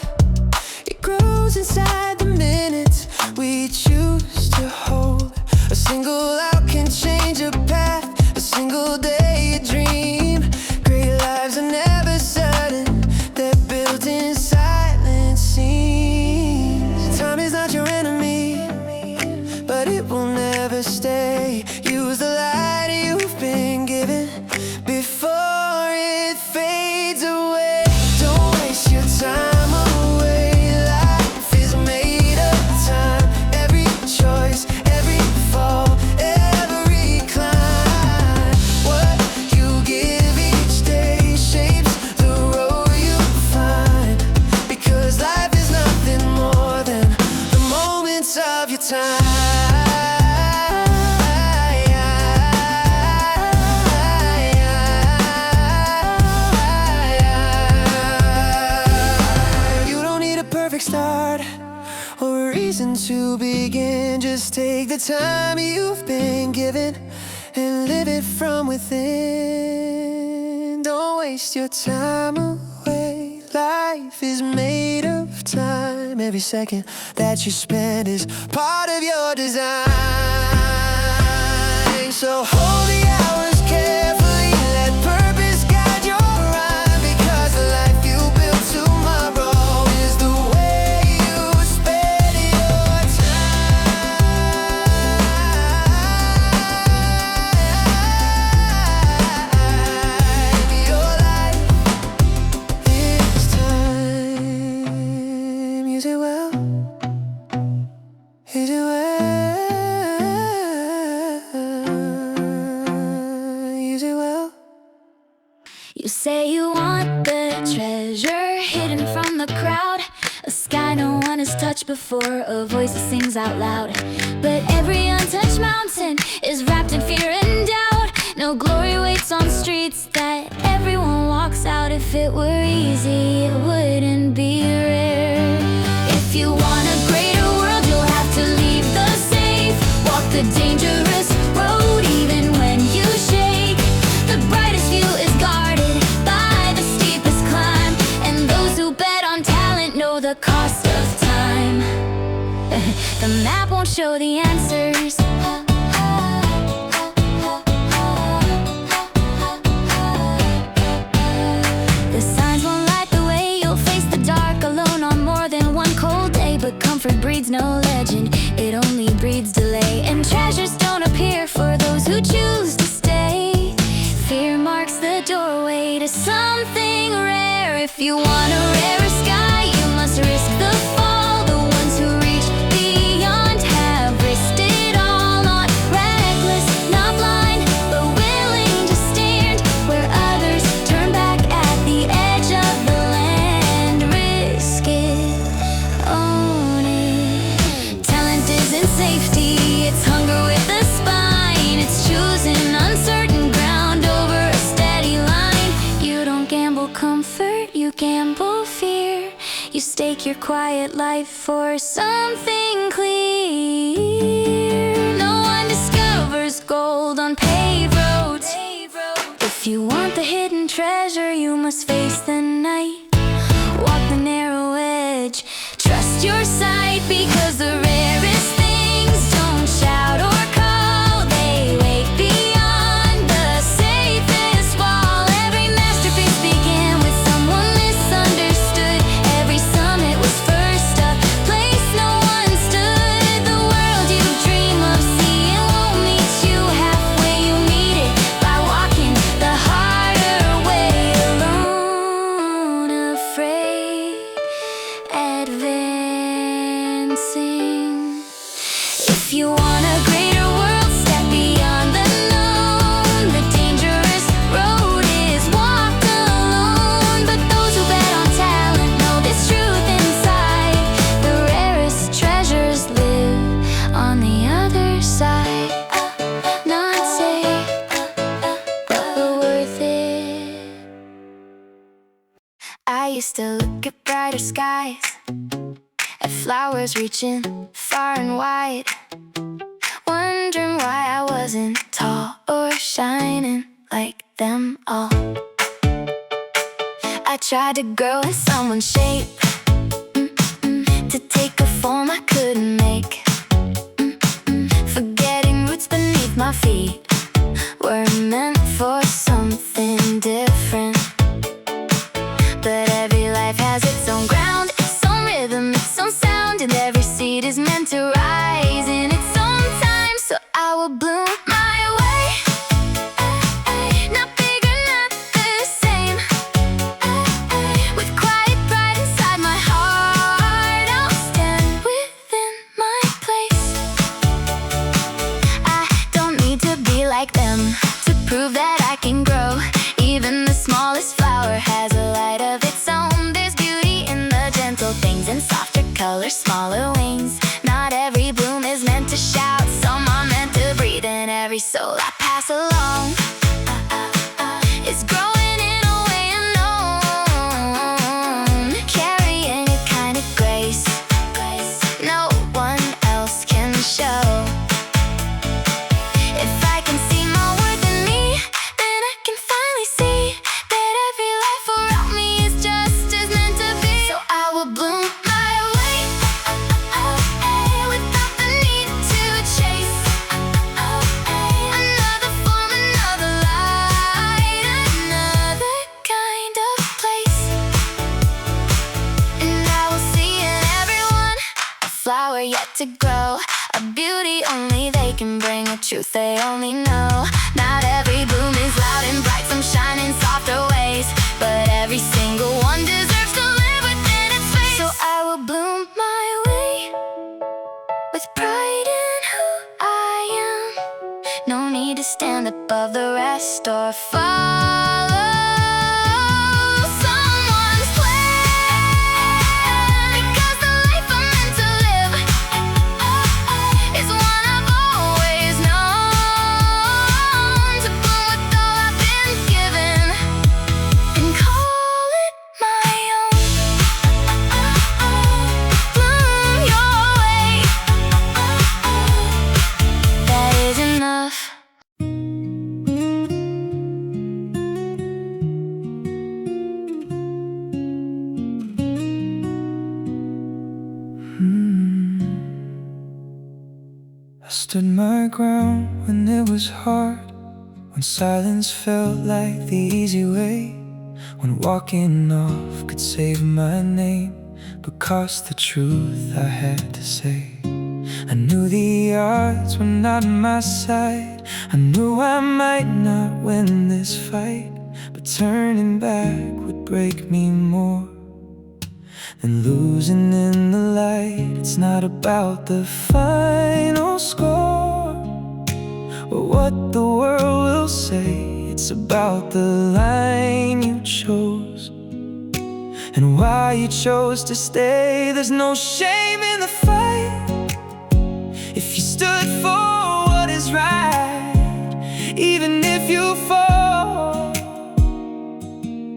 It grows inside the minutes we choose to hold. A single out can change a path, a single day a dream. Great lives are never sudden, they're built in silent scenes. Time is not your enemy, but it will never stay. Use the light you've been given before it fades away. Don't waste your time away. Life is made of time. Every choice, every fall, every climb. What you give each day shapes the road you find. Because life is nothing more than the moments of your time. Start or a reason to begin. Just take the time you've been given and live it from within. Don't waste your time away. Life is made of time. Every second that you spend is part of your design. So hold the hours carefully, let purpose guide your rhyme. Because the life you build tomorrow is the way you spend your time. Your life is time. Use it well. Use it well. Use it well. You say you want the treasure hidden from the crowd, a sky no one has touched before, a voice that sings out loud. But every untouched mountain is wrapped in fear and doubt. No glory waits on streets that everyone walks out. If it were easy, it wouldn't be rare. If you want a greater world, you'll have to leave the safe. Walk the dangerous road even when you shake. The brightest view is guarded by the steepest climb, and those who bet on talent know the cost of time. The map won't show the answers, the signs won't light the way. You'll face the dark alone on more than one cold day. But comfort breeds no legend, it only breeds delay. And treasures don't appear for those who choose to stay. Fear marks the doorway to something rare. If you want a rarer sky, you must risk the fall. The ones who reach beyond have risked it all. Not reckless, not blind, but willing to stand where others turn back at the edge of the land. Risk it, own it. Talent isn't safety, it's hunger with a spine. It's choosing uncertain ground over a steady line. You don't gamble comfort, you gamble fear. You stake your quiet life for something clear. No one discovers gold on paved roads. If you want the hidden treasure, you must face the night. Walk the narrow edge, trust your sight. Because the rarest things don't shout or call, they wait beyond the safest wall. Every masterpiece began with someone misunderstood. used to look at brighter skies, at flowers reaching far and wide, wondering why I wasn't tall or shining like them all. I tried to grow in someone's shape, to take a form I couldn't make, forgetting roots beneath my feet were meant for something different. But every life has its own ground, its own rhythm, its own sound, and every seed is meant to rise in its own time. So I will bloom my way, not bigger, not the same, with quiet pride inside my heart. I'll stand within my place. I don't need to be like them to prove that I can grow. Even the smallest flower has a light of its own. There's beauty in the gentle things and softer colors, smaller wings. Not every bloom is meant to shout, some are meant to breathe. And every soul I pass along is growing in a way unknown, carrying a kind of grace no one else can show. If I can see more worth in me, then I can finally see that every life around me is just as meant to be. So I will bloom my way, without the need to chase another form, another light, another kind of place. And I will see in everyone a flower yet to grow, a beauty only they can bring, a truth they only know. Not every bloom is loud and bright, some shine in softer ways, but every single one deserves to live within its face. So I will bloom my way, with pride in who I am. No need to stand above the rest or follow someone's plan, because the life I'm meant to live is one I've always known. To bloom with all I've been given and call it my own. Bloom your way, that is enough. I stood my ground when it was hard, when silence felt like the easy way, when walking off could save my name, but cost the truth I had to say. I knew the odds were not on my side, I knew I might not win this fight, but turning back would break me more than losing in the light. It's not about the final score or what the world will say, it's about the line you chose and why you chose to stay. There's no shame in the fight if you stood for what is right. Even if you fall,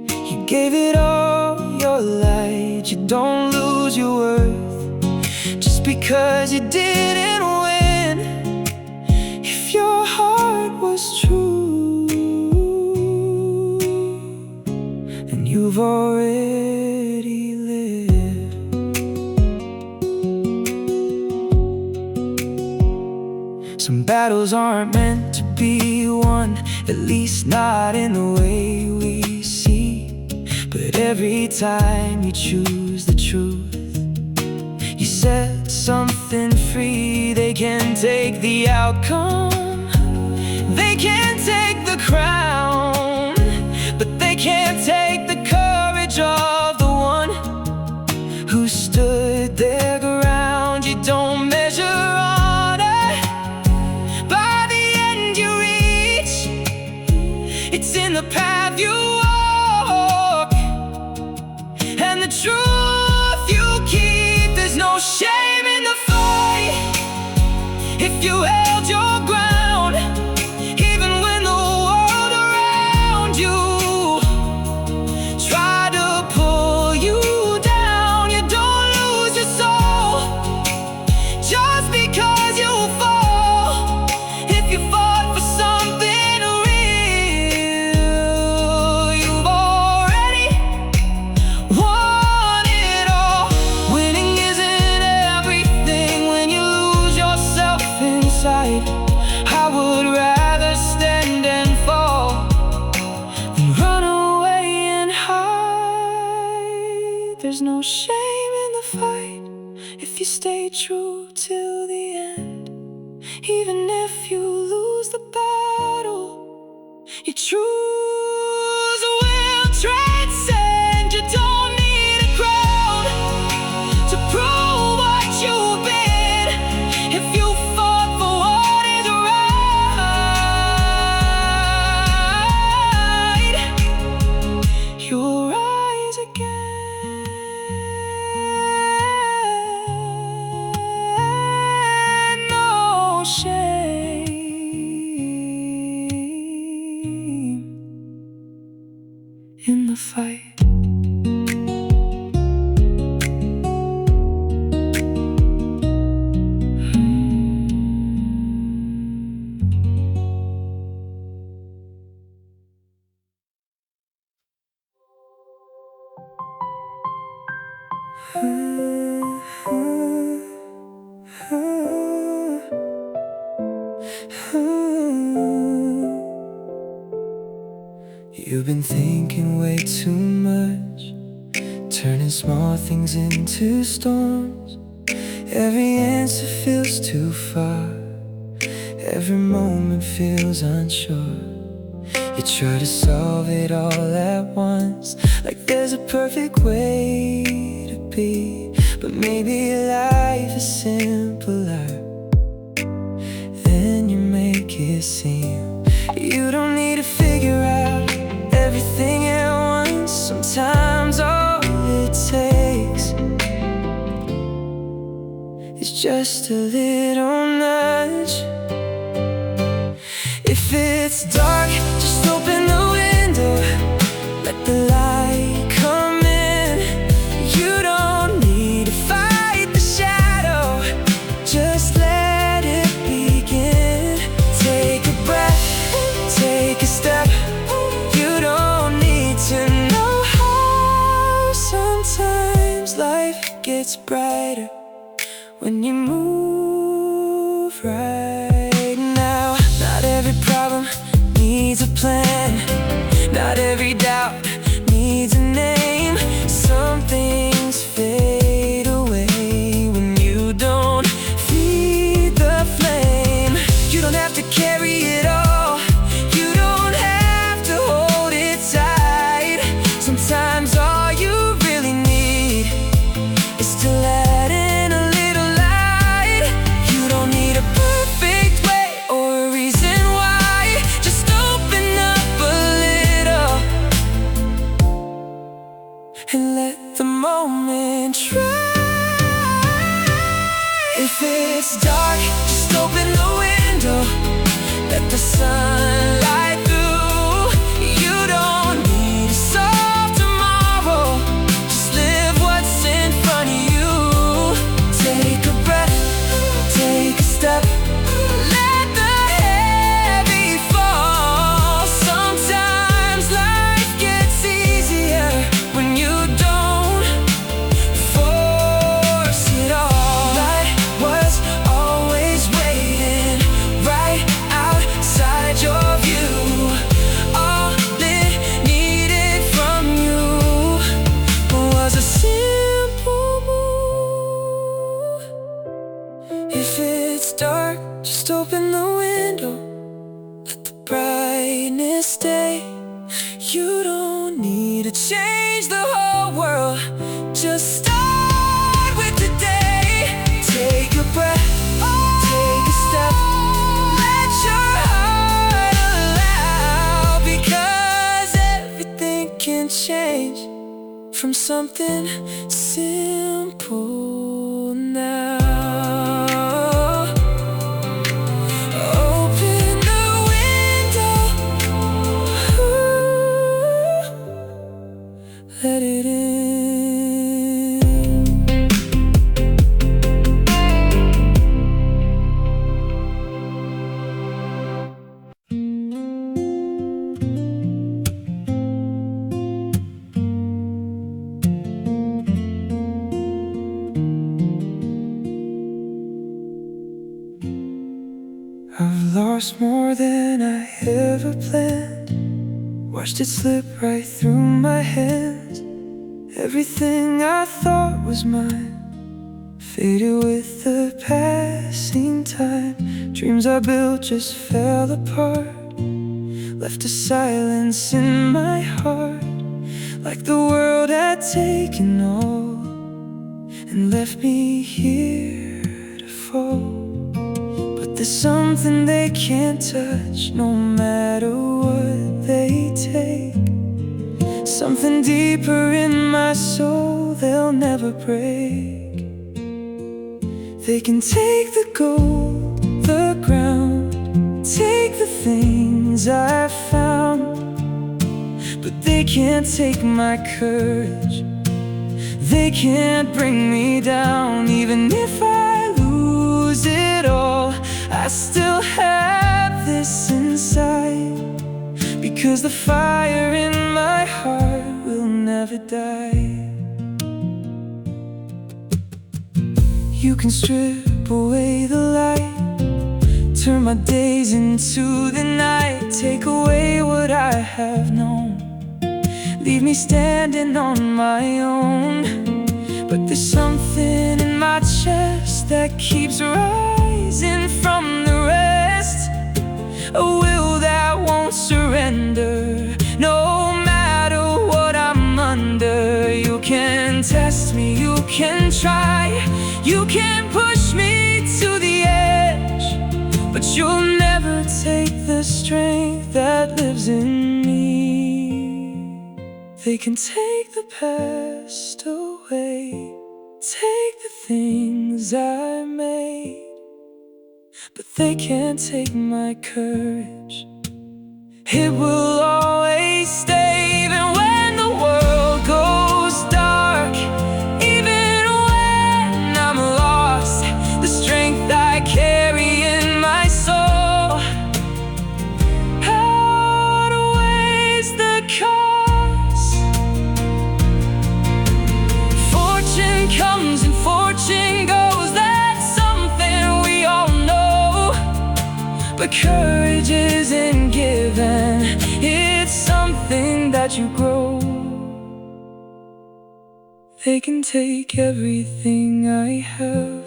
you gave it all your light. You don't lose your worth just because you didn't win. If your heart was true, then you've already lived. Some battles aren't meant to be won, at least not in the way we see. But every time you choose the truth, you set something free. They can take the outcome, they can take the crown, but they can't take the courage of the one who stood their ground. You don't measure honor by the end you reach, it's in the path you walk and the truth you keep. There's no shame in the fight if you held your ground, even when the world around you tried to pull stay true till the end. Even if you lose the battle, your truths will transcend. You don't need a crown to prove what you've been. If you fought for what is right, you'll rise again. No shame in the fight. You've been thinking way too much, turning small things into storms. Every answer feels too far, every moment feels unsure. You try to solve it all at once, like there's a perfect way to be. But maybe life is simpler than you make it seem. You don't need to figure out everything at once. Sometimes all it takes is just a little nudge. If it's dark, just open the window, let the light come in. You don't need to fight the shadow, just let it begin. Take a breath, take a step. You don't need to know how. Sometimes life gets brighter when you move right now. Not every problem needs a plan, not every doubt needs a name. Some things fade away when you don't feed the flame. You don't have to carry it all, you don't have to hold it tight. Sometimes all you really need is to let in a little light. You don't need a perfect way or a reason why, just open up a little and let the moment try. If it's dark, just open the window, let the sunlight through. You don't need to solve tomorrow, just live what's in front of you. Take a breath, take a step, let the heavy fall. Sometimes life gets easier when you don't force it all. Light was always waiting right outside your view. All it needed from you was a simple move. If it's dark, just open the window, let the brightness stay. You don't need to change the whole world, just start with today. Take a breath, take a step, let your heart allow, because everything can change from something simple now. Open the window, let it in. I've lost more than I ever planned, watched it slip right through my hands. Everything I thought was mine faded with the passing time. Dreams I built just fell apart, left a silence in my heart, like the world had taken all and left me here to fall. But there's something they can't touch, no matter what they take. Something deeper in my soul they'll never break. They can take the gold, the ground, take the things I found, but they can't take my courage. They can't bring me down. Even if I lose it all, I still have this inside, because the fire in my heart will never die. You can strip away the light, turn my days into the night, take away what I have known, leave me standing on my own. But there's something in my chest that keeps rising from the rest, a will that won't surrender, no matter what I'm under. You can test me, you can try, you can push me to the edge, but you'll never take the strength that lives in me. They can take the past away, take the things I made, but they can't take my courage. It will always stay, even when the world goes dark, even when I'm lost. The strength I carry in my soul outweighs the cost. Fortune comes and fortune goes, that's something we all know. But courage isn't given, it's something that you grow. They can take everything I have,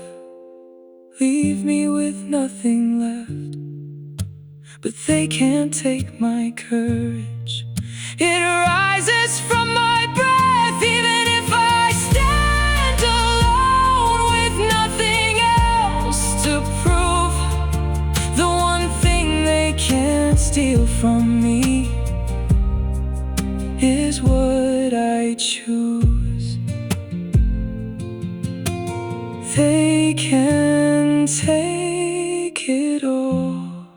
leave me with nothing left, but they can't take my courage. It rises from my breath, even if I stand alone with nothing else to prove. The one thing they can't steal from me is what I choose. They can take it all,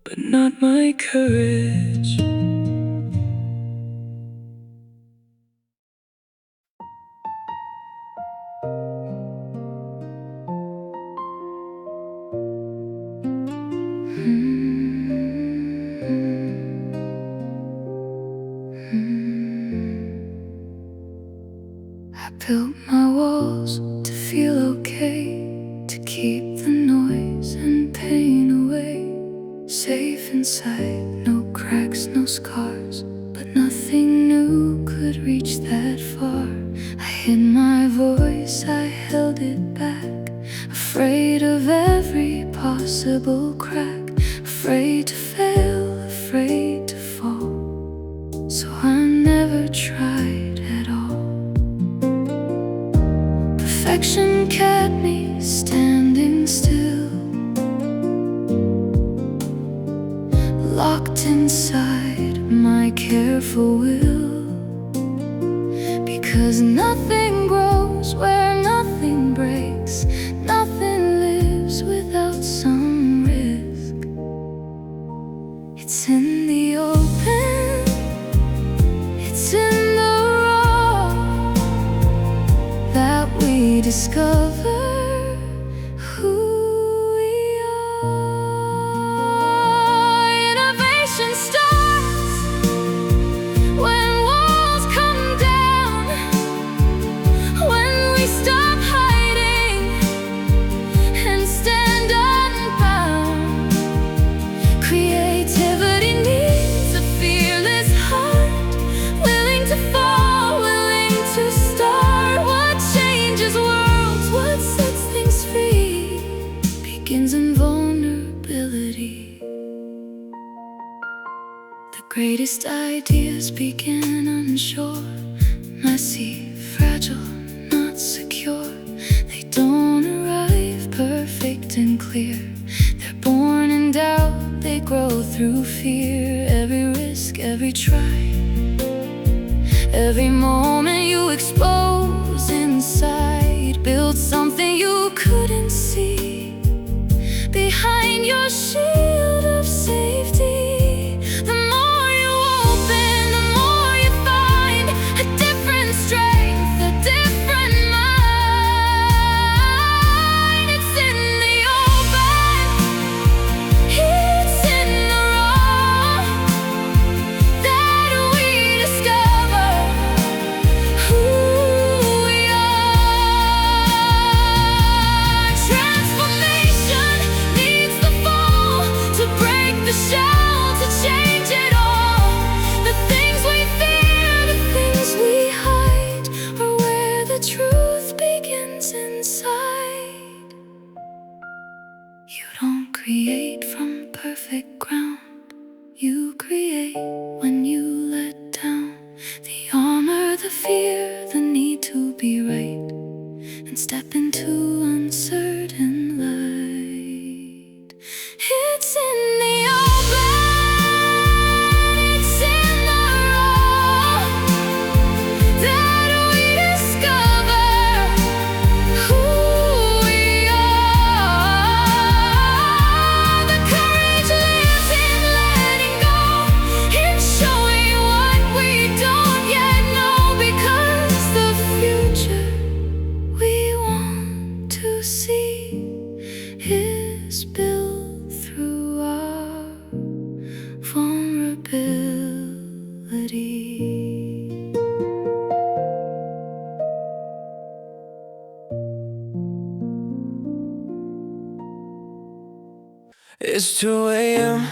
but not my courage. I built my walls to feel okay, to keep the noise and pain away. Safe inside, no cracks, no scars, but nothing new could reach that far. I hid my voice, I held it back, afraid of every possible crack, afraid to fail, afraid to fall. So I never tried at all. Perfection kept me standing still, locked inside my careful will, because nothing grows where nothing breaks, nothing lives without some risk. It's in the open, it's in the raw, that we discover who we are. Innovation starts when walls come down, when we stop hiding and stand unbound. Creativity needs a fearless heart, willing to fall, willing to start, The greatest ideas begin unsure, messy, fragile, not secure. They don't arrive perfect and clear. They're born in doubt, they grow through fear. Every risk, every try, every moment you expose inside, build something you couldn't see behind your shield of safety. The more you open, the more you find a different strength, a different mind. It's in the open, it's in the raw, that we discover who we are. Transformation needs the fall to break the shell, to change it all. The things we fear, the things we hide, are where the truth begins inside. You don't create from perfect ground. You create when you let down the armor, the fear, the need to be right, and step into uncertain light. It's in the open, it's in the raw, that we discover who we are. The courage lives in letting go, in showing what we don't yet know, because the future we want to see is built through our vulnerability. It's 2 a.m.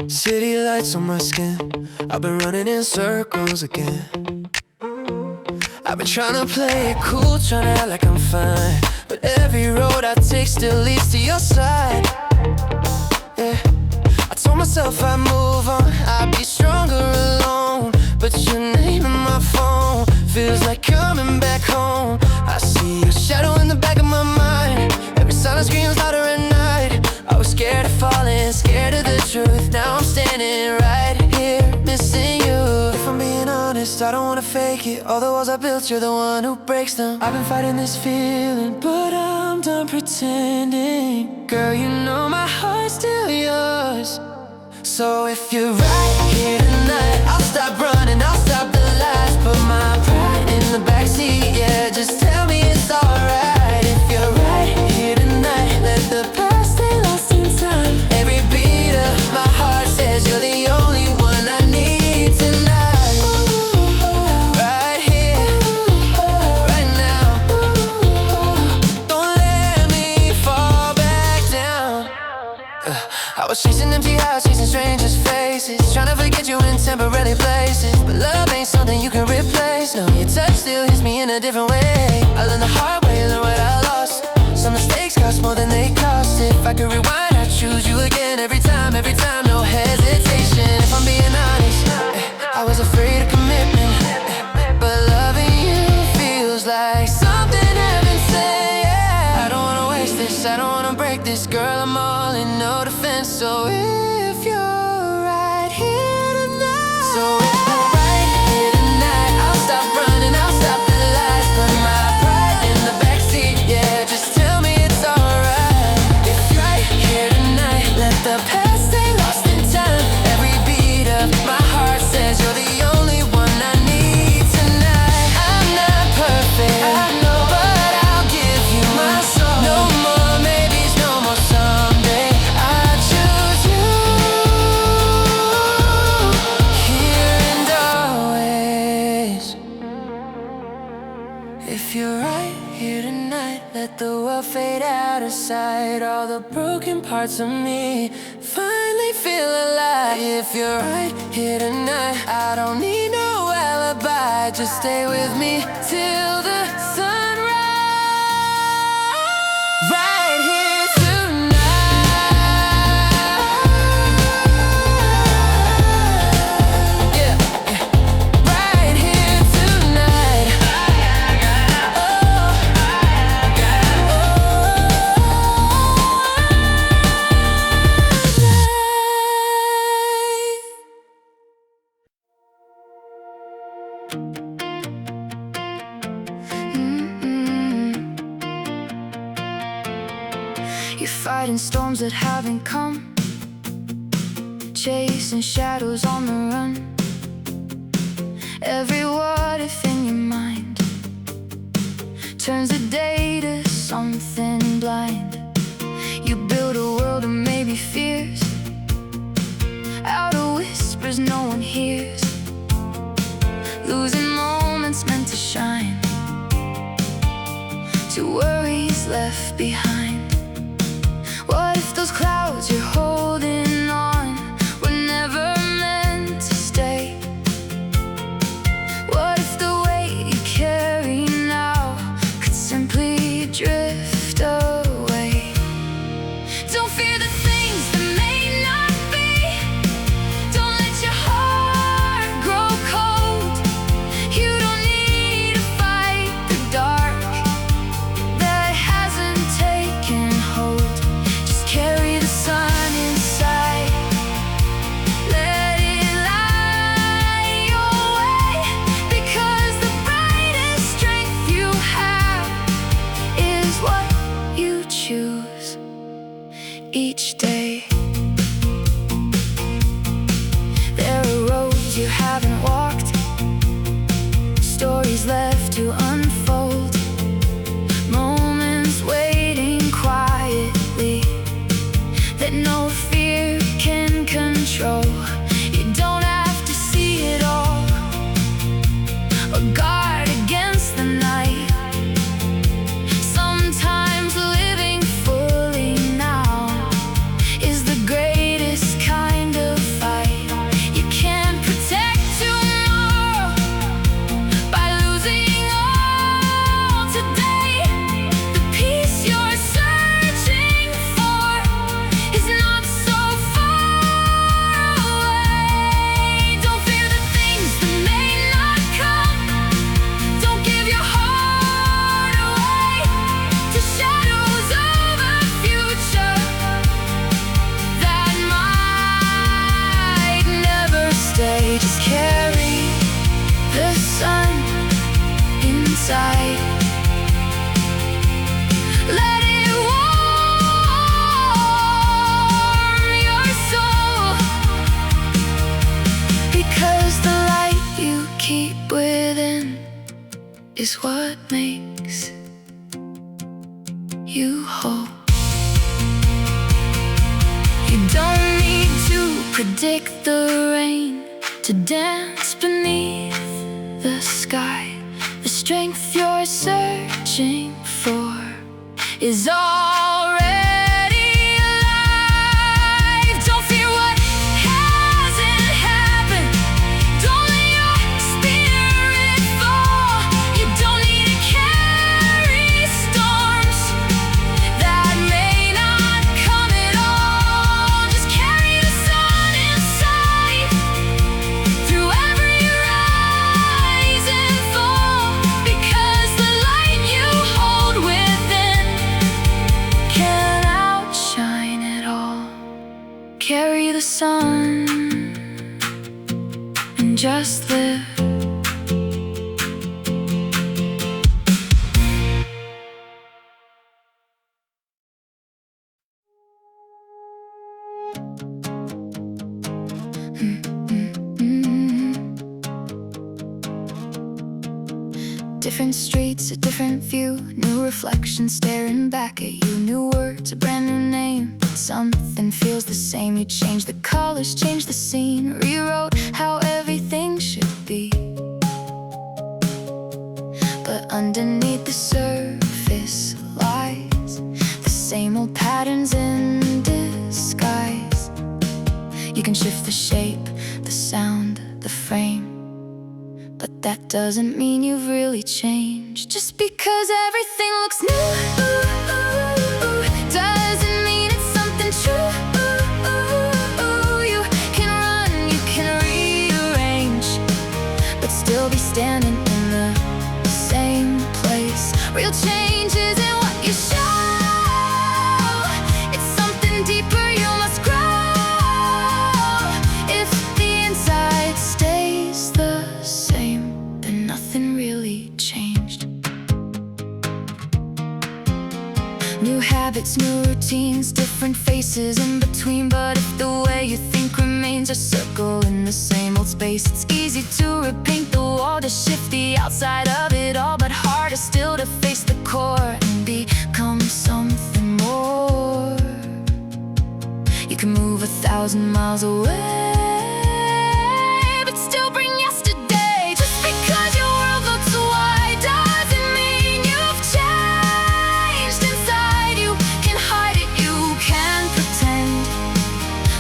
City lights on my skin. I've been running in circles again. I've been trying to play it cool, trying to act like I'm fine, but every road I take still leads to your side. Yeah, I told myself I'd move on, I'd be stronger alone, but your name in my phone feels like coming back home. I see your shadow in the back of my mind. Every silence screams louder at night. I was scared of falling, scared of the truth. Now I'm standing right here, missing you. If I'm being honest, I don't wanna fake it. All the walls I built, you're the one who breaks them. I've been fighting this feeling, but I'm done pretending. Girl, you know my heart's still yours. So if you're right here tonight, I'll stop running, I'll stop the lies, put my pride in the backseat. Yeah, just tell me it's alright. If you're right here tonight, let the past stay lost in time. Every beat of my heart says you're the only one I need tonight. Right here, right now. Don't let me fall back down. I was chasing empty eyes, chasing strangers' faces, trying to forget you in temporary places. But love ain't something you can replace. No, your touch still hits me in a different way. I learned the hard way, learned what I lost. Some mistakes cost more than they cost. If I could rewind, I'd choose you again. Every time, no hesitation. If I'm being honest, I was afraid of commitment, but loving you feels like something heaven said. Yeah. I don't wanna waste this, I don't wanna break this. Girl, I'm all in, no defense. So if you're right here tonight, so if you're right here tonight, I'll stop running, I'll stop the lies, put my pride in the backseat. Yeah, just tell me it's alright. If you're right here tonight, let the past stay lost in time. Every beat of my heart says you're the only one I need tonight. I'm not perfect, I know, but I'll give you my soul. No more maybes, no more someday. I choose you, here and always. If you're right here tonight, let the world fade out of sight. All the broken parts of me finally feel alive. If you're right here tonight, I don't need no alibi. Just stay with me till the sunrise. Right here tonight. fighting storms that haven't come, chasing shadows on the run. Every what if in your mind turns the day to something blind. You build a world of maybe fears, out of whispers no one hears, losing moments meant to shine, to worries left behind. What if those clouds you're holding on were never meant to stay? What if the weight you carry now could simply drift away? Don't fear the things that may not be. Don't let your heart grow cold. You don't need to fight the dark that hasn't taken hold. Just carry the sun inside. Let it light your way, because the brightest strength you have is what you choose each day. There are roads you haven't walked, stories left to unfold, moments waiting quietly that no fear can control. You don't have to see it all or guard against the night. Sometimes living fully now is the greatest kind of fight. You can't protect tomorrow by losing all today. The peace you're searching for is not so far away. Don't fear the things that may not come. Don't give your heart away to shadows of a future that might never stay. Just carry the sun inside. Let it warm your soul, because the light you keep within is what makes you whole. You don't need to predict the rain to dance beneath the sky. The strength you're searching for is already alive. Don't fear what hasn't happened. Don't let your spirit fall. You don't need to carry storms that may not come at all. Just carry the sun inside through every rise and fall, because the light you hold within can outshine it all. Carry the sun and just live. Different streets, a different view, new reflections staring back at you, new words, a brand new name, but something feels the same. You changed the colors, changed the scene, rewrote how everything should be. But underneath the surface lies the same old patterns in disguise. You can shift the shape, the sound, the frame, but that doesn't mean you've really changed. Just because everything looks new doesn't mean it's something true. You can run, you can rearrange, but still be standing in the same place. Real change isn't what you show. It's something deeper you must grow. If the inside stays the same, then nothing really changed. New habits habits, new routines, different faces in between. But if the way you think remains a circle in the same old space, it's easy to repaint the wall, to shift the outside of it all, but harder still to face the core and become something more. You can move 1,000 miles away, but still bring yesterday. Just because your world looks wide doesn't mean you've changed inside. You can hide it, you can pretend,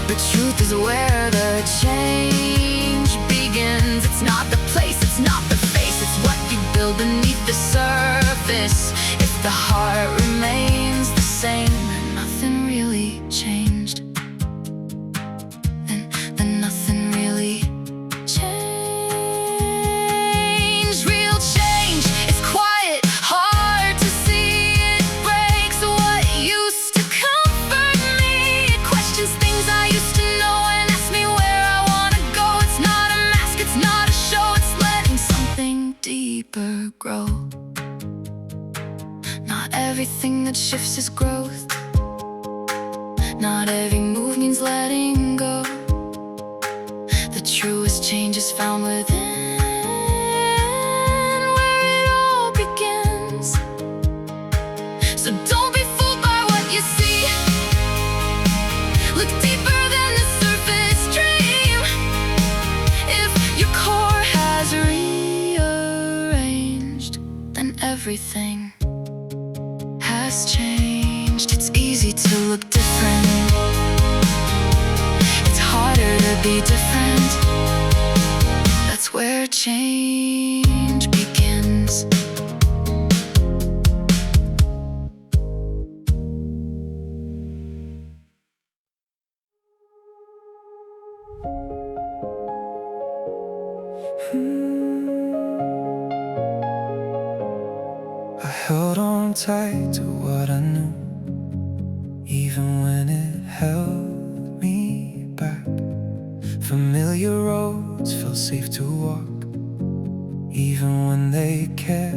but truth is where the change begins. It's not the place, it's not the face, it's what you build beneath the surface. If the heart remains the same, then nothing really changed. Then nothing really changed. Real change is quiet, hard to see. It breaks what used to comfort me. It questions things I used to know and asks me where I wanna go. It's not a mask, it's not a show, it's letting something deeper grow. Not everything that shifts is growth. Not every move means letting go. The truest change is found within, where it all begins. So don't be fooled by what you see. Look deeper than the surface, dream. If your core has rearranged, then everything has changed. It's easy to look different, it's harder to be different. That's where change begins. I held on tight to what I knew, even when it held me back. Familiar roads felt safe to walk, even when they kept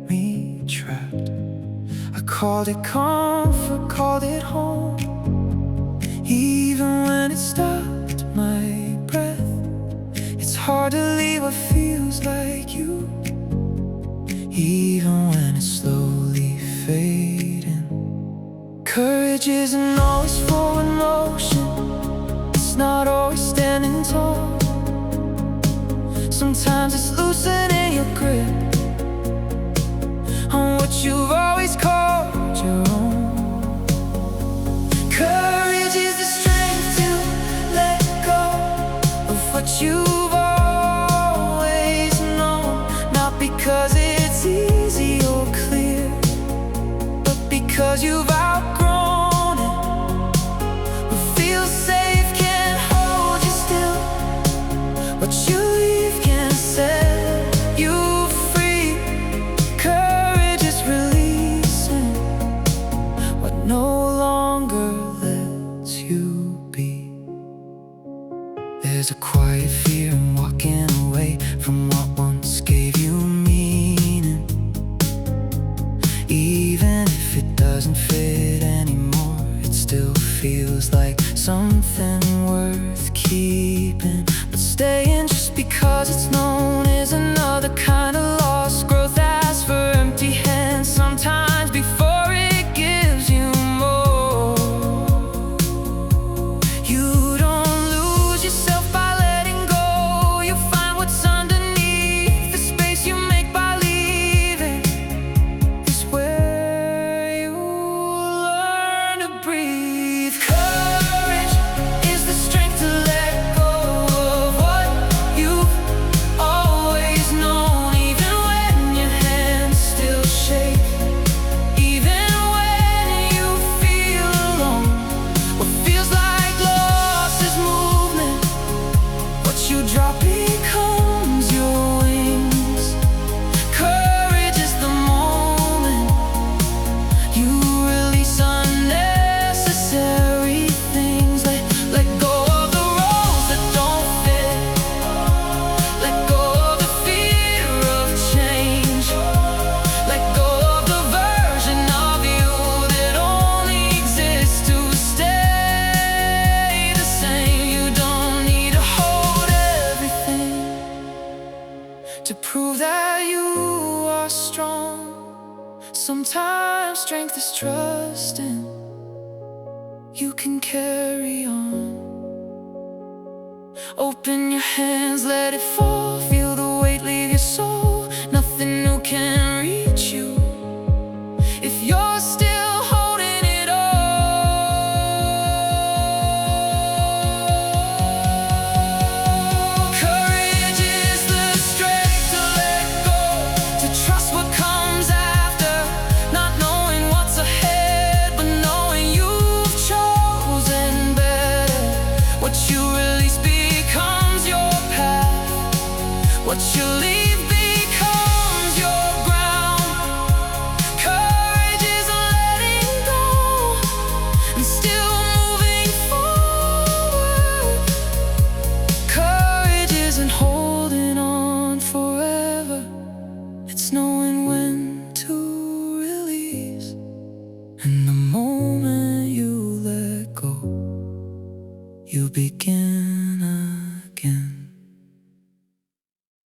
me trapped. I called it comfort, called it home, even when it stopped my breath. It's hard to leave what feels like you, even when it's slowly fading. Courage isn't always forward motion, it's not always standing tall. Sometimes it's loosening your grip on what you've always called your own. Courage is the strength to let go of what you've always known. Not because it's easy or clear, but because you've outgrown it. What feels safe can't hold you still, what you leave can set you free. Courage is releasing what no longer lets you be. There's a quiet fear in walking away from what once gave you meaning. Even if it doesn't fit anymore, it still feels like something worth keeping. But staying just because it's known is another kind of loss. Growth asks for empty hands sometimes before it gives you more. You don't lose yourself by letting go, you'll find what's underneath the space you make by leaving. Is where you learn to breathe. Courage is the strength to let go of what you've Sometimes strength is trusting you can carry on. Open your hands, let it fall, feel the weight leave your soul. Nothing new can